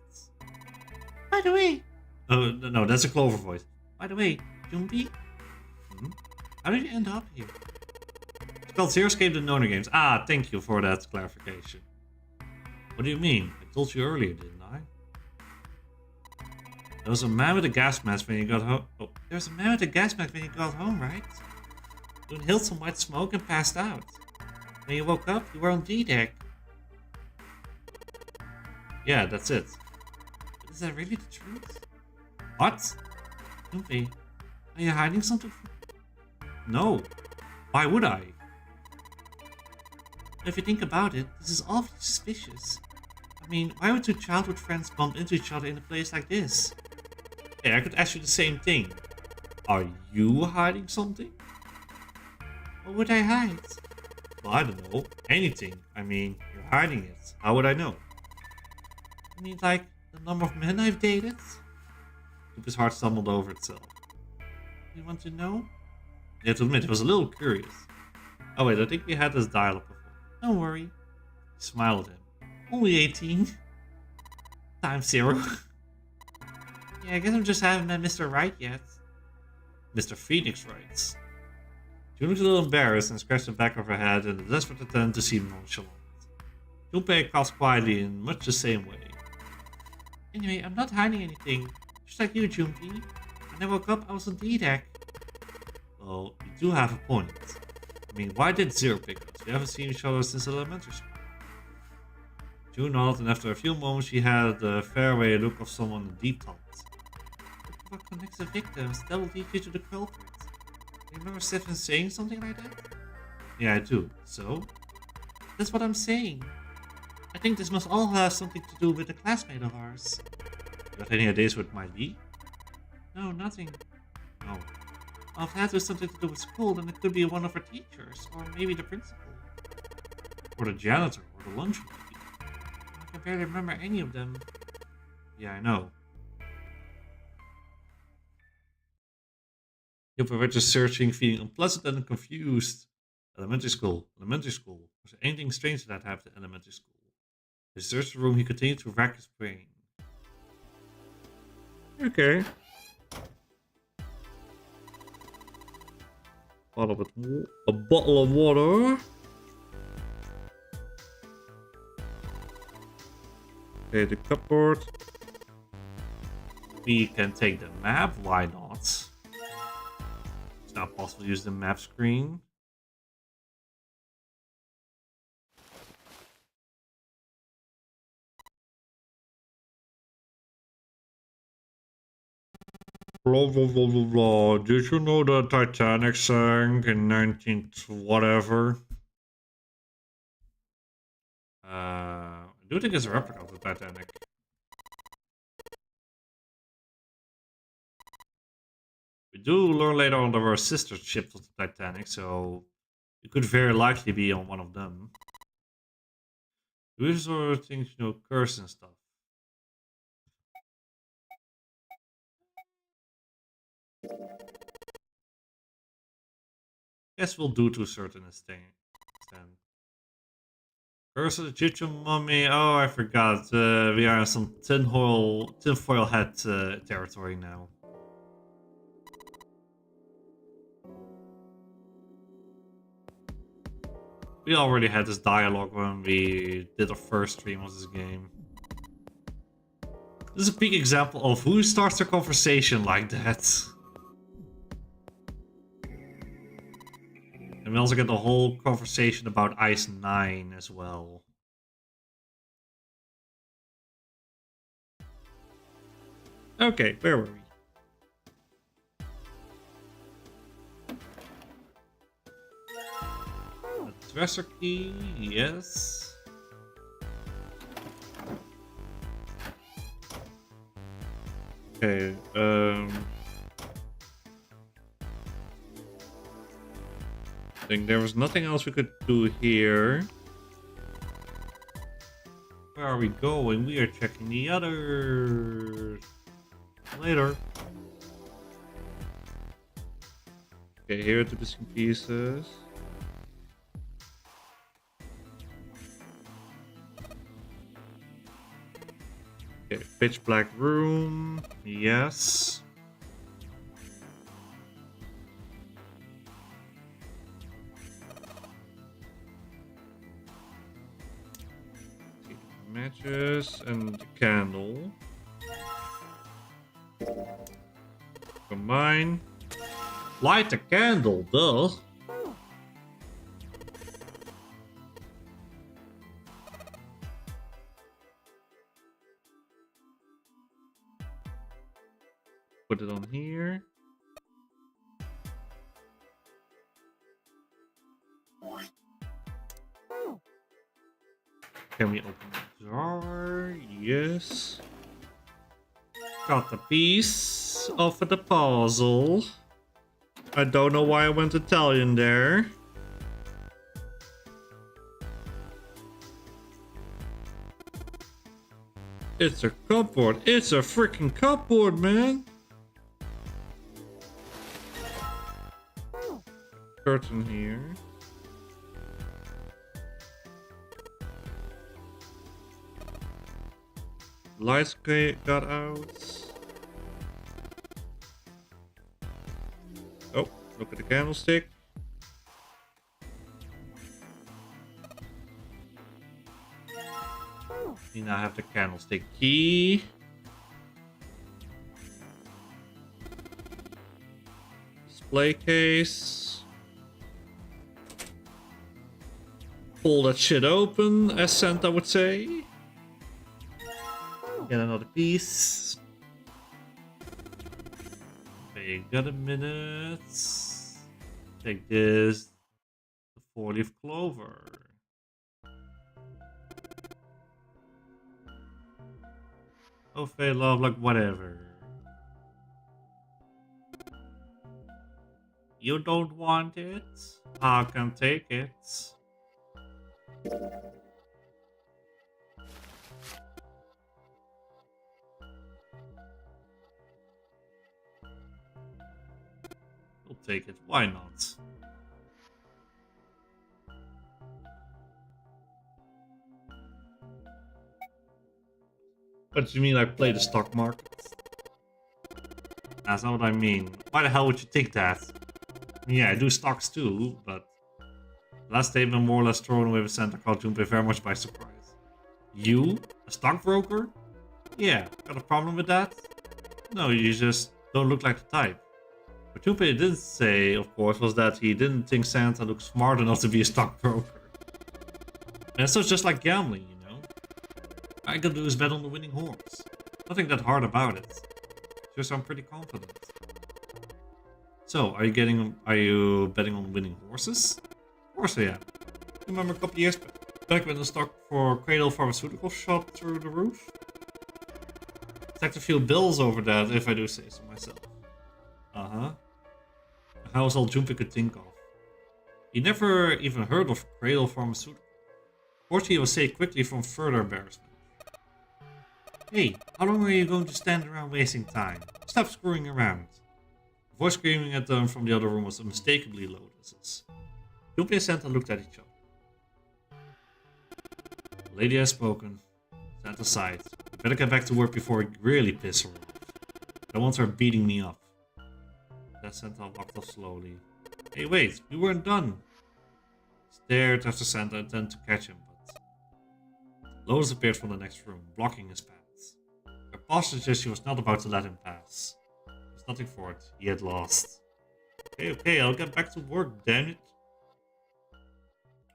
Speaker 2: By the way.
Speaker 1: Oh, no, that's a Clover voice. By the way, Junbi, how did you end up here? Called Zero Escape the Noner Games. Ah, thank you for that clarification. What do you mean? I told you earlier, didn't I? There was a man with a gas mask when you got home. Oh, there was a man with a gas mask when you got home, right? You inhaled some white smoke and passed out. When you woke up, you were on D-Deck. Yeah, that's it. But is that really the truth? What? Doomsday, are you hiding something from... No. Why would I? If you think about it, this is awfully suspicious. I mean, why would two childhood friends bump into each other in a place like this? Hey, I could ask you the same thing. Are you hiding something? What would I hide? Well, I don't know. Anything. I mean, you're hiding it. How would I know? I mean, like, the number of men I've dated? His heart stumbled over itself. You want to know? You have to admit, it was a little curious. Oh wait, I think we had this dialogue before. Don't worry. He smiled at him. Only 18. Times 0. Yeah, I guess I just haven't met Mr. Right yet. Mr. Phoenix writes. She looked a little embarrassed and scratched the back of her head in a desperate attempt to seem nonchalant. Junpei coughed quietly in much the same way. Anyway, I'm not hiding anything. Just like you, Junpei. When I woke up, I was on D-Deck. Well, you do have a point. I mean, why did Zero pick us? We haven't seen each other since elementary school. June nodded, and after a few moments, she had the fairway look of someone in deep thought. What connects the victims? That will lead you to the culprit. Do you remember Stephen saying something like that? Yeah, I do. So? That's what I'm saying. I think this must all have something to do with a classmate of ours. You have any ideas what it might be? No, nothing. No. Well, if it has something to do with school, then it could be one of our teachers, or maybe the principal. Or the janitor, or the lunch lady. I can barely remember any of them. Yeah, I know. You were just searching, feeling unpleasant and confused. Elementary school. Was there anything strange that happened in elementary school? He searched the room, he continued to rack his brain. Okay. A bottle of water. Okay, the cupboard. We can take the map, why not? It's not possible to use the map screen. Blah, blah, blah, blah, blah. Did you know the Titanic sank in 19 whatever? I do think it's a replica of the Titanic. We do learn later on there were sister ships of the Titanic, so it could very likely be on one of them. These sort of things, you know, curse and stuff. Guess we'll do to a certain extent. Curse of the Egyptian mummy. Oh, I forgot. We are in some tinfoil hat territory now. We already had this dialogue when we did our first stream of this game. This is a peak example of who starts a conversation like that. And we also get the whole conversation about Ice 9 as well. Okay, where were we? Dresser key, yes. Okay, I think there was nothing else we could do here. Where are we going? We are checking the others. Later. Okay, here are the missing pieces. Okay, pitch black room. Yes. matches and the candle. Combine. Light the candle, duh. Put it on here. Can we open the drawer? Yes. Got the piece of the puzzle. I don't know why I went Italian there. It's a cupboard. It's a freaking cupboard, man. Curtain here. Lights got out. Oh, look at the candlestick. You now have the candlestick key. Display case. Pull that shit open, as Santa would say. Get another piece. Okay, got a minute. Take this. The 4-leaf clover. Oh, Faye, love, like whatever. You don't want it? I can take it. We'll take it. Why not? What do you mean I play the stock market? That's not what I mean. Why the hell would you think that? Yeah, I do stocks too, but last statement more or less thrown away with Santa caught Junpei very much by surprise. You? A stockbroker? Yeah, got a problem with that? No, you just don't look like the type. What Junpei didn't say, of course, was that he didn't think Santa looked smart enough to be a stockbroker. And so it's just like gambling, you know? All I gotta do is bet on the winning horse. Nothing that hard about it. Just I'm pretty confident. So, are you betting on winning horses? Of course I am. Remember a couple years back when the stock for Cradle Pharmaceutical shot through the roof? I'd like to feel bills over that, if I do say so myself. Uh-huh. How was all Junpei could think of? He never even heard of Cradle Pharmaceutical. Fortunately, he was saved quickly from further embarrassment. Hey, how long are you going to stand around wasting time? Stop screwing around. The voice screaming at them from the other room was unmistakably Lotus's. Junpei and Santa looked at each other. The lady has spoken. Santa sighed. I better get back to work before I really piss her off. I don't want her beating me up. That Santa walked off slowly. Hey, wait, we weren't done. Stared after Santa, intended to catch him, but Lotus appeared from the next room, blocking his path. Her posture suggested she was not about to let him pass. There was nothing for it. He had lost. Okay, I'll get back to work, damn it.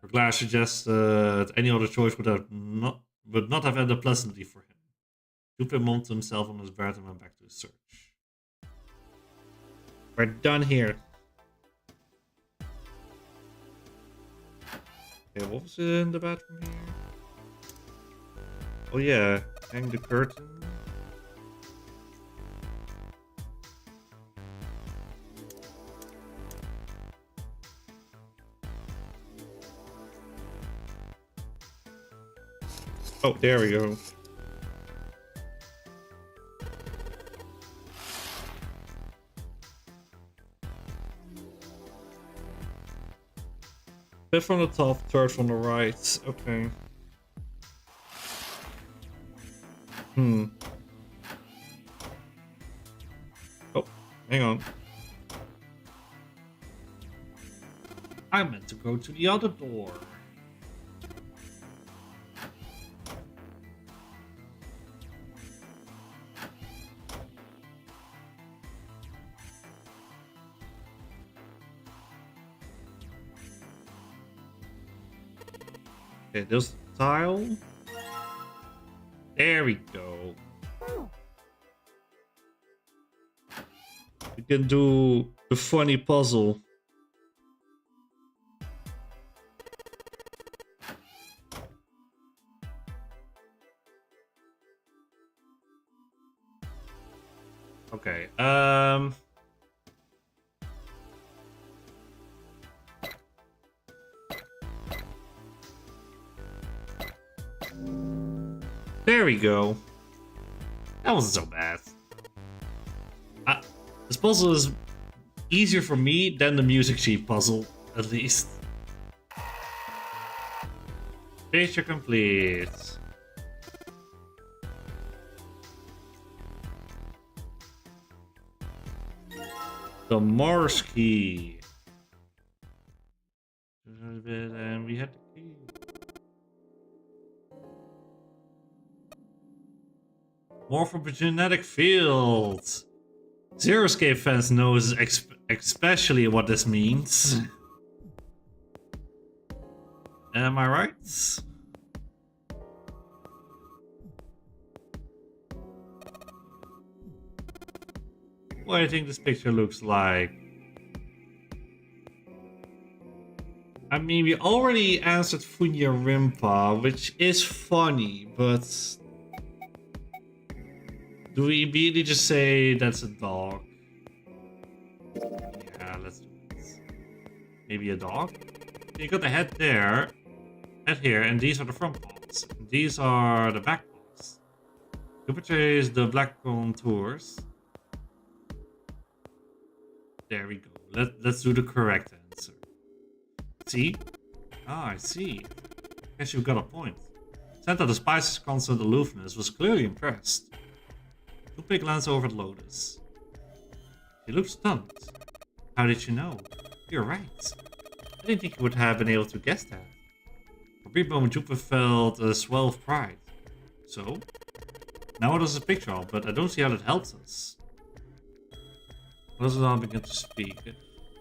Speaker 1: Her glare suggested any other choice would not have ended pleasantly for him. Junpei mounted himself on his bed and went back to his search. We're done here. Okay, what was in the bathroom here? Oh yeah, hang the curtain. Oh, there we go. Fifth from the top, third from the right. Okay. Oh, hang on. I meant to go to the other door. Okay, there's the tile. There we go. We can do the funny puzzle. Okay, there we go. That wasn't so bad. This puzzle is easier for me than the music sheet puzzle, at least. Picture complete. The Mars key. And we had the key. Morphogenetic field. Zero Escape fans knows especially what this means. Am I right? What do you think this picture looks like? I mean, we already answered Funya Rimpa, which is funny, but do we immediately just say that's a dog? Yeah, let's do this. Maybe a dog? You got the head there, head here, and these are the front paws. These are the back paws. You purchase the black contours. There we go. Let's do the correct answer. See? Ah, I see. Guess you've got a point. Santa, despite his constant aloofness, was clearly impressed. Toupee glanced over at Lotus. He looked stunned. How did you know? You're right. I didn't think you would have been able to guess that. For a brief moment, Jupe felt a swell of pride. So? Now it was a picture of, but I don't see how that helps us. Let's now begin to speak.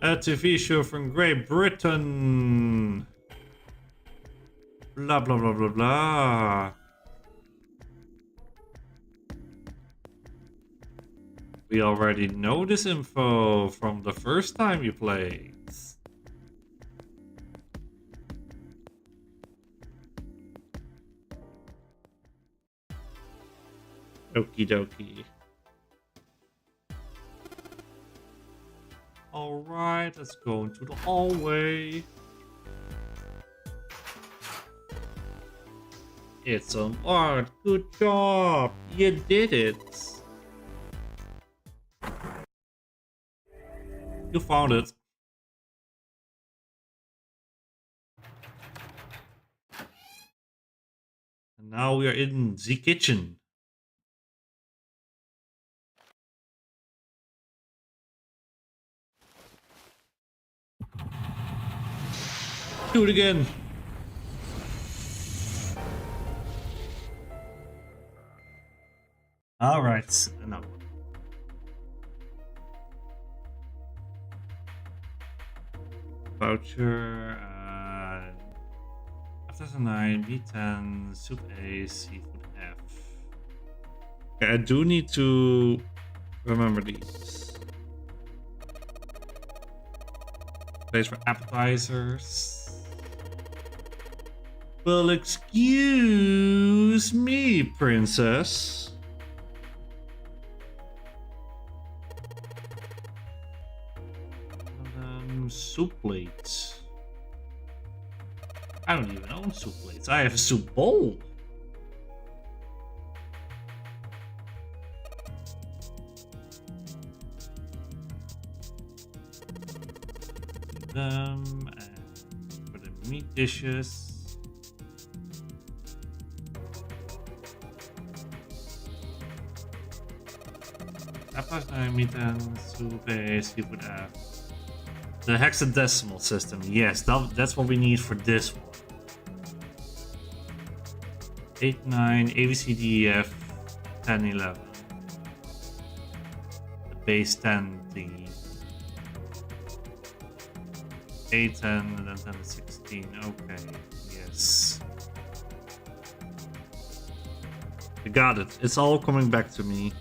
Speaker 1: A TV show from Great Britain. Blah blah blah blah blah. We already know this info from the first time you played. Okie dokie. Alright, let's go into the hallway. It's some art. Good job. You did it. You found it. And now we are in the kitchen. Do it again. All right, another one. Voucher. F9, B10, Soup A, Seafood F. Okay, I do need to remember these. Place for appetizers. Well, excuse me, princess. Soup plates. I don't even own soup plates. I have a soup bowl. Them and for the meat dishes. Apples, meat and soup, seafood F. The hexadecimal system, yes, that's what we need for this one. 8, 9, ABCDEF, 10, 11. The base 10 thingy. 8, 10, and then 10 to 16, okay, yes. I got it. It's all coming back to me.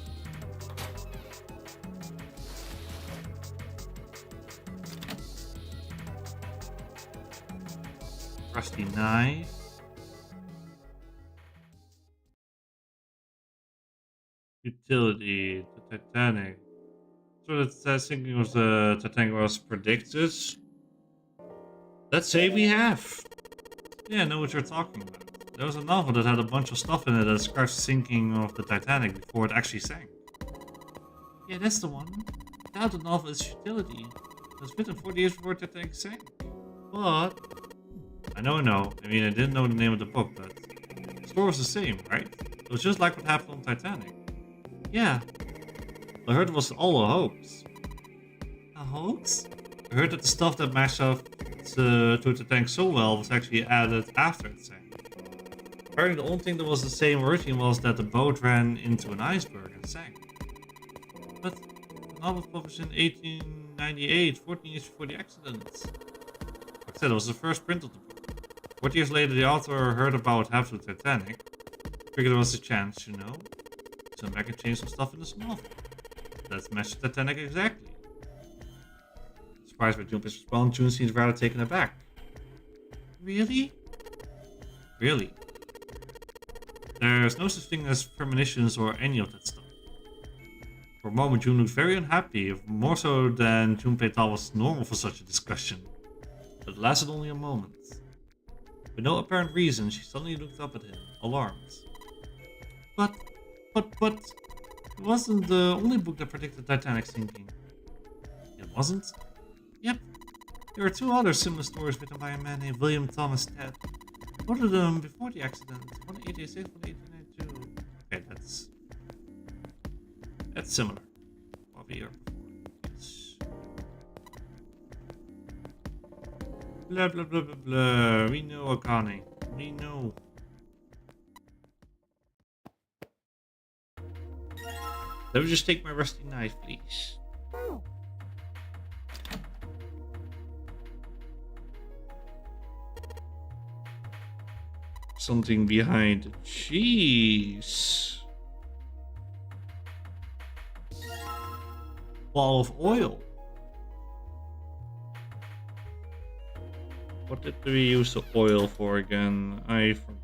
Speaker 1: Rusty knife. Utility. The Titanic. So that sinking of the Titanic was predicted. Let's say we have. Yeah, I know what you're talking about. There was a novel that had a bunch of stuff in it that describes the sinking of the Titanic before it actually sank.
Speaker 2: Yeah, that's the one. Now the novel is Futility. It was written 40 years before Titanic sank.
Speaker 1: But I know. I mean, I didn't know the name of the book, but the story was the same, right? It was just like what happened on Titanic.
Speaker 2: Yeah.
Speaker 1: I heard it was all a hoax.
Speaker 2: A hoax?
Speaker 1: I heard that the stuff that matched up to the tank so well was actually added after it sank. Apparently the only thing that was the same originally was that the boat ran into an iceberg and sank. But the novel was published in 1898, 14 years before the accident. Like I said, it was the first print of the book. 40 years later, the author heard about what happened to the Titanic. Figured there was a chance, you know, to back and change some stuff in this novel. Let's match the Titanic exactly. Surprised by Junpei's response, June seems rather taken aback.
Speaker 2: Really?
Speaker 1: Really? There's no such thing as premonitions or any of that stuff. For a moment, June looked very unhappy, more so than Junpei thought was normal for such a discussion. But it lasted only a moment. For no apparent reason, she suddenly looked up at him, alarmed. But, it wasn't the only book that predicted Titanic sinking. It wasn't? Yep. There are two other similar stories written by a man named William Thomas Ted. Both of them before the accident. One 1886, one 1892. Okay, that's similar. What we heard before. Yes. Blah blah blah blah blah. We know, Akane. We know. Let me just take my rusty knife, please. Something behind the cheese. Ball of oil. What did we use the oil for again? I forgot.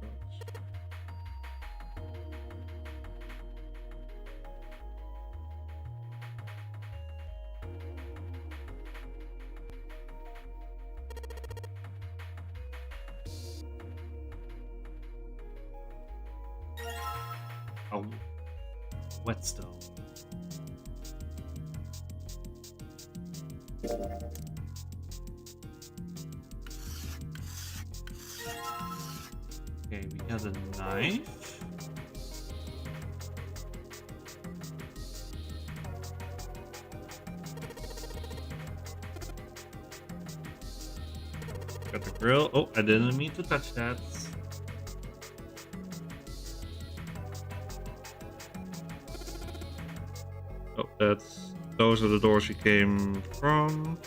Speaker 1: Oh, whetstone. Okay, we got a knife. Got the grill. Oh, I didn't mean to touch that. Oh, those are the doors we came from.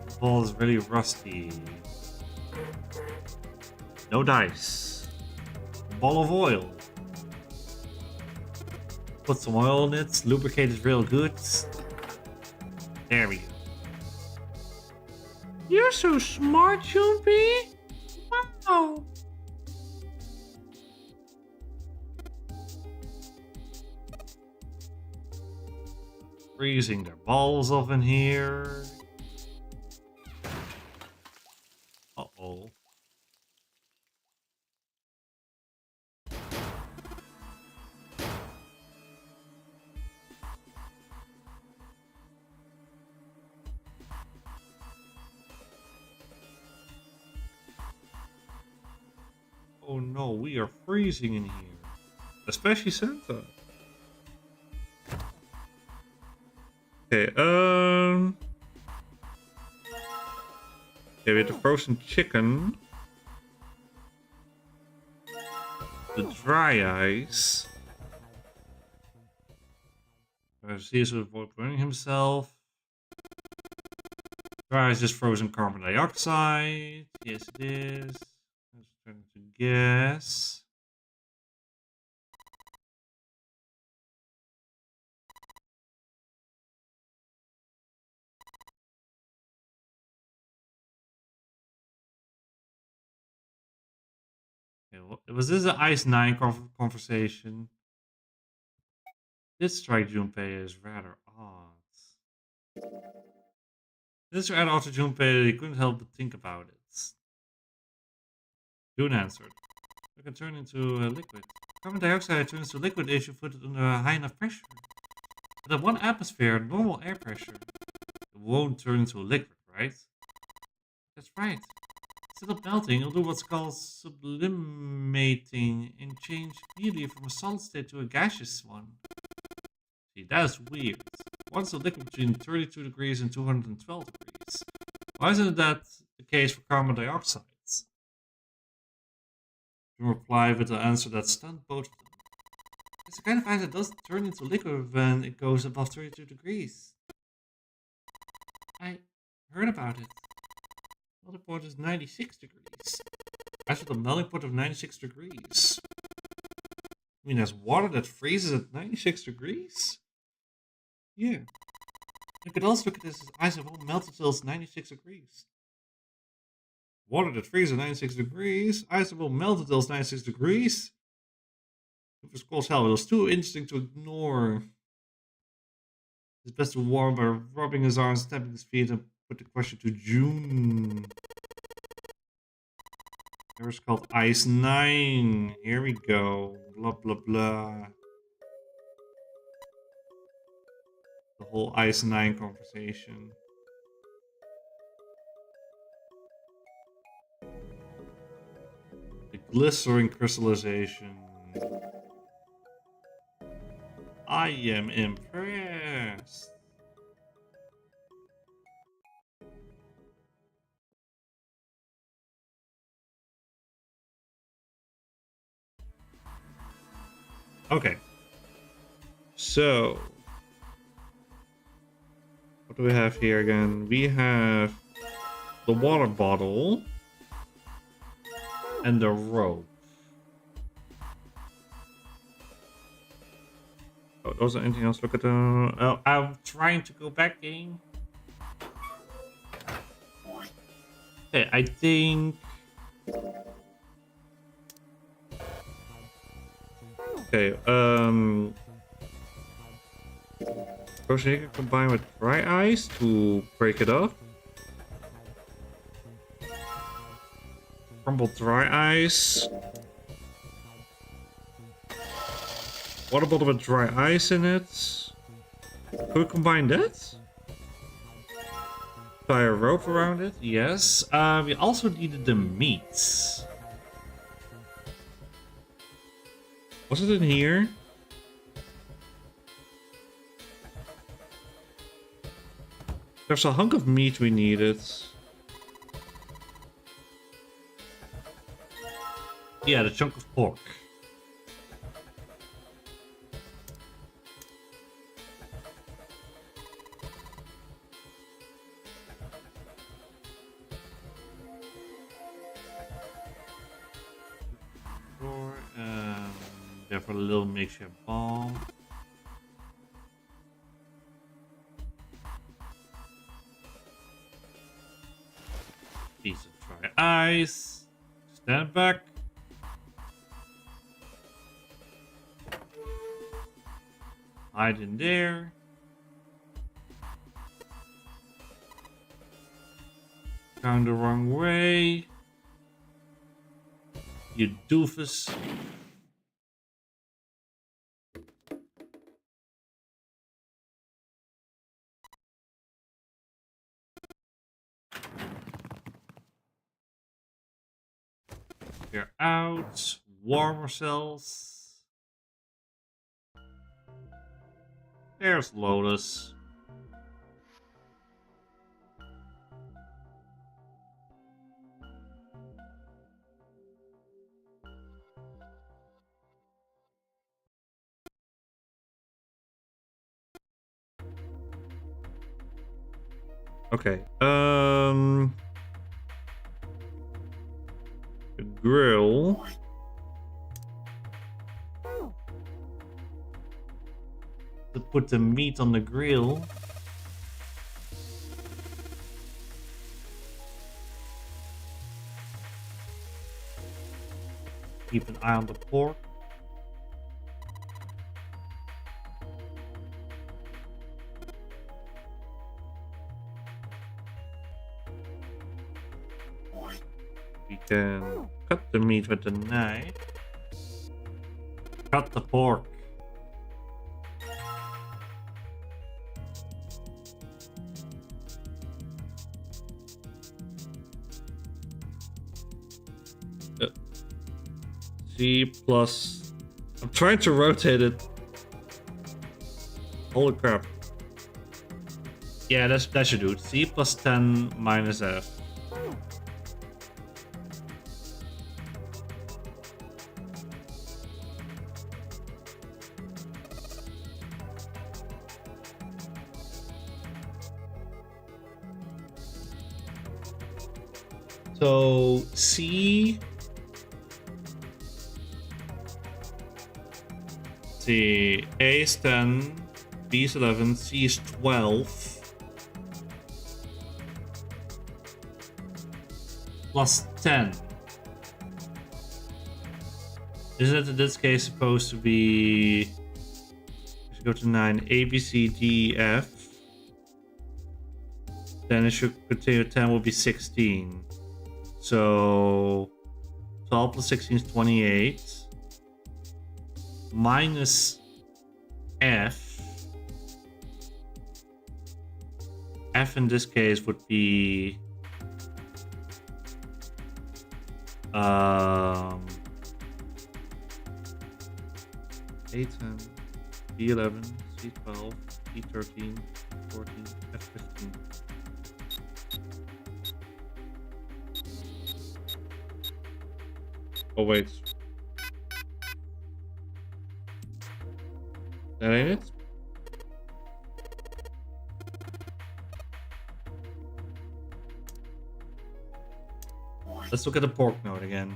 Speaker 1: The ball is really rusty. No dice. Ball of oil. Put some oil in it, lubricate it real good. There we go.
Speaker 2: You're so smart, Junpei. Wow.
Speaker 1: Freezing their balls off in here. Uh-oh. Oh no, we are freezing in here. Especially Santa. Okay, okay, we have the frozen chicken. The dry ice. Caesar to avoid burning himself. Dry ice is frozen carbon dioxide. Yes, it is. Let's turn guess. Okay, was this an Ice 9 conversation? This strike Junpei is rather odd. This rather odd to Junpei that he couldn't help but think about it. June answered. It can turn into a liquid. Carbon dioxide turns to liquid if you put it under a high enough pressure. But at 1 atmosphere, normal air pressure, it won't turn into a liquid, right? That's right. Instead of melting, it'll do what's called sublimating and change immediately from a solid state to a gaseous one. See, that's weird. What's a liquid between 32 degrees and 212 degrees? Why isn't that the case for carbon dioxide? You reply with an answer that stunned both of them. It's the kind of ice that doesn't turn into liquid when it goes above 32 degrees. I heard about it. Melting point is 96 degrees. Ice with a melting point of 96 degrees. I mean, there's water that freezes at 96 degrees? Yeah. You could also look at this as ice that won't melt until it's 96 degrees. Water that freezes at 96 degrees. Ice that will melt until it's 96 degrees. If it's cold hell, it was too interesting to ignore. It's best to warm by rubbing his arms, tapping his feet, and put the question to June. There's called Ice 9. Here we go. Blah, blah, blah. The whole Ice 9 conversation. The glistering crystallization. I am impressed. Okay. So, what do we have here again? We have the water bottle and the rope. Oh, was there anything else? Look at the. Oh, I'm trying to go back, game. Okay, I think. Okay, Potion you can combine with dry ice to break it up. Crumbled dry ice. Water bottle with dry ice in it. Could we combine that? Tie a rope around it? Yes. We also needed the meat. Was it in here? There's a hunk of meat we needed. Yeah, the chunk of pork. There for a little makeshift bomb. Piece of dry ice. Stand back. Hide in there. Going the wrong way. You doofus. We're out. Warm ourselves. There's Lotus. Okay. grill. To put the meat on the grill. Keep an eye on the pork. We can cut the meat with a knife. Cut the pork. C plus... I'm trying to rotate it. Holy crap. Yeah, that should do it. C plus 10 minus F. So C... See, A is 10, B is 11, C is 12. Plus 10. Isn't it in this case supposed to be... Let's go to 9, A, B, C, D, E, F. Then it should continue, 10 will be 16. So 12 plus 16 is 28. Minus F. F in this case would be A10, B11, C12, B13, 14, F15. Oh wait. That ain't it? Let's look at the pork node again.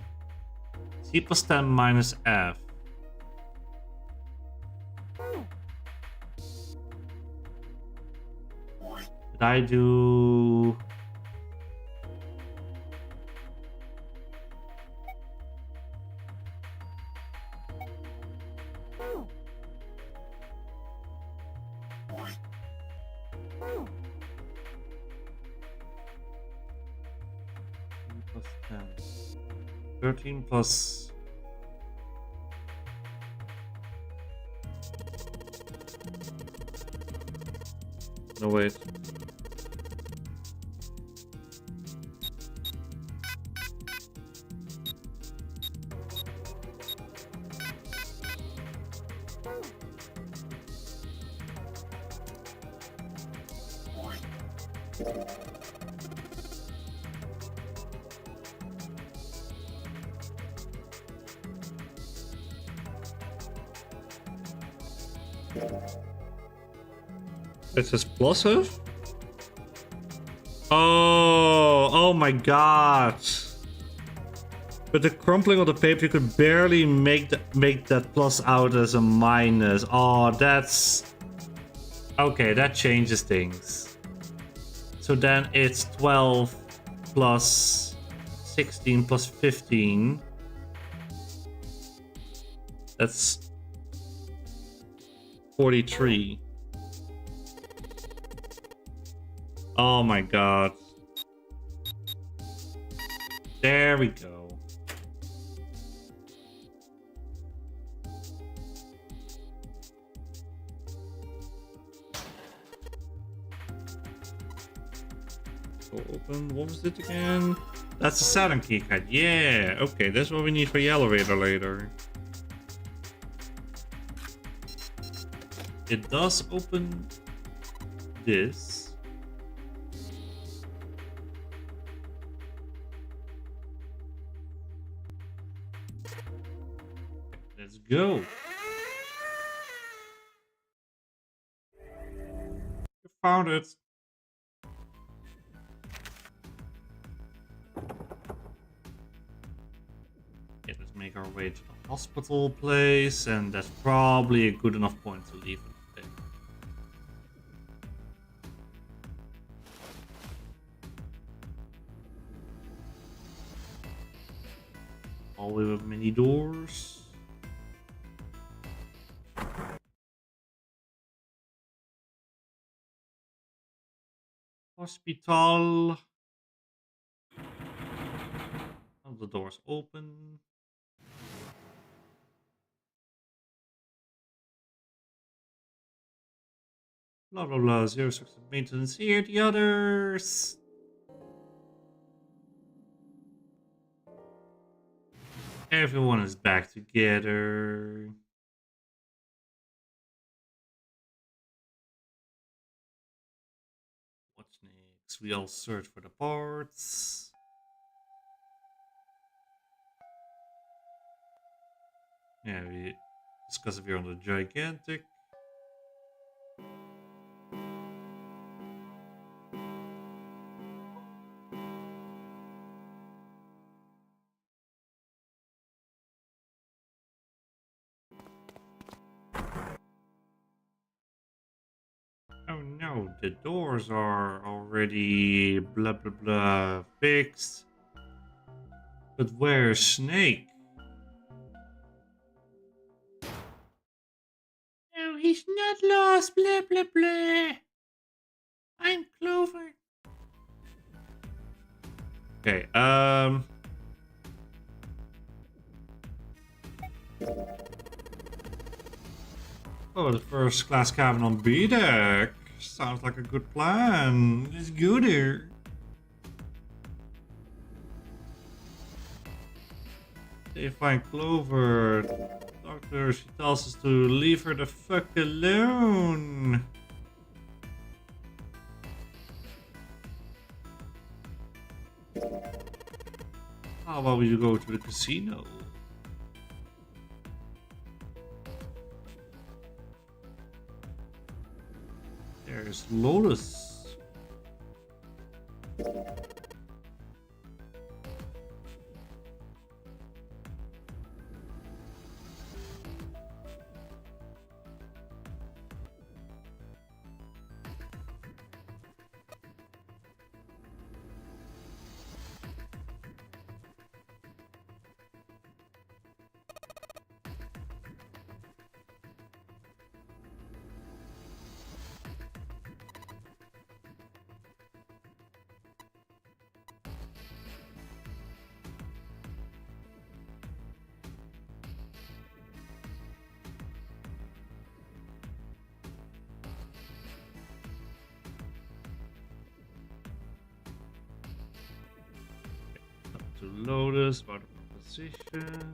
Speaker 1: C plus 10 minus F. Did I do... plus 10. 13 plus... No, wait. It says plus F? Oh my god. With the crumpling of the paper, you could barely make that plus out as a minus. Oh, that's... Okay, that changes things. So then it's 12 plus 16 plus 15. That's 43. Oh my god. There we go. Open. What was it again? That's the Saturn keycard. Yeah. Okay, that's what we need for the elevator later. It does open this. Let's go. You found it. make our way to the hospital place, and that's probably a good enough point to leave it there. Hallway with many doors. Hospital. Oh, the door's open. Blah blah blah. 0 sorts of maintenance here. The others. Everyone is back together. What's next? We all search for the parts. Yeah, we discuss if you're on the gigantic. Oh no, the doors are already blah blah blah fixed. But where's Snake?
Speaker 2: No, he's not lost, blah blah blah. I'm Clover.
Speaker 1: Okay, oh, the first class cabin on B deck. Sounds like a good plan. Let's go there. They find Clover. Doctor, she tells us to leave her the fuck alone. How about we go to the casino? There's Lotus. To Lotus about the proposition.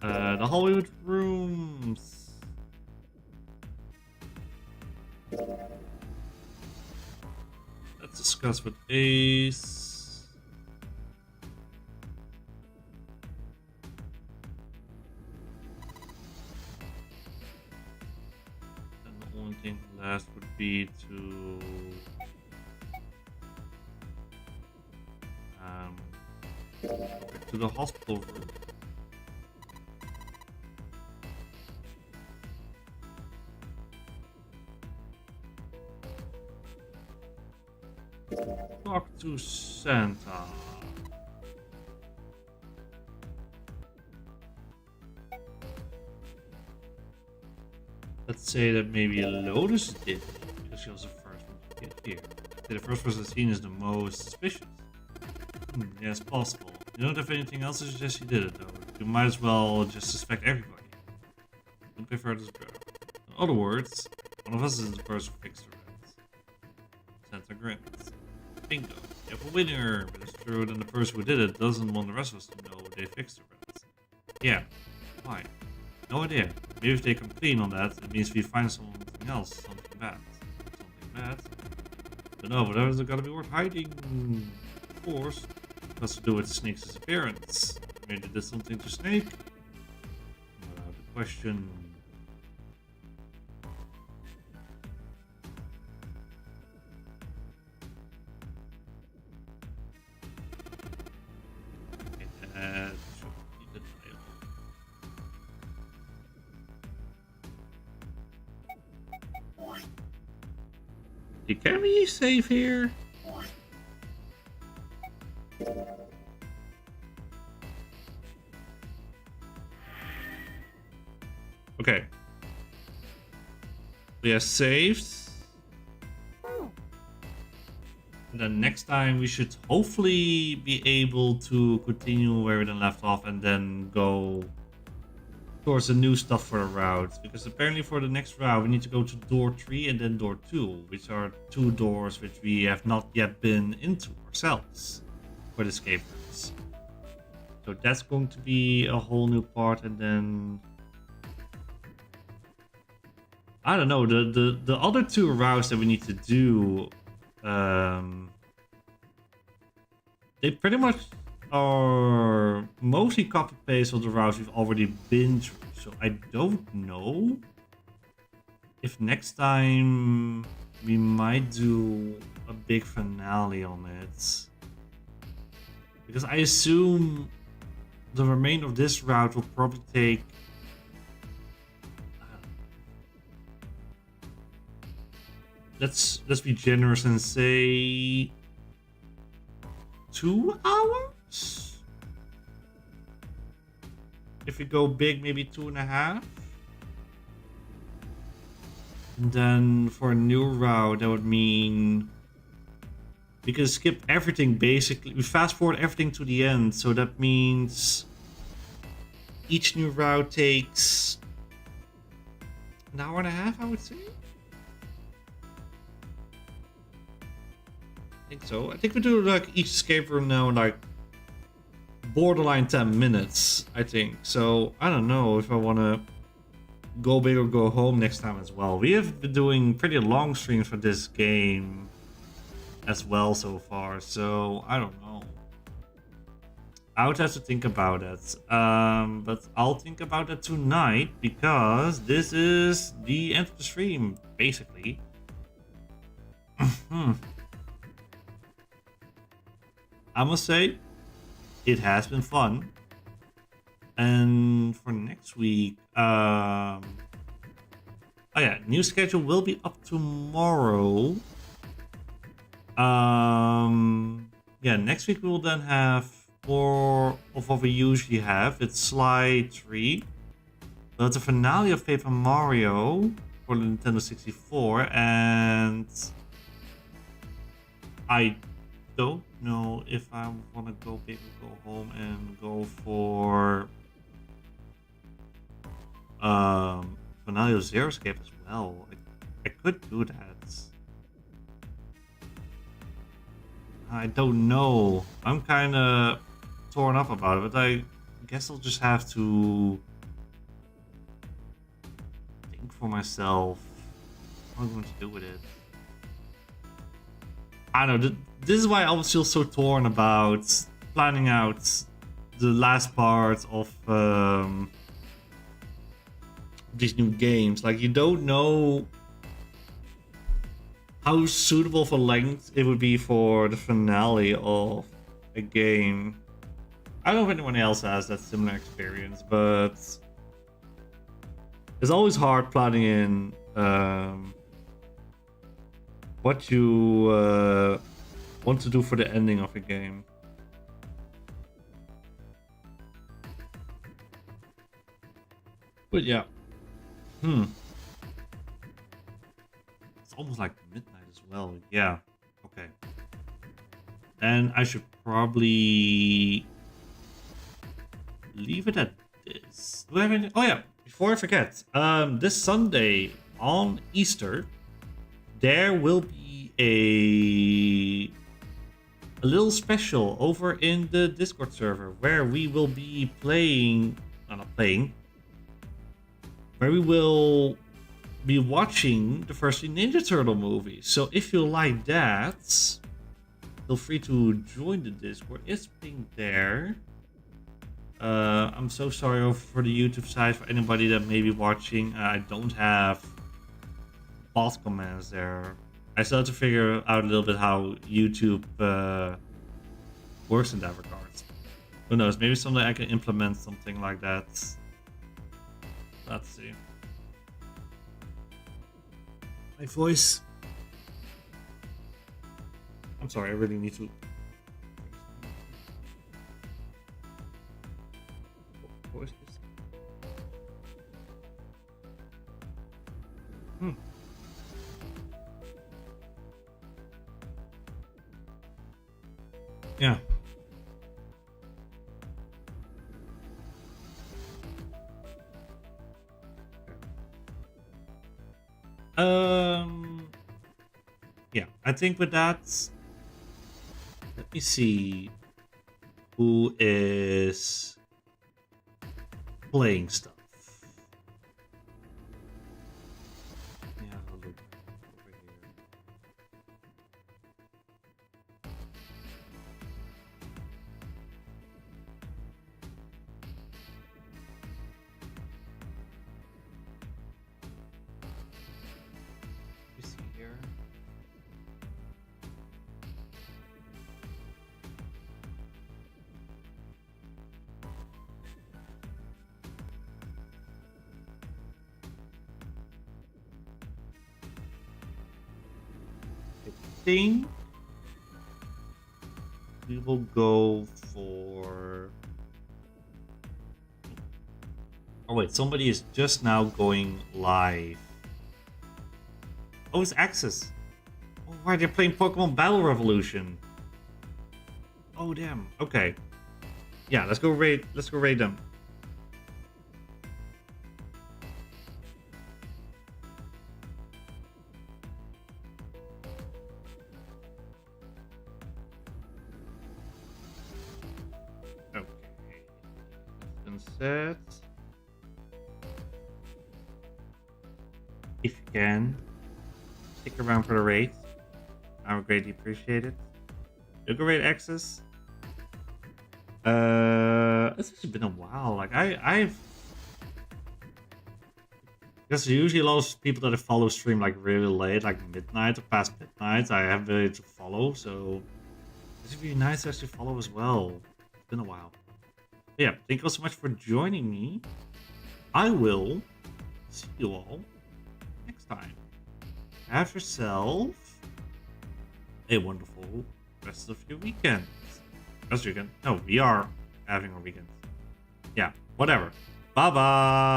Speaker 1: The Hollywood rooms. Let's discuss with Ace. And the only thing left would be to to the hospital room. Talk to Santa. Let's say that maybe Lotus did it, because she was the first one to get here. The first person seen is the most suspicious. Yeah, it's possible. You don't have anything else to suggest you did it, though. You might as well just suspect everybody. Don't pay for this girl. In other words, one of us is the person who fixed the rats. Santa grins. Bingo. You have a winner. But it's true that the person who did it doesn't want the rest of us to know they fixed the rats. Yeah. Why? No idea. Maybe if they come clean on that, it means we find something else. Something bad. Something bad? But no, but there's gotta be worth hiding. Of course. Has to do with Snake's disappearance. Maybe they did something to Snake? Without a question. Can we save here? Okay. We are saved. And then next time we should hopefully be able to continue where we then left off and then go towards the new stuff for the route. Because apparently for the next route we need to go to door 3 and then door 2, which are 2 doors which we have not yet been into ourselves for the escape routes. So that's going to be a whole new part, and then I don't know, the other 2 routes that we need to do, they pretty much are mostly copy paste of the routes we've already been through. So I don't know if next time we might do a big finale on it, because I assume the remainder of this route will probably take let's be generous and say 2 hours. If we go big, maybe 2.5. And then for a new route, that would mean we can skip everything basically. We fast forward everything to the end, so that means each new route takes an hour and a half, I would say. I think so. I think we do like each escape room now in like borderline 10 minutes, I think. So I don't know if I want to go big or go home next time as well. We have been doing pretty long streams for this game as well so far, so I don't know. I would have to think about it, but I'll think about that tonight, because this is the end of the stream basically. I must say, it has been fun. And for next week, oh yeah, new schedule will be up tomorrow. Yeah, next week we will then have more of what we usually have. It's Slide 3. That's a finale of Paper Mario for the Nintendo 64, and I don't know if I want to go big or go home and go for finale of Zero Escape as well. I could do that. I don't know. I'm kind of torn up about it, but I guess I'll just have to think for myself what I'm going to do with it. I don't know. This is why I always feel so torn about planning out the last part of these new games. Like, you don't know how suitable for length it would be for the finale of a game. I don't know if anyone else has that similar experience, but it's always hard planning in what you want to do for the ending of a game. But yeah. It's almost like midnight as well. Yeah. Okay. And I should probably leave it at this. Do I have any... Oh yeah, before I forget. This Sunday on Easter, there will be a little special over in the Discord server where we will be playing, where we will be watching the first Ninja Turtle movies. So if you like that, feel free to join the Discord. It's ping there. I'm so sorry for the YouTube side for anybody that may be watching. I don't have bot commands there. I still have to figure out a little bit how YouTube works in that regard. Who knows? Maybe someday I can implement something like that. Let's see. My voice I'm sorry, I really need to. What is this? Hmm. Yeah. Yeah, I think with that, let me see who is playing stuff. Yeah, I'll look over here. Let me see here. I think we will go for. Oh wait, somebody is just now going live. Oh, it's Axis. Oh, why they're playing Pokemon Battle Revolution? Oh damn. Okay. Yeah, let's go raid. Let's go raid them. Okay. Been set. If you can, stick around for the raid. I would greatly appreciate it. You'll go raid Axis. It's actually been a while. Like I've because usually a lot of people that I follow stream like really late, like midnight or past midnight. I have ability to follow, so it's really nice to actually follow as well. It's been a while. But yeah, thank you all so much for joining me. I will see you all next time. Have yourself a wonderful rest of your weekend. Rest of your weekend? No, we are having our weekend. Yeah, whatever. Bye bye.